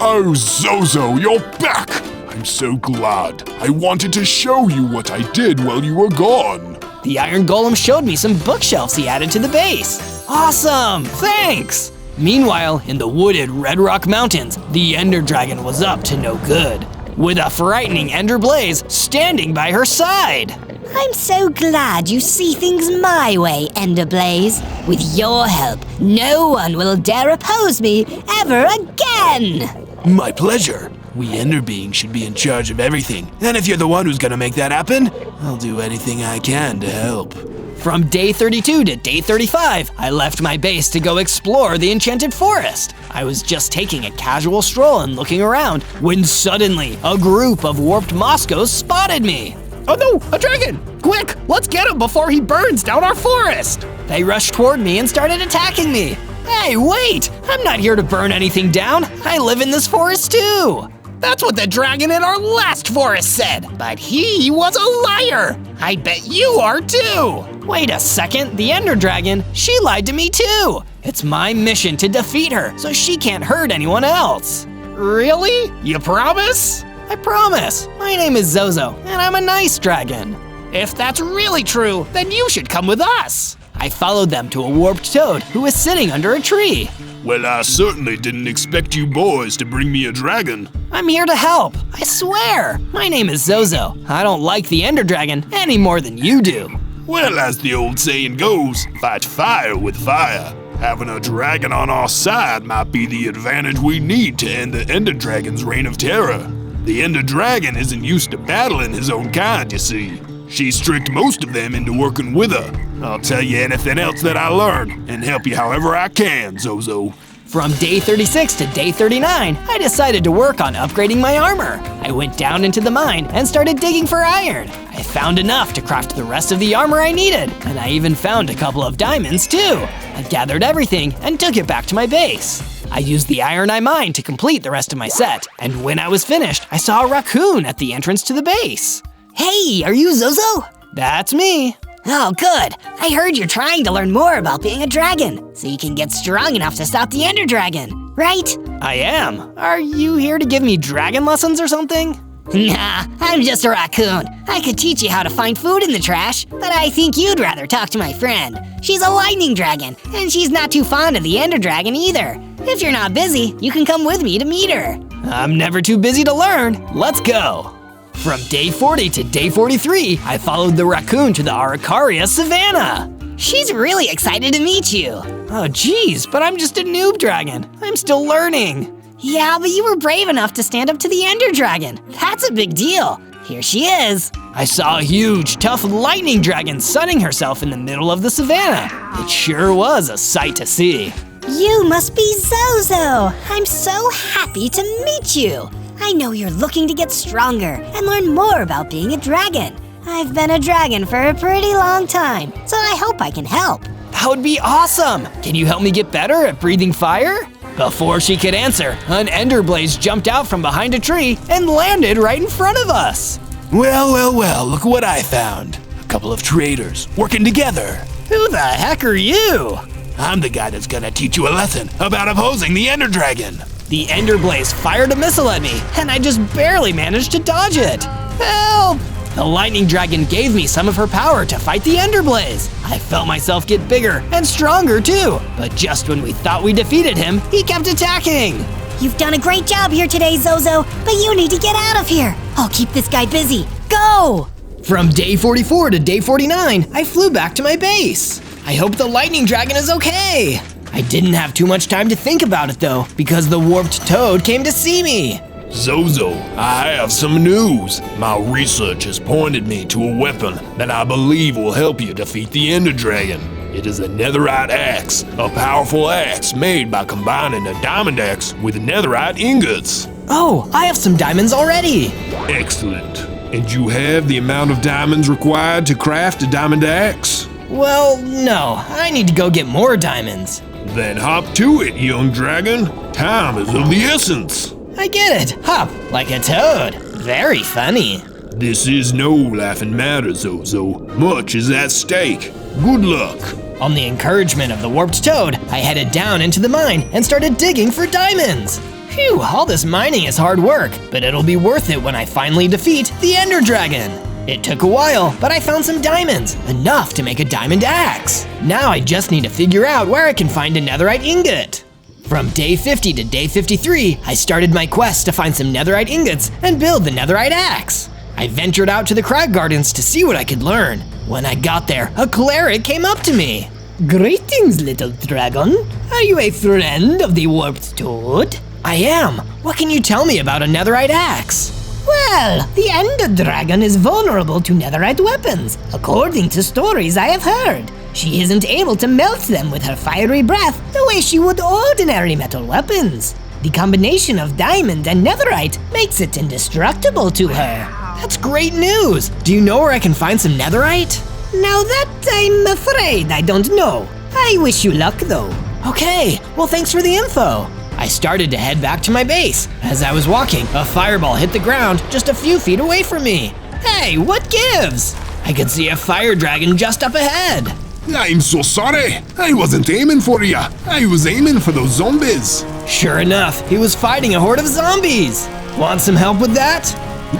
E: Oh, Zozo, you're back! I'm so glad. I wanted to show you what I did while you were gone.
F: The Iron Golem showed me some bookshelves he added to the base. Awesome, thanks! Meanwhile, in the wooded Red Rock Mountains, the Ender Dragon was up to no good, with a frightening Ender Blaze standing by her side.
D: I'm so glad you see things my way, Ender Blaze. With your help, no one will dare oppose me ever again.
J: My pleasure. We Ender beings should be in charge of everything. And if you're the one who's gonna make that happen, I'll do anything I can to help.
F: From day 32 to day 35, I left my base to go explore the Enchanted Forest. I was just taking a casual stroll and looking around when suddenly a group of warped Moscos spotted me.
J: Oh no, a dragon! Quick, let's get him before he burns down our forest!
F: They rushed toward me and started attacking me. Hey, wait! I'm not here to burn anything down. I live in this forest too.
J: That's what the dragon in our last forest said, but he was a liar. I bet you are too.
F: Wait a second, the Ender Dragon, she lied to me too. It's my mission to defeat her so she can't hurt anyone else.
J: Really? You promise?
F: I promise. My name is Zozo, and I'm a nice dragon.
J: If that's really true, then you should come with us.
F: I followed them to a warped toad who was sitting under a tree.
E: Well, I certainly didn't expect you boys to bring me a dragon.
F: I'm here to help, I swear. My name is Zozo. I don't like the Ender Dragon any more than you do.
E: Well, as the old saying goes, fight fire with fire. Having a dragon on our side might be the advantage we need to end the Ender Dragon's reign of terror. The Ender Dragon isn't used to battling his own kind, you see. She's tricked most of them into working with her. I'll tell you anything else that I learn and help you however I can, Zozo.
G: From day 36 to day 39, I decided to work on upgrading my armor. I went down into the mine and started digging for iron. I found enough to craft the rest of the armor I needed, and I even found a couple of diamonds too. I gathered everything and took it back to my base. I used the iron I mined to complete the rest of my set, and when I was finished, I saw a raccoon at the entrance to the base.
B: Hey, are you Zozo?
G: That's me.
B: Oh, good. I heard you're trying to learn more about being a dragon, so you can get strong enough to stop the Ender Dragon, right?
G: I am. Are you here to give me dragon lessons or something?
B: Nah, I'm just a raccoon. I could teach you how to find food in the trash, but I think you'd rather talk to my friend. She's a lightning dragon, and she's not too fond of the Ender Dragon either. If you're not busy, you can come with me to meet her.
G: I'm never too busy to learn. Let's go. From day 40 to day 43, I followed the raccoon to the Araucaria Savannah.
B: She's really excited to meet you.
G: Oh geez, but I'm just a noob dragon. I'm still learning.
B: Yeah, but you were brave enough to stand up to the Ender Dragon. That's a big deal. Here she is.
G: I saw a huge, tough lightning dragon sunning herself in the middle of the savannah. It sure was a sight to see.
D: You must be Zozo. I'm so happy to meet you. I know you're looking to get stronger and learn more about being a dragon. I've been a dragon for a pretty long time, so I hope I can help.
G: That would be awesome! Can you help me get better at breathing fire? Before she could answer, an ender blaze jumped out from behind a tree and landed right in front of us.
J: Well, look what I found. A couple of traitors working together.
G: Who the heck are you?
J: I'm the guy that's gonna teach you a lesson about opposing the Ender Dragon.
G: The ender blaze fired a missile at me, and I just barely managed to dodge it. Help! The lightning dragon gave me some of her power to fight the ender blaze. I felt myself get bigger and stronger too, but just when we thought we defeated him, he kept attacking.
D: You've done a great job here today, Zozo, but you need to get out of here. I'll keep this guy busy. Go!
G: From day 44 to day 49, I flew back to my base. I hope the lightning dragon is okay. I didn't have too much time to think about it though, because the warped toad came to see me.
E: Zozo, I have some news. My research has pointed me to a weapon that I believe will help you defeat the Ender Dragon. It is a netherite axe, a powerful axe made by combining a diamond axe with netherite ingots.
G: Oh, I have some diamonds already.
E: Excellent. And you have the amount of diamonds required to craft a diamond axe?
G: Well, no, I need to go get more diamonds.
E: Then hop to it, young dragon. Time is of the essence.
G: I get it. Hop, like a toad. Very funny.
E: This is no laughing matter, Zozo. Much is at stake. Good luck.
G: On the encouragement of the warped toad, I headed down into the mine and started digging for diamonds. Phew, all this mining is hard work, but it'll be worth it when I finally defeat the Ender Dragon. It took a while, but I found some diamonds, enough to make a diamond axe. Now I just need to figure out where I can find a netherite ingot. From day 50 to day 53, I started my quest to find some netherite ingots and build the netherite axe. I ventured out to the crag gardens to see what I could learn. When I got there, a cleric came up to me.
B: Greetings, little dragon. Are you a friend of the warped toad?
G: I am. What can you tell me about a netherite axe?
B: Well, the Ender Dragon is vulnerable to netherite weapons, according to stories I have heard. She isn't able to melt them with her fiery breath the way she would ordinary metal weapons. The combination of diamond and netherite makes it indestructible to her.
G: That's great news. Do you know where I can find some netherite?
B: Now that I'm afraid I don't know. I wish you luck though.
G: Okay, well thanks for the info. I started to head back to my base. As I was walking, a fireball hit the ground just a few feet away from me. Hey, what gives? I could see a fire dragon just up ahead.
E: I'm so sorry. I wasn't aiming for ya. I was aiming for those zombies.
G: Sure enough, he was fighting a horde of zombies. Want some help with that?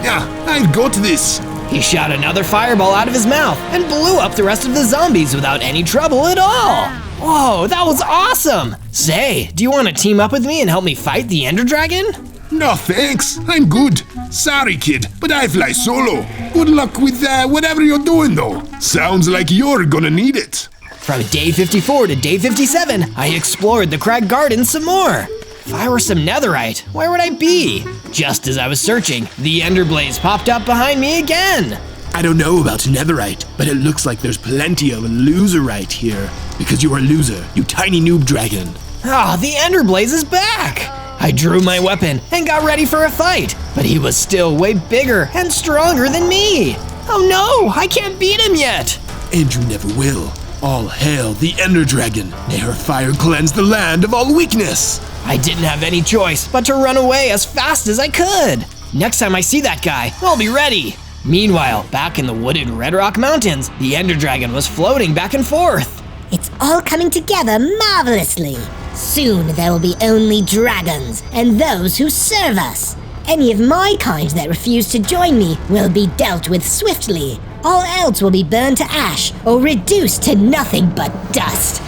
E: Yeah, I've got this.
G: He shot another fireball out of his mouth and blew up the rest of the zombies without any trouble at all. Whoa, that was awesome! Say, do you want to team up with me and help me fight the Ender Dragon?
E: No thanks, I'm good. Sorry kid, but I fly solo. Good luck with whatever you're doing though. Sounds like you're gonna need it.
G: From day 54 to day 57, I explored the crag garden some more. If I were some netherite, where would I be? Just as I was searching, the Ender Blaze popped up behind me again.
J: I don't know about netherite, but it looks like there's plenty of loserite here. Because you're a loser, you tiny noob dragon.
A: Ah, the Ender Blaze is back! I drew my weapon and got ready for a fight, but he was still way bigger and stronger than me. Oh no, I can't beat him yet.
F: And you never will. All hail the Ender Dragon. May her fire cleanse the land of all weakness.
A: I didn't have any choice but to run away as fast as I could. Next time I see that guy, I'll be ready. Meanwhile, back in the wooded Red Rock Mountains, the Ender Dragon was floating back and forth.
D: It's all coming together marvelously. Soon there will be only dragons and those who serve us. Any of my kind that refuse to join me will be dealt with swiftly. All else will be burned to ash or reduced to nothing but dust.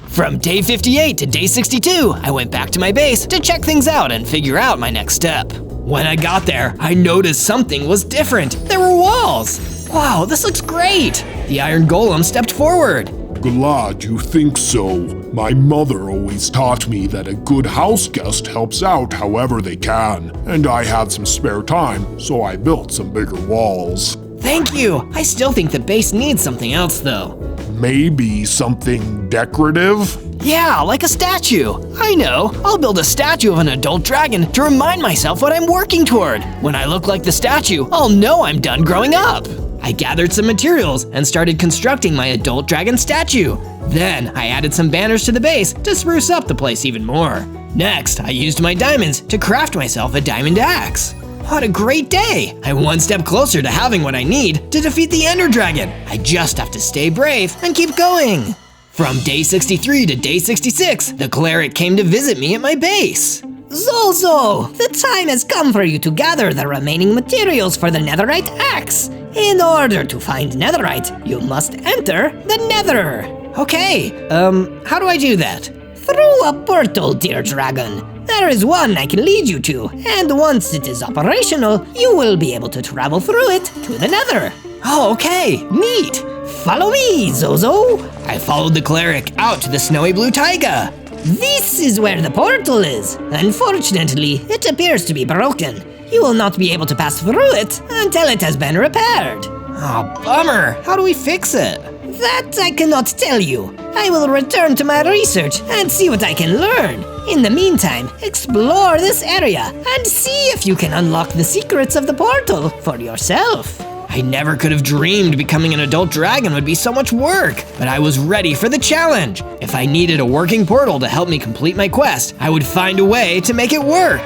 A: From day 58 to day 62, I went back to my base to check things out and figure out my next step. When I got there, I noticed something was different. There were walls. Wow, this looks great. The Iron Golem stepped forward.
E: Glad you think so. My mother always taught me that a good house guest helps out however they can, and I had some spare time, so I built some bigger walls.
A: Thank you. I still think the base needs something else though.
E: Maybe something decorative?
A: Yeah, like a statue. I know. I'll build a statue of an adult dragon to remind myself what I'm working toward. When I look like the statue, I'll know I'm done growing up. I gathered some materials and started constructing my adult dragon statue. Then I added some banners to the base to spruce up the place even more. Next, I used my diamonds to craft myself a diamond axe. What a great day! I'm one step closer to having what I need to defeat the Ender Dragon. I just have to stay brave and keep going. From day 63 to day 66, the cleric came to visit me at my base.
B: Zozo, the time has come for you to gather the remaining materials for the netherite axe. In order to find netherite, you must enter the nether.
A: Okay, how do I do that?
B: Through a portal, dear dragon. There is one I can lead you to, and once it is operational, you will be able to travel through it to the nether.
A: Oh, okay, neat.
B: Follow me, Zozo.
A: I followed the cleric out to the snowy blue taiga.
B: This is where the portal is. Unfortunately, it appears to be broken. You will not be able to pass through it until it has been repaired.
A: Oh, bummer. How do we fix it?
B: That I cannot tell you. I will return to my research and see what I can learn. In the meantime, explore this area and see if you can unlock the secrets of the portal for yourself.
A: I never could have dreamed becoming an adult dragon would be so much work, but I was ready for the challenge. If I needed a working portal to help me complete my quest, I would find a way to make it work.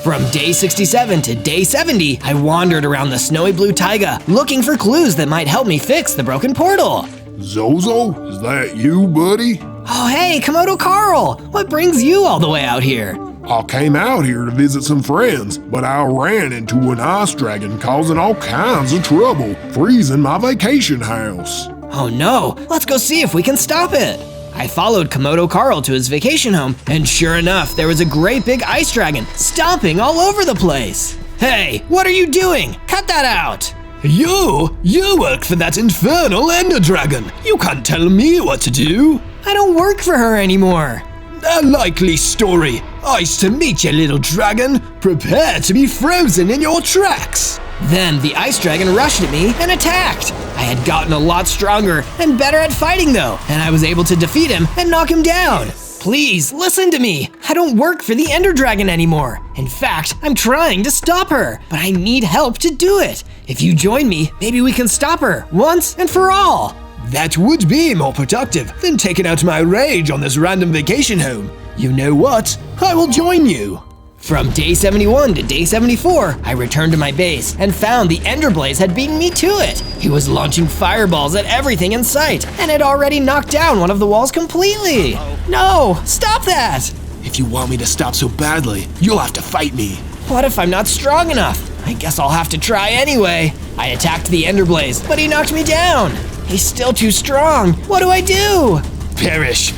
A: From day 67 to day 70, I wandered around the snowy blue taiga looking for clues that might help me fix the broken portal.
E: Zozo, is that you, buddy?
A: Oh hey, Komodo Carl! What brings you all the way out here?
E: I came out here to visit some friends, but I ran into an ice dragon causing all kinds of trouble, freezing my vacation house.
A: Oh no, let's go see if we can stop it. I followed Komodo Carl to his vacation home, and sure enough, there was a great big ice dragon stomping all over the place. Hey, what are you doing? Cut that out!
F: You work for that infernal Ender Dragon. You can't tell me what to do.
A: I don't work for her anymore.
F: A likely story. Nice to meet you, little dragon. Prepare to be frozen in your tracks.
A: Then the ice dragon rushed at me and attacked. I had gotten a lot stronger and better at fighting though, and I was able to defeat him and knock him down. Please, listen to me. I don't work for the Ender Dragon anymore. In fact, I'm trying to stop her, but I need help to do it. If you join me, maybe we can stop her once and for all.
F: That would be more productive than taking out my rage on this random vacation home. You know what? I will join you.
A: From day 71 to day 74, I returned to my base and found the Ender Blaze had beaten me to it. He was launching fireballs at everything in sight and had already knocked down one of the walls completely. No, stop that!
F: If you want me to stop so badly, you'll have to fight me.
A: What if I'm not strong enough? I guess I'll have to try anyway. I attacked the Ender Blaze, but he knocked me down. He's still too strong. What do I do?
F: Perish.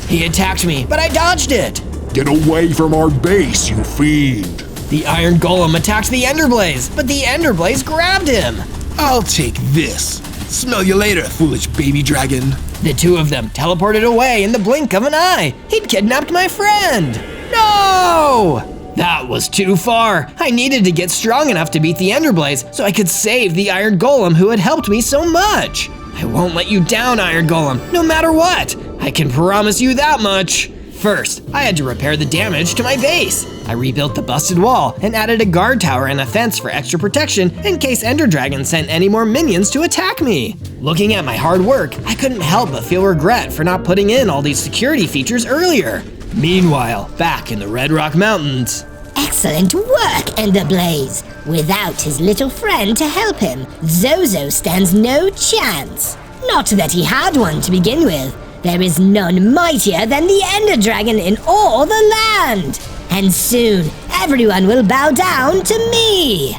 A: He attacked me, but I dodged it.
E: Get away from our base, you fiend!
A: The Iron Golem attacked the Ender Blaze, but the Ender Blaze grabbed him.
F: I'll take this. Smell you later, foolish baby dragon.
A: The two of them teleported away in the blink of an eye. He'd kidnapped my friend. No! That was too far. I needed to get strong enough to beat the Ender Blaze so I could save the Iron Golem who had helped me so much. I won't let you down, Iron Golem, no matter what. I can promise you that much. First, I had to repair the damage to my base. I rebuilt the busted wall and added a guard tower and a fence for extra protection in case Ender Dragon sent any more minions to attack me. Looking at my hard work, I couldn't help but feel regret for not putting in all these security features earlier. Meanwhile, back in the Red Rock Mountains.
D: Excellent work, Enderblaze. Without his little friend to help him, Zozo stands no chance. Not that he had one to begin with. There is none mightier than the Ender Dragon in all the land. And soon, everyone will bow down to me.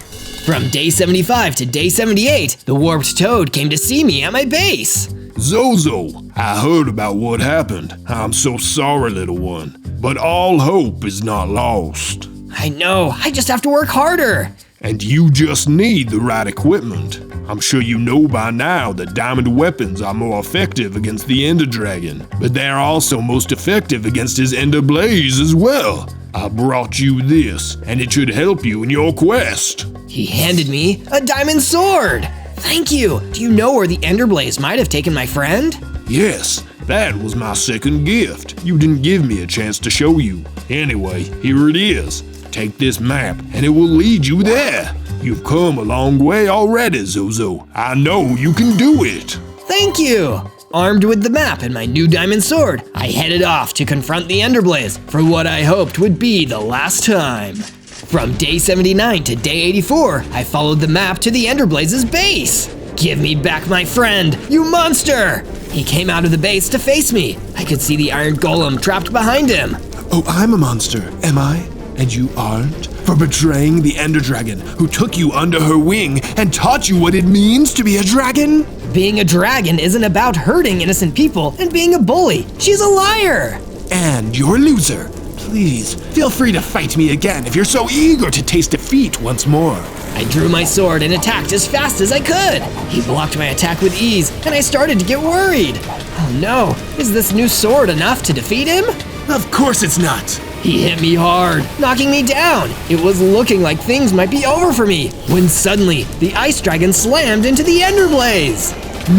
A: From day 75 to day 78, the Warped Toad came to see me at my base.
E: Zozo, I heard about what happened. I'm so sorry, little one. But all hope is not lost.
A: I know, I just have to work harder.
E: And you just need the right equipment. I'm sure you know by now that diamond weapons are more effective against the Ender Dragon, but they're also most effective against his Ender Blaze as well. I brought you this, and it should help you in your quest.
A: He handed me a diamond sword. Thank you. Do you know where the Ender Blaze might have taken my friend?
E: Yes, that was my second gift. You didn't give me a chance to show you. Anyway, here it is. Take this map, and it will lead you there. You've come a long way already, Zozo. I know you can do it.
A: Thank you. Armed with the map and my new diamond sword, I headed off to confront the Ender Blaze for what I hoped would be the last time. From day 79 to day 84, I followed the map to the Ender Blaze's base. Give me back my friend, you monster! He came out of the base to face me. I could see the Iron Golem trapped behind him.
F: Oh, I'm a monster, am I? And you aren't? For betraying the Ender Dragon, who took you under her wing and taught you what it means to be a dragon?
A: Being a dragon isn't about hurting innocent people and being a bully. She's a liar.
F: And you're a loser. Please, feel free to fight me again if you're so eager to taste defeat once more.
A: I drew my sword and attacked as fast as I could. He blocked my attack with ease, and I started to get worried. Oh no, is this new sword enough to defeat him?
F: Of course it's not.
A: He hit me hard, knocking me down. It was looking like things might be over for me, when suddenly the Ice Dragon slammed into the Ender Blaze.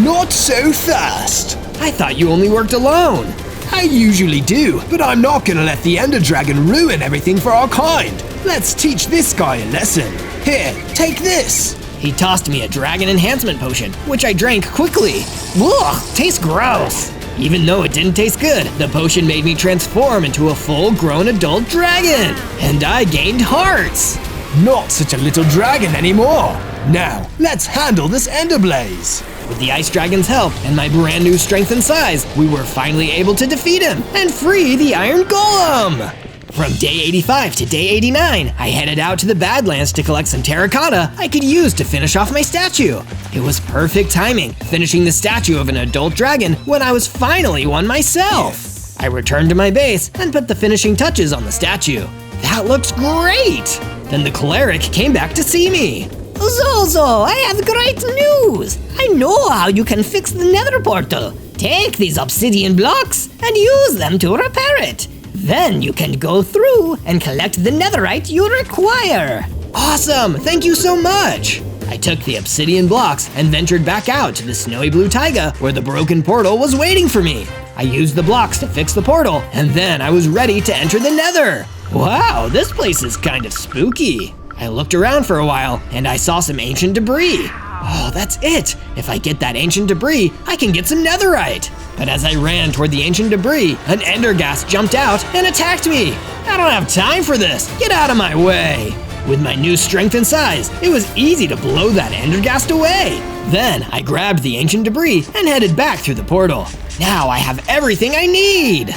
F: Not so fast.
A: I thought you only worked alone.
F: I usually do, but I'm not gonna let the Ender Dragon ruin everything for our kind. Let's teach this guy a lesson. Here, take this.
A: He tossed me a dragon enhancement potion, which I drank quickly. Ugh, tastes gross. Even though it didn't taste good, the potion made me transform into a full-grown adult dragon, and I gained hearts.
F: Not such a little dragon anymore. Now, let's handle this Ender Blaze.
A: With the Ice Dragon's help and my brand new strength and size, we were finally able to defeat him and free the Iron Golem. From day 85 to day 89, I headed out to the Badlands to collect some terracotta I could use to finish off my statue. It was perfect timing, finishing the statue of an adult dragon when I was finally one myself. I returned to my base and put the finishing touches on the statue. That looks great! Then the cleric came back to see me.
B: Zozo, I have great news! I know how you can fix the nether portal. Take these obsidian blocks and use them to repair it. Then you can go through and collect the netherite you require.
A: Awesome! Thank you so much! I took the obsidian blocks and ventured back out to the snowy blue taiga where the broken portal was waiting for me. I used the blocks to fix the portal, and then I was ready to enter the nether. Wow, this place is kind of spooky. I looked around for a while, and I saw some ancient debris. Oh, that's it! If I get that ancient debris, I can get some netherite! But as I ran toward the ancient debris, an enderghast jumped out and attacked me! I don't have time for this! Get out of my way! With my new strength and size, it was easy to blow that enderghast away! Then I grabbed the ancient debris and headed back through the portal. Now I have everything I need!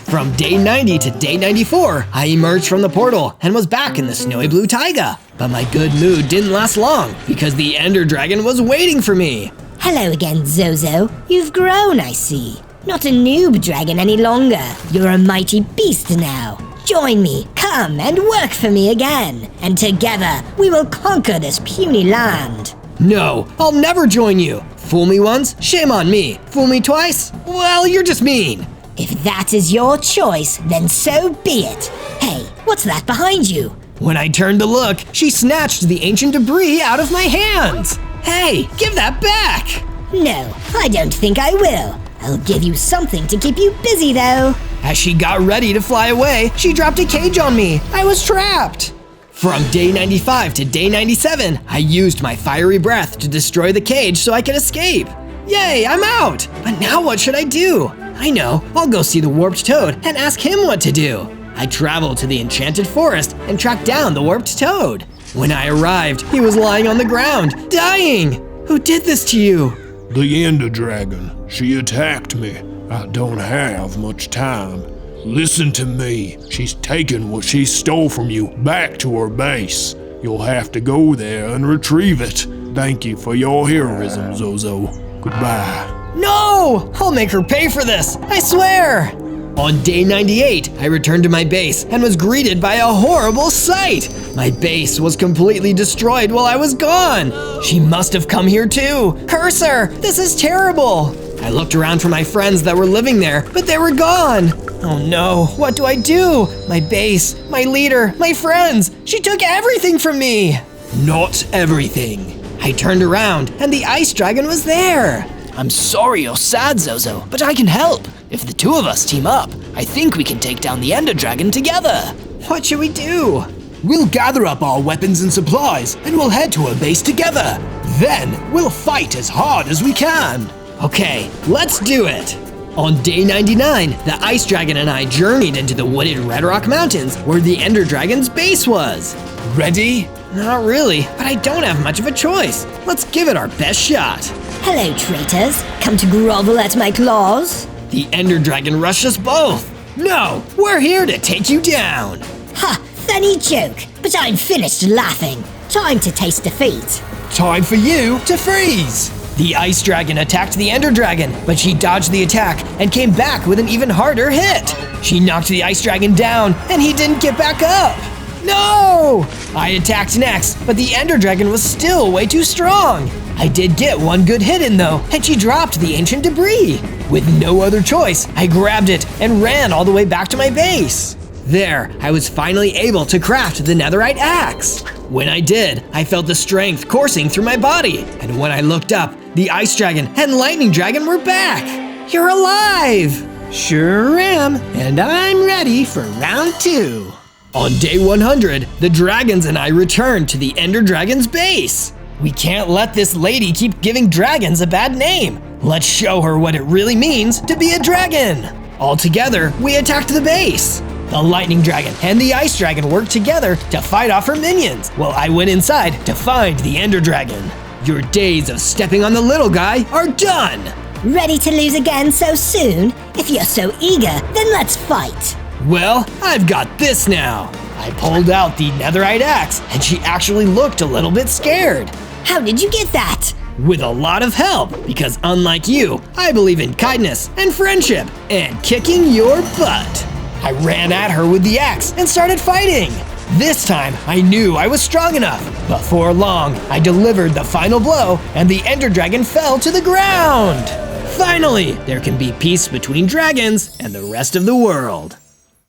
A: From day 90 to day 94, I emerged from the portal and was back in the snowy blue taiga. But my good mood didn't last long because the Ender Dragon was waiting for me.
D: Hello again, Zozo. You've grown, I see. Not a noob dragon any longer. You're a mighty beast now. Join me, come and work for me again. And together, we will conquer this puny land.
A: No, I'll never join you. Fool me once, shame on me. Fool me twice, well, you're just mean.
D: If that is your choice, then so be it. Hey, what's that behind you?
A: When I turned to look, she snatched the ancient debris out of my hands. Hey, give that back!
B: No, I don't think I will. I'll give you something to keep you busy, though.
F: As she got ready to fly away, she dropped a cage on me. I was trapped. From day 95 to day 97, I used my fiery breath to destroy the cage so I could escape. Yay, I'm out! But now what should I do? I know, I'll go see the warped toad and ask him what to do. I traveled to the enchanted forest and tracked down the warped toad. When I arrived, he was lying on the ground, dying. Who did this to you?
E: The Ender Dragon. She attacked me. I don't have much time. Listen to me. She's taken what she stole from you back to her base. You'll have to go there and retrieve it. Thank you for your heroism, Zozo. Goodbye.
F: No! I'll make her pay for this, I swear! On day 98, I returned to my base and was greeted by a horrible sight. My base was completely destroyed while I was gone. She must have come here too. Curse her! This is terrible! I looked around for my friends that were living there, but they were gone. Oh no, what do I do? My base, my leader, my friends. She took everything from me. Not everything. I turned around and the ice dragon was there.
G: I'm sorry you're sad, Zozo, but I can help. If the two of us team up, I think we can take down the Ender Dragon together.
F: What should we do? We'll gather up our weapons and supplies and we'll head to a base together. Then we'll fight as hard as we can. Okay, let's do it. On day 99, the ice dragon and I journeyed into the wooded Red Rock Mountains where the Ender Dragon's base was. Ready? Not really, but I don't have much of a choice. Let's give it our best shot.
B: Hello, traitors. Come to grovel at my claws?
F: The Ender Dragon rushed us both. No, we're here to take you down.
B: Ha! Funny joke, but I'm finished laughing. Time to taste defeat.
F: Time for you to freeze. The ice dragon attacked the Ender Dragon, but she dodged the attack and came back with an even harder hit. She knocked the ice dragon down, and he didn't get back up. No! I attacked next, but the Ender Dragon was still way too strong. I did get one good hit in though, and she dropped the ancient debris. With no other choice, I grabbed it and ran all the way back to my base. There, I was finally able to craft the netherite axe. When I did, I felt the strength coursing through my body, and when I looked up, the ice dragon and lightning dragon were back. You're alive! Sure am, and I'm ready for round 2. On day 100, the dragons and I returned to the Ender Dragon's base. We can't let this lady keep giving dragons a bad name. Let's show her what it really means to be a dragon. All together, we attacked the base. The lightning dragon and the ice dragon worked together to fight off her minions, while I went inside to find the Ender Dragon. Your days of stepping on the little guy are done.
B: Ready to lose again so soon? If you're so eager, then let's fight.
F: Well, I've got this now. I pulled out the netherite axe, and she actually looked a little bit scared.
B: How did you get that?
F: With a lot of help, because unlike you, I believe in kindness and friendship and kicking your butt. I ran at her with the axe and started fighting. This time, I knew I was strong enough. Before long, I delivered the final blow, and the Ender Dragon fell to the ground. Finally, there can be peace between dragons and the rest of the world.